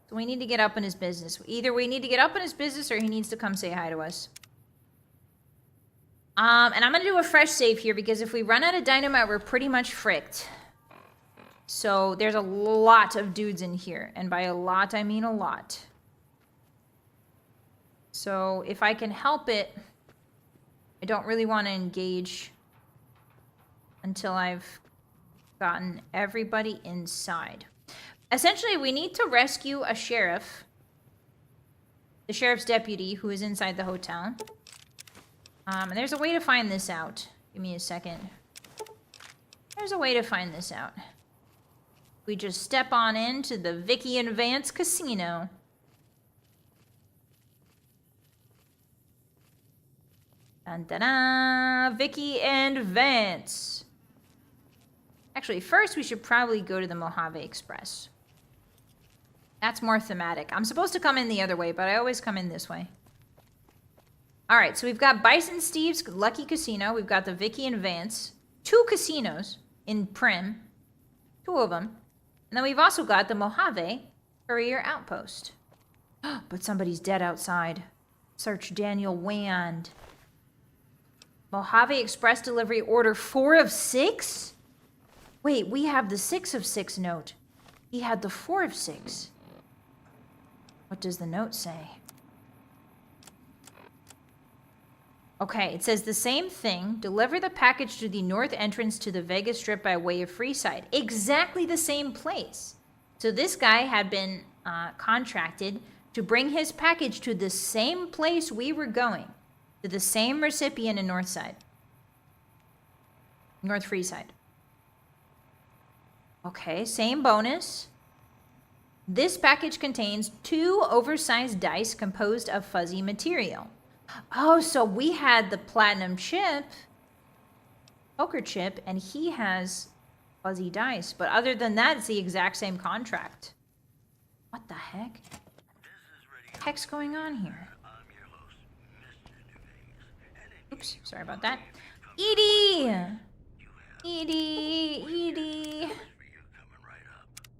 So we need to get up in his business. Either we need to get up in his business or he needs to come say hi to us. And I'm going to do a fresh save here because if we run out of dynamite, we're pretty much fricked. So there's a lot of dudes in here. And by a lot, I mean a lot. So if I can help it, I don't really want to engage until I've gotten everybody inside. Essentially, we need to rescue a sheriff. The sheriff's deputy who is inside the hotel. And there's a way to find this out. Give me a second. There's a way to find this out. We just step on into the Vicky and Vance casino. Dun-da-da! Vicky and Vance. Actually, first we should probably go to the Mojave Express. That's more thematic. I'm supposed to come in the other way, but I always come in this way. All right, so we've got Bison Steve's Lucky Casino. We've got the Vicky and Vance. 2 casinos in Prim. 2 of them. And then we've also got the Mojave Courier Outpost. But somebody's dead outside. Search Daniel Wand. Mojave Express delivery order 4 of 6? Wait, we have the 6 of 6 note. He had the 4 of 6. What does the note say? Okay, it says the same thing. Deliver the package to the north entrance to the Vegas Strip by way of Freeside. Exactly the same place. So this guy had been contracted to bring his package to the same place we were going. To the same recipient in Northside. North Freeside. Okay, same bonus. This package contains 2 oversized dice composed of fuzzy material. Oh, so we had the platinum chip, poker chip, and he has fuzzy dice. But other than that, it's the exact same contract. What the heck? What the heck's going on here? Oops, sorry about that. Edie! Edie!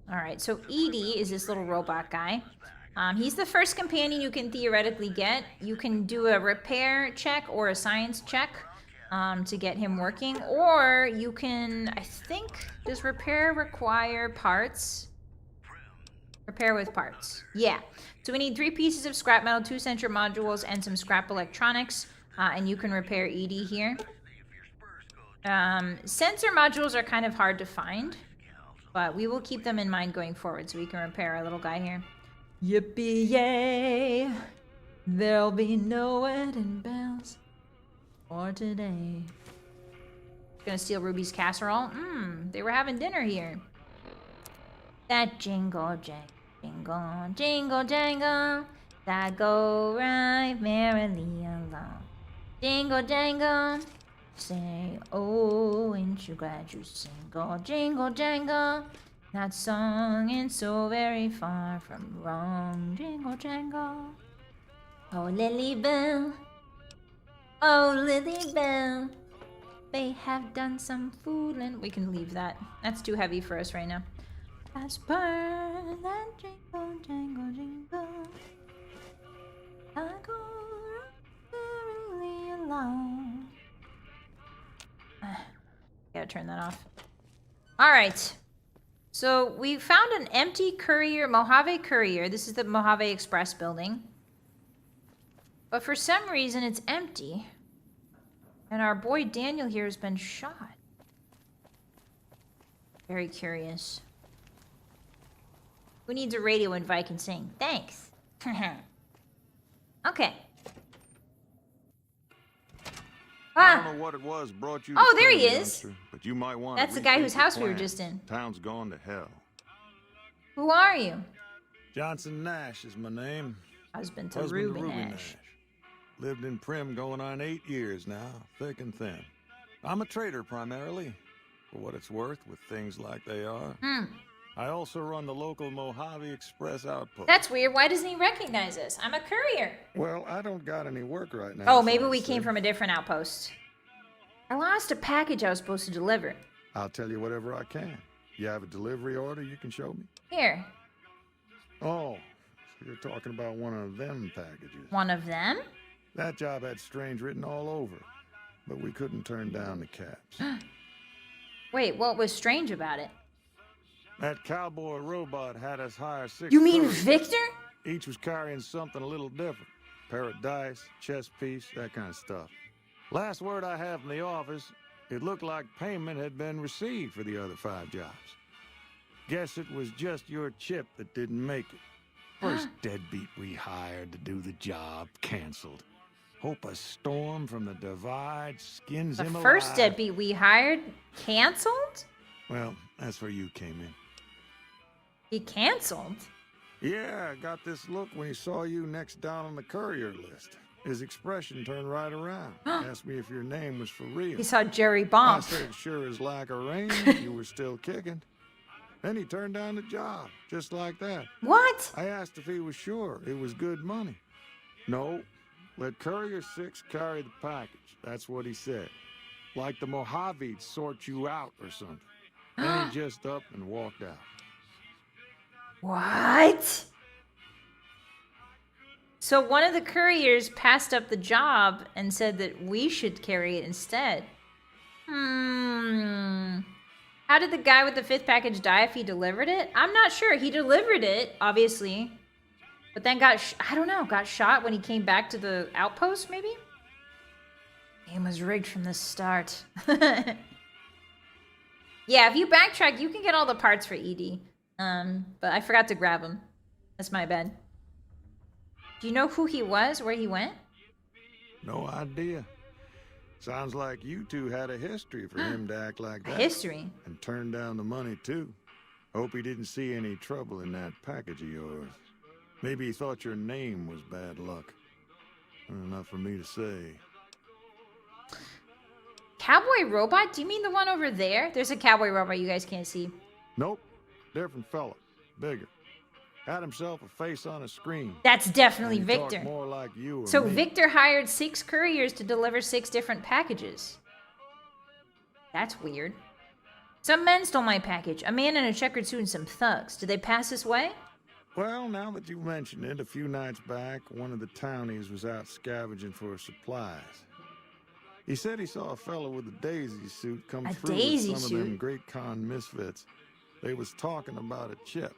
Alright, so Edie is this little robot guy. He's the first companion you can theoretically get. You can do a repair check or a science check to get him working. Or you can, I think, does repair require parts? Repair with parts. Yeah. So we need 3 pieces of scrap metal, 2 sensor modules, and some scrap electronics. And you can repair Edie here. Sensor modules are kind of hard to find. But we will keep them in mind going forward so we can repair our little guy here. Yippee-yay! There'll be no wedding bells for today. Gonna steal Ruby's casserole. They were having dinner here. That jingle jangle, jingle, jingle jangle, that go right merrily along. Jingle jangle, say, oh, ain't you glad you single? Jingle jangle. That song ain't so very far from wrong. Jingle jangle. Oh, Lily Bell. Oh, Lily Bell. They have done some fooling. We can leave that. That's too heavy for us right now. As per that jingle, jangle, jingle. I go really along. Gotta turn that off. Alright. So we found an empty courier, Mojave Courier. This is the Mojave Express building. But for some reason it's empty. And our boy Daniel here has been shot. Very curious. Who needs a radio when Vi can sing? Thanks. Okay. I don't know what it was brought you to there he Prairie, is. youngster, but you might want That's to the guy rethink whose your house we were plans. just in. Town's gone to hell. Who are you? Johnson Nash is my name. Husband to Husband Ruby to Ruby Nash. Lived in Prim going on 8 years now, thick and thin. I'm a trader primarily, for what it's worth with things like they are. I also run the local Mojave Express outpost. That's weird. Why doesn't he recognize us? I'm a courier. Well, I don't got any work right now. Oh, maybe we came from a different outpost. I lost a package I was supposed to deliver. I'll tell you whatever I can. You have a delivery order you can show me? Here. Oh, You're talking about one of them packages. One of them? That job had strange written all over, but we couldn't turn down the caps. Wait, what was strange about it? That cowboy robot had us hire 6 You mean couriers. Victor? Each was carrying something a little different. Pair of dice, chess piece, that kind of stuff. Last word I have from the office, it looked like payment had been received for the other 5 jobs. Guess it was just your chip that didn't make it. First deadbeat we hired to do the job canceled. Hope a storm from the divide skins The him alive. first deadbeat we hired canceled? Well, that's where you came in. He canceled? Yeah, I got this look when he saw you next down on the courier list. His expression turned right around. Asked me if your name was for real. He saw Jerry Bomb. I said, sure as like a rain, you were still kicking. Then he turned down the job, just like that. What? I asked if he was sure it was good money. No, let Courier 6 carry the package. That's what he said. Like the Mojave'd sort you out or something. Then he just up and walked out. What? So one of the couriers passed up the job and said that we should carry it instead. How did the guy with the 5th package die if he delivered it? I'm not sure. He delivered it, obviously. But then got shot when he came back to the outpost, maybe? Game was rigged from the start. Yeah, if you backtrack, you can get all the parts for ED. But I forgot to grab them. That's my bad. Do you know who he was, where he went? No idea. Sounds like you two had a history for him to act like that. History? And turn down the money, too. Hope he didn't see any trouble in that package of yours. Maybe he thought your name was bad luck. Enough for me to say. Cowboy robot? Do you mean the one over there? There's a cowboy robot you guys can't see. Nope. Different fella. Bigger. Had himself a face on a screen. That's definitely And he talked Victor. more like you or So me. Victor hired 6 couriers to deliver 6 different packages. That's weird. Some men stole my package. A man in a checkered suit and some thugs. Did they pass this way? Well, now that you mention it, a few nights back, one of the townies was out scavenging for supplies. He said he saw a fellow with a daisy suit come A through daisy with some of them suit? Great Con misfits. They was talking about a chip.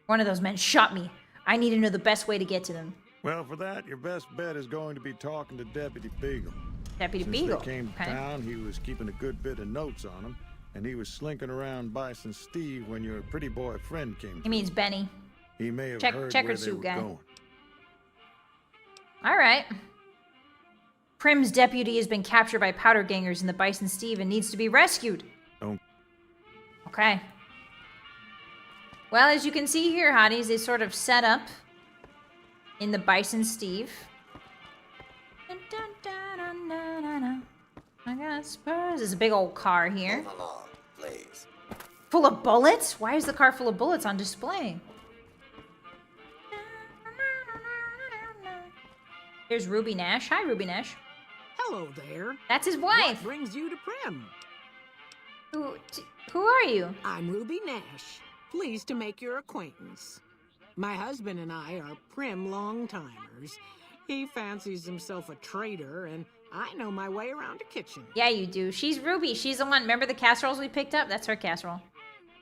One of those men shot me. I need to know the best way to get to them. Well, for that, your best bet is going to be talking to Deputy Beagle. Deputy Since Beagle. they came to Okay. town, he was keeping a good bit of notes on him, and he was slinking around Bison Steve when your pretty boy friend came He through. means Benny. He may have Check- heard checker where they suit were guy. going. All right. Prim's deputy has been captured by powder gangers in the Bison Steve and needs to be rescued. Oh. Okay. Well, as you can see here, Hotties, they sort of set up in the Bison Steve. Dun, dun, dun, dun, dun, dun, dun. I got spurs. There's a big old car here. Please. Full of bullets? Why is the car full of bullets on display? Here's Ruby Nash. Hi, Ruby Nash. Hello there. That's his wife. What brings you to Prim? Who are you? I'm Ruby Nash. Pleased to make your acquaintance. My husband and I are Prim long-timers. He fancies himself a trader, and I know my way around a kitchen. Yeah, you do. She's Ruby. She's the one. Remember the casseroles we picked up? That's her casserole.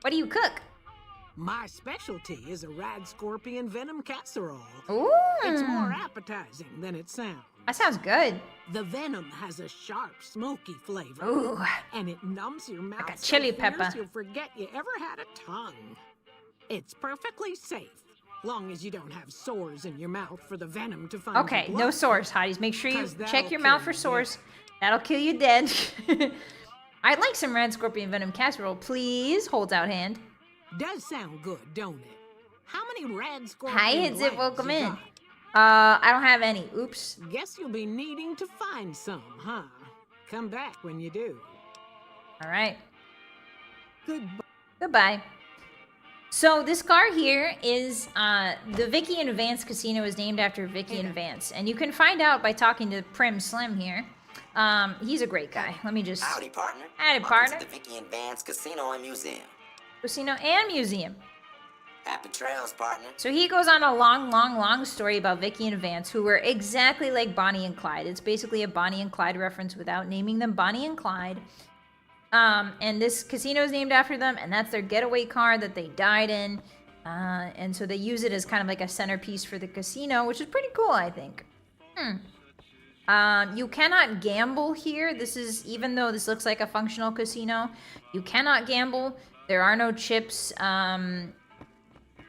What do you cook? My specialty is a rad scorpion venom casserole. Ooh. It's more appetizing than it sounds. That sounds good. The venom has a sharp, smoky flavor. Ooh. And it numbs your mouth Like a chili so fierce pepper. you'll forget you ever had a tongue. It's perfectly safe, long as you don't have sores in your mouth for the venom to find Okay, your no blood. sores, Hotties. Make sure you 'Cause that'll check your kill mouth for you sores. That'll kill you dead. I'd like some red scorpion venom casserole, please. Holds out hand. Does sound good, don't it? How many rad scorpion Hi, it's it. legs Welcome you in. got? I don't have any. Oops. Guess you'll be needing to find some, huh? Come back when you do. All right. Goodbye. Goodbye. So this car here is the Vicky and Vance Casino is named after Vicky and Vance, and you can find out by talking to Prim Slim here. He's a great guy. Let me just. Howdy, partner. Howdy, Welcome partner. to the Vicky and Vance Casino and Museum. Casino and museum. Happy trails, partner. So he goes on a long story about Vicky and Vance, who were exactly like Bonnie and Clyde. It's basically a Bonnie and Clyde reference without naming them Bonnie and Clyde. And this casino is named after them, and that's their getaway car that they died in. And so they use it as kind of like a centerpiece for the casino, which is pretty cool, I think. You cannot gamble here. This is, even though this looks like a functional casino, you cannot gamble. There are no chips.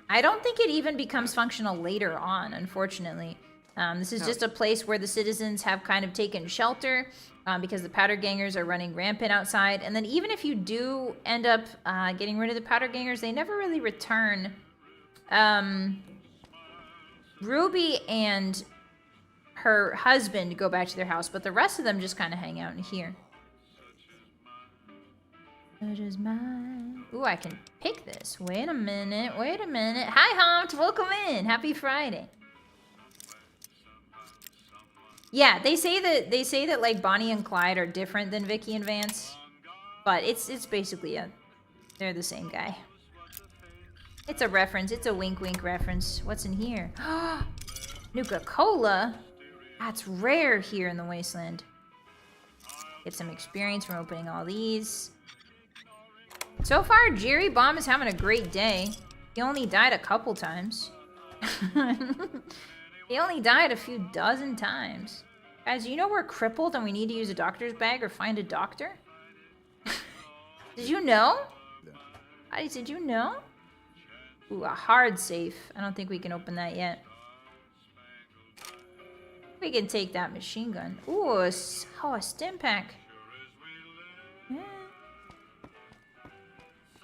I don't think it even becomes functional later on, unfortunately. This is just a place where the citizens have kind of taken shelter because the powder gangers are running rampant outside. And then even if you do end up getting rid of the powder gangers, they never really return. Ruby and her husband go back to their house, but the rest of them just kind of hang out in here. Ooh, I can pick this. Wait a minute. Hi, Humped. Welcome in. Happy Friday. Yeah, they say that like Bonnie and Clyde are different than Vicky and Vance, but it's basically they're the same guy. It's a reference. It's a wink reference. What's in here? Nuka-Cola? That's rare here in the Wasteland. Get some experience from opening all these. So far, Jerry Bomb is having a great day. He only died a couple times. He only died a few dozen times. Guys, you know we're crippled and we need to use a doctor's bag or find a doctor? Did you know? Did you know? Ooh, a hard safe. I don't think we can open that yet. We can take that machine gun. Ooh, a stim pack. Yeah.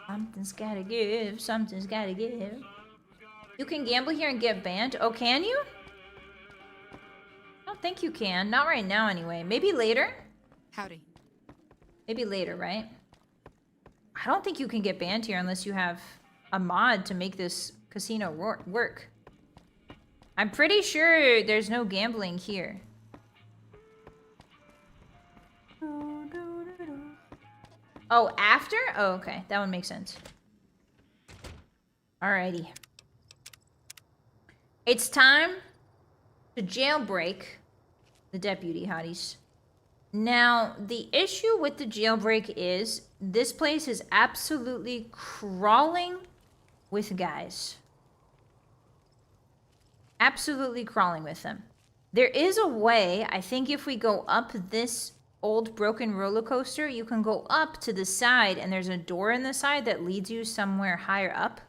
Something's gotta give. Something's gotta give. You can gamble here and get banned? Oh, can you? I don't think you can. Not right now, anyway. Maybe later? Howdy. Maybe later, right? I don't think you can get banned here unless you have a mod to make this casino work. I'm pretty sure there's no gambling here. Oh, after? Oh, okay. That one makes sense. Alrighty. It's time to jailbreak the deputy, hotties. Now, the issue with the jailbreak is this place is absolutely crawling with guys. Absolutely crawling with them. There is a way, I think if we go up this old broken roller coaster, you can go up to the side and there's a door in the side that leads you somewhere higher up.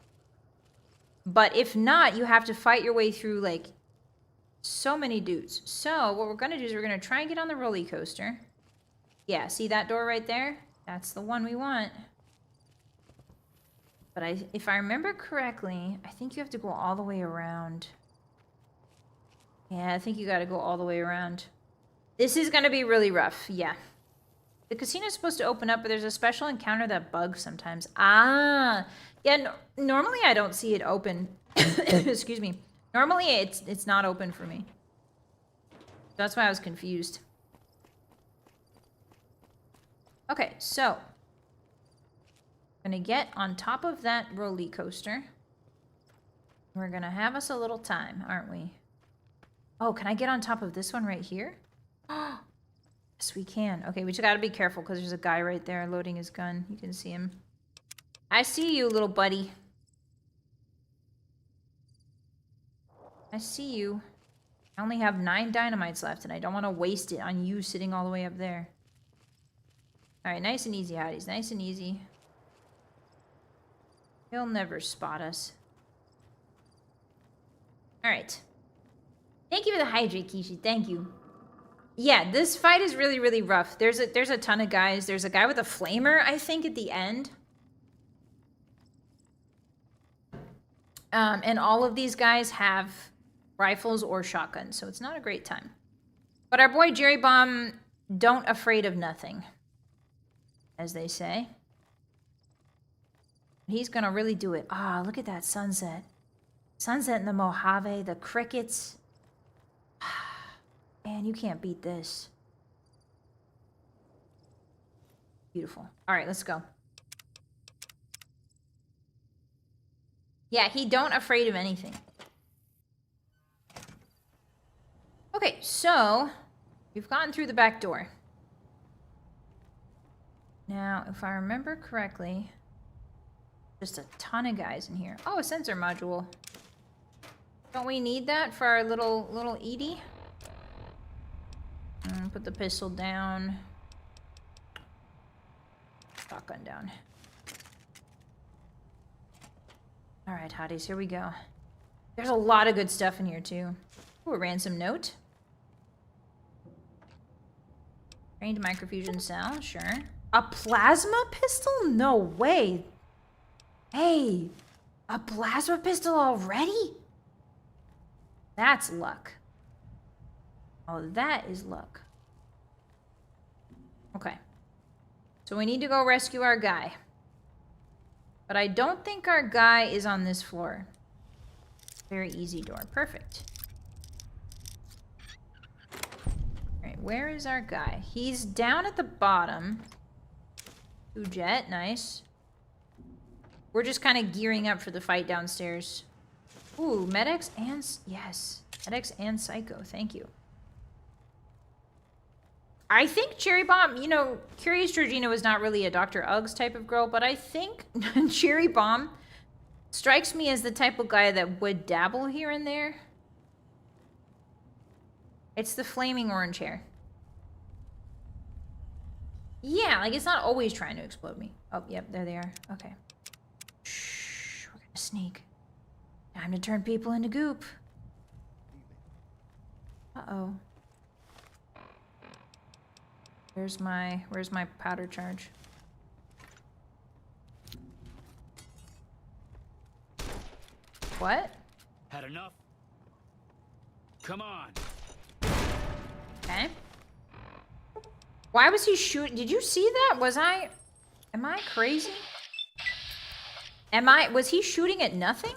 But if not, you have to fight your way through like so many dudes. So what we're gonna do is we're gonna try and get on the roller coaster. Yeah, see that door right there? That's the one we want. But if I remember correctly, I think you have to go all the way around. Yeah, I think you gotta go all the way around. This is gonna be really rough, yeah. The casino's supposed to open up, but there's a special encounter that bugs sometimes. Ah, yeah, normally I don't see it open. Excuse me. Normally it's not open for me. That's why I was confused. Okay, so. I'm gonna get on top of that roller coaster. We're gonna have us a little time, aren't we? Oh, can I get on top of this one right here? Yes, we can. Okay, we just gotta be careful because there's a guy right there loading his gun. You can see him. I see you, little buddy. I see you. I only have 9 dynamites left, and I don't want to waste it on you sitting all the way up there. Alright, nice and easy, hotties. Nice and easy. He'll never spot us. Alright. Thank you for the hydrate, Kishi. Thank you. Yeah, this fight is really, really rough. There's a ton of guys. There's a guy with a flamer, I think, at the end. And all of these guys have rifles or shotguns, so it's not a great time. But our boy Jerry Bomb, don't afraid of nothing, as they say. He's gonna really do it. Ah, look at that sunset. Sunset in the Mojave, the crickets. Man, you can't beat this. Beautiful. All right, let's go. Yeah, he don't afraid of anything. Okay, so we've gotten through the back door. Now, if I remember correctly, just a ton of guys in here. Oh, a sensor module. Don't we need that for our little Edie? Put the pistol down. Shotgun down. Alright, hotties, here we go. There's a lot of good stuff in here, too. Ooh, a ransom note. Trained microfusion cell, sure. A plasma pistol? No way. Hey, a plasma pistol already? That's luck. Oh, that is luck. Okay. So we need to go rescue our guy. But I don't think our guy is on this floor. Very easy door. Perfect. Alright, where is our guy? He's down at the bottom. Ooh, jet. Nice. We're just kind of gearing up for the fight downstairs. Ooh, medics and... Yes. Medics and psycho. Thank you. I think Cherry Bomb, you know, Curious Georgina was not really a Dr. Uggs type of girl, but I think Cherry Bomb strikes me as the type of guy that would dabble here and there. It's the flaming orange hair. Yeah, like it's not always trying to explode me. Oh, yep, there they are. Okay. Shh, we're gonna sneak. Time to turn people into goop. Uh-oh. Where's my powder charge? What? Had enough? Come on. Okay. Why was he shooting? Did you see that? Am I crazy? Was he shooting at nothing?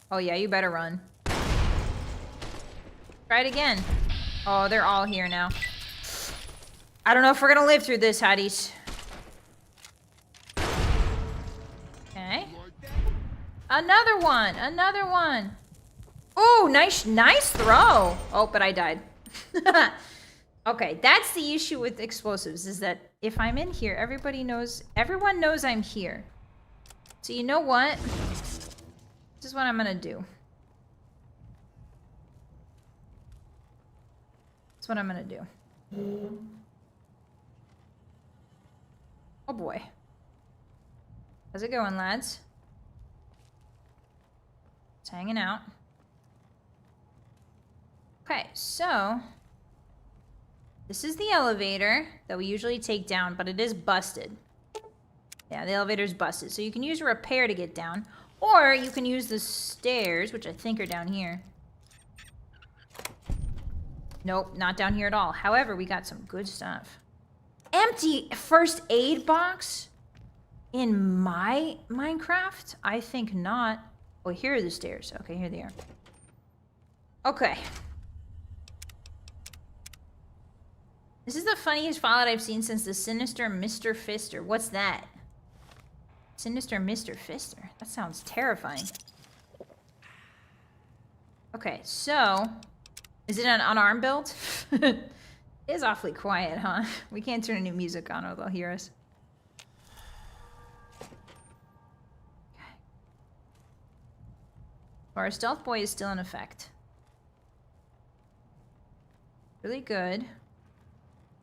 Oh yeah, you better run. Try it again. Oh, they're all here now. I don't know if we're gonna live through this, hotties. Okay. Another one, another one. Oh, nice throw. Oh, but I died. Okay, that's the issue with explosives, is that if I'm in here, everyone knows I'm here. So you know what? This is what I'm gonna do. That's what I'm gonna do. Oh boy. How's it going, lads? It's hanging out. Okay, so this is the elevator that we usually take down, but it is busted. Yeah, the elevator's busted. So you can use a repair to get down, or you can use the stairs, which I think are down here. Nope, not down here at all. However, we got some good stuff. Empty first aid box in my Minecraft? I think not. Oh, here are the stairs. Okay, here they are. Okay. This is the funniest Vylett I've seen since the Sinister Mr. Fister. What's that? Sinister Mr. Fister. That sounds terrifying. Okay, so... Is it an unarmed build? It is awfully quiet, huh? We can't turn any music on or they'll hear us. Okay. Our stealth boy is still in effect. Really good.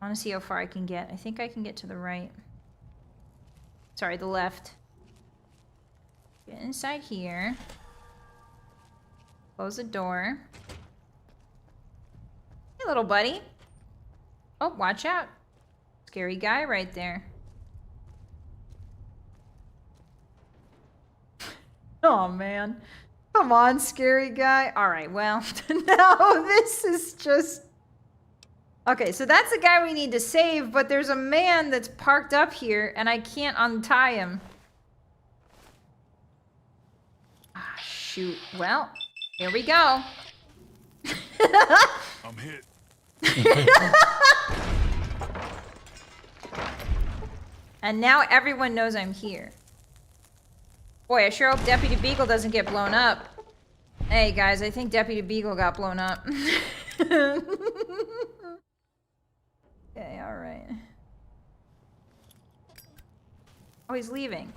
I want to see how far I can get. I think I can get to the right. Sorry, the left. Get inside here. Close the door. Hey, little buddy. Oh, watch out. Scary guy right there. Oh, man. Come on, scary guy. All right, well, no, this is just... Okay, so that's the guy we need to save, but there's a man that's parked up here, and I can't untie him. Ah, shoot. Well, here we go. I'm hit. And now everyone knows I'm here. Boy, I sure hope Deputy Beagle doesn't get blown up. Hey guys, I think Deputy Beagle got blown up. Okay, alright. Oh, he's leaving.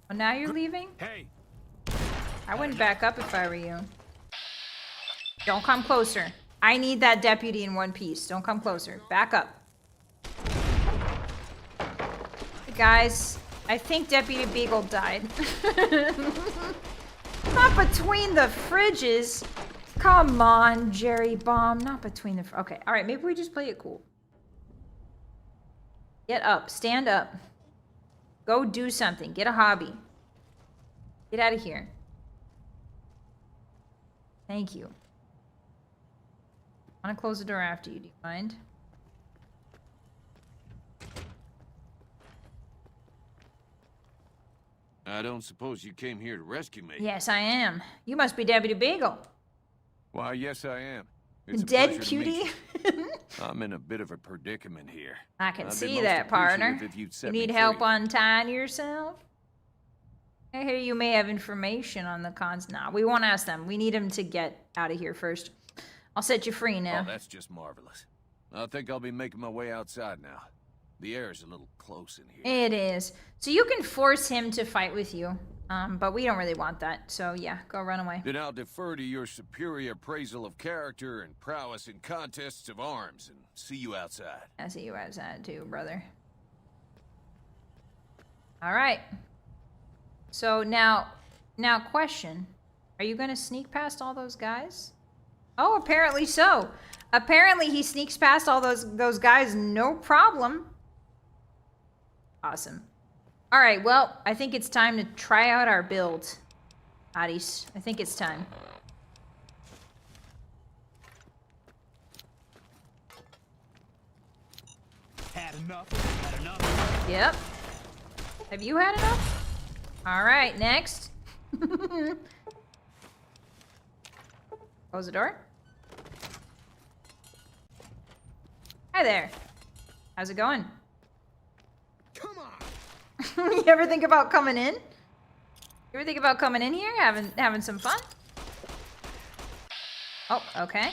Oh, now you're leaving? Hey! I wouldn't back up if I were you. Don't come closer. I need that deputy in one piece. Don't come closer. Back up. Hey guys, I think Deputy Beagle died. Not between the fridges. Come on, Jerry Bomb. Not between the... Okay, alright, maybe we just play it cool. Get up. Stand up. Go do something. Get a hobby. Get out of here. Thank you. I want to close the door after you. Do you mind? I don't suppose you came here to rescue me? Yes, I am. You must be Deputy Beagle. Why, yes, I am. It's a Dead pleasure to meet cutie? you. I'm in a bit of a predicament here. I can I'd be see most that, partner. appreciative if you'd You set me need free. help untying yourself? I hear you may have information on the cons. Nah, we won't ask them. We need him to get out of here first. I'll set you free now. Oh, that's just marvelous. I think I'll be making my way outside now. The air is a little close in here. It is. So you can force him to fight with you. But we don't really want that. So yeah, go run away. Then I'll defer to your superior appraisal of character and prowess in contests of arms and see you outside. I see you outside too, brother. Alright. So now question. Are you gonna sneak past all those guys? Oh, apparently so. Apparently he sneaks past all those guys, no problem. Awesome. Alright, well, I think it's time to try out our build. Hotties, I think it's time. Had enough. Had enough. Yep. Have you had enough? Alright, next. Close the door. Hi there. How's it going? Come on. You ever think about coming in? You ever think about coming in here, having some fun? Oh, okay.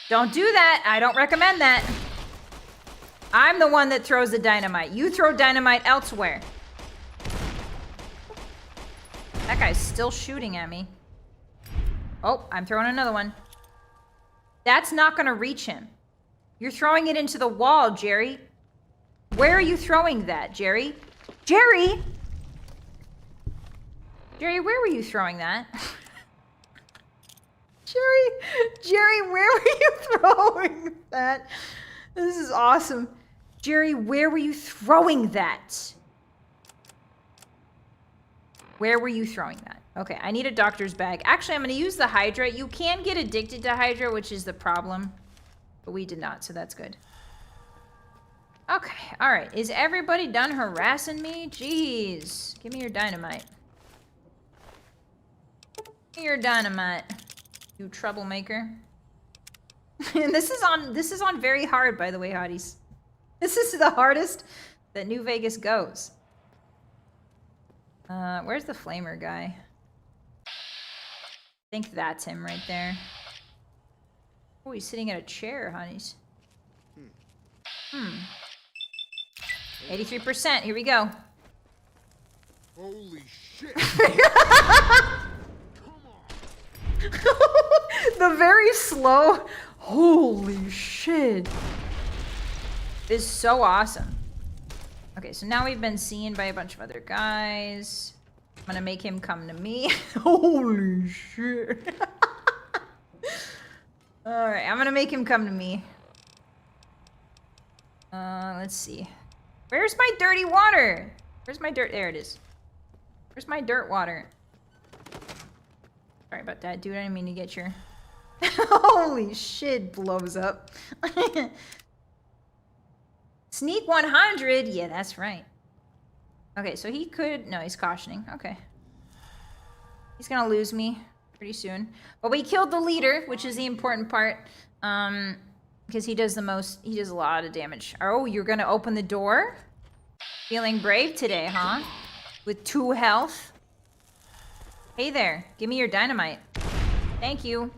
Don't do that. I don't recommend that. I'm the one that throws the dynamite. You throw dynamite elsewhere. That guy's still shooting at me. Oh, I'm throwing another one. That's not gonna reach him. You're throwing it into the wall, Jerry. Where are you throwing that, Jerry? Jerry! Jerry, where were you throwing that? Jerry, where were you throwing that? This is awesome. Jerry, where were you throwing that? Where were you throwing that? Okay, I need a doctor's bag. Actually, I'm going to use the Hydra. You can get addicted to Hydra, which is the problem. But we did not, so that's good. Okay, alright. Is everybody done harassing me? Jeez. Give me your dynamite. Give me your dynamite, you troublemaker. And this is on very hard, by the way, hotties. This is the hardest that New Vegas goes. Where's the flamer guy? I think that's him right there. Oh, he's sitting in a chair, honeys. 83%. Here we go. Holy shit. The very slow, holy shit, is so awesome. Okay, so now we've been seen by a bunch of other guys. I'm gonna make him come to me. Holy shit. Alright, I'm gonna make him come to me. Let's see. Where's my dirty water? Where's my dirt? There it is. Where's my dirt water? Sorry about that, dude. I didn't mean to get your... Holy shit, blows up. Sneak 100? Yeah, that's right. Okay, so he could... No, he's cautioning. Okay. He's gonna lose me pretty soon. But we killed the leader, which is the important part. Because he does the most... He does a lot of damage. Oh, you're gonna open the door? Feeling brave today, huh? With 2 health? Hey there, give me your dynamite. Thank you.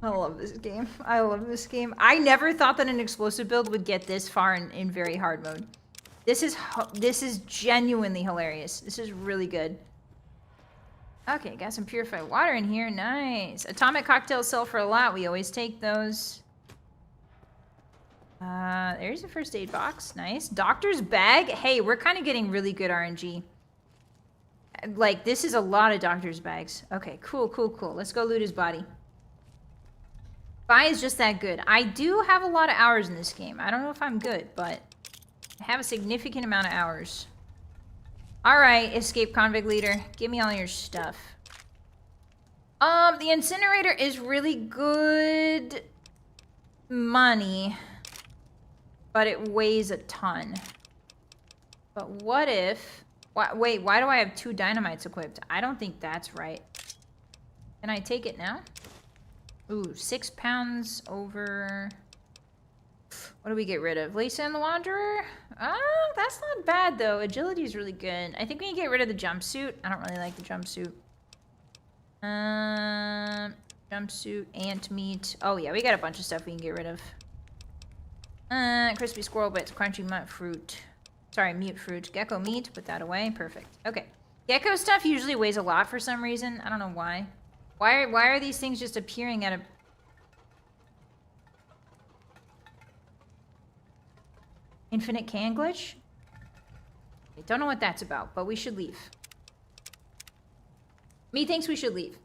I love this game. I love this game. I never thought that an explosive build would get this far in very hard mode. This is genuinely hilarious. This is really good. Okay, got some purified water in here. Nice. Atomic cocktails sell for a lot. We always take those. There's a first aid box. Nice. Doctor's bag. Hey, we're kind of getting really good RNG. Like, this is a lot of doctor's bags. Okay, cool, cool, cool. Let's go loot his body. Vi is just that good. I do have a lot of hours in this game. I don't know if I'm good, but I have a significant amount of hours. Alright, escape convict leader. Give me all your stuff. The incinerator is really good money, but it weighs a ton. But what if... Wait, why do I have 2 dynamites equipped? I don't think that's right. Can I take it now? Ooh, 6 pounds over... What do we get rid of? Lisa and the Wanderer? Oh, that's not bad, though. Agility is really good. I think we can get rid of the jumpsuit. I don't really like the jumpsuit. Jumpsuit, ant meat. Oh, yeah, we got a bunch of stuff we can get rid of. Crispy squirrel bits, crunchy mute fruit. Sorry, mute fruit. Gecko meat, put that away. Perfect. Okay. Gecko stuff usually weighs a lot for some reason. I don't know why. Why are these things just appearing at a... Infinite can glitch? I don't know what that's about, but we should leave. Me thinks we should leave.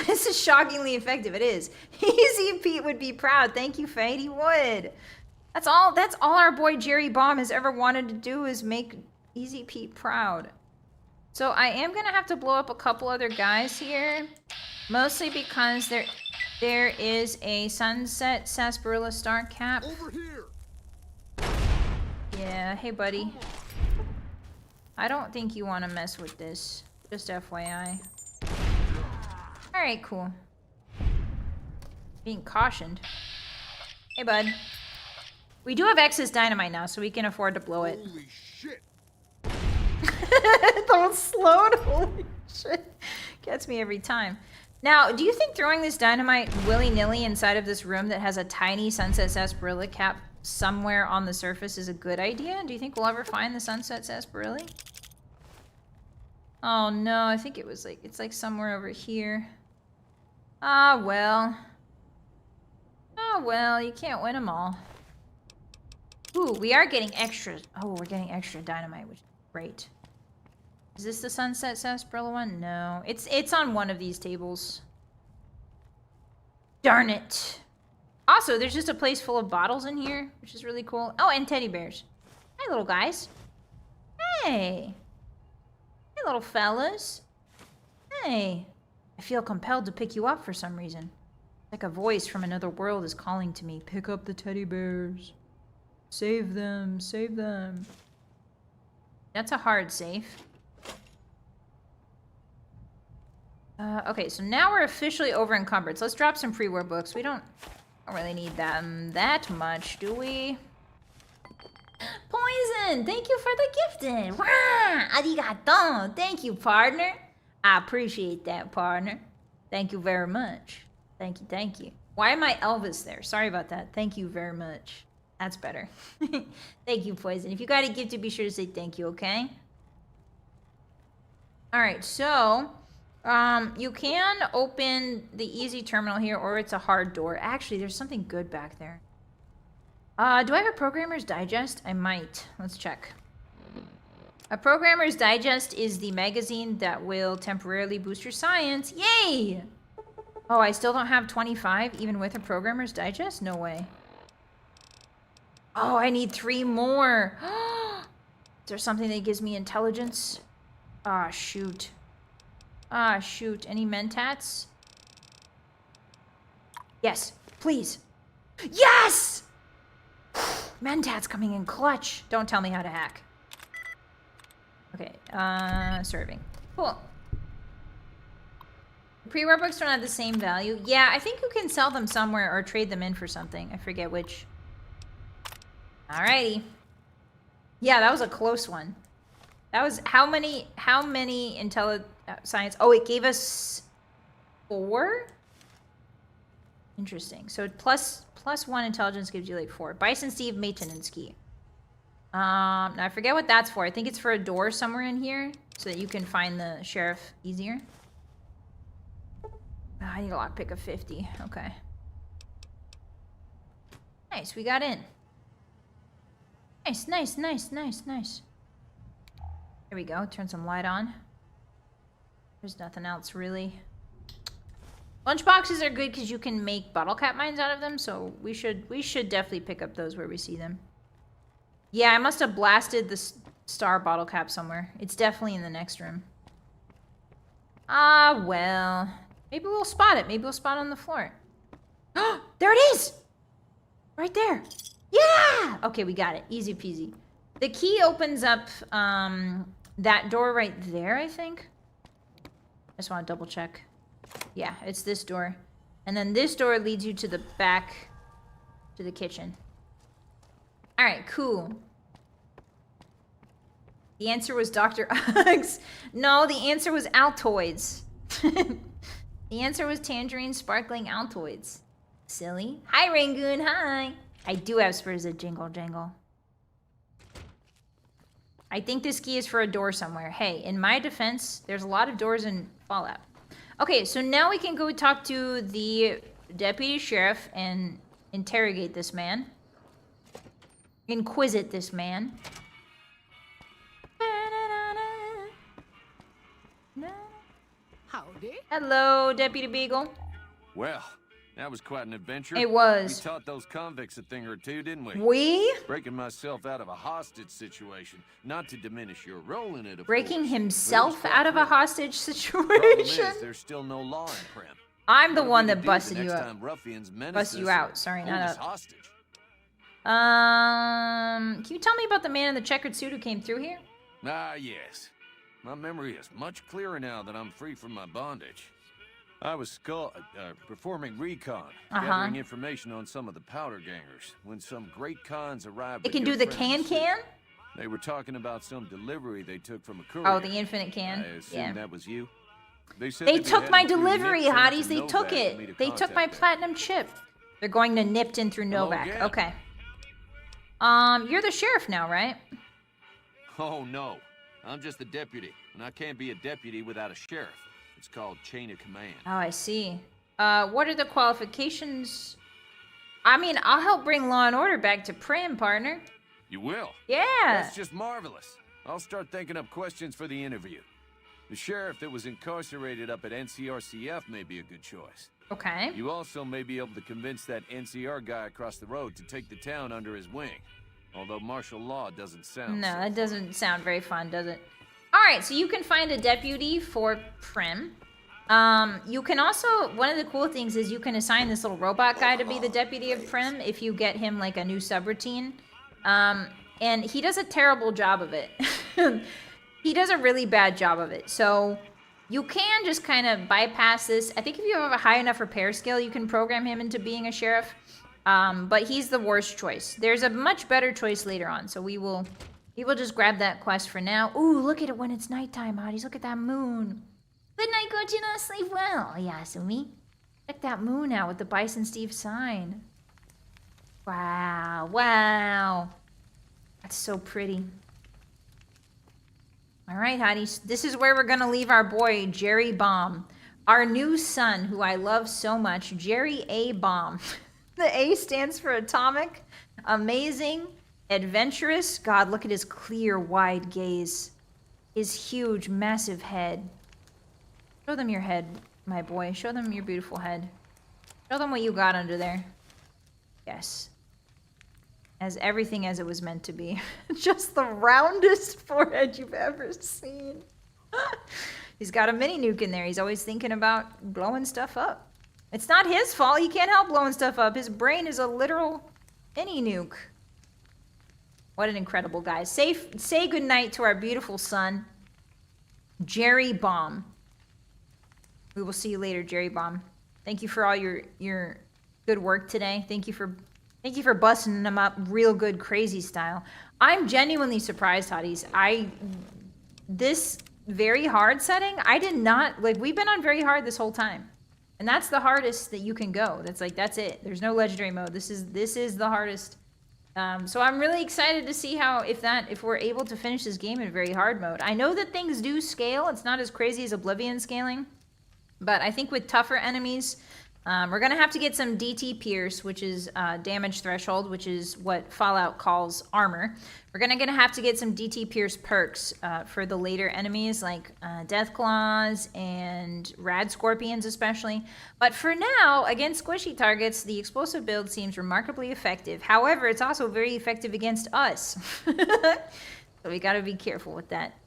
This is shockingly effective. It is. Easy Pete would be proud. Thank you, Fade. He would. That's all our boy Jerry Baum has ever wanted to do is make Easy Pete proud. So I am gonna have to blow up a couple other guys here. Mostly because there is a Sunset Sarsaparilla Star Cap. Over here. Yeah, hey buddy. I don't think you want to mess with this. Just FYI. Alright, cool. Being cautioned. Hey bud. We do have excess dynamite now, so we can afford to blow it. Holy shit. Don't slow it. Holy shit. Gets me every time. Now, do you think throwing this dynamite willy-nilly inside of this room that has a tiny Sunset Sarsaparilla cap somewhere on the surface is a good idea? Do you think we'll ever find the Sunset Sarsaparilla? Oh no, I think it's like somewhere over here. Ah, well. Oh well, you can't win them all. Ooh, we are getting extra. Oh, we're getting extra dynamite, which is great. Is this the Sunset Sarsaparilla one? No. It's on one of these tables. Darn it. Also, there's just a place full of bottles in here, which is really cool. Oh, and teddy bears. Hi, little guys. Hey. Hey, little fellas. Hey. I feel compelled to pick you up for some reason. Like a voice from another world is calling to me. Pick up the teddy bears. Save them. Save them. That's a hard save. Okay, so now we're officially over encumbered. So let's drop some pre-war books. We don't really need them that much, do we? Poison! Thank you for the gifting! Wah! Arigato! Thank you, partner. I appreciate that, partner. Thank you very much. Thank you, thank you. Why am I Elvis there? Sorry about that. Thank you very much. That's better. Thank you, Poison. If you got a gift, be sure to say thank you, okay? Alright, so... you can open the easy terminal here, or it's a hard door. Actually, there's something good back there. Do I have a Programmer's Digest? I might. Let's check. A Programmer's Digest is the magazine that will temporarily boost your science. Yay! Oh, I still don't have 25, even with a Programmer's Digest? No way. Oh, I need 3 more. Is there something that gives me intelligence? Ah, shoot. Ah, shoot. Any mentats? Yes, please. Yes! Mentats coming in clutch. Don't tell me how to hack. Okay, serving. Cool. Pre-war books don't have the same value. Yeah, I think you can sell them somewhere or trade them in for something. I forget which. Alrighty. Yeah, that was a close one. That was how many science? Oh, it gave us 4? Interesting. So plus 1 intelligence gives you like 4. Bison Steve maintenance key. Now I forget what that's for. I think it's for a door somewhere in here so that you can find the sheriff easier. I need a lockpick of 50. Okay. Nice, we got in. Nice, nice, nice, nice, nice. There we go. Turn some light on. There's nothing else really. Lunchboxes are good because you can make bottle cap mines out of them, so we should definitely pick up those where we see them. Yeah, I must have blasted the star bottle cap somewhere. It's definitely in the next room. Ah, well. Maybe we'll spot it. Maybe we'll spot it on the floor. Oh, there it is! Right there. Yeah! Okay, we got it. Easy peasy. The key opens up that door right there, I think. I just want to double check. Yeah, it's this door. And then this door leads you to the back, to the kitchen. Alright, cool. The answer was Dr. Uggs. No, the answer was Altoids. The answer was Tangerine Sparkling Altoids. Silly. Hi, Rangoon, hi. I do have spurs of Jingle Jangle. I think this key is for a door somewhere. Hey, in my defense, there's a lot of doors in Fallout. Okay, so now we can go talk to the deputy sheriff and interrogate this man. Inquisit this man. Howdy. Hello, Deputy Beagle. Well, that was quite an adventure. It was. We taught those convicts a thing or two, didn't we? We? Breaking myself out of a hostage situation, not to diminish your role in it, of Breaking course, himself out of a hostage Problem situation? is, there's still no law in Prim. I'm the What are one we to that do busted the you next up. time ruffians menace Bust you us out. or Sorry, hold not us up. hostage? Can you tell me about the man in the checkered suit who came through here? Ah, yes. My memory is much clearer now that I'm free from my bondage. I was performing recon, gathering information on some of the powder gangers, when some great cons arrived. It can do the can-can? They were talking about some delivery they took from a courier. Oh, the infinite can? I assume Yeah. that was you? They said They they'd be took my heading through delivery, Nipton hotties. to They took Novak for me it. to They took my contact them. platinum chip. They're going to Nipton through Hello Novak. again. Okay. You're the sheriff now, right? Oh, no. I'm just the deputy, and I can't be a deputy without a sheriff. It's called chain of command. Oh, I see. What are the qualifications? I mean, I'll help bring law and order back to Prim, partner. You will? Yeah. That's just marvelous. I'll start thinking up questions for the interview. The sheriff that was incarcerated up at NCRCF may be a good choice. Okay. You also may be able to convince that NCR guy across the road to take the town under his wing. Although martial law doesn't sound No, so that doesn't sound very fun, does it? Alright, so you can find a deputy for Prim. You can also, one of the cool things is you can assign this little robot guy to be the deputy of Prim if you get him like a new subroutine. And he does a terrible job of it. He does a really bad job of it. So you can just kind of bypass this. I think if you have a high enough repair skill, you can program him into being a sheriff. But he's the worst choice. There's a much better choice later on. So we will just grab that quest for now. Ooh, look at it when it's nighttime, hotties. Look at that moon. Good night, go to not sleep well. Yasumi. Check that moon out with the Bison Steve sign. Wow, wow. That's so pretty. All right, hotties. This is where we're going to leave our boy, Jerry Baum. Our new son, who I love so much, Jerry A. Baum. The A stands for atomic, amazing, adventurous. God, look at his clear, wide gaze. His huge, massive head. Show them your head, my boy. Show them your beautiful head. Show them what you got under there. Yes. As everything as it was meant to be. Just the roundest forehead you've ever seen. He's got a mini nuke in there. He's always thinking about blowing stuff up. It's not his fault. He can't help blowing stuff up. His brain is a literal mini nuke. What an incredible guy. Say goodnight to our beautiful son, Jerry Baum. We will see you later, Jerry Baum. Thank you for all your good work today. Thank you for busting them up real good, crazy style. I'm genuinely surprised, hotties. this very hard setting, I did not, like, we've been on very hard this whole time. And that's the hardest that you can go. That's like, that's it. There's no legendary mode. This is the hardest. So I'm really excited to see how, if we're able to finish this game in very hard mode. I know that things do scale. It's not as crazy as Oblivion scaling. But I think with tougher enemies, we're going to have to get some DT Pierce, which is damage threshold, which is what Fallout calls armor. We're going to have to get some DT Pierce perks for the later enemies, like Death Claws and Rad Scorpions especially. But for now, against squishy targets, the explosive build seems remarkably effective. However, it's also very effective against us. So we got to be careful with that.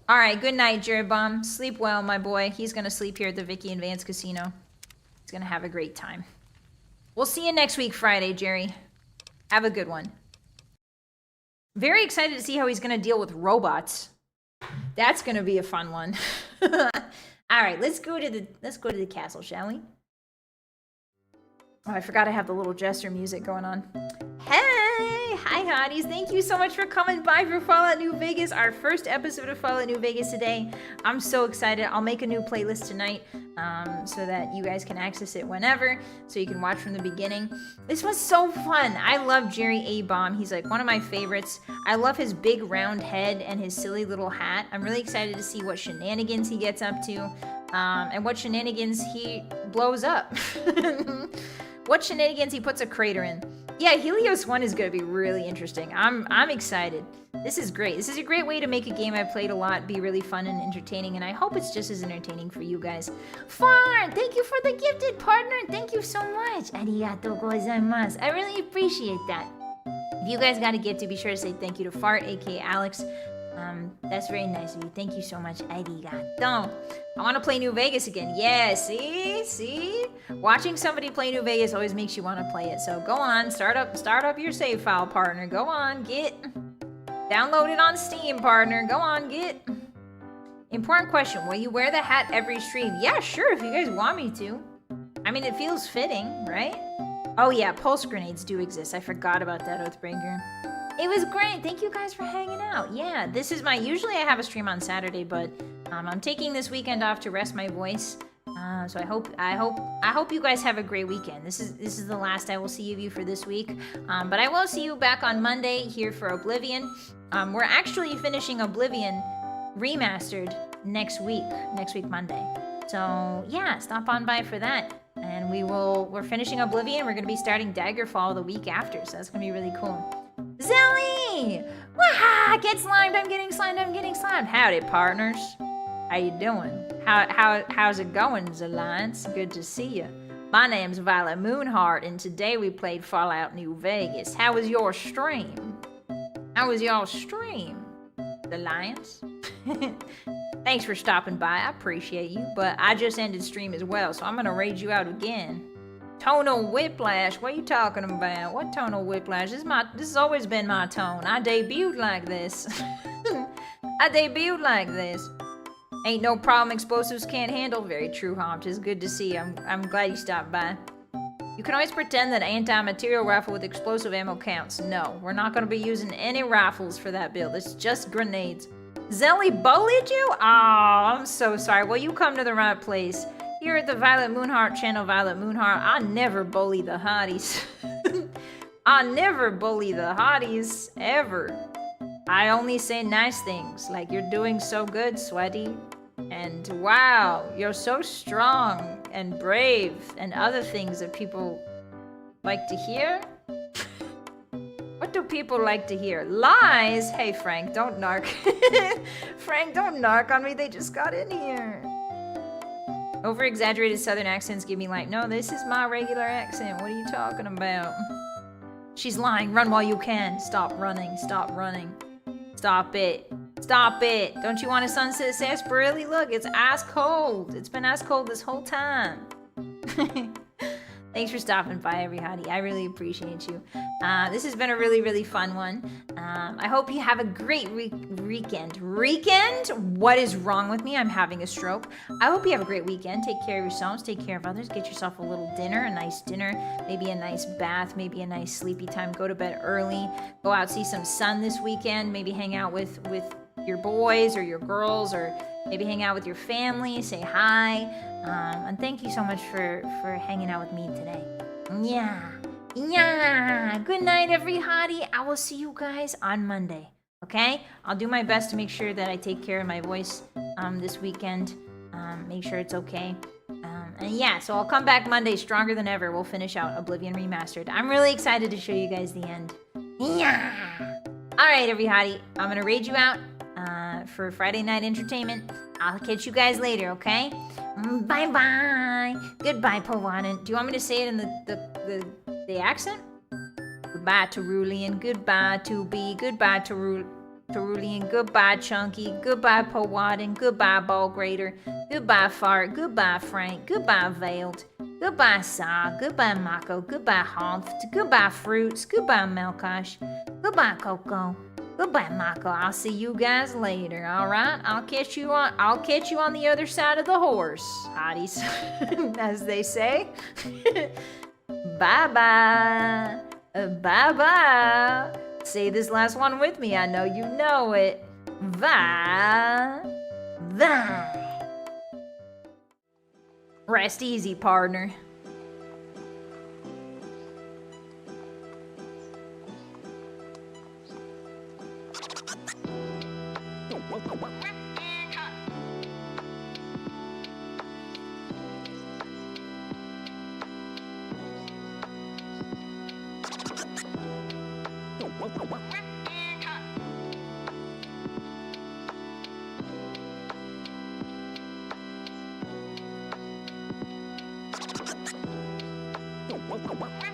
All right, good night, Jerry-Bomb. Sleep well, my boy. He's going to sleep here at the Vicky and Vance Casino. He's going to have a great time. We'll see you next week, Friday, Jerry. Have a good one. Very excited to see how he's going to deal with robots. That's going to be a fun one. All right, let's go to the castle, shall we? Oh, I forgot I have the little jester music going on. Hey! Hi, Hotties. Thank you so much for coming by for Fallout New Vegas, our first episode of Fallout New Vegas today. I'm so excited. I'll make a new playlist tonight so that you guys can access it whenever, so you can watch from the beginning. This was so fun. I love Jerry A-Bomb. He's like one of my favorites. I love his big round head and his silly little hat. I'm really excited to see what shenanigans he gets up to and what shenanigans he blows up. What shenanigans he puts a crater in. Yeah, Helios 1 is going to be really interesting. I'm excited. This is great. This is a great way to make a game I've played a lot be really fun and entertaining, and I hope it's just as entertaining for you guys. Farn, thank you for the gifted partner. Thank you so much. Arigatou gozaimasu. I really appreciate that. If you guys got a gift, be sure to say thank you to Fart, aka Alex. That's very nice of you. Thank you so much. Arigato. I want to play New Vegas again. Yeah, see? Watching somebody play New Vegas always makes you want to play it. So go on, start up your save file, partner. Go on, download it on Steam, partner. Go on, Important question. Will you wear the hat every stream? Yeah, sure, if you guys want me to. I mean, it feels fitting, right? Oh yeah, pulse grenades do exist. I forgot about that, Oathbreaker. It was great. Thank you guys for hanging out. Yeah, this is usually I have a stream on Saturday, but I'm taking this weekend off to rest my voice. So I hope you guys have a great weekend. This is the last I will see of you for this week. But I will see you back on Monday here for Oblivion. We're actually finishing Oblivion Remastered next week Monday. So yeah, stop on by for that. And we're finishing Oblivion. We're gonna be starting Daggerfall the week after, so that's gonna be really cool. Zelly! Waha! Get slimed, I'm getting slimed. Howdy, partners. How you doing? How's it going, Zalliance? Good to see you. My name's Vylett Moonheart, and today we played Fallout New Vegas. How was your stream? Zalliance? Thanks for stopping by, I appreciate you, but I just ended stream as well, so I'm gonna raid you out again. Tonal whiplash, what are you talking about? What tonal whiplash? This has always been my tone. I debuted like this. Ain't no problem explosives can't handle. Very true, Homped. It's good to see you. I'm glad you stopped by. You can always pretend that anti-material rifle with explosive ammo counts. No, we're not going to be using any rifles for that build. It's just grenades. Zelly bullied you? Oh, I'm so sorry. Well, you come to the right place. Here at the Vylett Moonheart channel, Vylett Moonheart, I never bully the hotties. I never bully the hotties, ever. I only say nice things, like you're doing so good, Sweaty. And wow, you're so strong and brave, and other things that people like to hear. What do people like to hear? Lies? Hey, Frank, don't narc. Frank, don't narc on me, they just got in here. Over-exaggerated southern accents give me like, no, this is my regular accent. What are you talking about? She's lying. Run while you can. Stop running. Stop running. Stop it. Stop it. Don't you want a sunset sarsaparilla? Look, it's ice cold. It's been ice cold this whole time. Thanks for stopping by, everybody. I really appreciate you. This has been a really, really fun one. I hope you have a great weekend. What is wrong with me? I'm having a stroke. I hope you have a great weekend. Take care of yourselves. Take care of others. Get yourself a little dinner, a nice dinner, maybe a nice bath, maybe a nice sleepy time. Go to bed early. Go out, see some sun this weekend. Maybe hang out with your boys or your girls, or maybe hang out with your family, say hi. And thank you so much for hanging out with me today. Yeah. Good night, every hottie. I will see you guys on Monday. Okay? I'll do my best to make sure that I take care of my voice this weekend. Make sure it's okay. And yeah, so I'll come back Monday stronger than ever. We'll finish out Oblivion Remastered. I'm really excited to show you guys the end. Yeah. All right, every hottie. I'm going to raid you out for Friday night entertainment. I'll catch you guys later, okay? Bye-bye. Goodbye, Pawanan. Do you want me to say it in the accent? Goodbye, Terulian. Goodbye, 2B. Goodbye, Terulian. Goodbye, Chunky. Goodbye, Pawanan. Goodbye, Ball Grader. Goodbye, Fart. Goodbye, Frank. Goodbye, Veiled. Goodbye, Sa. Goodbye, Mako. Goodbye, Honft. Goodbye, Fruits. Goodbye, Melkosh. Goodbye, Coco. Goodbye, Mako. I'll see you guys later. All right, I'll catch you on the other side of the horse, hotties, as they say. Bye bye. Bye bye. Say this last one with me. I know you know it. Bye. Bye. Rest easy, partner. What?